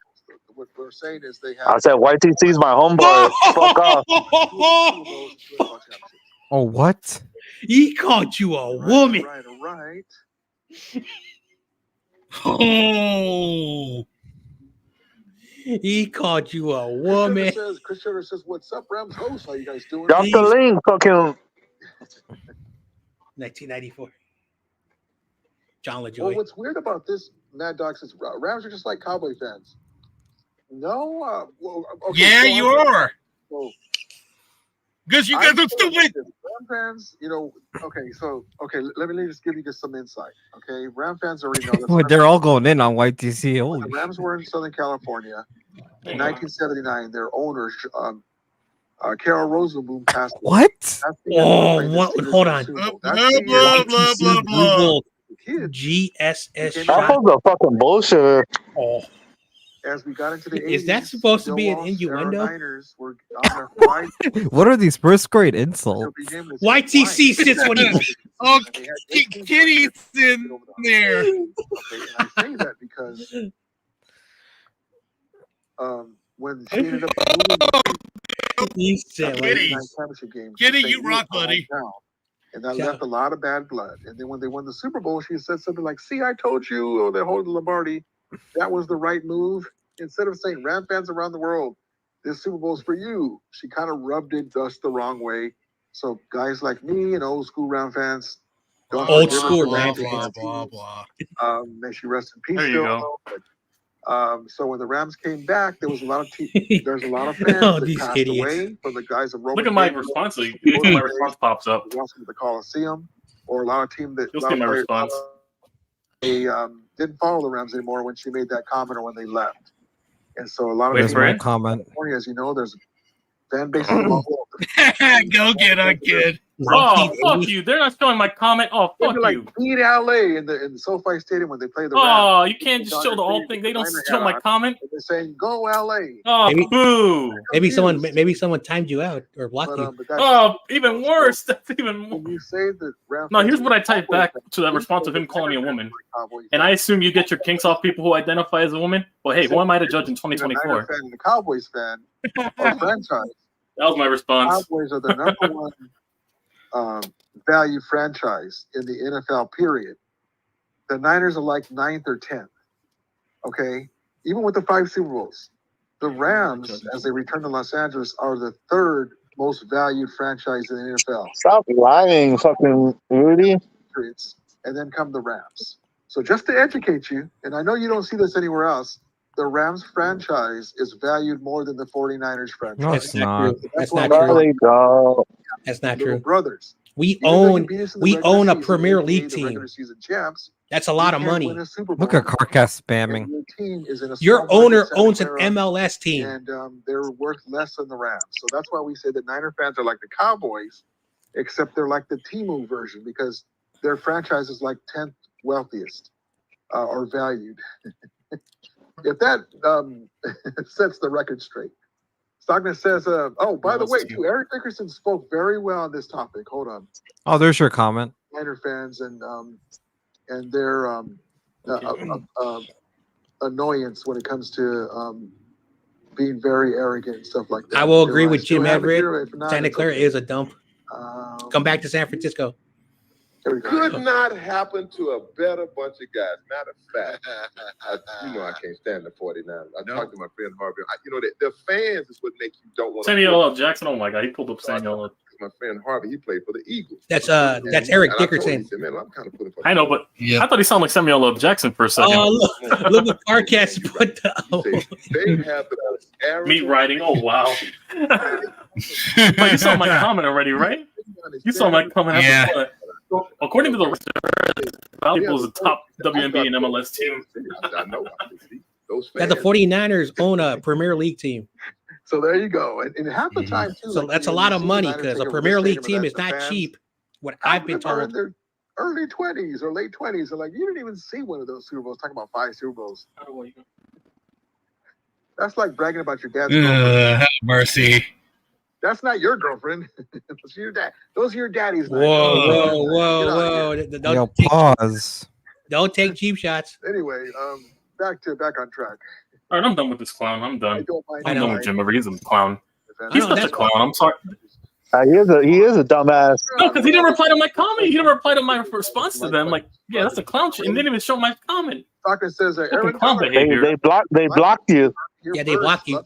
[SPEAKER 10] what we're saying is they
[SPEAKER 3] I
[SPEAKER 10] have
[SPEAKER 3] said YTC's my homeboy. Fuck off.
[SPEAKER 11] Oh, what?
[SPEAKER 6] He called you a woman.
[SPEAKER 10] Right.
[SPEAKER 2] Oh.
[SPEAKER 6] He called you a woman.
[SPEAKER 10] Chris Sugar says, "What's up, Rams host? How you guys doing?"
[SPEAKER 3] Drop the link, fucking.
[SPEAKER 6] 1994. John LaJoy.
[SPEAKER 10] Well, what's weird about this, Mad Dog says Rams are just like Cowboy fans. No, okay,
[SPEAKER 2] Yeah,
[SPEAKER 10] so
[SPEAKER 2] you are.
[SPEAKER 10] So,
[SPEAKER 2] Because you guys are stupid.
[SPEAKER 10] Ram fans, let me just give you just some insight. Okay, Ram fans already know
[SPEAKER 11] Well, they're all going in on YTC.
[SPEAKER 10] the
[SPEAKER 11] Holy
[SPEAKER 10] Rams were in Southern California in 1979. Their owner, Carol Rosenblum, passed away.
[SPEAKER 11] What?
[SPEAKER 10] That's the end of
[SPEAKER 6] Oh,
[SPEAKER 10] the
[SPEAKER 6] what?
[SPEAKER 10] Super
[SPEAKER 6] Hold
[SPEAKER 10] Bowl.
[SPEAKER 6] on.
[SPEAKER 10] That's the
[SPEAKER 2] Blah,
[SPEAKER 10] end.
[SPEAKER 2] blah, blah, blah.
[SPEAKER 6] Google
[SPEAKER 10] Kids,
[SPEAKER 6] GSS
[SPEAKER 3] That
[SPEAKER 6] shot.
[SPEAKER 3] was a fucking bullshit.
[SPEAKER 6] Oh,
[SPEAKER 10] as we got into the 80s,
[SPEAKER 6] is that supposed to
[SPEAKER 10] Joe
[SPEAKER 6] be an
[SPEAKER 10] Walsh,
[SPEAKER 6] innuendo?
[SPEAKER 10] Our Niners were on their flight.
[SPEAKER 11] What are these first grade insults?
[SPEAKER 6] YTC sits when he.
[SPEAKER 2] Oh, Kitty's in there.
[SPEAKER 10] Okay, and I say that because when she ended up moving
[SPEAKER 6] He said,
[SPEAKER 10] to
[SPEAKER 6] like,
[SPEAKER 2] Kitty.
[SPEAKER 10] the championship game,
[SPEAKER 2] Kitty,
[SPEAKER 10] she
[SPEAKER 2] you
[SPEAKER 10] stayed
[SPEAKER 2] rock,
[SPEAKER 10] with her
[SPEAKER 2] buddy.
[SPEAKER 10] hometown. And that
[SPEAKER 6] Yeah.
[SPEAKER 10] left a lot of bad blood. And then when they won the Super Bowl, she said something like, "See, I told you," or they're holding Lombardi. That was the right move. Instead of saying, "Ram fans around the world, this Super Bowl's for you," she kind of rubbed it us the wrong way. So guys like me and old school Ram fans, don't
[SPEAKER 6] Old
[SPEAKER 10] forgive her
[SPEAKER 6] school
[SPEAKER 10] for
[SPEAKER 6] Ram
[SPEAKER 10] that.
[SPEAKER 6] fans.
[SPEAKER 2] Blah, blah.
[SPEAKER 10] May she rest in peace.
[SPEAKER 1] There you
[SPEAKER 10] still,
[SPEAKER 1] go.
[SPEAKER 10] but, so when the Rams came back, there was a lot of there's a lot of fans
[SPEAKER 6] Oh,
[SPEAKER 10] that
[SPEAKER 6] these
[SPEAKER 10] passed
[SPEAKER 6] idiots.
[SPEAKER 10] away for the guys of Roman.
[SPEAKER 1] Look at my
[SPEAKER 10] Gabriel,
[SPEAKER 1] response. Look at my response pops up.
[SPEAKER 10] who lost to the Coliseum, or a lot of team that
[SPEAKER 1] You'll
[SPEAKER 10] a lot
[SPEAKER 1] see
[SPEAKER 10] of
[SPEAKER 1] my
[SPEAKER 10] players,
[SPEAKER 1] response.
[SPEAKER 10] they didn't follow the Rams anymore when she made that comment or when they left. And so a lot of
[SPEAKER 1] Wait
[SPEAKER 11] There's
[SPEAKER 1] for
[SPEAKER 11] my
[SPEAKER 1] it.
[SPEAKER 11] comment.
[SPEAKER 10] California, as you know, there's fan bases all over.
[SPEAKER 2] Go get on, kid.
[SPEAKER 1] fuck you! They're not showing my comment. Oh, fuck
[SPEAKER 10] like
[SPEAKER 1] you!
[SPEAKER 10] beat LA in the SoFi Stadium when they play the Rams.
[SPEAKER 1] Oh, you can't just show the whole thing. They don't show my comment.
[SPEAKER 10] They're saying go LA.
[SPEAKER 1] Oh, boo!
[SPEAKER 6] Maybe someone timed you out or blocked you.
[SPEAKER 1] Oh, even worse. That's even more.
[SPEAKER 10] You say that
[SPEAKER 1] No, here's what I typed back to that response of him calling me a woman. And I assume you get your kinks off people who identify as a woman. Well, hey, who am I to judge in 2024?
[SPEAKER 10] Fan and a Cowboys fan or franchise.
[SPEAKER 1] That was my response.
[SPEAKER 10] Cowboys are the number one value franchise in the NFL, period. The Niners are like 9th or 10th. Okay? Even with the 5 Super Bowls. The Rams, as they return to Los Angeles, are the 3rd most valued franchise in the NFL.
[SPEAKER 3] Stop lying, fucking Rudy.
[SPEAKER 10] And then come the Rams. So just to educate you, and I know you don't see this anywhere else, the Rams franchise is valued more than the 49ers franchise.
[SPEAKER 11] No, it's not.
[SPEAKER 6] That's not true. That's not true.
[SPEAKER 10] Brothers.
[SPEAKER 6] We own a Premier League team. That's a lot of money.
[SPEAKER 11] Look at Carcast spamming.
[SPEAKER 6] Your owner owns an MLS team.
[SPEAKER 10] And they're worth less than the Rams. So that's why we say that Niner fans are like the Cowboys, except they're like the Temu version because their franchise is like 10th wealthiest or valued. If that sets the record straight. Stockton says, oh, by the way, too, Eric Dickerson spoke very well on this topic. Hold on.
[SPEAKER 11] Oh, there's your comment.
[SPEAKER 10] Niner fans and their annoyance when it comes to being very arrogant and stuff like that.
[SPEAKER 6] I will agree with Jim Everett. Santa Clara is a dump. Come back to San Francisco.
[SPEAKER 16] Could not happen to a better bunch of guys. Matter of fact, I can't stand the 49ers. I talked to my friend Harvey. The fans is what make you don't want to.
[SPEAKER 1] Samuel L. Jackson. Oh my God, he pulled up Samuel L.
[SPEAKER 16] My friend Harvey, he played for the Eagles.
[SPEAKER 6] That's Eric Dickerson.
[SPEAKER 16] Man, I'm kind of putting.
[SPEAKER 1] I know, but I thought he sounded like Samuel L. Jackson for a second.
[SPEAKER 6] Oh, look at Carcast put
[SPEAKER 16] They have the
[SPEAKER 1] meat riding. Oh wow! But you saw my comment already, right? You saw my comment.
[SPEAKER 2] Yeah.
[SPEAKER 1] According to the Valuable is the top WNBA and MLS team.
[SPEAKER 16] I know.
[SPEAKER 6] That the 49ers own a Premier League team.
[SPEAKER 10] So there you go. And half the time, too.
[SPEAKER 6] So that's a lot of money because a Premier League team is not cheap. What I've been told.
[SPEAKER 10] In their early 20s or late 20s. They're like, you didn't even see one of those Super Bowls. Talking about 5 Super Bowls. That's like bragging about your dad's
[SPEAKER 2] have mercy.
[SPEAKER 10] That's not your girlfriend. That's your dad. Those are your daddy's.
[SPEAKER 6] Whoa.
[SPEAKER 11] Pause.
[SPEAKER 6] Don't take cheap shots.
[SPEAKER 10] Anyway, back on track.
[SPEAKER 1] All right, I'm done with this clown. I'm done. I'm done with Jim Everett. He's a clown.
[SPEAKER 10] event.
[SPEAKER 1] He's such a clown. I'm sorry.
[SPEAKER 3] He is a dumbass.
[SPEAKER 1] No, because he didn't reply to my comment. He didn't reply to my response to them. Like, yeah, that's a clown shit. And didn't even show my comment.
[SPEAKER 10] Talking says
[SPEAKER 1] Fucking clown behavior.
[SPEAKER 3] They blocked you.
[SPEAKER 6] Yeah, they blocked you.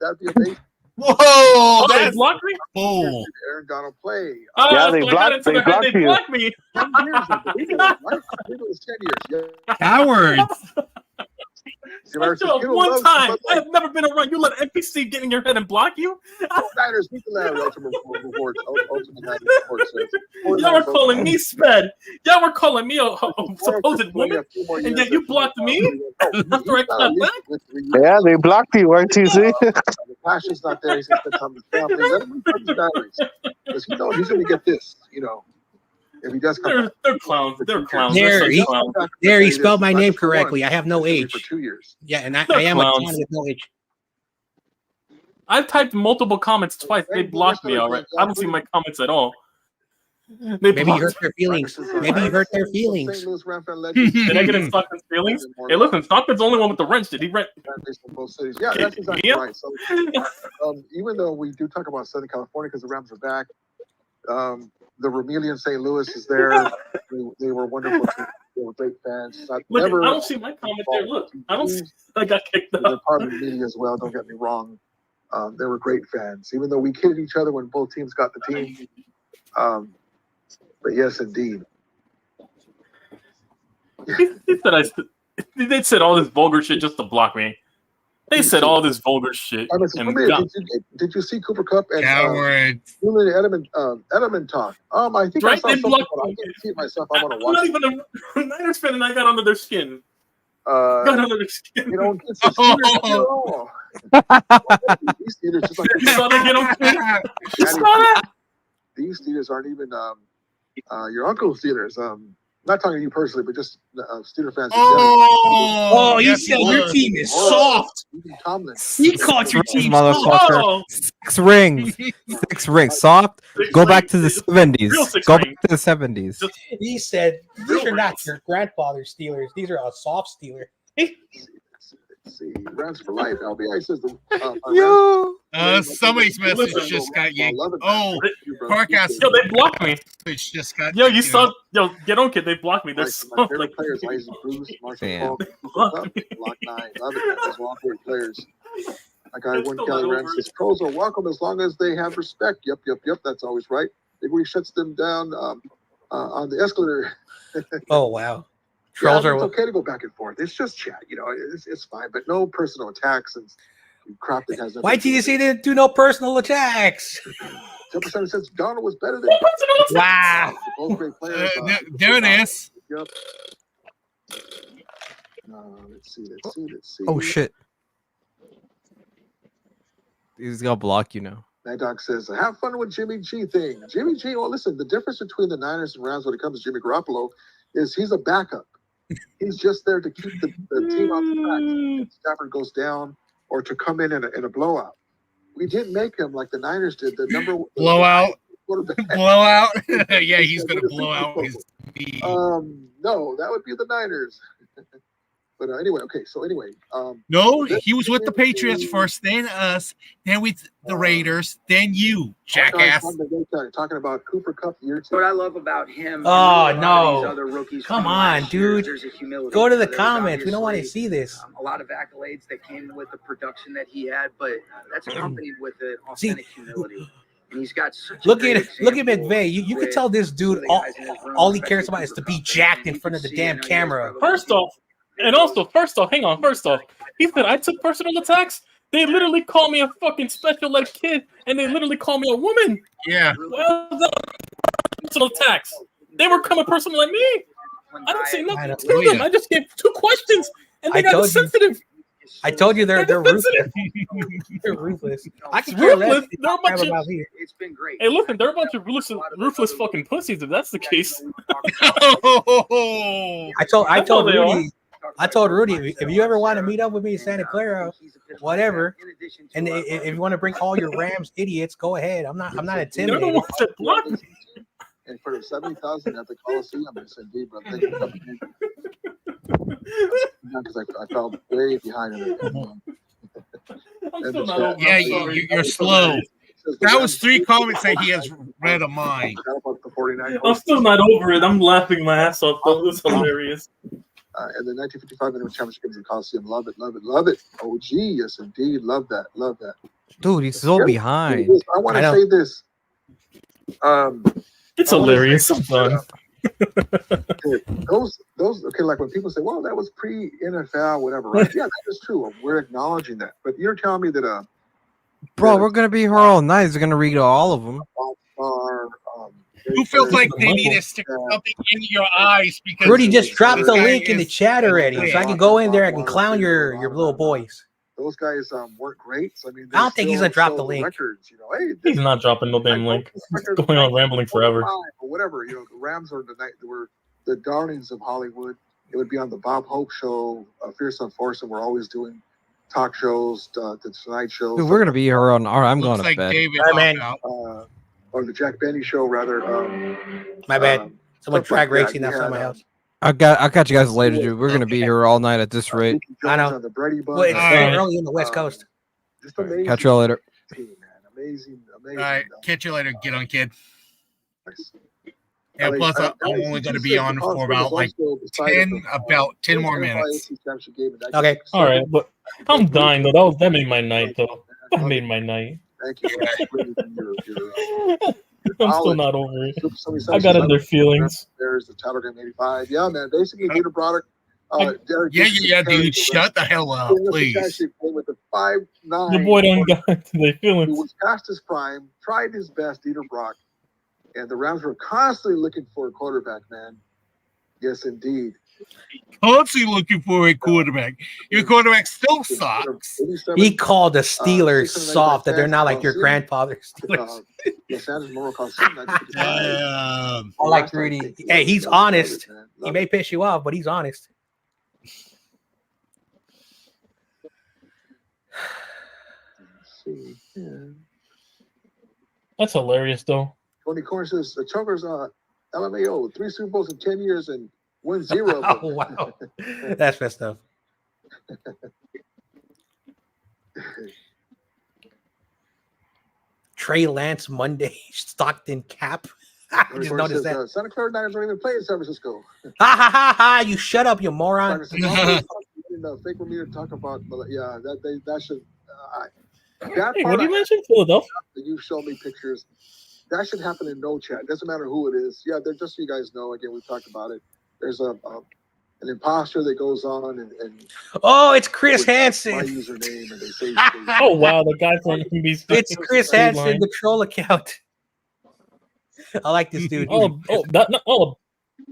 [SPEAKER 10] That'd be amazing.
[SPEAKER 2] Whoa!
[SPEAKER 1] Oh, they blocked me?
[SPEAKER 2] Oh.
[SPEAKER 10] Aaron Donald play.
[SPEAKER 1] Oh,
[SPEAKER 3] Yeah, they
[SPEAKER 1] so I got
[SPEAKER 3] blocked-
[SPEAKER 1] into
[SPEAKER 3] they
[SPEAKER 1] their head,
[SPEAKER 3] blocked
[SPEAKER 1] they
[SPEAKER 3] you.
[SPEAKER 1] blocked me.
[SPEAKER 10] 10 years. I think it was 10 years. Yeah.
[SPEAKER 2] Cowards.
[SPEAKER 10] Ever since you
[SPEAKER 1] One
[SPEAKER 10] love
[SPEAKER 1] time.
[SPEAKER 10] Bud
[SPEAKER 1] I
[SPEAKER 10] Light.
[SPEAKER 1] have never been around. You let NPC get in your head and block you?
[SPEAKER 10] Niners beat the Lions. Ultimate Niners report says.
[SPEAKER 1] Y'all were calling me sped. Y'all were calling me a supposed woman. And yet you blocked me after I got back?
[SPEAKER 3] Yeah, they blocked you, RTC.
[SPEAKER 10] The passion's not there. He's going to come to his family. Let him come to batteries. Because he's going to get this, if he does come back.
[SPEAKER 1] They're clowns. They're clowns.
[SPEAKER 6] There,
[SPEAKER 1] They're such clowns.
[SPEAKER 6] he spelled my name correctly. I have no age.
[SPEAKER 10] For 2 years.
[SPEAKER 6] Yeah, and I
[SPEAKER 1] They're
[SPEAKER 6] am a
[SPEAKER 1] clowns.
[SPEAKER 6] clown with no age.
[SPEAKER 1] I've typed multiple comments twice. They blocked me already. I don't see my comments at all. They
[SPEAKER 6] Maybe you
[SPEAKER 1] blocked
[SPEAKER 6] hurt their feelings. Maybe you hurt their feelings.
[SPEAKER 10] St. Louis Ram fan legend.
[SPEAKER 1] Did I get in Stockton's feelings? Hey, listen, Stockton's the only one with the wrench. Did he rent?
[SPEAKER 10] From both cities. Yeah, that's exactly
[SPEAKER 1] Yeah.
[SPEAKER 10] right. So, even though we do talk about Southern California because the Rams are back, the Romelian St. Louis is there. They were wonderful. They were great fans.
[SPEAKER 1] Look,
[SPEAKER 10] Never,
[SPEAKER 1] I don't see my comment there. Look, I don't see. I got kicked
[SPEAKER 10] they're
[SPEAKER 1] out.
[SPEAKER 10] part of the media as well. Don't get me wrong. They were great fans, even though we kidded each other when both teams got the team. But yes, indeed.
[SPEAKER 1] They said all this vulgar shit just to block me. They said all this vulgar shit.
[SPEAKER 10] I mean,
[SPEAKER 1] And got-
[SPEAKER 10] did you see Cooper Kupp and
[SPEAKER 2] Cowards.
[SPEAKER 10] Julian Edelman talk? I think I
[SPEAKER 1] Right,
[SPEAKER 10] saw
[SPEAKER 1] they
[SPEAKER 10] something,
[SPEAKER 1] blocked
[SPEAKER 10] but I
[SPEAKER 1] me.
[SPEAKER 10] didn't see it myself. I want to
[SPEAKER 1] I'm
[SPEAKER 10] watch
[SPEAKER 1] not
[SPEAKER 10] it.
[SPEAKER 1] even a Niners fan, and I got under their skin. Got under their skin.
[SPEAKER 10] It's the Steelers at all. These Steelers just like
[SPEAKER 1] You saw that get on Twitter? You saw that?
[SPEAKER 10] these Steelers aren't even your uncle's Steelers. Not talking to you personally, but just Steeler fans.
[SPEAKER 2] Oh,
[SPEAKER 6] he said your team is soft.
[SPEAKER 10] Tomlin.
[SPEAKER 6] He called your team
[SPEAKER 11] motherfucker.
[SPEAKER 6] soft.
[SPEAKER 11] 6 rings. 6 rings. Soft. Go back to the 70s. Go back to the 70s.
[SPEAKER 6] He said, these are not your grandfather's Steelers. These are a soft Steeler.
[SPEAKER 10] Let's see, Rams for life. LBI says the
[SPEAKER 2] somebody's message just got yanked. Oh, Parkas.
[SPEAKER 1] Yo, they blocked me.
[SPEAKER 2] It's just got.
[SPEAKER 1] Yo, you saw? Yo, get on, kid. They blocked me. They're so
[SPEAKER 10] my favorite
[SPEAKER 1] like.
[SPEAKER 10] players, Isaac Bruce, Marshall
[SPEAKER 11] Damn.
[SPEAKER 10] Falk, Block 9. Love it. Those are all great players. I got one Kelly Rams says pros are welcome as long as they have respect. Yep. That's always right. Big Wee shuts them down on the escalator.
[SPEAKER 6] Oh wow. Trolls are
[SPEAKER 10] it's okay to go back and forth. It's just chat, it's fine, but no personal attacks and crap that has nothing.
[SPEAKER 6] Why TDC didn't do no personal attacks?
[SPEAKER 10] 10% says Donald was better than
[SPEAKER 6] wow.
[SPEAKER 10] Both great players.
[SPEAKER 2] There it is.
[SPEAKER 10] Yep. Let's see.
[SPEAKER 11] Oh shit. He's gonna block you now.
[SPEAKER 10] Mad Dog says, have fun with Jimmy G thing. Jimmy G, well, listen, the difference between the Niners and Rams when it comes to Jimmy Garoppolo is he's a backup. He's just there to keep the team on the track if Stafford goes down or to come in a blowout. We didn't make him like the Niners did. The number
[SPEAKER 2] blowout.
[SPEAKER 10] Quarterback.
[SPEAKER 2] Blowout. Yeah, he's going to blow out his knee.
[SPEAKER 10] No, that would be the Niners. But anyway, okay. So anyway,
[SPEAKER 2] no, he was with the Patriots first, then us, then with the Raiders, then you, jackass.
[SPEAKER 10] Talking about Cooper Kupp year 2.
[SPEAKER 13] What I love about him.
[SPEAKER 6] Oh
[SPEAKER 13] and
[SPEAKER 6] no!
[SPEAKER 13] these other rookies
[SPEAKER 6] Come
[SPEAKER 13] from
[SPEAKER 6] on,
[SPEAKER 13] last year,
[SPEAKER 6] dude.
[SPEAKER 13] there's a humility.
[SPEAKER 6] Go to the
[SPEAKER 13] There's
[SPEAKER 6] comments. We don't want to
[SPEAKER 13] obviously,
[SPEAKER 6] see this.
[SPEAKER 13] a lot of accolades that came with the production that he had, but that's accompanied with an authentic humility. And he's got
[SPEAKER 6] look at McVay. You can tell this dude all he cares about is to be jacked in front of the damn camera.
[SPEAKER 1] First off, hang on. First off, he said I took personal attacks. They literally call me a fucking special ed kid, and they literally call me a woman.
[SPEAKER 2] Yeah.
[SPEAKER 1] Well, personal attacks. They were coming personal at me. I didn't say nothing to them. I just gave 2 questions, and they got sensitive.
[SPEAKER 6] I told you they're ruthless. They're ruthless. I can care less.
[SPEAKER 13] It's been great.
[SPEAKER 1] Hey, listen, they're a bunch of ruthless fucking pussies. If that's the case.
[SPEAKER 6] I told Rudy, if you ever want to meet up with me in Santa Clara, whatever, and if you want to bring all your Rams idiots, go ahead. I'm not intimidated.
[SPEAKER 10] And for 70,000 at the Coliseum, it's indeed, but I'm thinking because I fell way behind him.
[SPEAKER 2] Yeah, you're slow. That was 3 comments that he has read of mine.
[SPEAKER 1] I'm still not over it. I'm laughing my ass off. That was hilarious.
[SPEAKER 10] And the 1955 Minimum Championship games in the Coliseum. Love it. Oh, gee, yes, indeed. Love that.
[SPEAKER 11] Dude, he's so behind.
[SPEAKER 10] I want to say this.
[SPEAKER 1] It's hilarious. I'm done.
[SPEAKER 10] Those okay, like when people say, well, that was pre-NFL, whatever, right? Yeah, that is true. We're acknowledging that. But you're telling me that
[SPEAKER 11] bro, we're gonna be here all night. We're gonna read all of them.
[SPEAKER 2] Who feels like they need to stick something in your eyes? Because
[SPEAKER 6] Rudy just dropped the link in the chat already, so I can go in there. I can clown your little boys.
[SPEAKER 10] Those guys weren't great. So I mean,
[SPEAKER 6] I don't think he's gonna drop the link.
[SPEAKER 10] Records, hey,
[SPEAKER 1] he's not dropping no damn link. He's going on rambling forever.
[SPEAKER 10] Or whatever, the Rams were the darlings of Hollywood. It would be on the Bob Hope Show, Fierce on Force, and we're always doing talk shows, the Tonight Show.
[SPEAKER 11] Dude, we're gonna be here on our. I'm going to bed.
[SPEAKER 10] Or the Jack Benny Show, rather.
[SPEAKER 6] My bad. Someone drag racing outside my house.
[SPEAKER 11] I'll catch you guys later, dude. We're gonna be here all night at this rate.
[SPEAKER 6] I know. Well, it's early in the West Coast.
[SPEAKER 10] Just amazing.
[SPEAKER 11] Catch y'all later.
[SPEAKER 10] Amazing.
[SPEAKER 2] All right, catch you later. Get on, kid. And plus, I'm only going to be on for about 10 more minutes.
[SPEAKER 6] Okay.
[SPEAKER 1] All right, but I'm dying though. That made my night though. That made my night.
[SPEAKER 10] Thank you.
[SPEAKER 1] I'm still not over it. I got in their feelings.
[SPEAKER 10] There's the title game 85. Yeah, man. Basically, Peter Broderick.
[SPEAKER 2] Yeah, dude. Shut the hell up, please.
[SPEAKER 10] With the 5'9",
[SPEAKER 1] your boy done got into their feelings.
[SPEAKER 10] Who was past his prime, tried his best, Dieter Brock, and the Rams were constantly looking for a quarterback, man. Yes, indeed.
[SPEAKER 2] Constantly looking for a quarterback. Your quarterback still sucks.
[SPEAKER 6] He called the Steelers soft, that they're not like your grandfather's Steelers. I like Rudy. Hey, he's honest. He may piss you off, but he's honest.
[SPEAKER 1] That's hilarious, though.
[SPEAKER 10] Tony Corn says the Chokers LMAO 3 Super Bowls in 10 years and win 0.
[SPEAKER 6] Oh wow, that's messed up. Trey Lance Monday Stockton cap. I just noticed that.
[SPEAKER 10] Santa Clara Niners don't even play in San Francisco.
[SPEAKER 6] Ha ha ha ha! You shut up, you moron.
[SPEAKER 10] Fake for me to talk about, but yeah, that should. That
[SPEAKER 1] Hey,
[SPEAKER 10] part
[SPEAKER 1] what did you
[SPEAKER 10] I-
[SPEAKER 1] mention? Philadelphia?
[SPEAKER 10] You show me pictures. That should happen in no chat. It doesn't matter who it is. Yeah, they're just so you guys know. Again, we've talked about it. There's an imposter that goes on and
[SPEAKER 6] Oh, it's Chris
[SPEAKER 10] my
[SPEAKER 6] Hansen.
[SPEAKER 10] username and they say
[SPEAKER 1] Oh wow, the guy from NBC.
[SPEAKER 6] It's Chris Hansen, the troll account. I like this dude.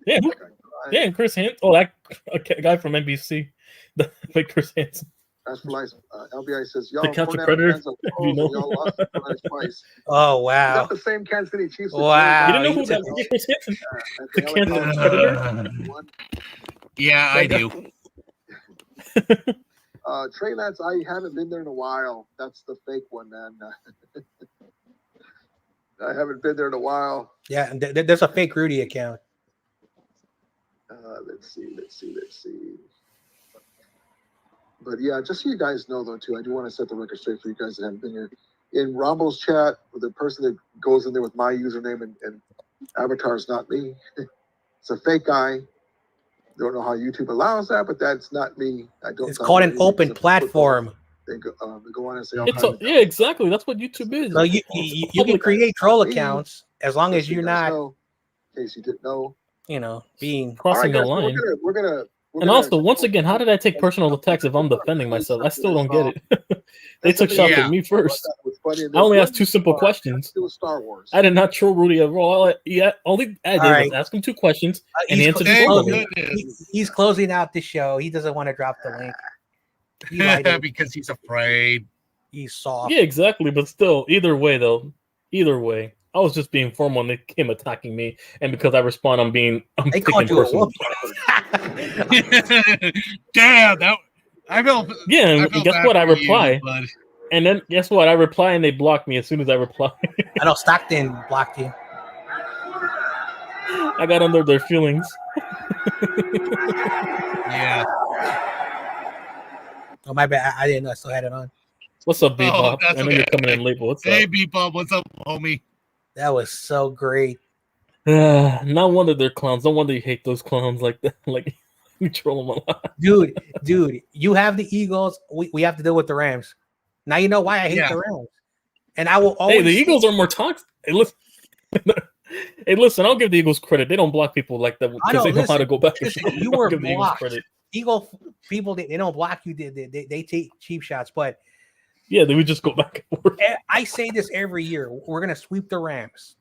[SPEAKER 1] Yeah, yeah, Chris Hansen. Oh, that guy from NBC, the fake Chris Hansen.
[SPEAKER 10] That's for life. LBI says, y'all
[SPEAKER 1] The Captain
[SPEAKER 10] Cornell
[SPEAKER 1] Predator,
[SPEAKER 10] fans are
[SPEAKER 1] you know.
[SPEAKER 10] y'all lost the prize twice.
[SPEAKER 6] Oh
[SPEAKER 10] Is
[SPEAKER 6] wow.
[SPEAKER 10] that the same Kansas City Chiefs? that
[SPEAKER 6] Wow.
[SPEAKER 1] You didn't know
[SPEAKER 6] you
[SPEAKER 1] who that
[SPEAKER 6] took-
[SPEAKER 1] was? Chris Hansen.
[SPEAKER 10] The
[SPEAKER 1] The Captain Predator.
[SPEAKER 2] Yeah, I do.
[SPEAKER 10] Trey Lance, I haven't been there in a while. That's the fake one, man. I haven't been there in a while.
[SPEAKER 6] Yeah, and there's a fake Rudy account.
[SPEAKER 10] Let's see. But yeah, just so you guys know, though, too, I do want to set the record straight for you guys that haven't been here. In Rombo's chat, the person that goes in there with my username and avatar is not me. It's a fake guy. Don't know how YouTube allows that, but that's not me. I don't.
[SPEAKER 6] It's called an open platform.
[SPEAKER 10] They go on and say all
[SPEAKER 1] It's
[SPEAKER 10] kinds of
[SPEAKER 1] yeah, exactly. That's what YouTube is.
[SPEAKER 6] So you can create troll accounts as long as you're not,
[SPEAKER 10] in case you didn't know.
[SPEAKER 6] being
[SPEAKER 1] Crossing the
[SPEAKER 10] guys,
[SPEAKER 1] line.
[SPEAKER 10] We're gonna
[SPEAKER 1] And also, once again, how did I take personal attacks if I'm defending myself? I still don't get it. They took shots at me first. I only asked 2 simple questions.
[SPEAKER 10] It was Star Wars.
[SPEAKER 1] I did not troll Rudy at all. Only I did was
[SPEAKER 6] right.
[SPEAKER 1] ask him 2 questions and he
[SPEAKER 6] he's,
[SPEAKER 1] answered
[SPEAKER 6] he's
[SPEAKER 1] both of
[SPEAKER 6] closing,
[SPEAKER 1] them.
[SPEAKER 6] he's closing out the show. He doesn't want to drop the link. He lied to-
[SPEAKER 2] Because he's afraid.
[SPEAKER 6] He's soft.
[SPEAKER 1] Yeah, exactly. But still, either way, I was just being formal and they came attacking me. And because I respond, I'm
[SPEAKER 6] They
[SPEAKER 1] taking
[SPEAKER 6] called you a
[SPEAKER 1] personal.
[SPEAKER 2] Damn, that I felt.
[SPEAKER 1] Yeah, and
[SPEAKER 2] I felt
[SPEAKER 1] guess
[SPEAKER 2] bad
[SPEAKER 1] what? I
[SPEAKER 2] for you,
[SPEAKER 1] reply.
[SPEAKER 2] bud.
[SPEAKER 1] And then guess what? I reply and they block me as soon as I reply.
[SPEAKER 6] I know Stockton blocked you.
[SPEAKER 1] I got under their feelings.
[SPEAKER 2] Yeah.
[SPEAKER 6] Oh my bad. I didn't know I still had it on.
[SPEAKER 1] What's up, Bebop?
[SPEAKER 2] that's
[SPEAKER 1] I know you're
[SPEAKER 2] okay.
[SPEAKER 1] coming in late, but what's
[SPEAKER 2] Hey,
[SPEAKER 1] up?
[SPEAKER 2] Bebop, what's up, homie?
[SPEAKER 6] That was so great.
[SPEAKER 1] No wonder they're clowns. No wonder you hate those clowns like that. Like you troll them a lot.
[SPEAKER 6] Dude, you have the Eagles. We have to deal with the Rams. Now you know why I hate
[SPEAKER 2] Yeah.
[SPEAKER 6] the Rams. And I will always
[SPEAKER 1] Hey, the Eagles are more toxic. Hey, listen, I'll give the Eagles credit. They don't block people like that
[SPEAKER 6] I
[SPEAKER 1] because
[SPEAKER 6] know,
[SPEAKER 1] they know how to
[SPEAKER 6] listen,
[SPEAKER 1] go back.
[SPEAKER 6] listen,
[SPEAKER 1] and
[SPEAKER 6] you
[SPEAKER 1] forth.
[SPEAKER 6] were
[SPEAKER 1] I'll give the Eagles
[SPEAKER 6] blocked.
[SPEAKER 1] credit.
[SPEAKER 6] Eagle people, they don't block you. They take cheap shots. But
[SPEAKER 1] Yeah, they would just go back and forth.
[SPEAKER 6] I say this every year. We're gonna sweep the Rams,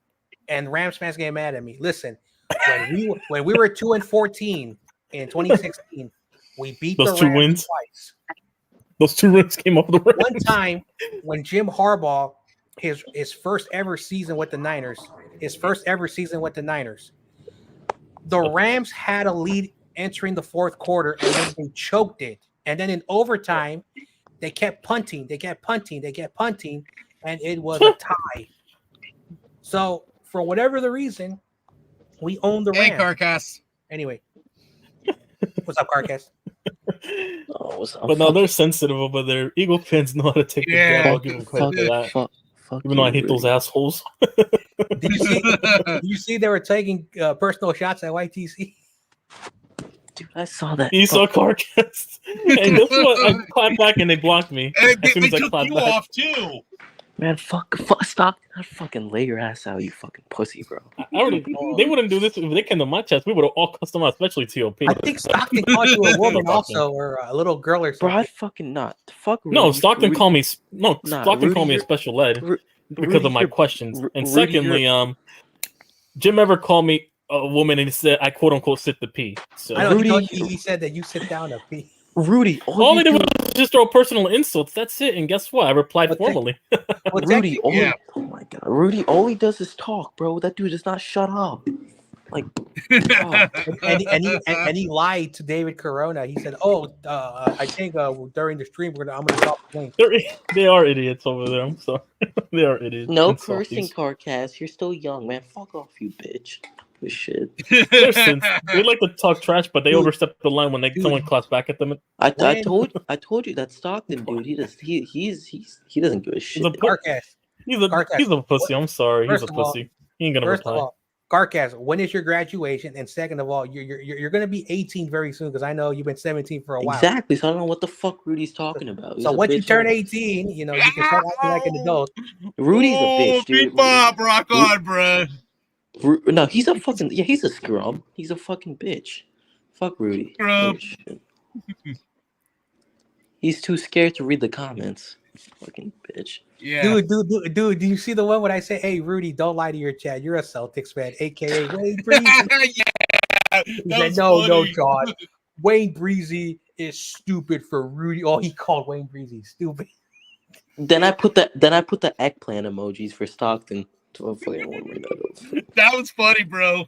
[SPEAKER 6] and Rams fans get mad at me. Listen, when we were 2-14 in 2016, we beat
[SPEAKER 1] Those
[SPEAKER 6] the
[SPEAKER 1] 2
[SPEAKER 6] Rams
[SPEAKER 1] wins.
[SPEAKER 6] twice.
[SPEAKER 1] Those 2 wins came off the Rams.
[SPEAKER 6] One time when Jim Harbaugh, his first ever season with the Niners, the Rams had a lead entering the 4th quarter, and then they choked it. And then in overtime, they kept punting, and it was a tie. So for whatever the reason, we own the
[SPEAKER 2] Hey,
[SPEAKER 6] Rams.
[SPEAKER 2] Carcass.
[SPEAKER 6] Anyway, what's up, Carcass?
[SPEAKER 9] Oh, what's up?
[SPEAKER 1] But no, they're sensitive over there. Eagle fans know how to take the
[SPEAKER 2] Yeah.
[SPEAKER 1] jab. I'll give them credit for that. Even though I hate those assholes.
[SPEAKER 6] Did you see they were taking personal shots at YTC?
[SPEAKER 9] Dude, I saw that.
[SPEAKER 1] You saw Carcass. And guess what? I clapped back and they blocked me.
[SPEAKER 2] And
[SPEAKER 1] As soon
[SPEAKER 2] they
[SPEAKER 1] as I
[SPEAKER 2] took
[SPEAKER 1] clapped
[SPEAKER 2] you
[SPEAKER 1] back.
[SPEAKER 2] off too.
[SPEAKER 9] Man, fuck, stop. I'd fucking lay your ass out, you fucking pussy, bro.
[SPEAKER 1] They wouldn't do this if they came to my chest. We would have all customized, especially TOP.
[SPEAKER 6] I think Stockton called you a woman also, or a little girl or something.
[SPEAKER 9] Bro, I'd fucking not. Fuck.
[SPEAKER 1] No,
[SPEAKER 9] Rudy.
[SPEAKER 1] Stockton called me. No,
[SPEAKER 9] Nah,
[SPEAKER 1] Stockton
[SPEAKER 9] Rudy,
[SPEAKER 1] called me a
[SPEAKER 9] you're-
[SPEAKER 1] special ed because
[SPEAKER 9] Rudy,
[SPEAKER 1] of my
[SPEAKER 9] you're-
[SPEAKER 1] questions. And
[SPEAKER 9] Rudy,
[SPEAKER 1] secondly,
[SPEAKER 9] you're-
[SPEAKER 1] Jim ever called me a woman and he said, "I quote unquote sit the pee." So
[SPEAKER 6] I know he said that you sit down to pee.
[SPEAKER 9] Rudy,
[SPEAKER 1] all I did was just throw personal insults. That's it. And guess what? I replied formally.
[SPEAKER 9] Rudy, oh my god, Rudy, all he does is talk, bro. That dude does not shut up. Like,
[SPEAKER 6] and he lied to David Corona. He said, I think during the stream I'm gonna stop playing.
[SPEAKER 1] They are idiots over there. I'm sorry. They are idiots.
[SPEAKER 9] No cursing, Carcast. You're still young, man. Fuck off, you bitch. This shit.
[SPEAKER 1] They like to talk trash, but they overstep the line when someone claps back at them.
[SPEAKER 9] I told you that Stockton dude. He doesn't give a shit.
[SPEAKER 1] He's a pussy. I'm sorry. He's a pussy. He ain't gonna reply.
[SPEAKER 6] Carcast, when is your graduation? And second of all, you're going to be 18 very soon because I know you've been 17 for a while.
[SPEAKER 9] Exactly. So I don't know what the fuck Rudy's talking about.
[SPEAKER 6] So once you turn 18, you can start acting like an adult.
[SPEAKER 9] Rudy's a bitch, dude.
[SPEAKER 2] Bob, rock on, bro.
[SPEAKER 9] No, he's a fucking he's a scrub. He's a fucking bitch. Fuck Rudy. He's too scared to read the comments. Fucking bitch.
[SPEAKER 2] Yeah.
[SPEAKER 6] Dude, do you see the one when I say, "Hey, Rudy, don't lie to your chat. You're a Celtics fan, aka Wayne Breezy." He said, "No, John. Wayne Breezy is stupid for Rudy." Oh, he called Wayne Breezy stupid.
[SPEAKER 9] Then I put the eggplant emojis for Stockton.
[SPEAKER 2] That was funny, bro.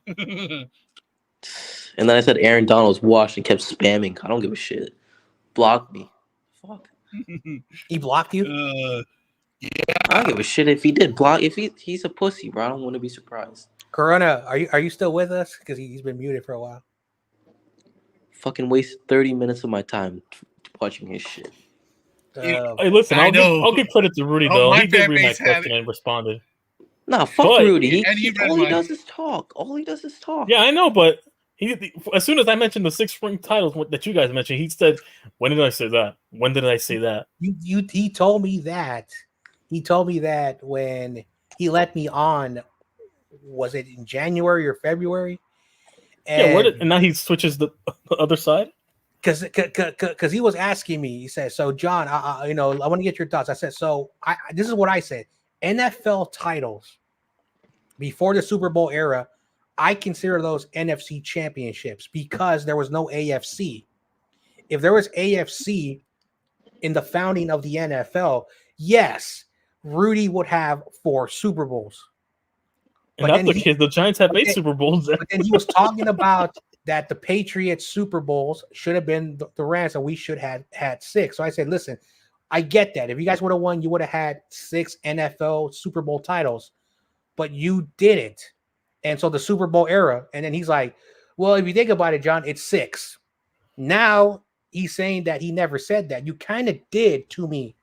[SPEAKER 9] And then I said Aaron Donald's washed and kept spamming. I don't give a shit. Block me. Fuck.
[SPEAKER 6] He blocked you?
[SPEAKER 9] Yeah. I don't give a shit if he did block. If he's a pussy, bro. I don't want to be surprised.
[SPEAKER 6] Corona, are you still with us? Because he's been muted for a while.
[SPEAKER 9] Fucking waste 30 minutes of my time watching his shit.
[SPEAKER 1] Hey, listen, I'll give credit to Rudy though. He did read my question and responded.
[SPEAKER 9] Nah, fuck Rudy. All he does is talk.
[SPEAKER 1] Yeah, I know, but as soon as I mentioned the 6 ring titles that you guys mentioned, he said, "When did I say that? When did I say that?"
[SPEAKER 6] He told me that. He told me that when he let me on. Was it in January or February? And,
[SPEAKER 1] and now he switches the other side.
[SPEAKER 6] Because he was asking me. He said, "So John, I want to get your thoughts." I said, "So this is what I said. NFL titles before the Super Bowl era, I consider those NFC championships because there was no AFC. If there was AFC in the founding of the NFL, yes, Rudy would have 4 Super Bowls."
[SPEAKER 1] And that's the case. The Giants have 8 Super Bowls.
[SPEAKER 6] But then he was talking about that the Patriots Super Bowls should have been the Rams, and we should have had 6. So I said, listen, I get that. If you guys would have won, you would have had 6 NFL Super Bowl titles, but you didn't. And so the Super Bowl era, and then he's like, well, if you think about it, John, it's 6. Now he's saying that he never said that. You kind of did to me.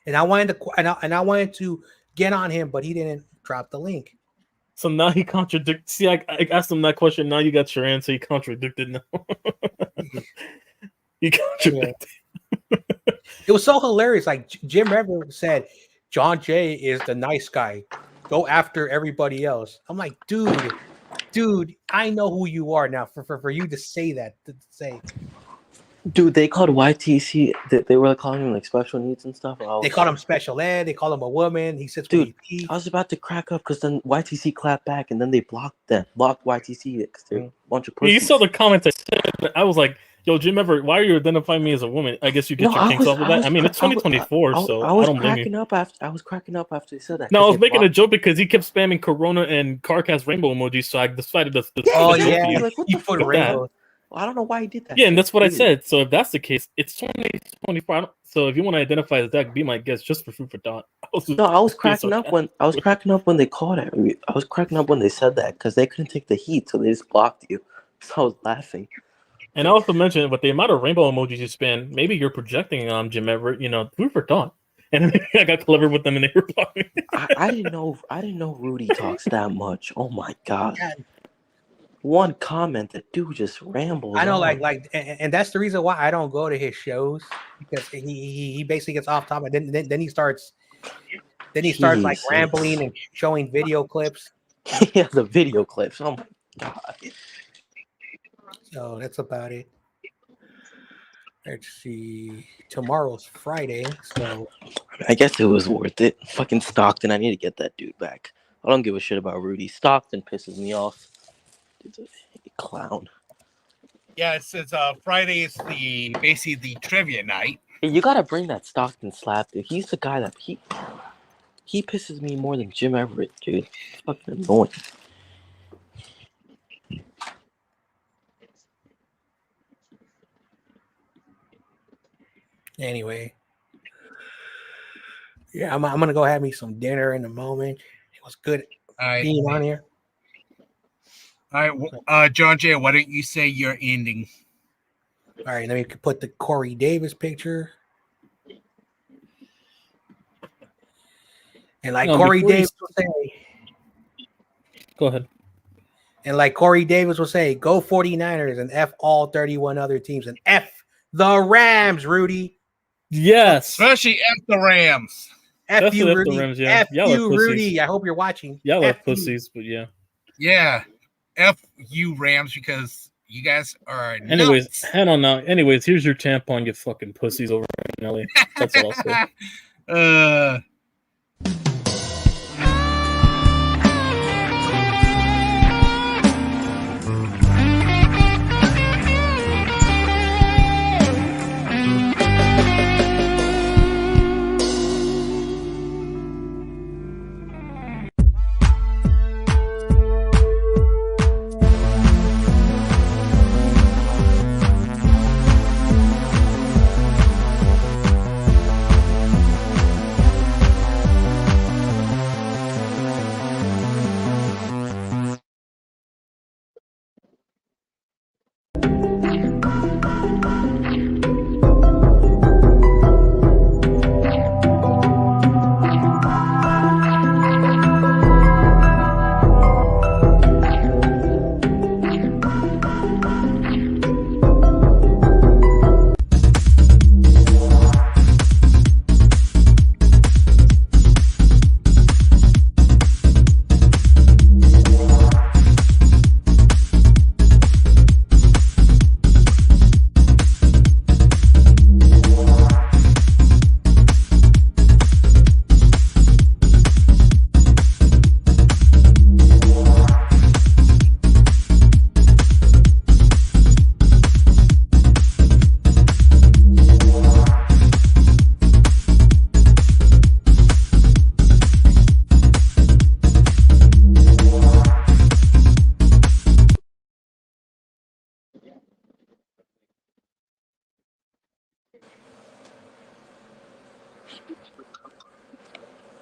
[SPEAKER 6] And I wanted to get on him, but he didn't drop the link.
[SPEAKER 1] So now he contradicted. See, I asked him that question. Now you got your answer. He contradicted now. He contradicted.
[SPEAKER 6] Yeah. It was so hilarious. Like Jim Everett said, John Jay is the nice guy. Go after everybody else. I'm like, dude, I know who you are now. For you to say that,
[SPEAKER 9] dude, they called YTC. They were calling him like special needs and stuff.
[SPEAKER 6] They called him special ed. They called him a woman. He sits.
[SPEAKER 9] Dude, I was about to crack up because then YTC clapped back, and then they blocked YTC because they're a bunch of pussies.
[SPEAKER 1] You saw the comments I said. I was like, "Yo, Jim Everett, why are you identifying me as a woman?" I guess you get your kinks off of that. I mean, it's 2024, so I don't blame you.
[SPEAKER 9] I was cracking up after they said that.
[SPEAKER 1] No, I was making a joke because he kept spamming Corona and Carcast rainbow emojis, so I decided to.
[SPEAKER 6] Oh yeah, like what the fuck, rainbow?
[SPEAKER 9] Well, I don't know why he did that.
[SPEAKER 1] Yeah, and that's what I said. So if that's the case, it's 2024. So if you want to identify as that, be my guest just for food for thought.
[SPEAKER 9] I was cracking up when they called it. I was cracking up when they said that because they couldn't take the heat, so they just blocked you. So I was laughing.
[SPEAKER 1] And I also mentioned with the amount of rainbow emojis you spam, maybe you're projecting on Jim Everett. Food for thought. And maybe I got clever with them and they were blocking.
[SPEAKER 9] I didn't know Rudy talks that much. Oh my god. One comment, the dude just rambles.
[SPEAKER 6] I know, and that's the reason why I don't go to his shows because he basically gets off topic. Then he starts like rambling and showing video clips.
[SPEAKER 9] Yeah, the video clips. Oh my god.
[SPEAKER 6] So that's about it. Let's see. Tomorrow's Friday, so
[SPEAKER 9] I guess it was worth it. Fucking Stockton, I need to get that dude back. I don't give a shit about Rudy. Stockton pisses me off. Dude's a clown.
[SPEAKER 2] Yeah, it's Friday is basically the trivia night.
[SPEAKER 9] Hey, you gotta bring that Stockton slap, dude. He's the guy that he pisses me more than Jim Everett, dude. It's fucking annoying.
[SPEAKER 6] Anyway, yeah, I'm gonna go have me some dinner in a moment. It was good being on here.
[SPEAKER 2] All right, John Jay, why don't you say your ending?
[SPEAKER 6] All right, let me put the Corey Davis picture. And like Corey Davis will say,
[SPEAKER 1] go ahead.
[SPEAKER 6] And like Corey Davis will say, go 49ers and F all 31 other teams and F the Rams, Rudy.
[SPEAKER 1] Yes.
[SPEAKER 2] Especially F the Rams.
[SPEAKER 6] F you, Rudy.
[SPEAKER 1] The Rams, yeah.
[SPEAKER 6] F you, Rudy. I hope you're watching.
[SPEAKER 1] Yeah, like pussies, but yeah.
[SPEAKER 2] Yeah. F you, Rams, because you guys are
[SPEAKER 1] Anyways,
[SPEAKER 2] nuts.
[SPEAKER 1] hang on now. Anyways, here's your tampon, you fucking pussies over in LA. That's all I'll say.